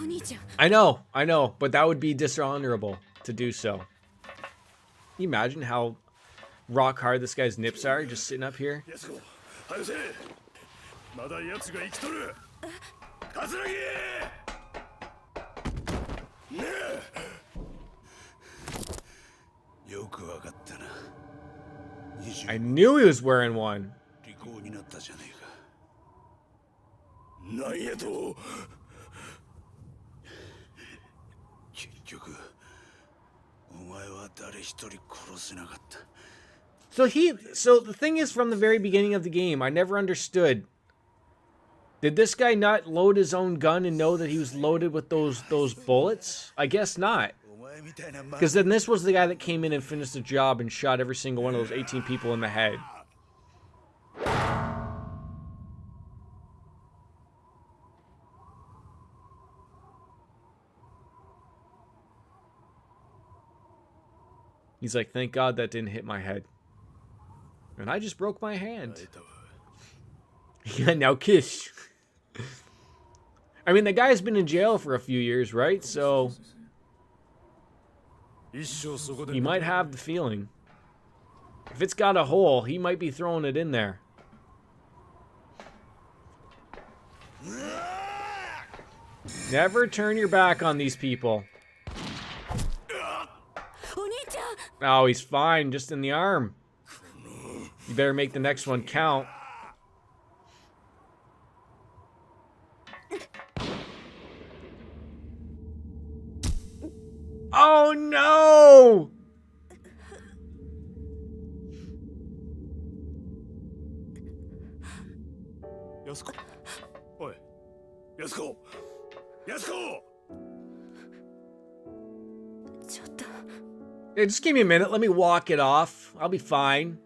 Speaker 6: お兄ちゃん
Speaker 1: I know, but that would be dishonorable to do so. Can you imagine how rock hard this guy's nips are just sitting up here?
Speaker 7: 安子早せまだ奴が生きとる桂木ねえ
Speaker 2: よくわかったな
Speaker 1: I knew he was wearing one.
Speaker 2: 利口になったじゃねえか
Speaker 7: なんやと
Speaker 2: 結局お前は誰一人殺せなかった
Speaker 1: So the thing is, from the very beginning of the game, I never understood. Did this guy not load his own gun and know that he was loaded with those bullets? I guess not.
Speaker 2: お前みたいなマ
Speaker 1: Because then this was the guy that came in and finished the job and shot every single one of those 18 people in the head. He's like, thank God that didn't hit my head. And I just broke my hand. Yeah, now kiss. I mean, the guy's been in jail for a few years, right? So he might have the feeling. If it's got a hole, he might be throwing it in there. Never turn your back on these people.
Speaker 6: お兄ちゃん
Speaker 1: Oh, he's fine, just in the arm. You better make the next one count. Oh no!
Speaker 7: 安子おい安子安子
Speaker 6: ちょっと
Speaker 1: Hey, just give me a minute. Let me walk it off. I'll be fine.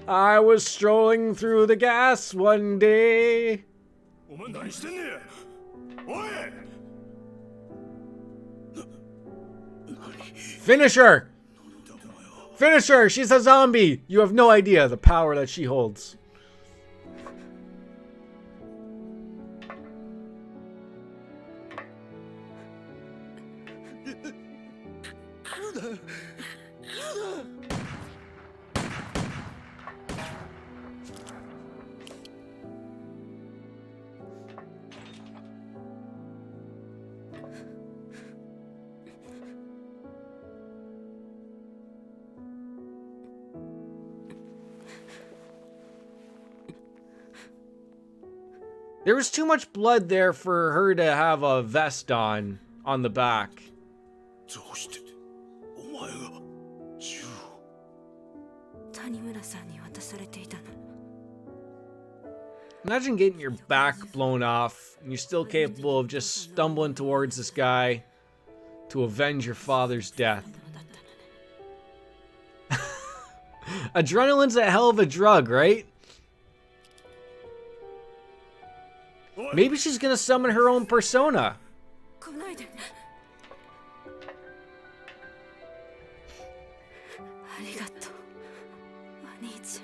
Speaker 1: I was strolling through the gas one day.
Speaker 7: お前何してんねんおい
Speaker 1: Finish her! Finish her! She's a zombie! You have no idea the power that she holds. There was too much blood there for her to have a vest on the back.
Speaker 2: どうしてお前が銃を
Speaker 6: 谷村さんに渡されていたの
Speaker 1: Imagine getting your back blown off and you're still capable of just stumbling towards this guy to avenge your father's death. Adrenaline's a hell of a drug, right? Maybe she's gonna summon her own persona.
Speaker 6: 来ないでありがとうお兄ちゃん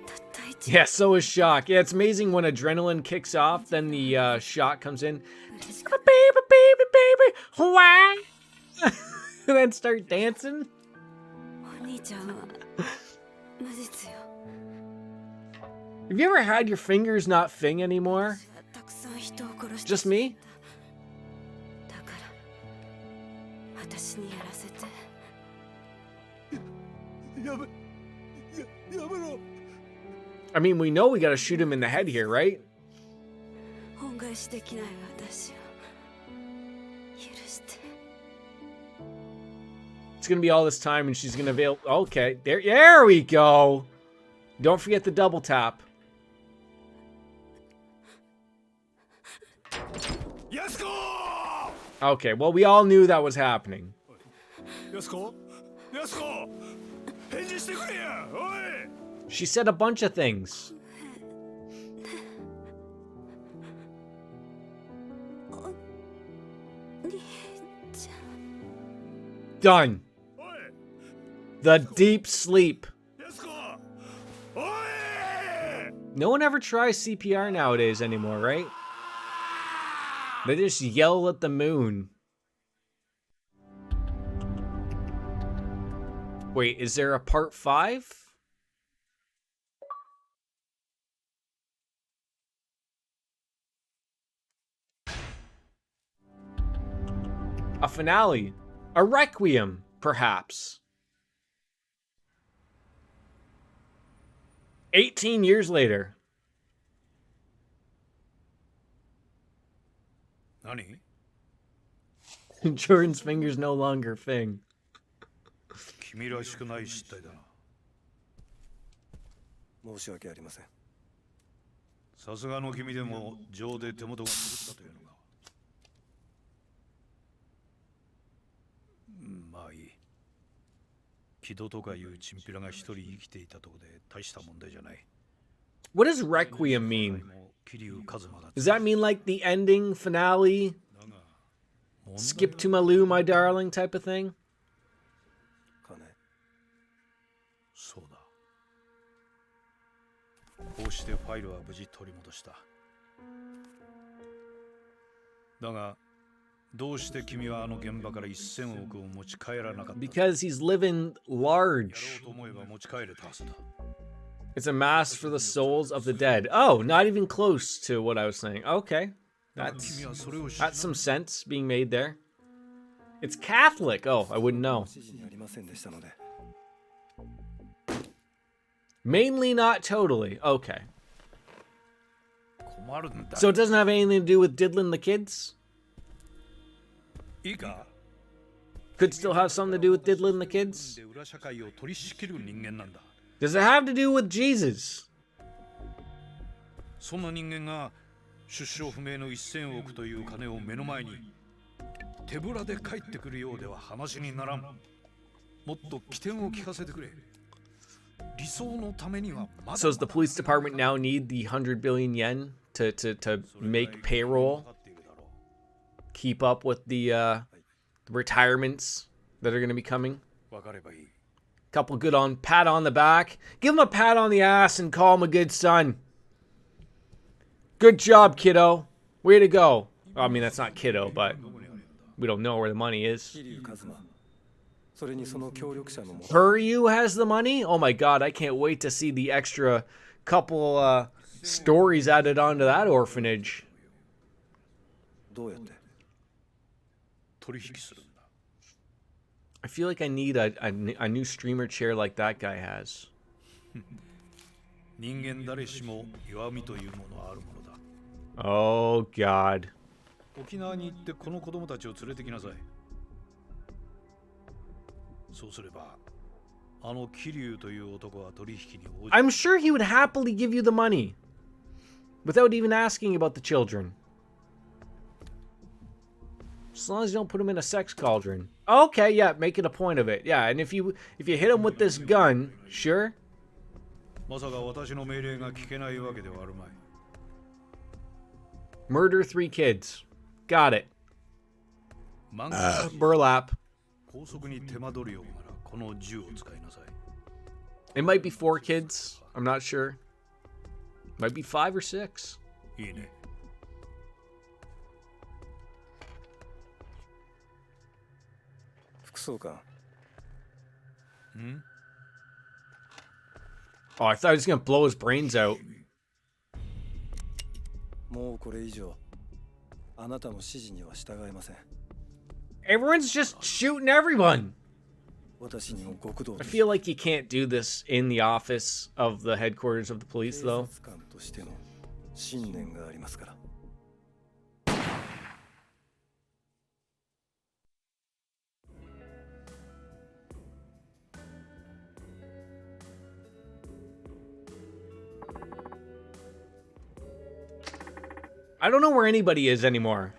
Speaker 6: たった一
Speaker 1: Yeah, so is shock. Yeah, it's amazing when adrenaline kicks off, then the shock comes in. Baby, baby, baby, why? And then start dancing.
Speaker 6: お兄ちゃんは無実よ
Speaker 1: Have you ever had your fingers not fing anymore?
Speaker 6: たくさん人を殺して
Speaker 1: Just me?
Speaker 6: だから私にやらせて
Speaker 1: I mean, we know we gotta shoot him in the head here, right?
Speaker 6: 恩返しできない私を許して
Speaker 1: It's gonna be all this time and she's gonna avail. Okay, there we go. Don't forget the double tap.
Speaker 7: 安子
Speaker 1: Okay, well, we all knew that was happening.
Speaker 7: 安子安子返事してくれやおい
Speaker 1: She said a bunch of things.
Speaker 6: 兄ちゃん
Speaker 1: Done.
Speaker 7: おい
Speaker 1: The deep sleep.
Speaker 7: 安子おい
Speaker 1: No one ever tries CPR nowadays anymore, right? They just yell at the moon. Wait, is there a part 5? A finale. A requiem, perhaps. 18 years later.
Speaker 2: 何
Speaker 1: Jordan's finger's no longer Fing.
Speaker 2: 君らしくない失態だな。
Speaker 9: 申し訳ありません。
Speaker 2: さすがの君でも情で手元が狂ったというのか。まあいい。木戸とかいうチンピラが一人生きていたとこで大した問題じゃない。
Speaker 1: What does requiem mean? Does that mean like the ending finale? Skip to Maloo, my darling type of thing?
Speaker 2: そうだ。こうしてファイルは無事取り戻した。だが、どうして君はあの現場から1000億を持ち帰らなかった？
Speaker 1: Because he's living large.
Speaker 2: やろうと思えば持ち帰れたはずだ。
Speaker 1: It's a mass for the souls of the dead. Oh, not even close to what I was saying. Okay. That's some sense being made there. It's Catholic. Oh, I wouldn't know. Mainly, not totally. Okay. So it doesn't have anything to do with diddling the kids? Could still have something to do with diddling the kids? Does it have to do with Jesus?
Speaker 2: そんな人間が出生不明の1000億という金を目の前に手ぶらで帰ってくるようでは話にならん。もっと起点を聞かせてくれ。理想のためにはまだ。
Speaker 1: So does the police department now need the 100 billion yen to make payroll? Keep up with the retirements that are going to be coming?
Speaker 2: わかればいい。
Speaker 1: Couple good on pat on the back. Give him a pat on the ass and call him a good son. Good job, kiddo. Way to go. I mean, that's not kiddo, but we don't know where the money is. Huryu has the money? Oh my god, I can't wait to see the extra couple stories added onto that orphanage.
Speaker 9: どうやって
Speaker 2: 取引するんだ。
Speaker 1: I feel like I need a new streamer chair like that guy has.
Speaker 2: 人間誰しも弱みというものはあるものだ。
Speaker 1: Oh god.
Speaker 2: 沖縄に行ってこの子供たちを連れてきなさい。そうすれば、あの桐生という男は取引に応じ。
Speaker 1: I'm sure he would happily give you the money without even asking about the children. As long as you don't put him in a sex cauldron. Okay, yeah, make it a point of it. Yeah, and if you hit him with this gun, sure.
Speaker 2: まさか私の命令が聞けないわけではあるまい。
Speaker 1: Murder 3 kids. Got it. Burlap.
Speaker 2: 高速に手間取るようならこの銃を使いなさい。
Speaker 1: It might be 4 kids. I'm not sure. Might be 5 or 6.
Speaker 2: いいね。
Speaker 9: 副総監。
Speaker 1: Oh, I thought he was gonna blow his brains out.
Speaker 9: もうこれ以上あなたの指示には従えません。
Speaker 1: Everyone's just shooting everyone.
Speaker 9: 私にも極道
Speaker 1: I feel like you can't do this in the office of the headquarters of the police, though.
Speaker 9: 警察官としての信念がありますから。
Speaker 1: I don't know where anybody is anymore.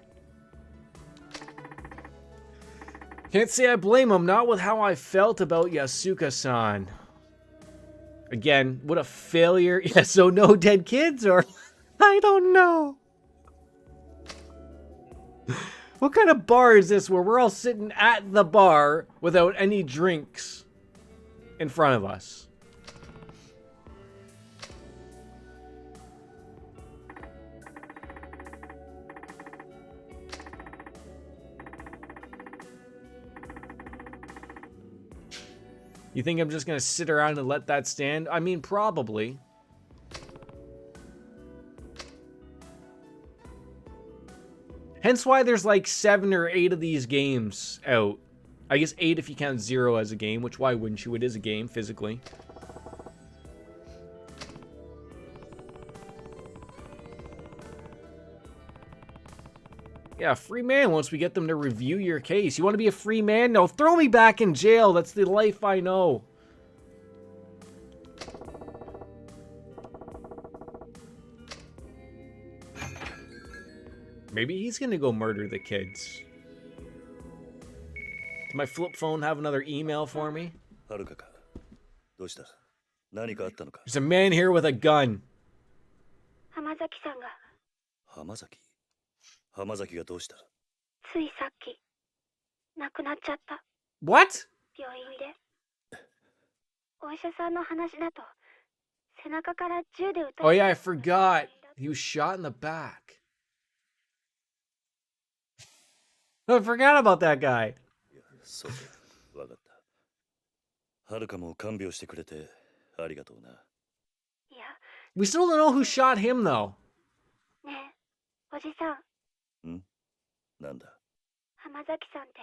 Speaker 1: Can't say I blame him, not with how I felt about Yasuka-san. Again, what a failure. Yeah, so no dead kids, or... I don't know. What kind of bar is this where we're all sitting at the bar without any drinks? in front of us. You think I'm just gonna sit around and let that stand? I mean, probably. Hence why there's like 7 or 8 of these games out. I guess 8 if you count 0 as a game, which why wouldn't you? It is a game, physically. Yeah, free man once we get them to review your case. You want to be a free man? No, throw me back in jail. That's the life I know. Maybe he's gonna go murder the kids. Does my flip phone have another email for me? There's a man here with a gun.
Speaker 3: 浜崎さんが
Speaker 4: 浜崎浜崎がどうした
Speaker 3: ついさっき亡くなっちゃった。
Speaker 1: What?
Speaker 3: 病院で。お医者さんの話だと背中から銃で撃た
Speaker 1: Oh
Speaker 3: れ
Speaker 1: yeah, I forgot. He was shot in the back. I forgot about that guy.
Speaker 4: そうか、わかった。はるかも看病してくれてありがとうな。
Speaker 3: いや、
Speaker 1: We still don't know who shot him though.
Speaker 3: ねえ、おじさん。
Speaker 4: ん？なんだ？
Speaker 3: 浜崎さんって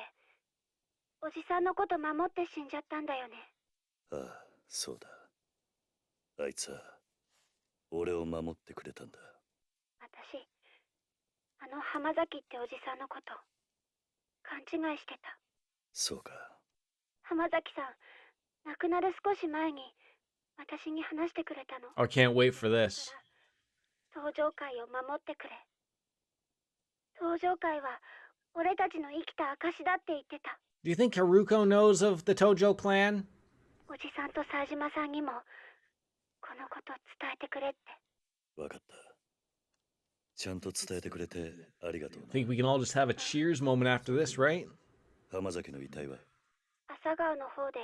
Speaker 3: おじさんのこと守って死んじゃったんだよね。
Speaker 4: ああ、そうだ。あいつは俺を守ってくれたんだ。
Speaker 3: 私、あの浜崎っておじさんのこと勘違いしてた。
Speaker 4: そうか。
Speaker 3: 浜崎さん、亡くなる少し前に私に話してくれたの。
Speaker 1: I can't wait for this.
Speaker 3: 登場会を守ってくれ。登場会は俺たちの生きた証だって言ってた。
Speaker 1: Do you think Haruko knows of the Tojo clan?
Speaker 3: おじさんと冴島さんにもこのこと伝えてくれって。
Speaker 4: わかった。ちゃんと伝えてくれてありがとうな。
Speaker 1: I think we can all just have a cheers moment after this, right?
Speaker 4: 浜崎の遺体は
Speaker 3: 朝顔の方で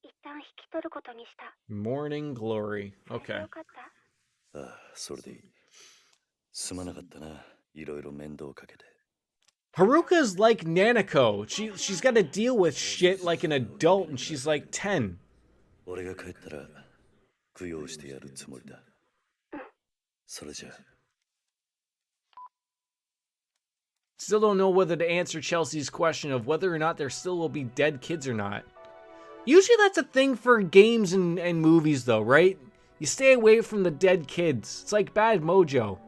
Speaker 3: 一旦引き取ることにした。
Speaker 1: Morning glory.
Speaker 3: それで
Speaker 1: Okay.
Speaker 3: よかった。
Speaker 4: ああ、それでいい。すまなかったな。いろいろ面倒かけて。
Speaker 1: Haruka's like Nanako. She's got to deal with shit like an adult and she's like 10.
Speaker 4: 俺が帰ったら供養してやるつもりだ。それじゃあ。
Speaker 1: Still don't know whether to answer Chelsea's question of whether or not there still will be dead kids or not. Usually that's a thing for games and movies though, right? You stay away from the dead kids. It's like bad mojo.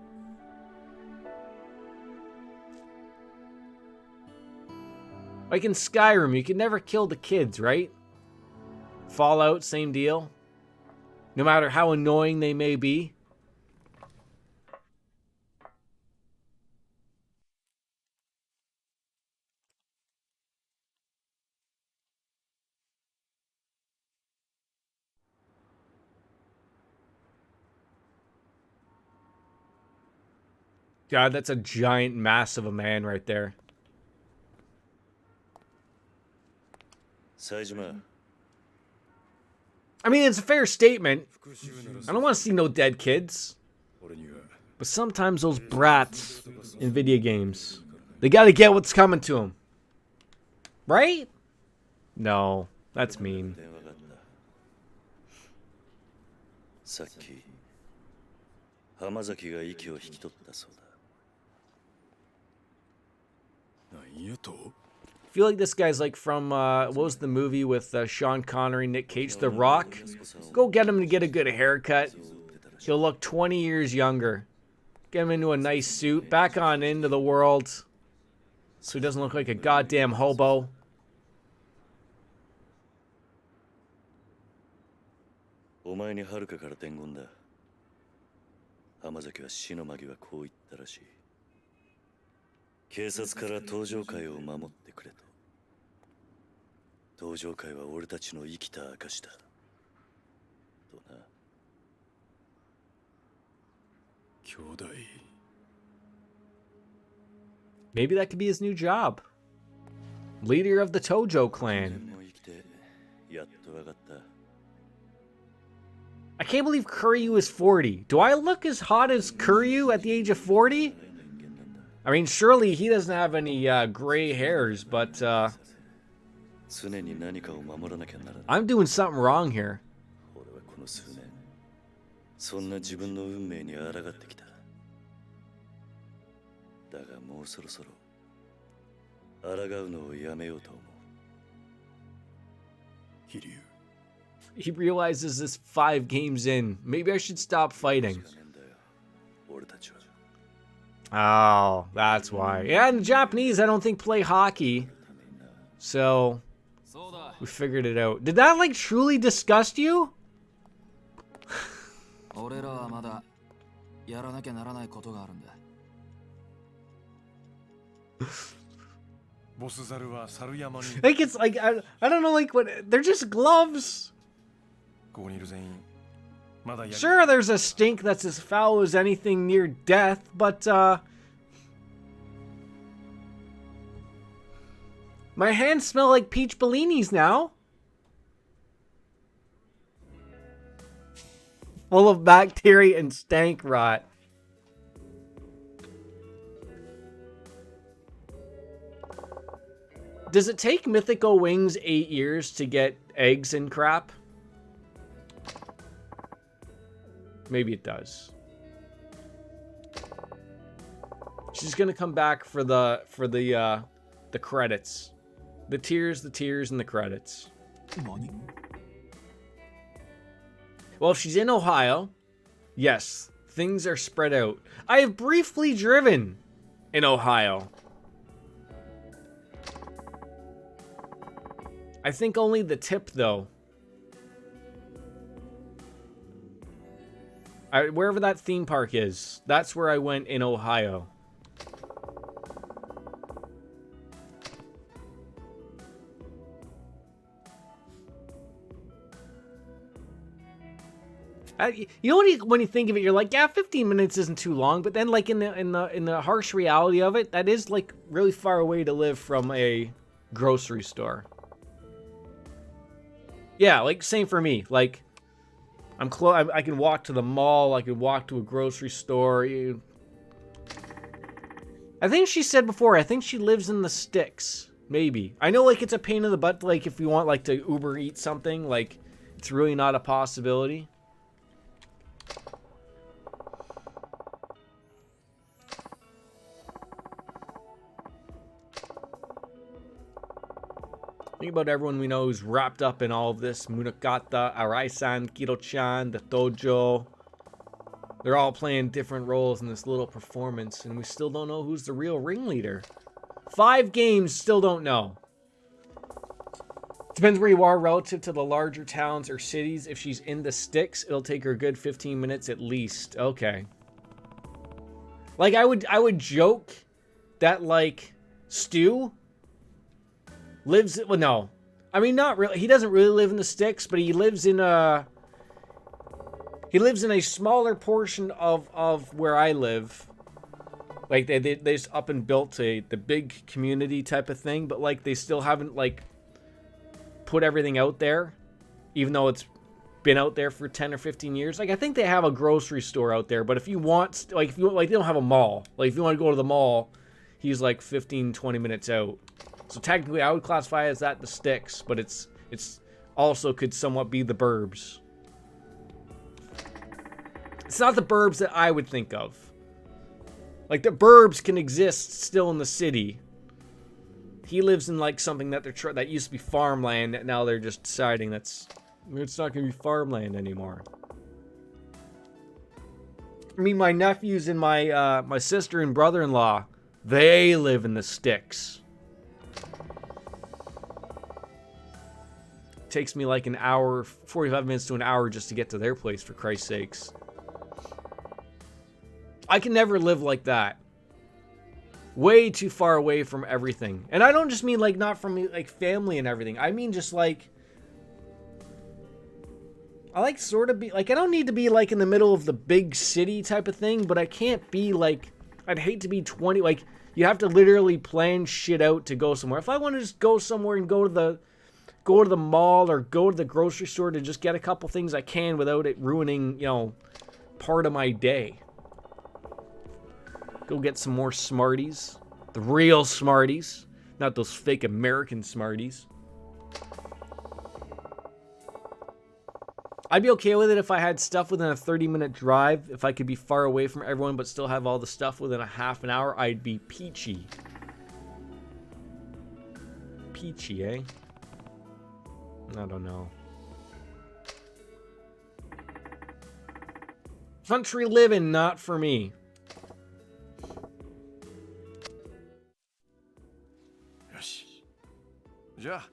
Speaker 1: Like in Skyrim, you can never kill the kids, right? Fallout, same deal. No matter how annoying they may be. God, that's a giant mass of a man right there.
Speaker 4: 冴島。
Speaker 1: I mean, it's a fair statement. I don't want to see no dead kids. But sometimes those brats in video games, they gotta get what's coming to them. Right? No, that's mean.
Speaker 4: 電話があった。さっき浜崎が息を引き取ったそうだ。
Speaker 8: なんやと
Speaker 1: I feel like this guy's like from, what was the movie with Sean Connery, Nick Cage, The Rock? Go get him to get a good haircut. He'll look 20 years younger. Get him into a nice suit, back on into the world. So he doesn't look like a goddamn hobo.
Speaker 4: お前に遥かから伝言だ。浜崎は死の間際こう言ったらしい。警察から登場会を守ってくれと。登場会は俺たちの生きた証だ。とな。
Speaker 8: 兄弟
Speaker 1: Maybe that could be his new job. Leader of the Tojo clan.
Speaker 4: もう生きてやっとわかった。
Speaker 1: I can't believe Kuryu is 40. Do I look as hot as Kuryu at the age of 40? I mean, surely he doesn't have any gray hairs, but
Speaker 4: 常に何かを守らなきゃならない。
Speaker 1: I'm doing something wrong here.
Speaker 4: 俺はこの数年、そんな自分の運命に抗ってきた。だがもうそろそろ抗うのをやめようと思う。飛龍。
Speaker 1: He realizes this 5 games in. Maybe I should stop fighting.
Speaker 4: 俺たちは
Speaker 1: Oh, that's why. Yeah, and the Japanese, I don't think, play hockey. So, we figured it out. Did that, like, truly disgust you?
Speaker 10: 俺らはまだやらなきゃならないことがあるんだ。
Speaker 9: ボスザルは猿山に
Speaker 1: Like, it's like, I don't know, like, what, they're just gloves.
Speaker 9: ここにいる全員まだやり
Speaker 1: Sure, there's a stink that's as foul as anything near death, but, my hands smell like peach bellinis now. Full of bacteria and stank rot. Does it take Mythical Wings 8 years to get eggs and crap? Maybe it does. She's gonna come back for the credits. The tears, and the credits. Well, if she's in Ohio, yes, things are spread out. I have briefly driven in Ohio. I think only the tip, though. Wherever that theme park is, that's where I went in Ohio. You know, when you think of it, you're like, yeah, 15 minutes isn't too long. But then, like in the harsh reality of it, that is like really far away to live from a grocery store. Yeah, like same for me. Like, I'm close. I can walk to the mall. I can walk to a grocery store. I think she said before. I think she lives in the sticks. Maybe. I know, like, it's a pain in the butt. Like, if you want, like, to Uber eat something, like, it's really not a possibility. Think about everyone we know who's wrapped up in all of this. Munakata, Arai-san, Kiro-chan, the Dojo. They're all playing different roles in this little performance, and we still don't know who's the real ringleader. 5 games, still don't know. Depends where you are relative to the larger towns or cities. If she's in the sticks, it'll take her a good 15 minutes at least. Okay. Like, I would joke that, like, Stu lives, well, no, I mean, not really. He doesn't really live in the sticks, but he lives in a smaller portion of where I live. Like, they just up and built the big community type of thing, but like they still haven't like put everything out there, even though it's been out there for 10 or 15 years. Like, I think they have a grocery store out there, but if you want, like, they don't have a mall. Like, if you want to go to the mall, he's like 15, 20 minutes out. So technically, I would classify as that the sticks, but it's also could somewhat be the burbs. It's not the burbs that I would think of. Like, the burbs can exist still in the city. He lives in like something that that used to be farmland, that now they're just deciding it's not gonna be farmland anymore. I mean, my nephews and my sister and brother-in-law, they live in the sticks. Takes me like an hour, 45 minutes to an hour just to get to their place, for Christ's sakes. I can never live like that. Way too far away from everything. And I don't just mean like not from like family and everything. I mean just like, I like sort of be like, I don't need to be like in the middle of the big city type of thing, but I can't be like, I'd hate to be 20, like you have to literally plan shit out to go somewhere. If I want to just go somewhere and go go to the mall or go to the grocery store to just get a couple things I can without it ruining, part of my day. Go get some more Smarties. The real Smarties. Not those fake American Smarties. I'd be okay with it if I had stuff within a 30-minute drive. If I could be far away from everyone but still have all the stuff within a half an hour, I'd be peachy. Peachy, eh? I don't know. Country living, not for me.
Speaker 9: よし。じゃあ、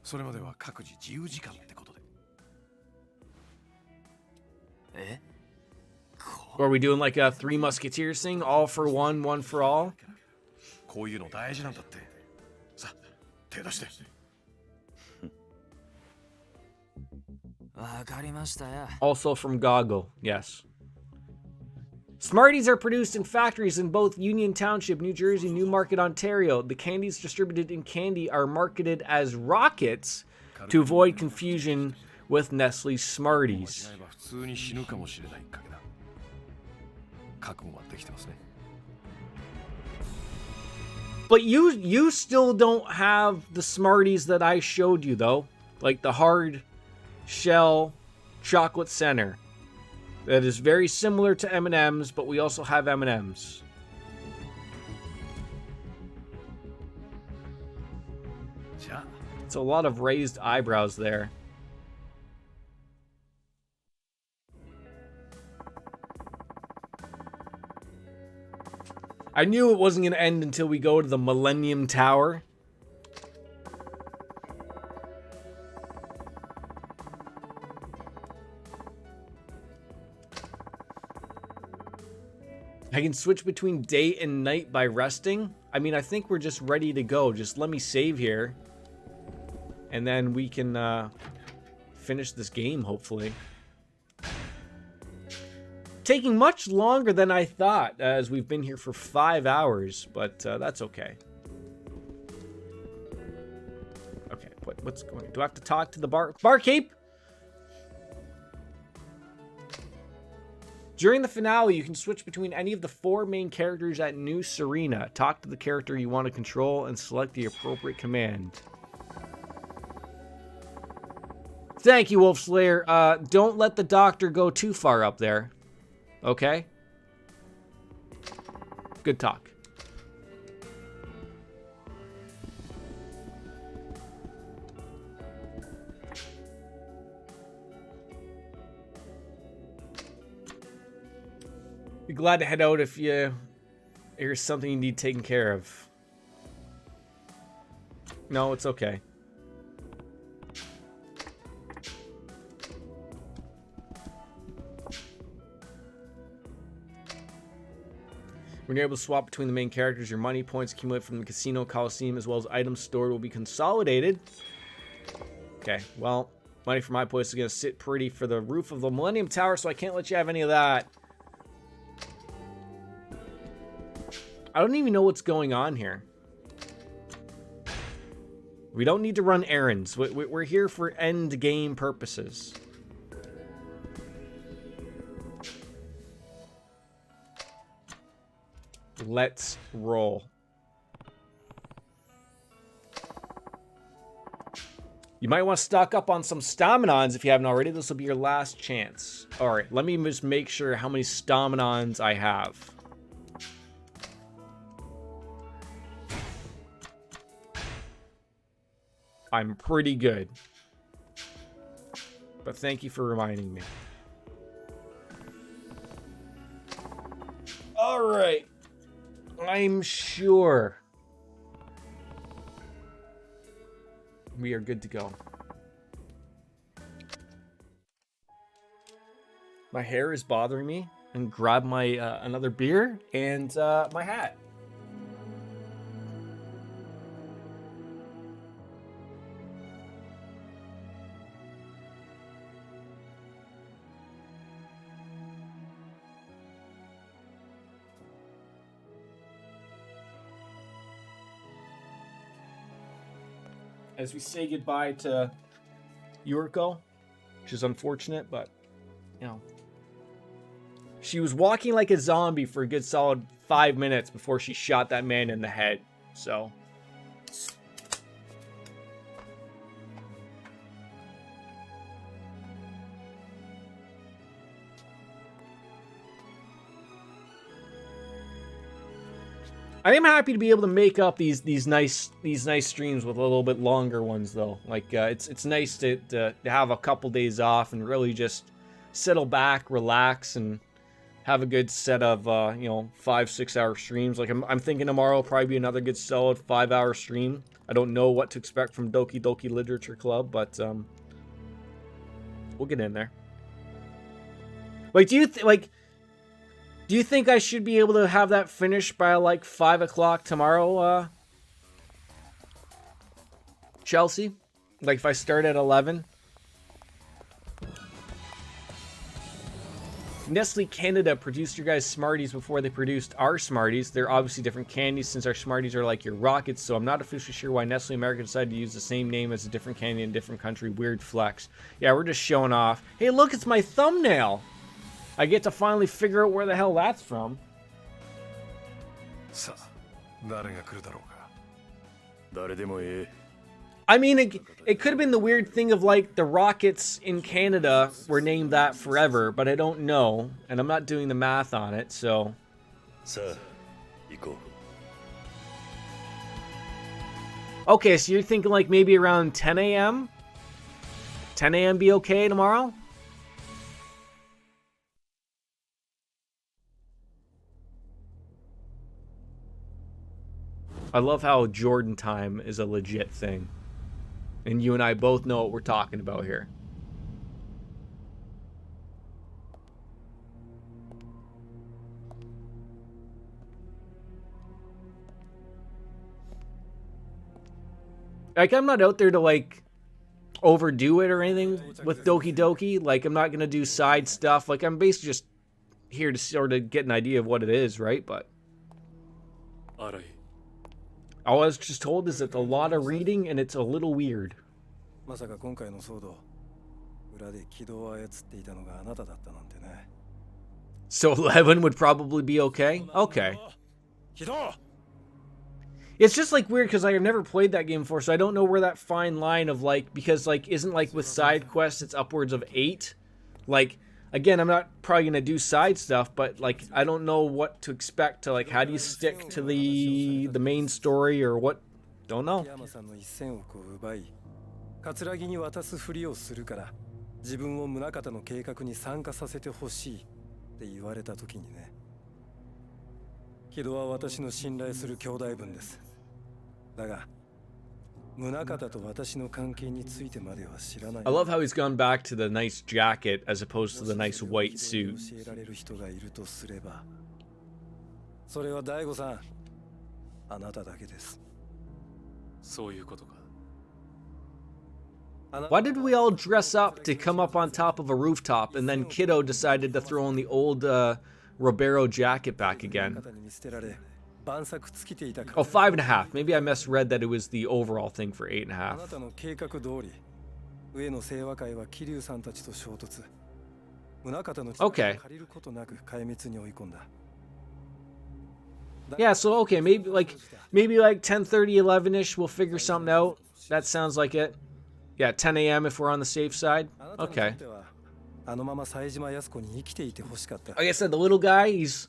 Speaker 9: それまでは各自自由時間ってことで。
Speaker 10: え？
Speaker 1: Are we doing like a Three Musketeers thing? All for one, one for all?
Speaker 9: こういうの大事なんだって。さあ、手出して。
Speaker 10: わかりましたよ。
Speaker 1: Also from Goggle, yes. Smarties are produced in factories in both Union Township, New Jersey, Newmarket, Ontario. The candies distributed in candy are marketed as Rockets to avoid confusion with Nestle's Smarties.
Speaker 9: 普通に死ぬかもしれない賭けだ。覚悟はできてますね。
Speaker 1: But you still don't have the Smarties that I showed you, though. Like the hard shell chocolate center. That is very similar to M&M's, but we also have M&M's. It's a lot of raised eyebrows there. I knew it wasn't going to end until we go to the Millennium Tower. I can switch between day and night by resting. I mean, I think we're just ready to go. Just let me save here. And then we can finish this game, hopefully. Taking much longer than I thought, as we've been here for 5 hours. But that's okay. Okay, what's going on? Do I have to talk to the barkeep? During the finale, you can switch between any of the 4 main characters at New Serena. Talk to the character you want to control and select the appropriate command. Thank you, Wolf Slayer. Don't let the doctor go too far up there. Okay? Good talk. Be glad to head out if there's something you need taken care of. No, it's okay. When you're able to swap between the main characters, your money points accumulated from the casino coliseum as well as items stored will be consolidated. Okay, well, money from my points is going to sit pretty for the roof of the Millennium Tower, so I can't let you have any of that. I don't even know what's going on here. We don't need to run errands. We're here for end game purposes. Let's roll. You might want to stock up on some Staminons if you haven't already. This will be your last chance. Alright, let me just make sure how many Staminons I have. I'm pretty good. But thank you for reminding me. Alright. I'm sure we are good to go. My hair is bothering me. And grab my another beer and my hat. as we say goodbye to Yuriko, which is unfortunate, but, you know. She was walking like a zombie for a good solid 5 minutes before she shot that man in the head, so... I am happy to be able to make up these nice streams with a little bit longer ones though. Like it's nice to have a couple days off and really just settle back, relax, and have a good set of 5-6 hour streams. Like I'm thinking tomorrow will probably be another good solid 5-hour stream. I don't know what to expect from Doki Doki Literature Club, but we'll get in there. Like, do you think I should be able to have that finished by like 5 o'clock tomorrow, Chelsea? Like if I start at 11? Nestle Canada produced your guys' Smarties before they produced our Smarties. They're obviously different candies since our Smarties are like your rockets, so I'm not officially sure why Nestle America decided to use the same name as a different candy in a different country. Weird flex. Yeah, we're just showing off. Hey, look, it's my thumbnail! I get to finally figure out where the hell that's from. I mean, it could have been the weird thing of like the rockets in Canada were named that forever, but I don't know, and I'm not doing the math on it, so... Okay, so you're thinking like maybe around 10 a.m.? 10 a.m. be okay tomorrow? I love how Jordan time is a legit thing. And you and I both know what we're talking about here. Like, I'm not out there to, like, overdo it or anything with Doki Doki. Like, I'm not going to do side stuff. Like, I'm basically just here to sort of get an idea of what it is, right? But... all I was just told is it's a lot of reading and it's a little weird. So 11 would probably be okay? Okay. It's just like weird because I've never played that game before, so I don't know where that fine line of like, because like isn't like with side quests it's upwards of 8? Like, again, I'm not probably going to do side stuff, but, like, I don't know what to expect to, like, how do you stick to the main story or what? Don't know. I love how he's gone back to the nice jacket as opposed to the nice white suit. Why did we all dress up to come up on top of a rooftop and then Kiddo decided to throw in the old Robero jacket back again? Oh, 5.5. Maybe I misread that it was the overall thing for 8.5. Okay. Yeah, so okay, maybe like 10:30, 11ish, we'll figure something out. That sounds like it. Yeah, 10 a.m. if we're on the safe side. Okay. Like I said, the little guy, he's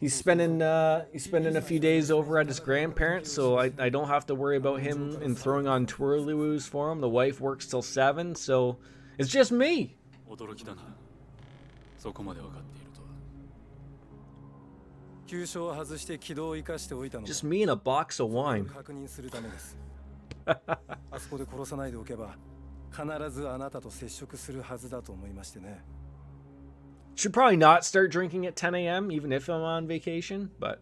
Speaker 1: spending a few days over at his grandparents, so I don't have to worry about him and throwing on twirly-woos for him. The wife works till 7, so it's just me. Just me and a box of wine. Should probably not start drinking at 10 a.m. even if I'm on vacation, but...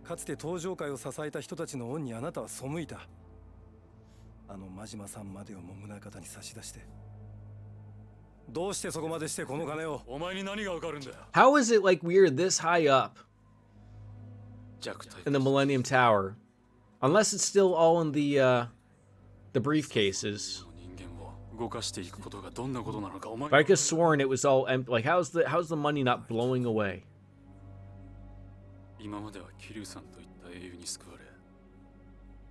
Speaker 2: かつて登場界を支えた人たちの恩にあなたは背いた。あの真島さんまでをも宗方に差し出して。どうしてそこまでしてこの金を。
Speaker 8: お前に何がわかるんだよ。
Speaker 1: How is it like we're this high up
Speaker 8: 弱体
Speaker 1: in the Millennium Tower? Unless it's still all in the briefcases.
Speaker 8: 人間を動かしていくことがどんなことなのかお前
Speaker 1: But I could have sworn it was all empty. Like, how's the money not blowing away?
Speaker 8: 今までは桐生さんといった英雄に救われ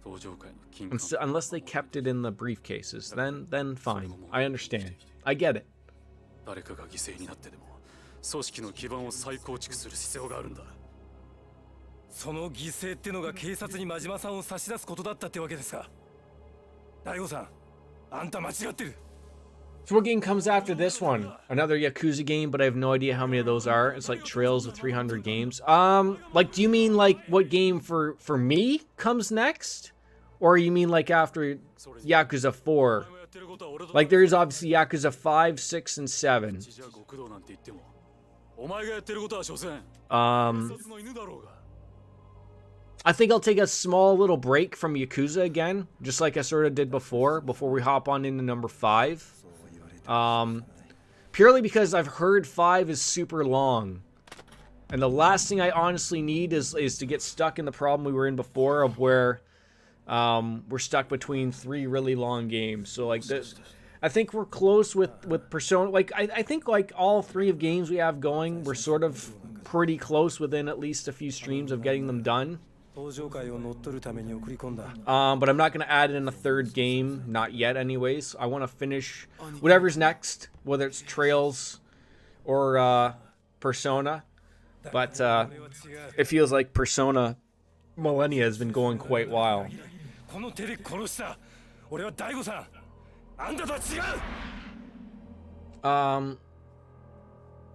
Speaker 8: 登場界の金
Speaker 1: Unless they kept it in the briefcases, then fine. I understand. I get it.
Speaker 8: 誰かが犠牲になってでも組織の基盤を再構築する必要があるんだ。
Speaker 2: その犠牲ってのが警察に真島さんを差し出すことだったってわけですか。大悟さん、あんた間違ってる。
Speaker 1: So what game comes after this one? Another Yakuza game, but I have no idea how many of those are. It's like trails of 300 games. Like, do you mean like what game for me comes next? Or you mean like after Yakuza 4? Like there is obviously Yakuza 5, 6, and 7.
Speaker 8: お前がやってることは所詮
Speaker 1: I think I'll take a small little break from Yakuza again, just like I sort of did before we hop on into number 5. Purely because I've heard 5 is super long. And the last thing I honestly need is to get stuck in the problem we were in before of where we're stuck between 3 really long games. So like I think we're close with Persona. Like I think like all 3 of games we have going, we're sort of pretty close within at least a few streams of getting them done. But I'm not going to add in a 3rd game, not yet anyways. I want to finish whatever's next, whether it's Trails or Persona. But it feels like Persona Millennia has been going quite a while.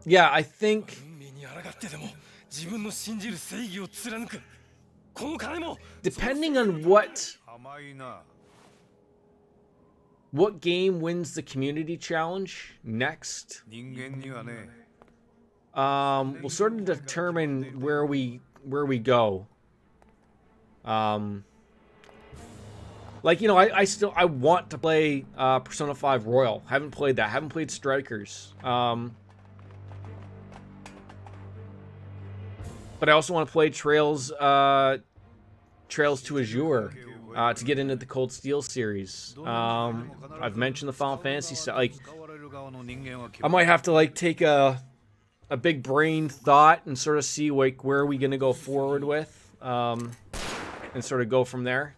Speaker 1: Yeah, I think... Depending on what game wins the community challenge next, we'll sort of determine where we go. Like, you know, I want to play Persona 5 Royal. Haven't played that. Haven't played Strikers. But I also want to play Trails to Azure to get into the Cold Steel series. I've mentioned the Final Fantasy stuff. Like, I might have to like take a big brain thought and sort of see like where are we gonna go forward with, and sort of go from there.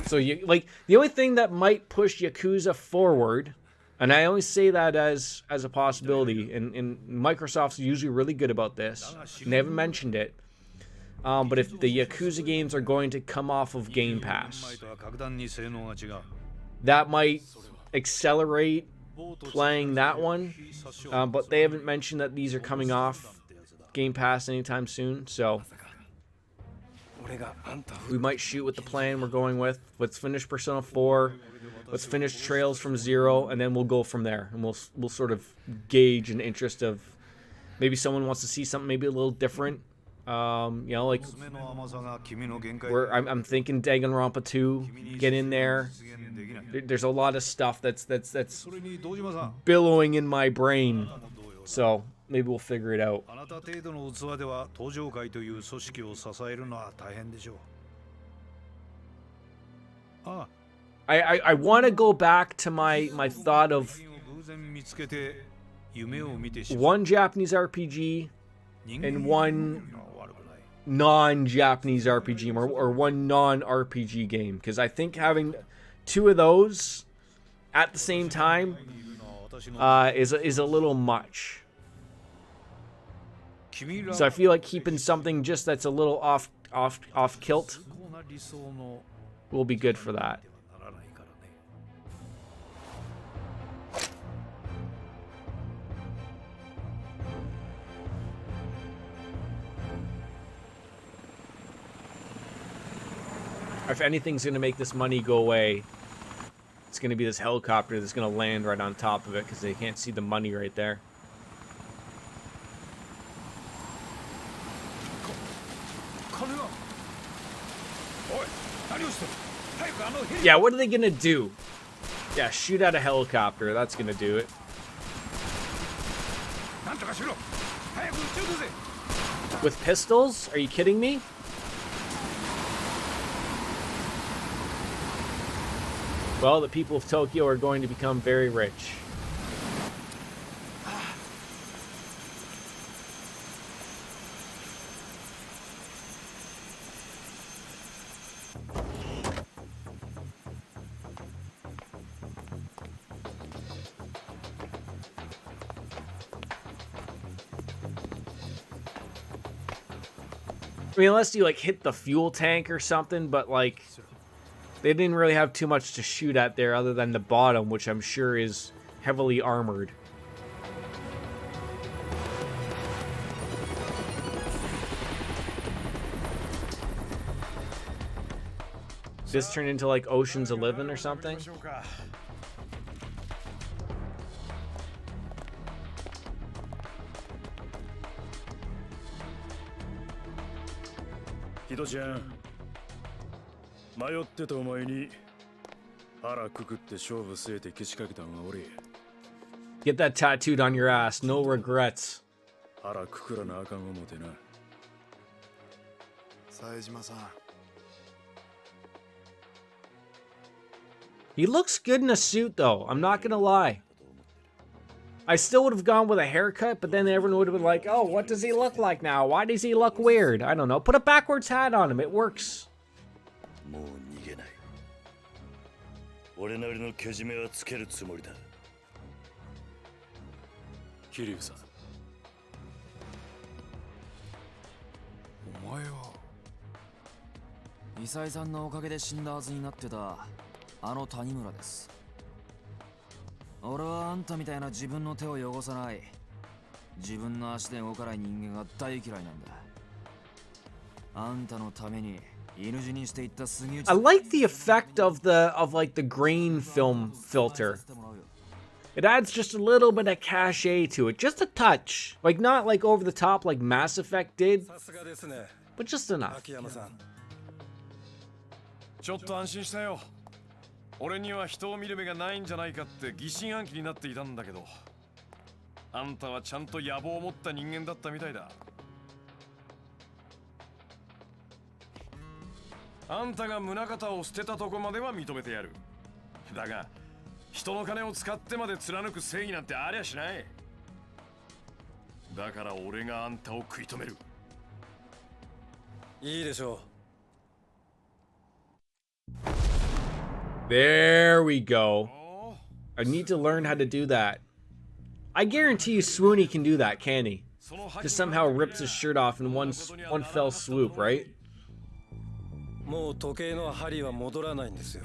Speaker 1: So you like the only thing that might push Yakuza forward. And I only say that as a possibility, and Microsoft's usually really good about this, and they haven't mentioned it. But if the Yakuza games are going to come off of Game Pass, that might accelerate playing that one. But they haven't mentioned that these are coming off Game Pass anytime soon, so we might shoot with the plan we're going with. Let's finish Persona 4. Let's finish Trails from 0, and then we'll go from there. And we'll sort of gauge an interest of maybe someone wants to see something maybe a little different. You know, like I'm thinking Danganronpa 2, get in there. There's a lot of stuff that's billowing in my brain. So maybe we'll figure it out. I want to go back to my thought of one Japanese RPG and one non-Japanese RPG or one non-RPG game, because I think having 2 of those at the same time is a little much. So I feel like keeping something just that's a little off kilt will be good for that. If anything's going to make this money go away, it's going to be this helicopter that's going to land right on top of it because they can't see the money right there. Yeah, what are they gonna do? Yeah, shoot at a helicopter. That's gonna do it. With pistols? Are you kidding me? Well, the people of Tokyo are going to become very rich. I mean, unless you like hit the fuel tank or something, but like they didn't really have too much to shoot at there other than the bottom, which I'm sure is heavily armored. This turned into like Ocean's 11 or something.
Speaker 7: ヒドちゃん、迷ってたお前に腹くくって勝負据えてけしかけたんは俺。
Speaker 1: Get that tattooed on your ass, no regrets.
Speaker 7: 腹くくらなあかん思てな。
Speaker 2: 冴島さん。
Speaker 1: He looks good in a suit, though. I'm not gonna lie. I still would have gone with a haircut, but then everyone would have been like, oh, what does he look like now? Why does he look weird? I don't know. Put a backwards hat on him. It works.
Speaker 4: もう逃げない。俺なりのけじめはつけるつもりだ。
Speaker 8: 桐生さん。
Speaker 10: お前は伊佐さんのおかげで死んだはずになってたあの谷村です。俺はあんたみたいな自分の手を汚さない自分の足で動かない人間が大嫌いなんだ。あんたのために犬死にしていった杉内。
Speaker 1: I like the effect of like the grain film filter. It adds just a little bit of cachet to it, just a touch. Like not like over the top like Mass Effect did, but just enough.
Speaker 9: ちょっと安心したよ。俺には人を見る目がないんじゃないかって疑心暗鬼になっていたんだけど、あんたはちゃんと野望を持った人間だったみたいだ。あんたが宗像を捨てたとこまでは認めてやる。だが人の金を使ってまで貫く正義なんてありゃしない。だから俺があんたを食い止める。
Speaker 2: いいでしょう。
Speaker 1: There we go. I need to learn how to do that. I guarantee you Swoony can do that, can he? Just somehow rips his shirt off in one fell swoop, right?
Speaker 2: もう時計の針は戻らないんですよ。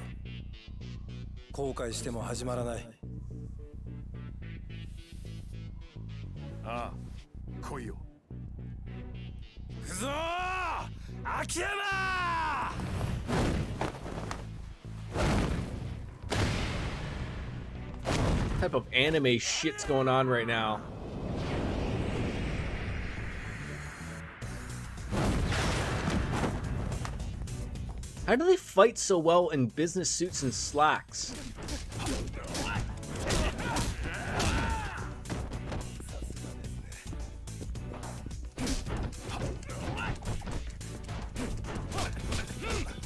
Speaker 2: 後悔しても始まらない。
Speaker 9: ああ、来いよ。
Speaker 7: 行くぞー、秋山
Speaker 1: What type of anime shit's going on right now? How do they fight so well in business suits and slacks?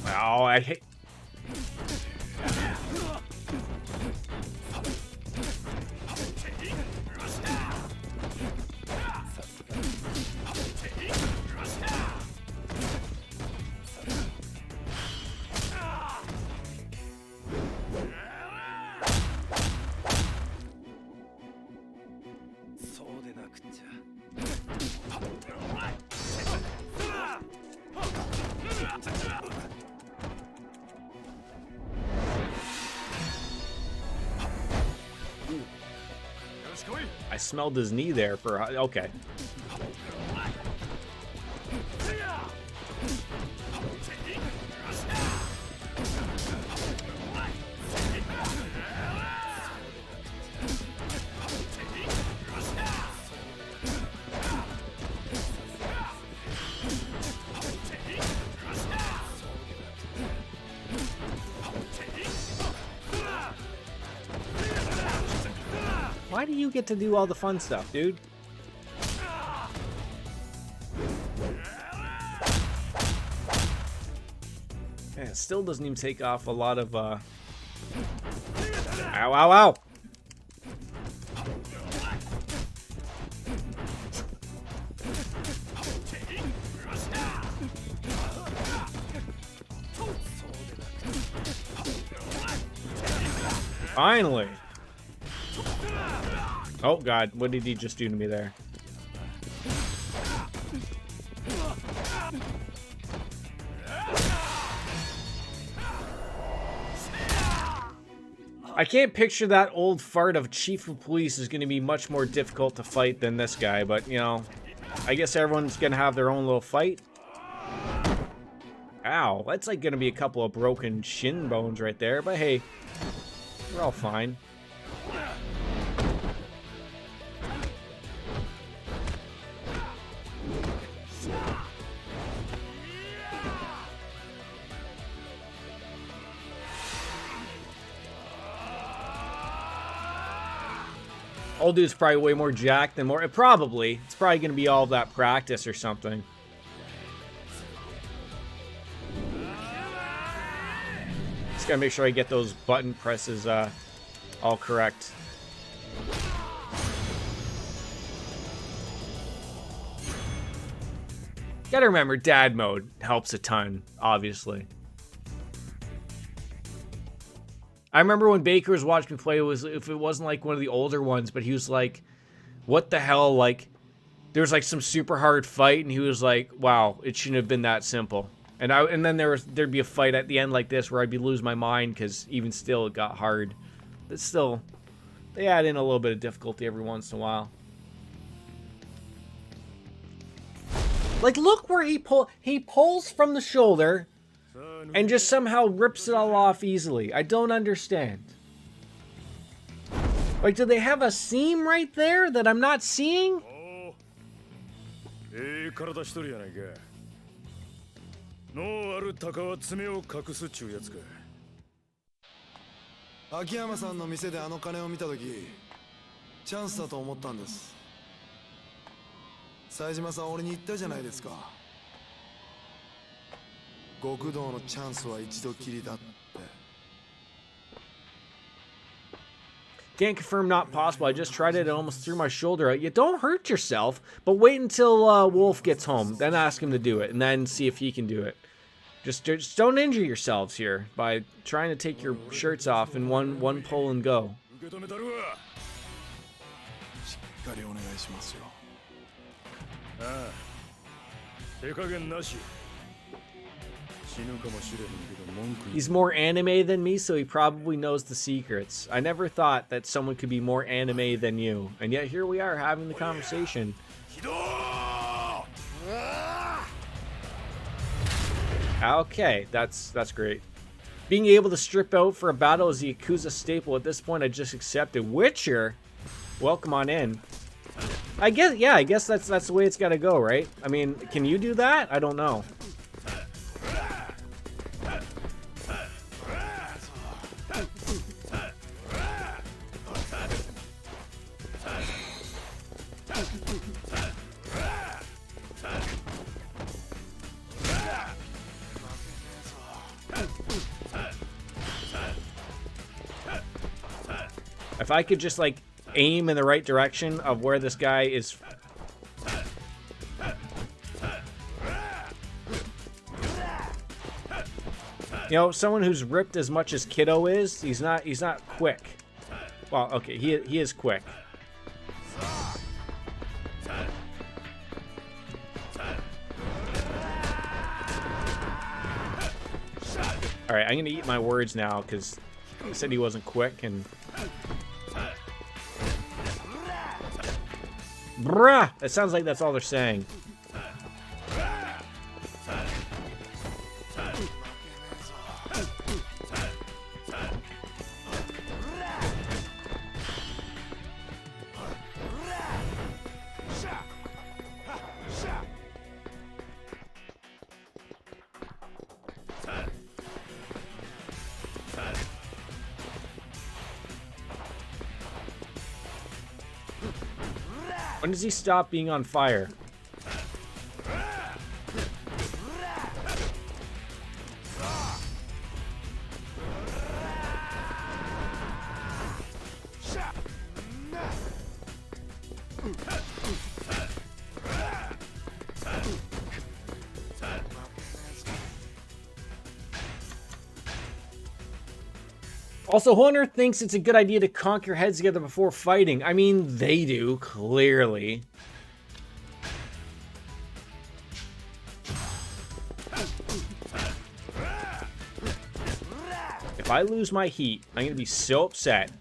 Speaker 1: Oh, I hate... I smelled his knee there for... Okay. Why do you get to do all the fun stuff, dude? Yeah, it still doesn't even take off a lot of, Ow, ow, ow! Finally! Oh god, what did he just do to me there? I can't picture that old fart of Chief of Police is going to be much more difficult to fight than this guy, but, you know, I guess everyone's going to have their own little fight. Ow, that's like going to be a couple of broken shin bones right there, but hey, we're all fine. Old dude's probably way more jacked than more. Probably. It's probably going to be all of that practice or something. Just got to make sure I get those button presses all correct. Gotta remember, dad mode helps a ton, obviously. I remember when Baker was watching me play, if it wasn't like one of the older ones, but he was like, what the hell, like, there was like some super hard fight, and he was like, wow, it shouldn't have been that simple. And then there'd be a fight at the end like this where I'd be losing my mind, because even still it got hard. But still, they add in a little bit of difficulty every once in a while. Like, look where he pulls from the shoulder and just somehow rips it all off easily. I don't understand. Like, do they have a seam right there that I'm not seeing? Can't confirm, not possible. I just tried it and almost threw my shoulder out. You don't hurt yourself, but wait until Wolf gets home. Then ask him to do it, and then see if he can do it. Just don't injure yourselves here by trying to take your shirts off in one pull and go. He's more anime than me, so he probably knows the secrets. I never thought that someone could be more anime than you, and yet here we are having the conversation. Okay, that's great. Being able to strip out for a battle is the Yakuza staple. At this point, I just accepted. Witcher, welcome on in. I guess that's the way it's got to go, right? I mean, can you do that? I don't know. If I could just, like, aim in the right direction of where this guy is. You know, someone who's ripped as much as Kiddo is, he's not quick. Well, okay, he is quick. All right, I'm gonna eat my words now because he said he wasn't quick and. Bruh! It sounds like that's all they're saying. When does he stop being on fire? Also, who on earth thinks it's a good idea to conk your heads together before fighting? I mean, they do, clearly. If I lose my heat, I'm gonna be so upset.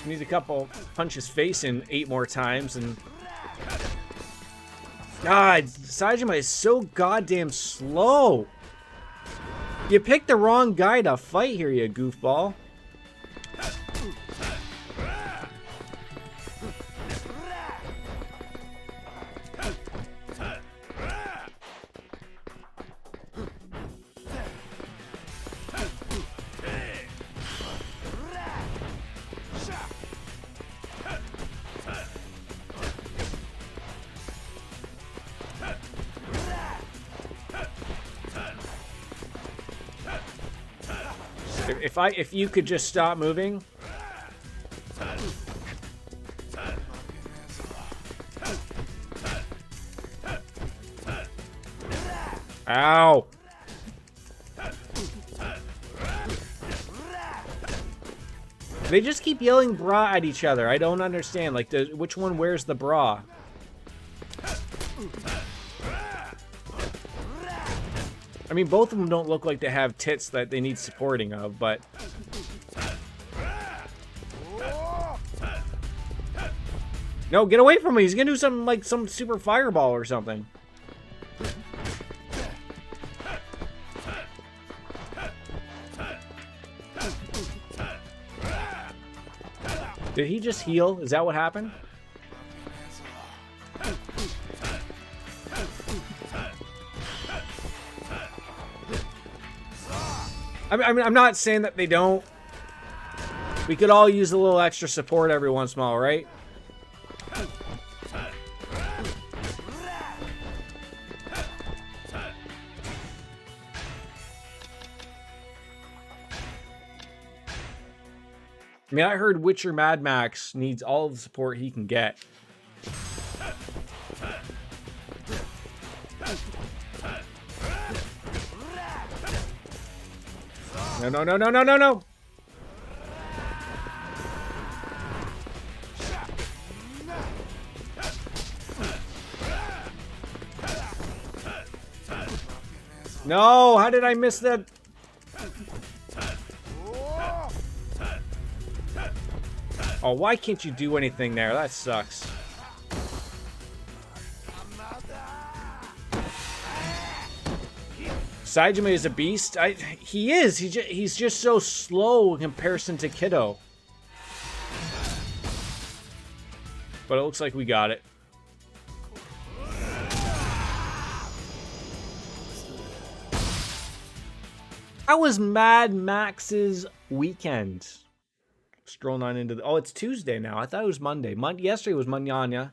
Speaker 1: Need a couple punch his face in 8 more times and God, Saejima is so goddamn slow. You picked the wrong guy to fight here, you goofball. If you could just stop moving. Ow. They just keep yelling bra at each other. I don't understand. Like, which one wears the bra? I mean, both of them don't look like they have tits that they need supporting of, but... No, get away from me! He's gonna do something like some super fireball or something. Did he just heal? Is that what happened? I mean, I'm not saying that they don't. We could all use a little extra support every once in a while, right? I mean, I heard Witcher Mad Max needs all of the support he can get. No, no, no, no, no, no, no! No, how did I miss that? Oh, why can't you do anything there? That sucks. Saejima is a beast. He is. He's just so slow in comparison to Kiddo. But it looks like we got it. How was Mad Max's weekend? Scrolling on into the... Oh, it's Tuesday now. I thought it was Monday. Yesterday was Mañana.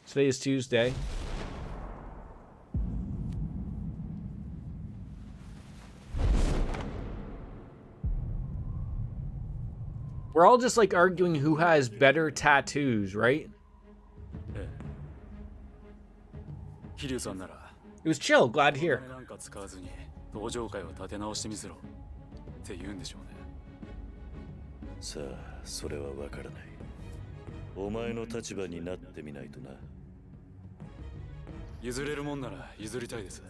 Speaker 1: Today is Tuesday. We're all just like arguing who has better tattoos, right? It was chill. Glad to hear.
Speaker 8: 登場会を立て直してみせろって言うんでしょうね。
Speaker 4: さあ、それはわからない。お前の立場になってみないとな。
Speaker 8: 譲れるもんなら譲りたいです。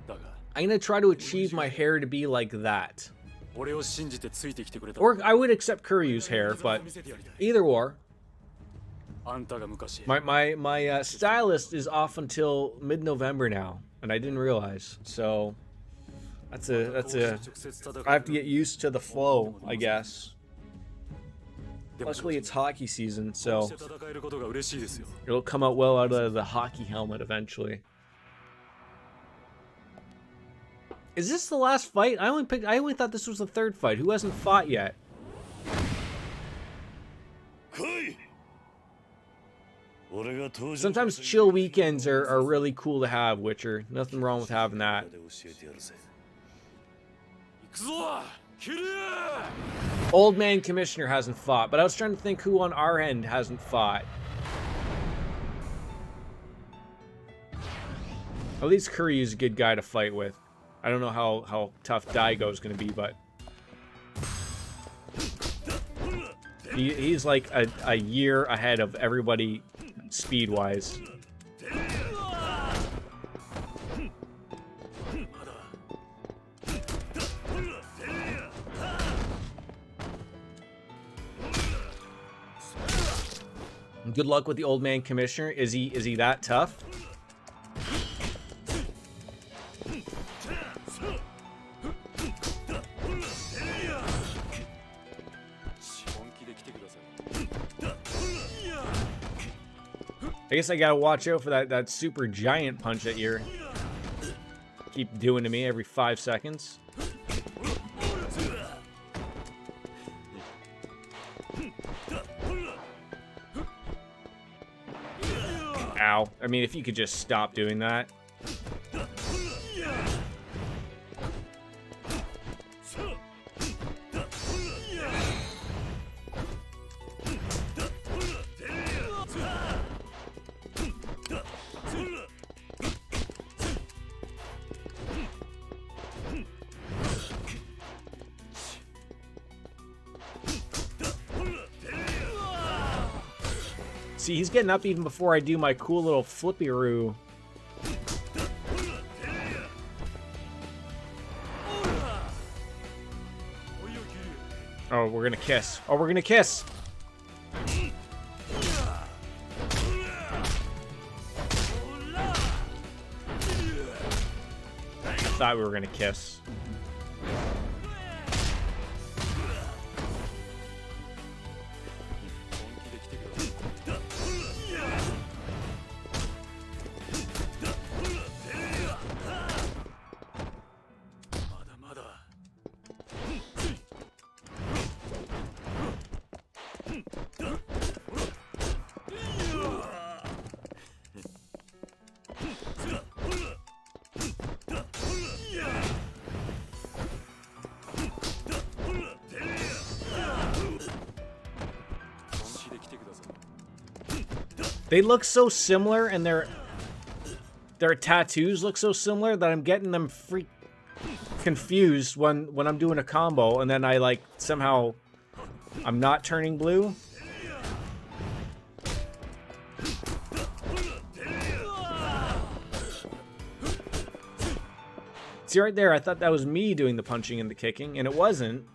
Speaker 8: だが、
Speaker 1: I'm gonna try to achieve my hair to be like that.
Speaker 8: 俺を信じてついてきてくれた。
Speaker 1: Or I would accept Kuryu's hair, but either or.
Speaker 8: あんたが昔。
Speaker 1: My stylist is off until mid-November now. and I didn't realize. So that's a. I have to get used to the flow, I guess. Luckily, it's hockey season, so it'll come out well out of the hockey helmet eventually. Is this the last fight? I only thought this was the third fight. Who hasn't fought yet? Sometimes chill weekends are really cool to have, Witcher. Nothing wrong with having that. Old Man Commissioner hasn't fought, but I was trying to think who on our end hasn't fought. At least Kuryu's a good guy to fight with. I don't know how tough Daigo's gonna be, but he's like a year ahead of everybody speed-wise. Good luck with the Old Man Commissioner. Is he that tough? I guess I gotta watch out for that super giant punch that you're keep doing to me every 5 seconds. Ow. I mean, if you could just stop doing that. See, he's getting up even before I do my cool little flippy-roo. Oh, we're gonna kiss. Oh, we're gonna kiss! I thought we were gonna kiss. They look so similar, and their tattoos look so similar that I'm getting them confused when I'm doing a combo, and then I like somehow I'm not turning blue. See right there, I thought that was me doing the punching and the kicking, and it wasn't.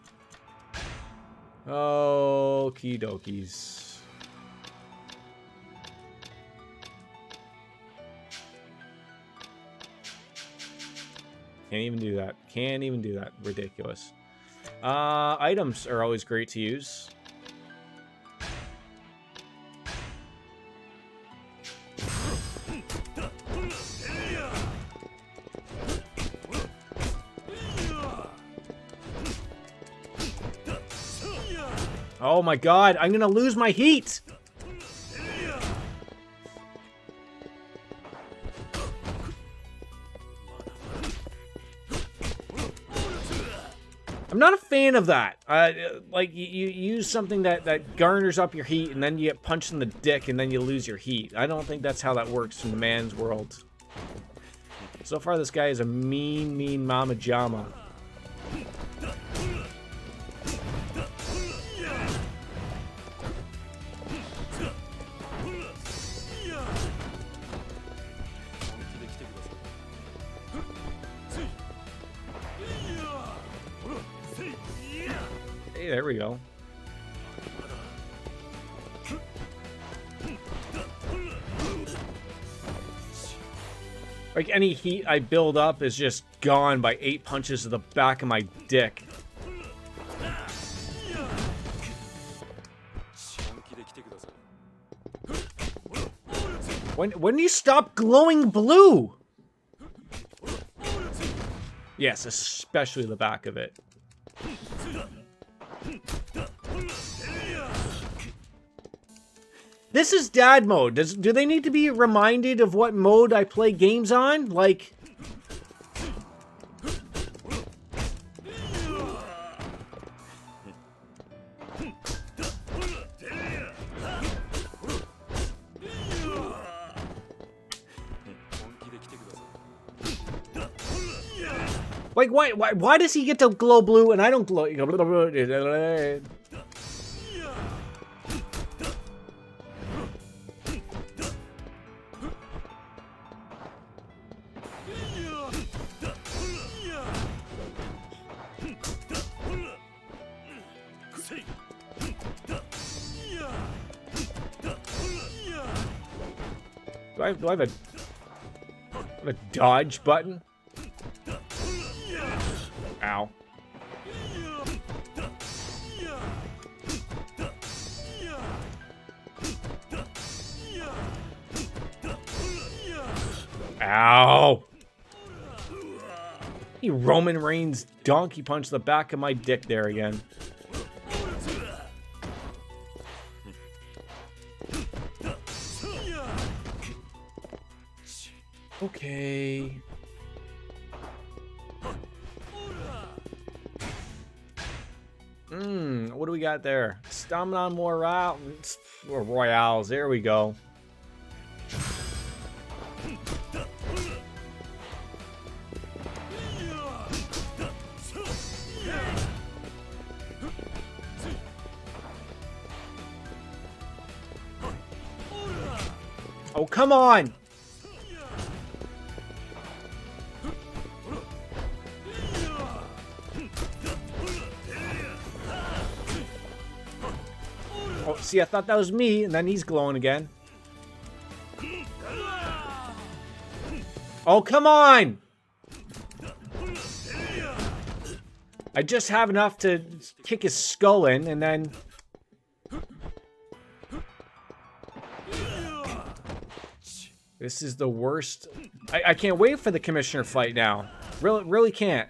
Speaker 1: Okie dokies. Can't even do that. Can't even do that. Ridiculous. Items are always great to use. Oh my god, I'm gonna lose my heat! I'm not a fan of that. Like, you use something that garners up your heat, and then you get punched in the dick, and then you lose your heat. I don't think that's how that works in the man's world. So far, this guy is a mean mama jama. Hey, there we go. Like, any heat I build up is just gone by 8 punches to the back of my dick. When do you stop glowing blue? Yes, especially the back of it. This is dad mode. Do they need to be reminded of what mode I play games on? Like... Like, why does he get to glow blue and I don't glow? Do I have a dodge button? Ow. Ow! He Roman Reigns donkey punched the back of my dick there again. Okay. What do we got there? Stamina Royales. There we go. Oh, come on! Oh, see, I thought that was me, and then he's glowing again. Oh, come on! I just have enough to kick his skull in, and then... This is the worst. I can't wait for the commissioner fight now. Really can't.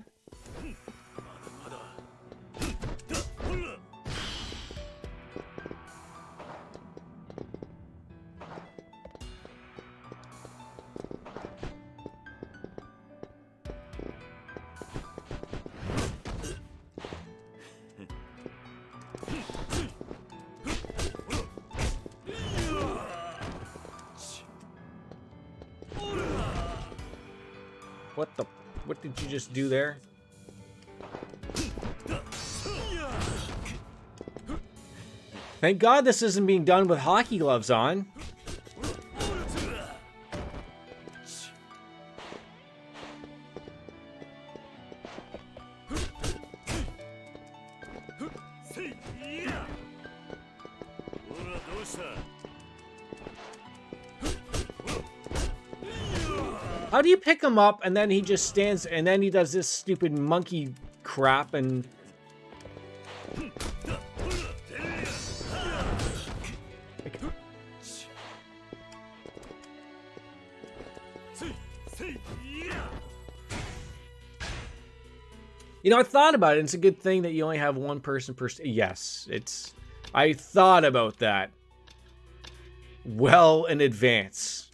Speaker 1: What did you just do there? Thank God this isn't being done with hockey gloves on. How do you pick him up and then he just stands and then he does this stupid monkey crap and... You know, I thought about it. It's a good thing that you only have one person per... Yes, it's... I thought about that. Well in advance.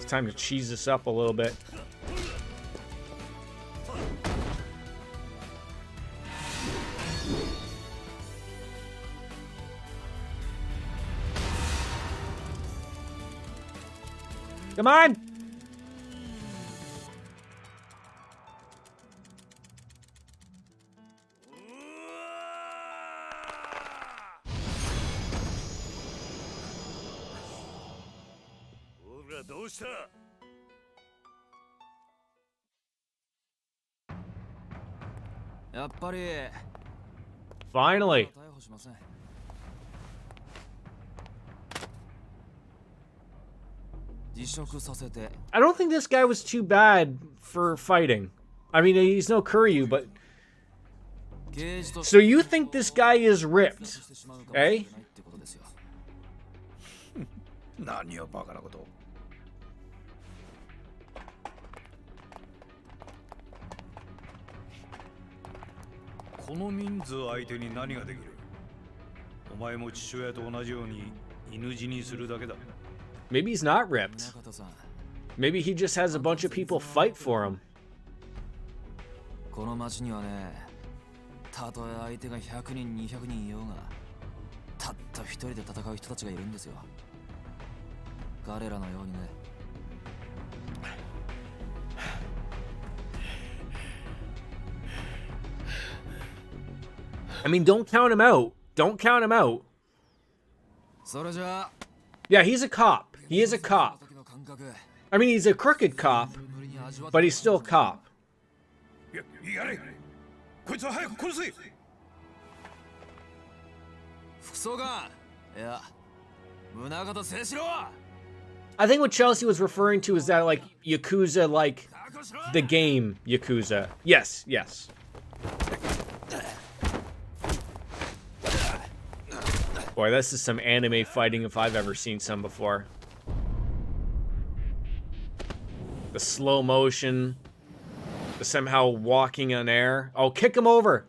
Speaker 1: Time to cheese this up a little bit. Come on!
Speaker 7: どうした？
Speaker 10: やっぱり
Speaker 1: Finally.
Speaker 10: 逮捕しません。辞職させて。
Speaker 1: I don't think this guy was too bad for fighting. I mean, he's no Kuryu, but... So you think this guy is ripped, eh?
Speaker 2: 何をバカなこと。この人数相手に何ができる。お前も父親と同じように犬死にするだけだ。
Speaker 1: Maybe he's not ripped. Maybe he just has a bunch of people fight for him.
Speaker 10: この町にはね、たとえ相手が100人200人いようが、たった一人で戦う人たちがいるんですよ。彼らのようにね。
Speaker 1: I mean, don't count him out. Don't count him out.
Speaker 10: それじゃあ
Speaker 1: Yeah, he's a cop. He is a cop. I mean, he's a crooked cop, but he's still a cop.
Speaker 2: やれ。こいつは早く殺せ。
Speaker 10: 副総監、いや、宗像制しろ。
Speaker 1: I think what Chelsea was referring to is that, like, Yakuza, like, the game Yakuza. Yes, yes. Boy, this is some anime fighting if I've ever seen some before. The slow motion. The somehow walking on air. Oh, kick him over.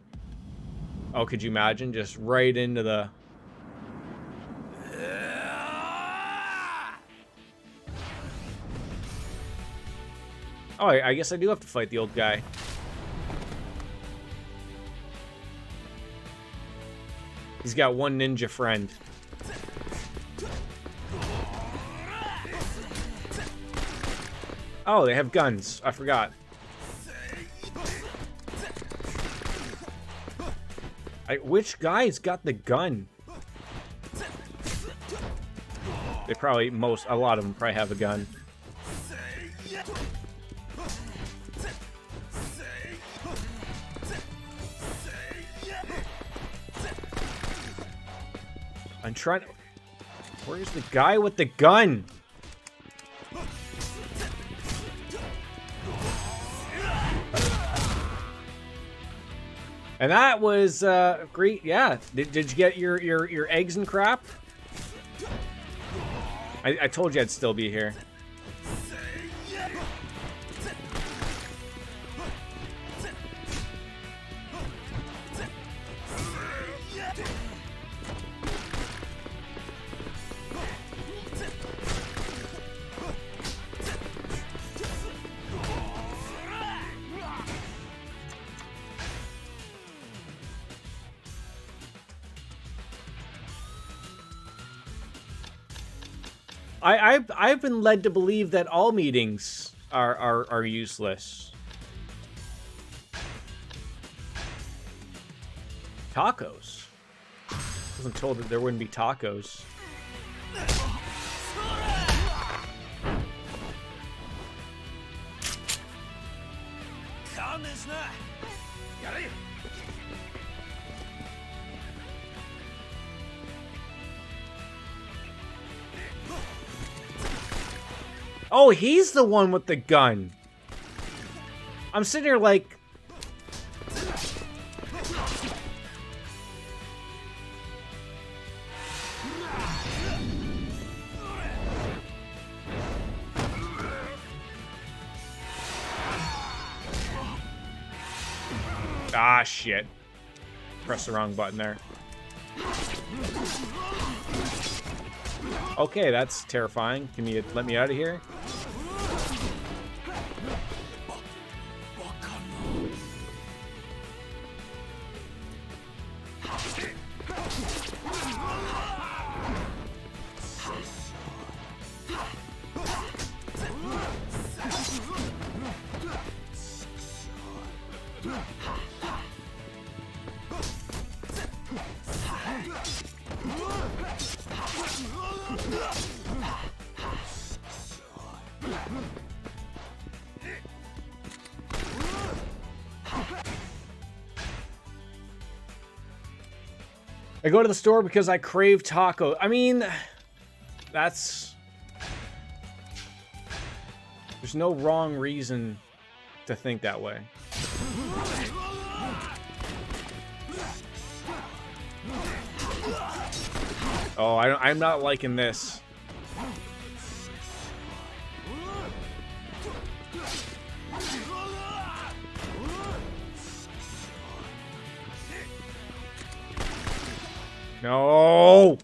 Speaker 1: Oh, could you imagine? Just right into the... Oh, I guess I do have to fight the old guy. He's got one ninja friend. Oh, they have guns. I forgot. Which guy's got the gun? They probably, a lot of them probably have a gun. I'm trying to... Where's the guy with the gun? And that was great. Yeah. Did you get your eggs and crap? I told you I'd still be here. I've been led to believe that all meetings are useless. Tacos. I wasn't told that there wouldn't be tacos. Oh, he's the one with the gun. I'm sitting here like... Ah, shit. Press the wrong button there. Okay, that's terrifying. Can you let me out of here? I go to the store because I crave taco. I mean, that's... There's no wrong reason to think that way. Oh, I'm not liking this. No!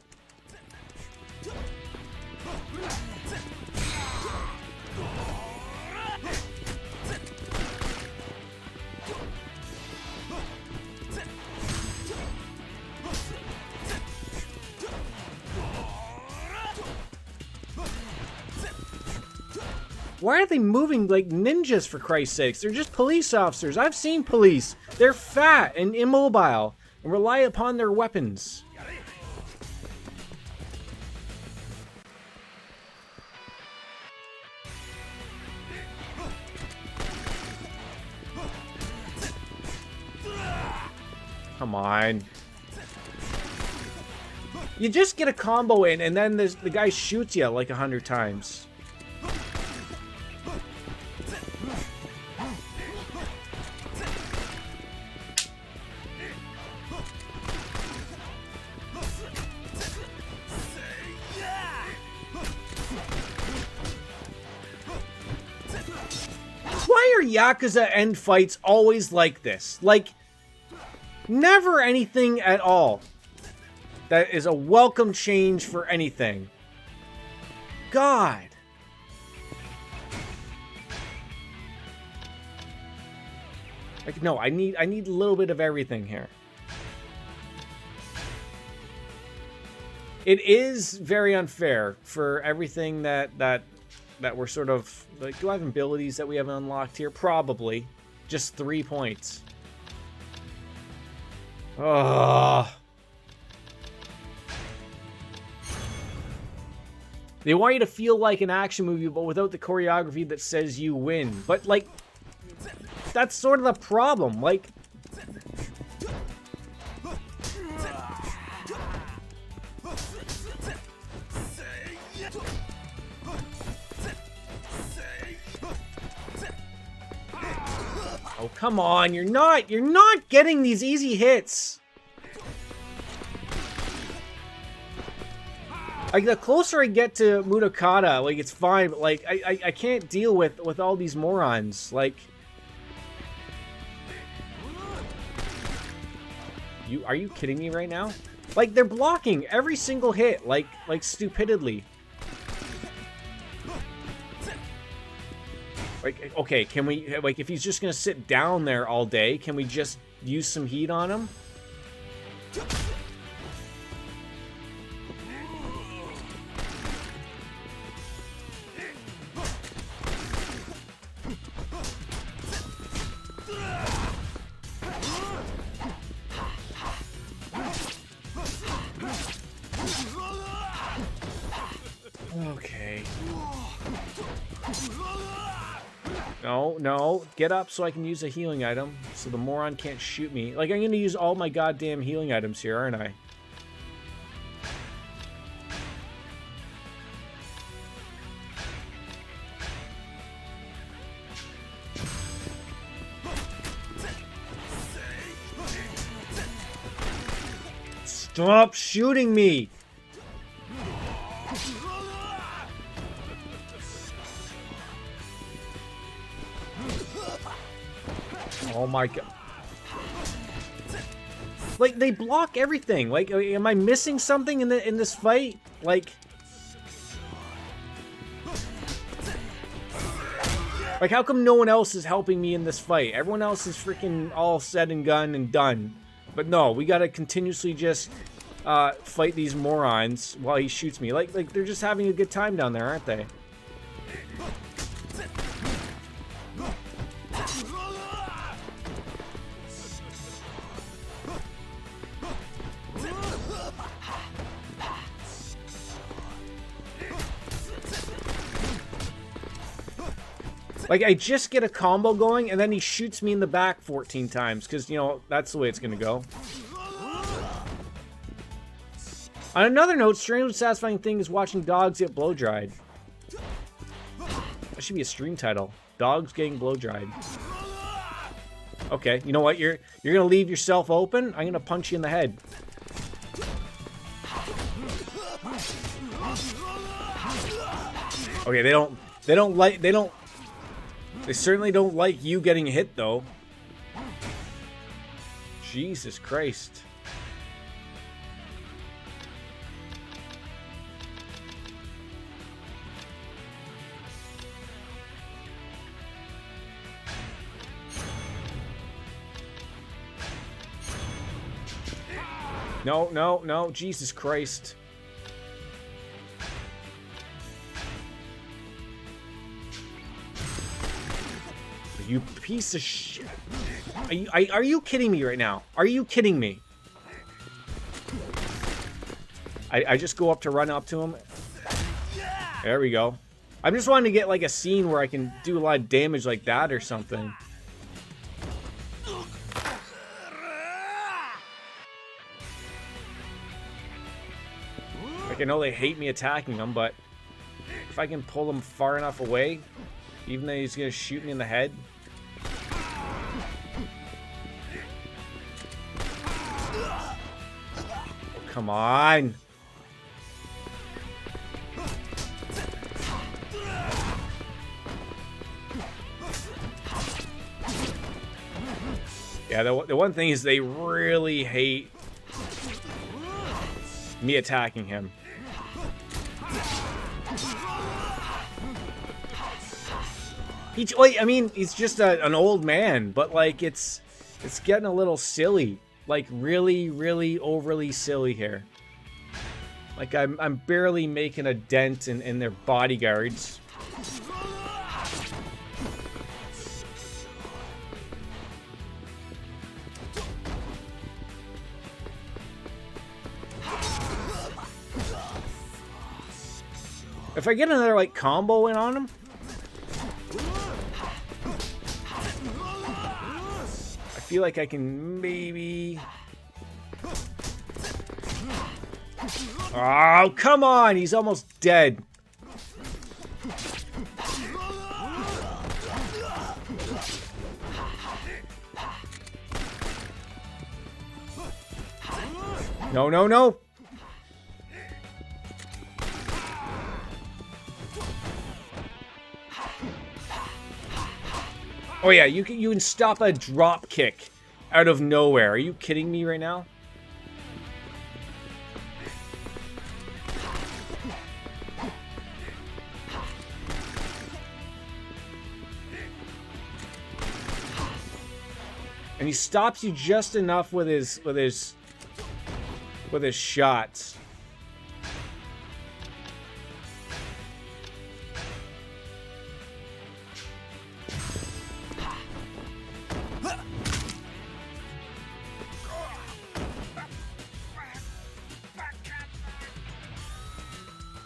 Speaker 1: Why are they moving like ninjas, for Christ's sakes? They're just police officers. I've seen police. They're fat and immobile and rely upon their weapons. Come on. You just get a combo in and then the guy shoots you like 100 times. Why are Yakuza end fights always like this? Like, never anything at all. That is a welcome change for anything. God. Like, no, I need a little bit of everything here. It is very unfair for everything that we're sort of like. Do I have abilities that we haven't unlocked here? Probably. Just 3 points. Ugh. They want you to feel like an action movie, but without the choreography that says you win. But, like, that's sort of the problem. Like, oh, come on. You're not getting these easy hits. Like, the closer I get to Mudokata, like, it's fine, but, like, I can't deal with all these morons. Like, are you kidding me right now? Like, they're blocking every single hit, like stupidly. Like, okay, can we, like, if he's just gonna sit down there all day, can we just use some heat on him? Okay. No, get up so I can use a healing item, so the moron can't shoot me. Like, I'm gonna use all my goddamn healing items here, aren't I? Stop shooting me! Oh my god. Like, they block everything. Like, am I missing something in this fight? Like, how come no one else is helping me in this fight? Everyone else is freaking all said and done. But no, we gotta continuously just fight these morons while he shoots me. Like they're just having a good time down there, aren't they? Like, I just get a combo going, and then he shoots me in the back 14 times, because, you know, that's the way it's going to go. On another note, strangely satisfying thing is watching dogs get blow-dried. That should be a stream title. Dogs getting blow-dried. Okay, you know what? You're gonna leave yourself open? I'm gonna punch you in the head. Okay, they certainly don't like you getting hit though. Jesus Christ. No, no, no, Jesus Christ. You piece of shit. Are you kidding me right now? Are you kidding me? I just go up to run up to him. There we go. I'm just wanting to get like a scene where I can do a lot of damage like that or something. Like, I know they hate me attacking them, but if I can pull them far enough away, even though he's gonna shoot me in the head. Oh, come on. Yeah, the one thing is they really hate me attacking him. I mean, he's just an old man, but like it's getting a little silly, like really, really overly silly here. Like I'm barely making a dent in their bodyguards. If I get another like combo in on him, I feel like I can maybe. Oh, come on! He's almost dead. No, no, no! Oh yeah, you can stop a drop kick out of nowhere. Are you kidding me right now? And he stops you just enough with his shots.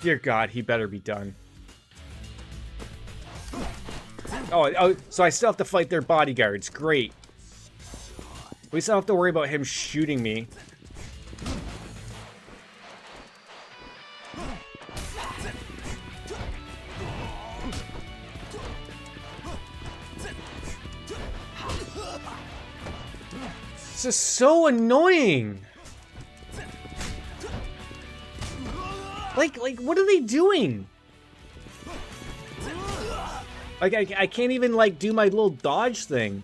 Speaker 1: Dear God, he better be done. Oh, so I still have to fight their bodyguards. Great. We still have to worry about him shooting me. This is so annoying. Like, what are they doing? Like, I can't even, like, do my little dodge thing.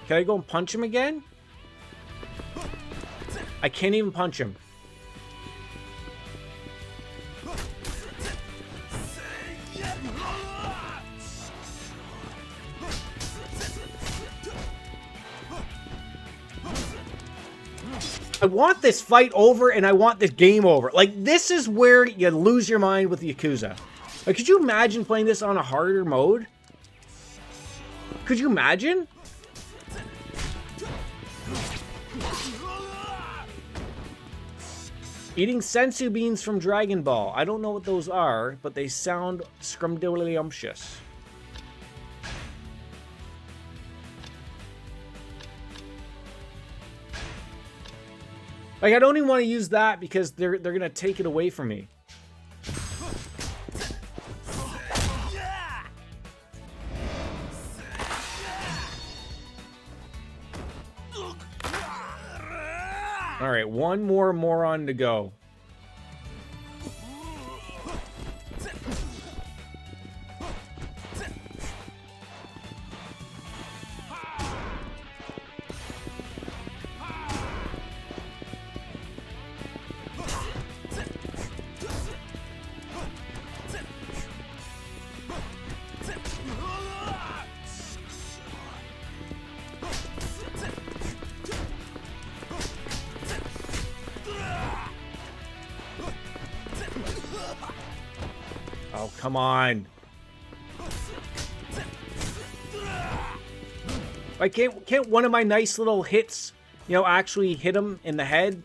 Speaker 1: Can I go and punch him again? I can't even punch him. I want this fight over and I want this game over. Like, this is where you lose your mind with Yakuza. Like, could you imagine playing this on a harder mode? Could you imagine? Eating sensu beans from Dragon Ball. I don't know what those are, but they sound scrumdiddlyumptious. Like, I don't even want to use that because they're gonna take it away from me. All right, one more moron to go. Oh, come on. Like, can't one of my nice little hits, you know, actually hit him in the head?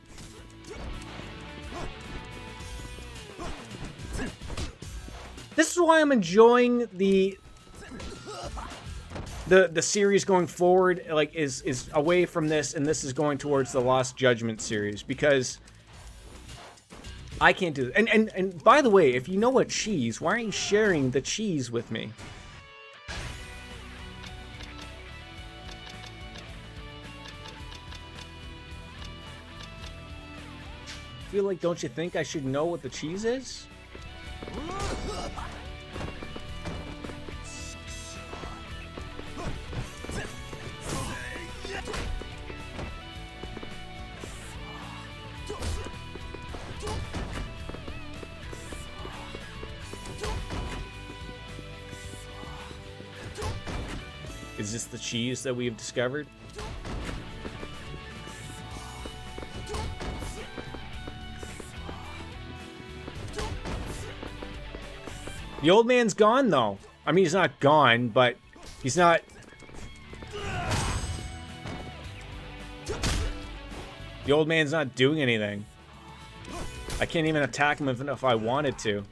Speaker 1: This is why I'm enjoying the series going forward, like, is away from this, and this is going towards the Lost Judgment series, because I can't do it. And by the way, if you know what cheese, why aren't you sharing the cheese with me? I feel like, don't you think I should know what the cheese is? Is this the cheese that we have discovered? The old man's gone, though. I mean, he's not gone, but he's not... The old man's not doing anything. I can't even attack him if I wanted to.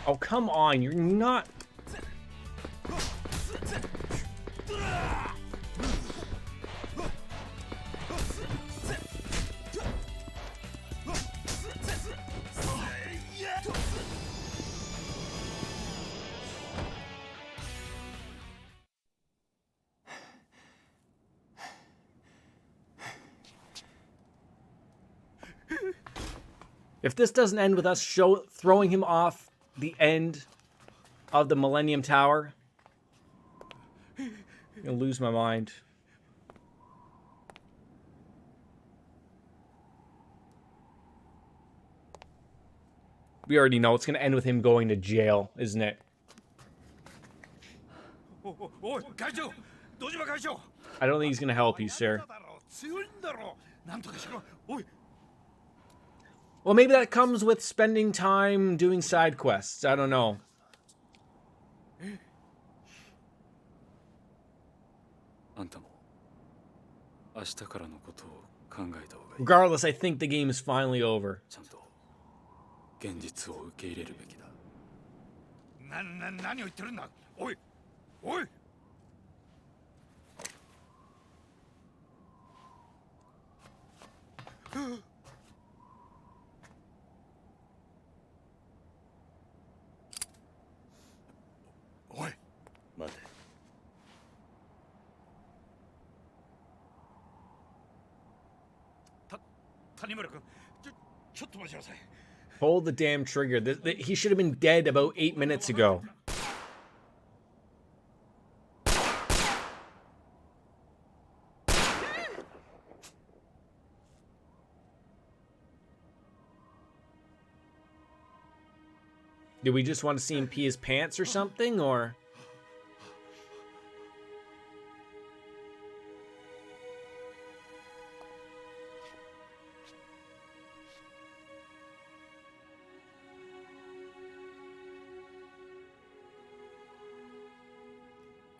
Speaker 1: Oh, come on, you're not... If this doesn't end with us throwing him off the end of the Millennium Tower, I'm gonna lose my mind. We already know it's gonna end with him going to jail, isn't it? I don't think he's gonna help you, sir. Well, maybe that comes with spending time doing side quests. I don't know. Regardless, I think the game is finally over. Pull the damn trigger. He should have been dead about 8 minutes ago. Did we just want to see him pee his pants or something, or...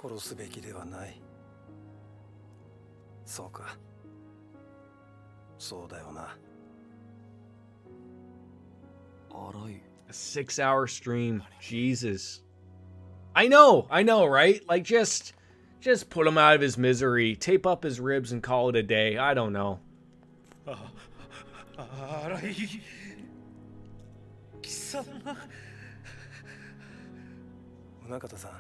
Speaker 2: 殺すべきではない。そうか。そうだよな。
Speaker 10: 荒い。
Speaker 1: A 6-hour stream. Jesus. I know, right? Like just put him out of his misery, tape up his ribs and call it a day. I don't know.
Speaker 7: 荒い貴様。
Speaker 2: 宗像さん。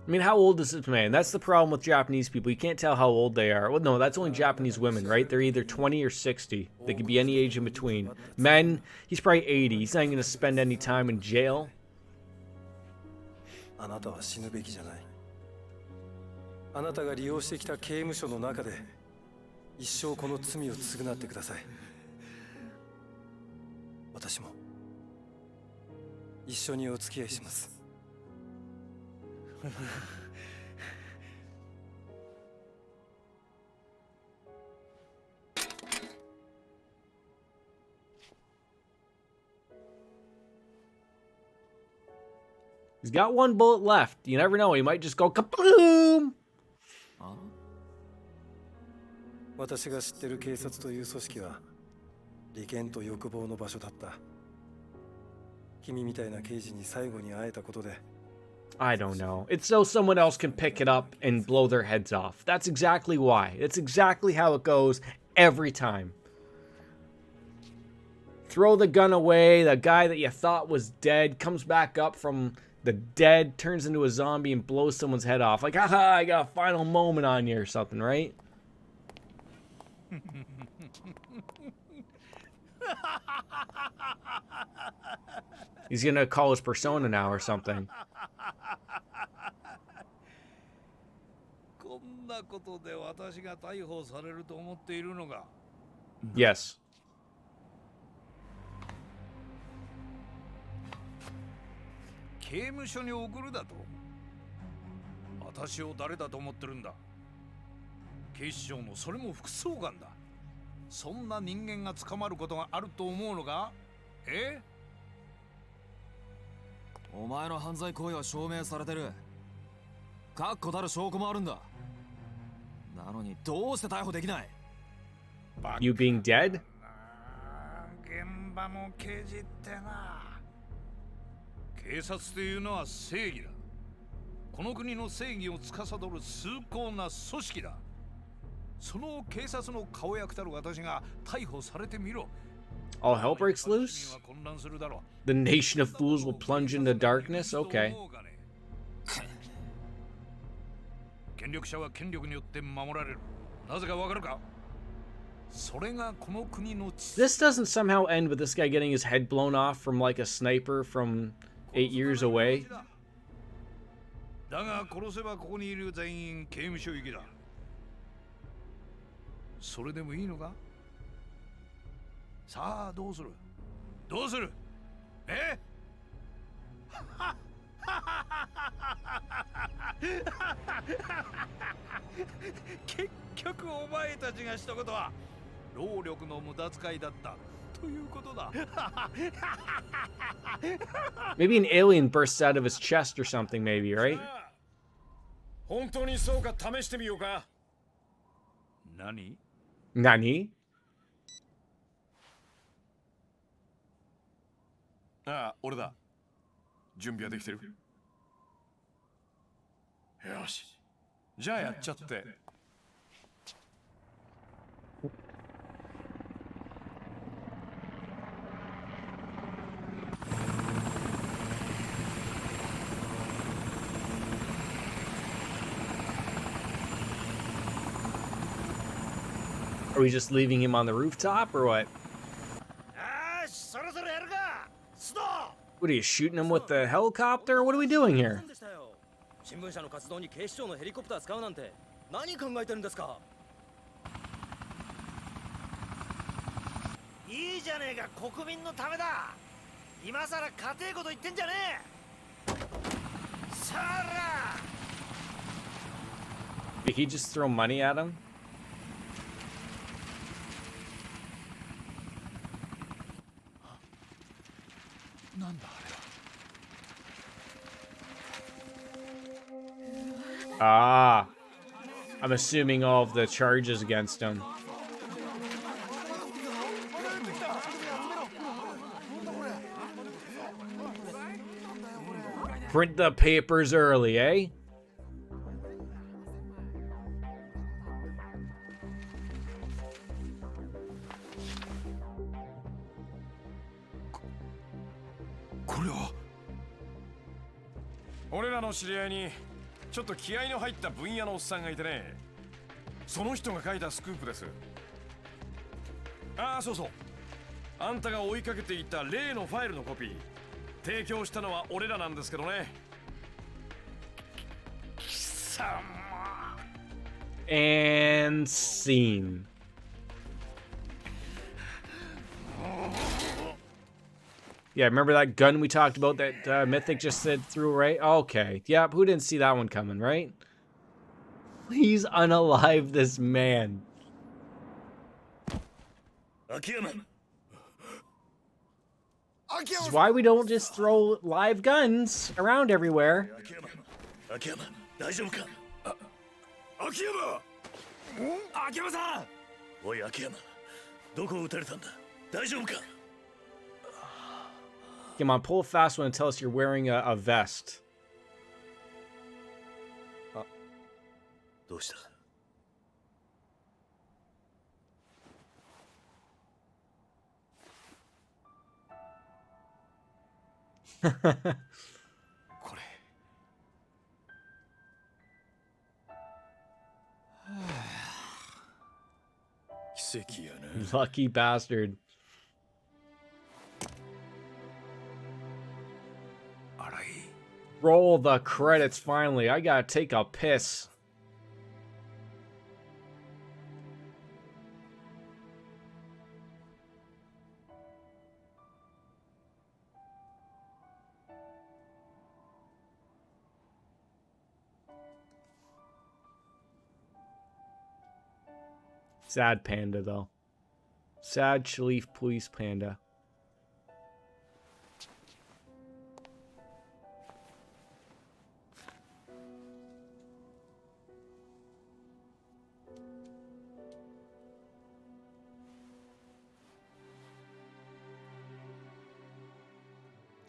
Speaker 1: I mean, how old is this man? That's the problem with Japanese people. You can't tell how old they are. Well, no, that's only Japanese women, right? They're either 20 or 60. They could be any age in between. Men, he's probably 80. He's not going to spend any time in jail.
Speaker 2: あなたは死ぬべきじゃない。あなたが利用してきた刑務所の中で一生この罪を償ってください。私も一緒にお付き合いします。
Speaker 1: He's got one bullet left. You never know. He might just go kaboom!
Speaker 2: 私が知ってる警察という組織は利権と欲望の場所だった。君みたいな刑事に最後に会えたことで。
Speaker 1: I don't know. It's so someone else can pick it up and blow their heads off. That's exactly why. That's exactly how it goes every time. Throw the gun away. The guy that you thought was dead comes back up from the dead, turns into a zombie and blows someone's head off. Like, haha, I got a final moment on you or something, right? He's gonna call his persona now or something.
Speaker 7: こんなことで私が逮捕されると思っているのか。
Speaker 1: Yes.
Speaker 7: 刑務所に送るだと。私を誰だと思ってるんだ。警視庁のそれも副総監だ。そんな人間が捕まることがあると思うのか？え？
Speaker 10: お前の犯罪行為は証明されてる。確固たる証拠もあるんだ。なのにどうして逮捕できない？
Speaker 1: You being dead?
Speaker 7: 現場の刑事ってな。警察というのは正義だ。この国の正義を司る崇高な組織だ。その警察の顔役たる私が逮捕されてみろ。
Speaker 1: All hell breaks loose? The nation of fools will plunge into darkness? Okay.
Speaker 7: 権力者は権力によって守られる。なぜかわかるか？それがこの国の
Speaker 1: This doesn't somehow end with this guy getting his head blown off from like a sniper from 8 years away.
Speaker 7: だが殺せばここにいる全員刑務所行きだ。それでもいいのか？さあどうする？どうする？え？結局お前たちがしたことは労力の無駄遣いだったということだ。
Speaker 1: Maybe an alien bursts out of his chest or something, maybe, right?
Speaker 9: 本当にそうか試してみようか。
Speaker 7: 何
Speaker 1: Nani?
Speaker 9: ああ、俺だ。準備はできてる？よし。じゃあやっちゃって。
Speaker 1: Are we just leaving him on the rooftop or what? What are you shooting him with the helicopter? What are we doing here?
Speaker 5: 新聞社の活動に警視庁のヘリコプター使うなんて何考えてるんですか？
Speaker 7: いいじゃねえか、国民のためだ。今さら家庭こと言ってんじゃねえ。さら
Speaker 1: Did he just throw money at him?
Speaker 7: なんだあれは。
Speaker 1: Ah. I'm assuming all of the charges against him. Print the papers early, eh?
Speaker 9: 俺らの知り合いにちょっと気合いの入った分野のおっさんがいてね、その人が書いたスクープです。ああ、そうそう、あんたが追いかけていた例のファイルのコピー提供したのは俺らなんですけどね。貴様。
Speaker 1: And scene. Yeah, remember that gun we talked about that Mythic just said through, right? Okay. Yep, who didn't see that one coming, right? Please unalive this man. This is why we don't just throw live guns around everywhere.
Speaker 10: 秋山さん。
Speaker 4: おい秋山、どこを撃たれたんだ？大丈夫か？
Speaker 1: Come on, pull a fast one and tell us you're wearing a vest.
Speaker 4: どうした？
Speaker 9: これ。奇跡やな。
Speaker 1: Lucky bastard. Roll the credits finally. I gotta take a piss. Sad panda though. Sad Shalif police panda.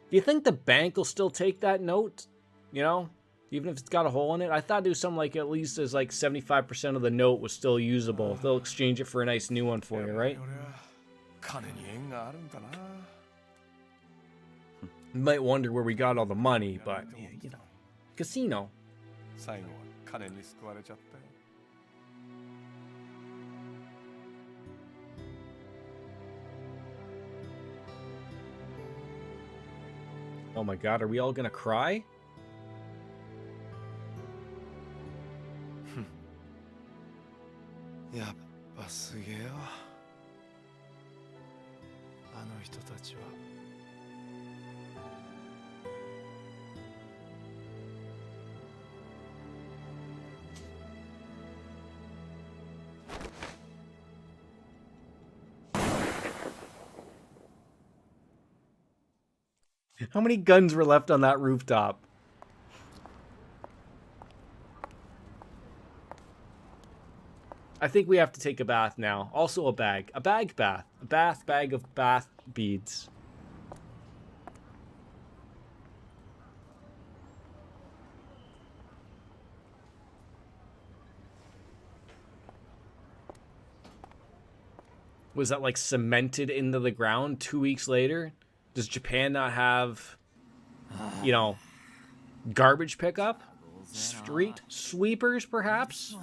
Speaker 1: Do you think the bank will still take that note? You know, even if it's got a hole in it? I thought it was something like at least as like 75% of the note was still usable. They'll exchange it for a nice new one for you, right? You might wonder where we got all the money, but yeah, you know, casino. Oh my god, are we all gonna cry?
Speaker 2: やっぱすげえよ、あの人たちは。
Speaker 1: How many guns were left on that rooftop? I think we have to take a bath now. Also a bag. A bag bath. A bag of bath beads. Was that like cemented into the ground 2 weeks later? Does Japan not have, you know, garbage pickup? Street sweepers, perhaps?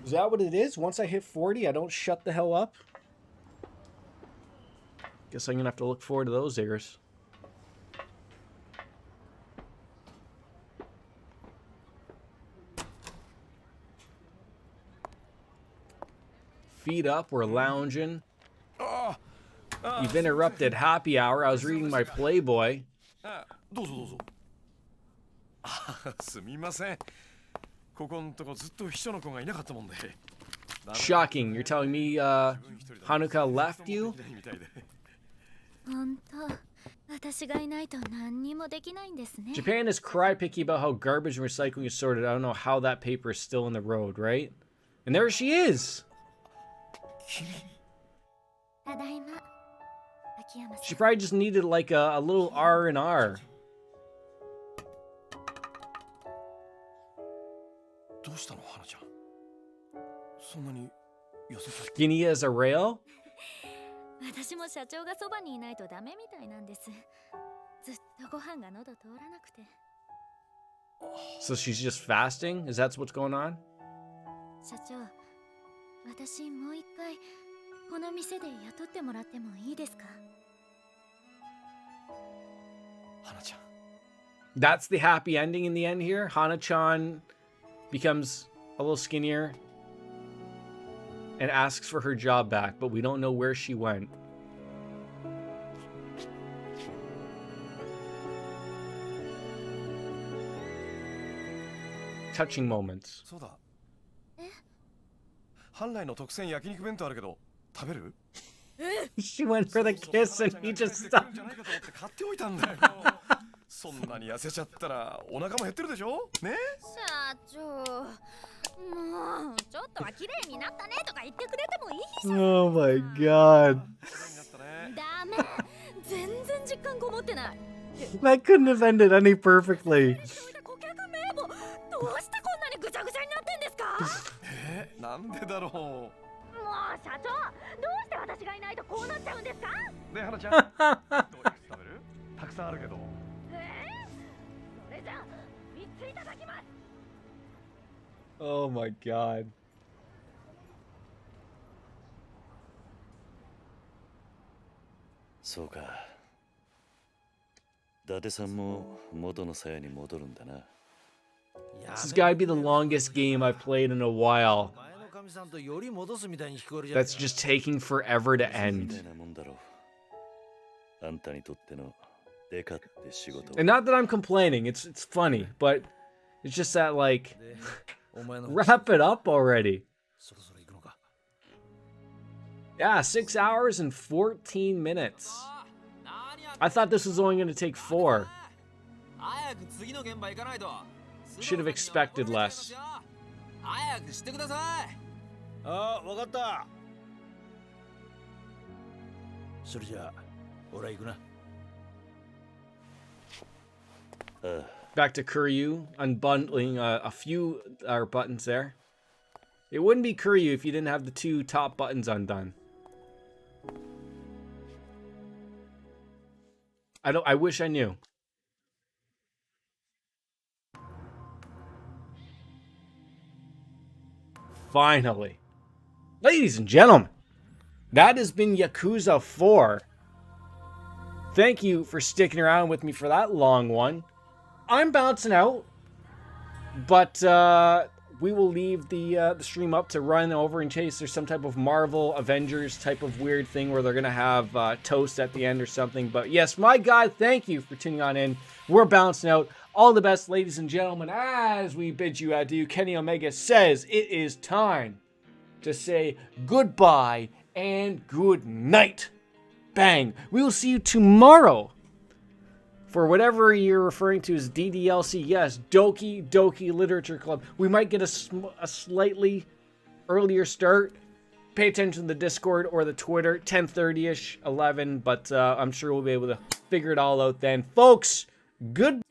Speaker 1: Is that what it is? Once I hit 40, I don't shut the hell up? Guess I'm gonna have to look forward to those ears. Feet up, we're lounging. You've interrupted happy hour. I was reading my Playboy.
Speaker 9: どうぞどうぞ。すみません。ここんとこずっと秘書の子がいなかったもんで。
Speaker 1: Shocking. You're telling me Hanukkah left you?
Speaker 3: 本当、私がいないと何にもできないんですね。
Speaker 1: Japan is cry picky about how garbage and recycling is sorted. I don't know how that paper is still in the road, right? And there she is.
Speaker 3: ただいま、秋山さ
Speaker 1: She
Speaker 3: ん。
Speaker 1: probably just needed like a little R&R.
Speaker 9: どうしたの花ちゃん。そんなに痩せちゃった。
Speaker 1: Skinny as a rail?
Speaker 3: 私も社長がそばにいないとダメみたいなんです。ずっとご飯が喉通らなくて。
Speaker 1: So she's just fasting? Is that what's going on?
Speaker 3: 社長、私もう一回この店で雇ってもらってもいいですか？
Speaker 9: 花ちゃん。
Speaker 1: That's the happy ending in the end here? Hana-chan becomes a little skinnier and asks for her job back, but we don't know where she went. Touching moments.
Speaker 9: そうだ。本来の特選焼肉弁当あるけど食べる？
Speaker 1: She went for the kiss and he just stopped.
Speaker 9: 買っておいたんだよ。そんなに痩せちゃったらお腹も減ってるでしょ？ね？
Speaker 3: 社長、もうちょっとは綺麗になったねとか言ってくれてもいいじゃん。
Speaker 1: Oh my god.
Speaker 3: ダメ、全然実感こもってない。
Speaker 1: That couldn't have ended any perfectly.
Speaker 3: 顧客名簿、どうしてこんなにぐちゃぐちゃになってんですか？
Speaker 9: なんでだろう。
Speaker 3: もう社長、どうして私がいないとこうなっちゃうんですか？
Speaker 9: ねえ花ちゃん。どういう食べる？たくさんあるけど。
Speaker 3: それじゃあ3ついただきます。
Speaker 1: Oh my god.
Speaker 4: そうか。伊達さんも元の鞘に戻るんだな。
Speaker 1: This has got to be the longest game I've played in a while. That's just taking forever to end. And not that I'm complaining, it's funny, but it's just that, like, wrap it up already. Yeah, 6 hours and 14 minutes. I thought this was only going to take 4. Should have expected less.
Speaker 10: 早くしてください。
Speaker 5: ああ、わかった。それじゃあ、俺は行くな。
Speaker 1: Back to Kuryu, unbundling a few buttons there. It wouldn't be Kuryu if you didn't have the 2 top buttons undone. I wish I knew. Finally. Ladies and gentlemen, that has been Yakuza 4. Thank you for sticking around with me for that long one. I'm bouncing out, but we will leave the stream up to run over in case there's some type of Marvel Avengers type of weird thing where they're going to have toast at the end or something. But yes, my God, thank you for tuning on in. We're bouncing out. All the best, ladies and gentlemen. As we bid you adieu, Kenny Omega says it is time to say goodbye and good night. Bang. We will see you tomorrow for whatever you're referring to as DDLC. Yes, Doki Doki Literature Club. We might get a slightly earlier start. Pay attention to the Discord or the Twitter, 10:30ish, 11, but I'm sure we'll be able to figure it all out then. Folks, good.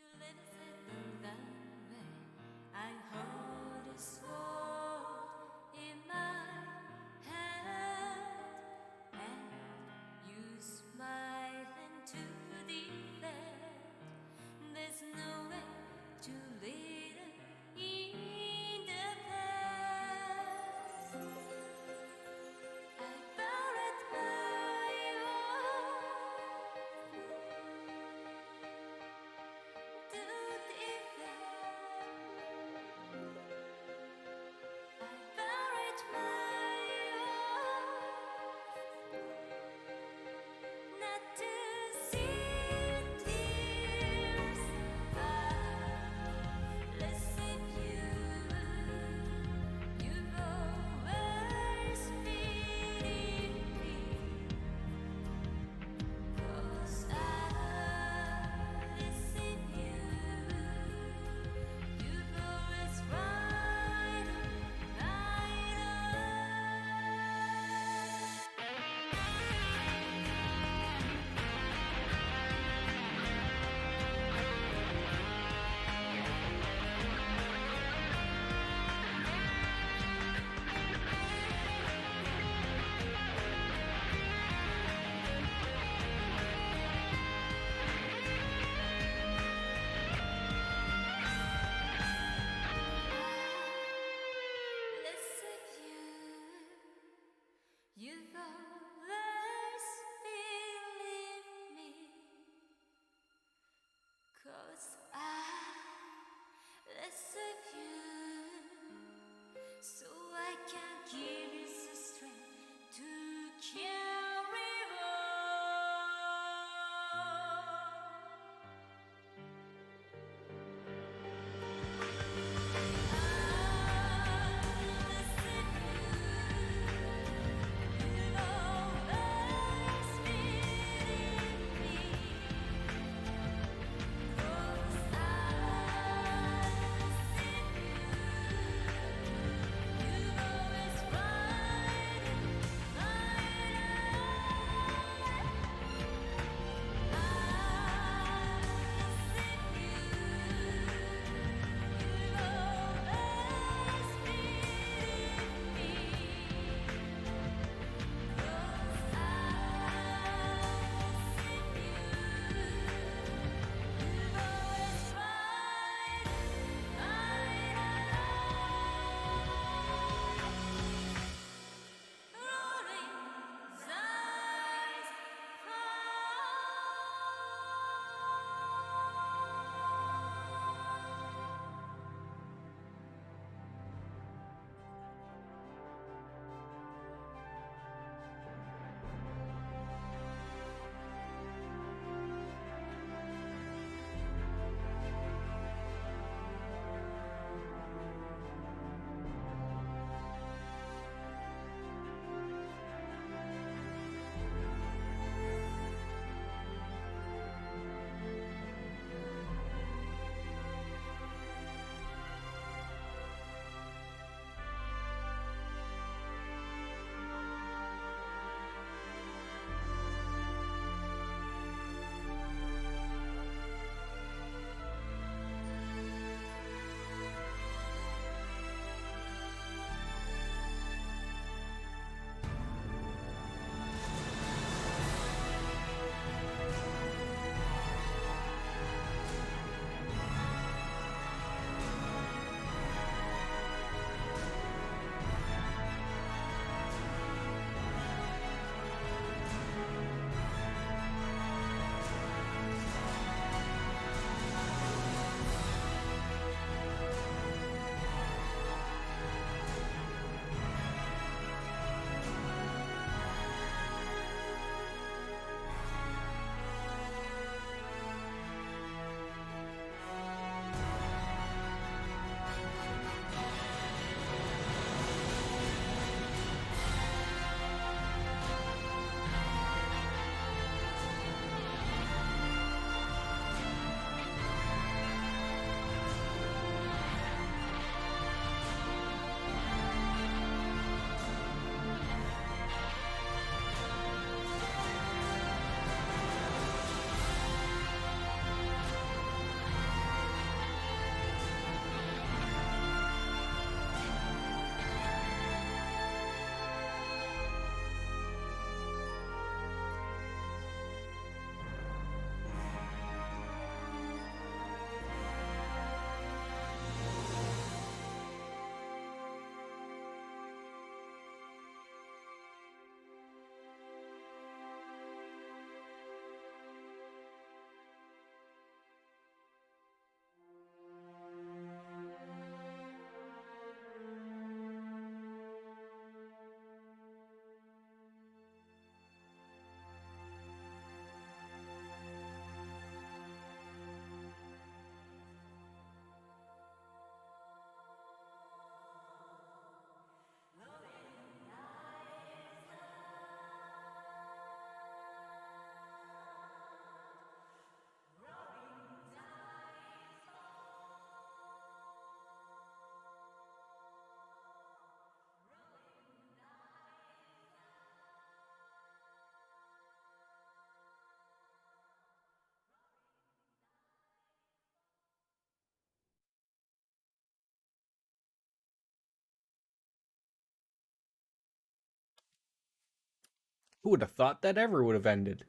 Speaker 1: Who would have thought that ever would have ended?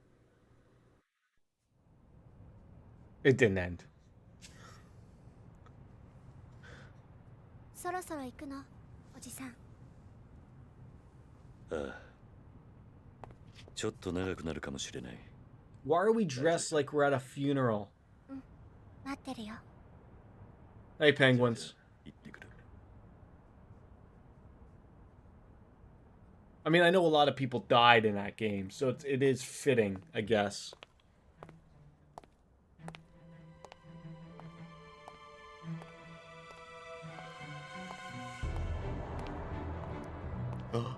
Speaker 1: It didn't end.
Speaker 3: そろそろ行くのおじさん。
Speaker 4: ああ。ちょっと長くなるかもしれない。
Speaker 1: Why are we dressed like we're at a funeral?
Speaker 3: 待ってるよ。
Speaker 1: Hey, penguins.
Speaker 4: 行ってくる。
Speaker 1: I mean, I know a lot of people died in that game, so it is fitting, I guess.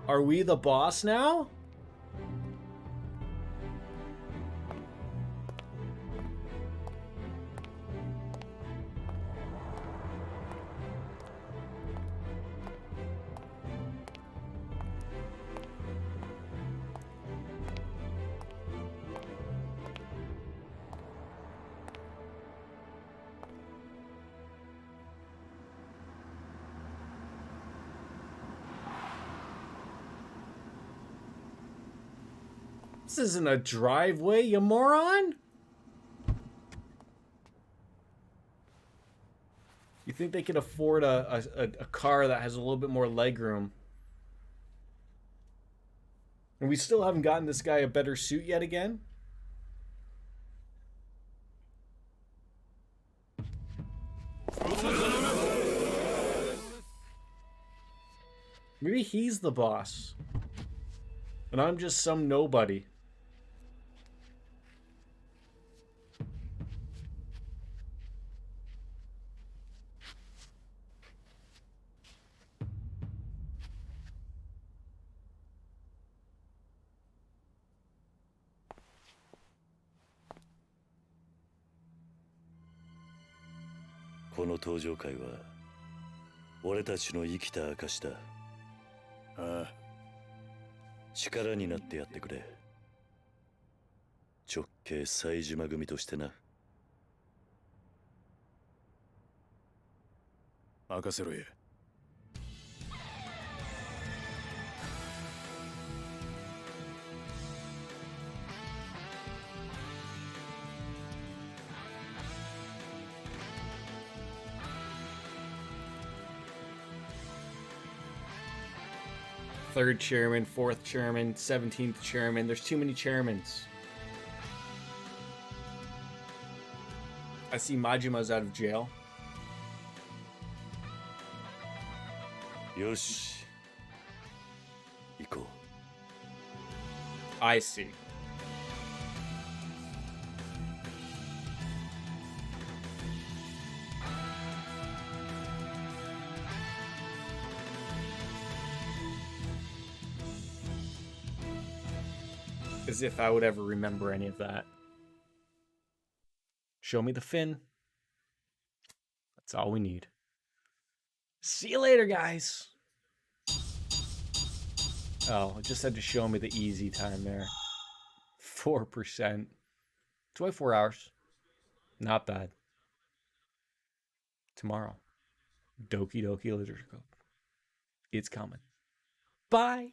Speaker 1: Are we the boss now? This isn't a driveway, you moron! You think they could afford a car that has a little bit more legroom? And we still haven't gotten this guy a better suit yet again? Maybe he's the boss. And I'm just some nobody.
Speaker 4: この登場会は俺たちの生きた証だ。ああ。力になってやってくれ。直系冴島組としてな。任せろや。
Speaker 1: Third chairman, fourth chairman, 17th chairman. There's too many chairmans. I see Majima's out of jail.
Speaker 4: よし。行こう。
Speaker 1: I see. As if I would ever remember any of that. Show me the fin. That's all we need. See you later, guys. Oh, it just had to show me the easy time there. 4%. 24 hours. Not bad. Tomorrow. Doki Doki Literature Club. It's coming. Bye.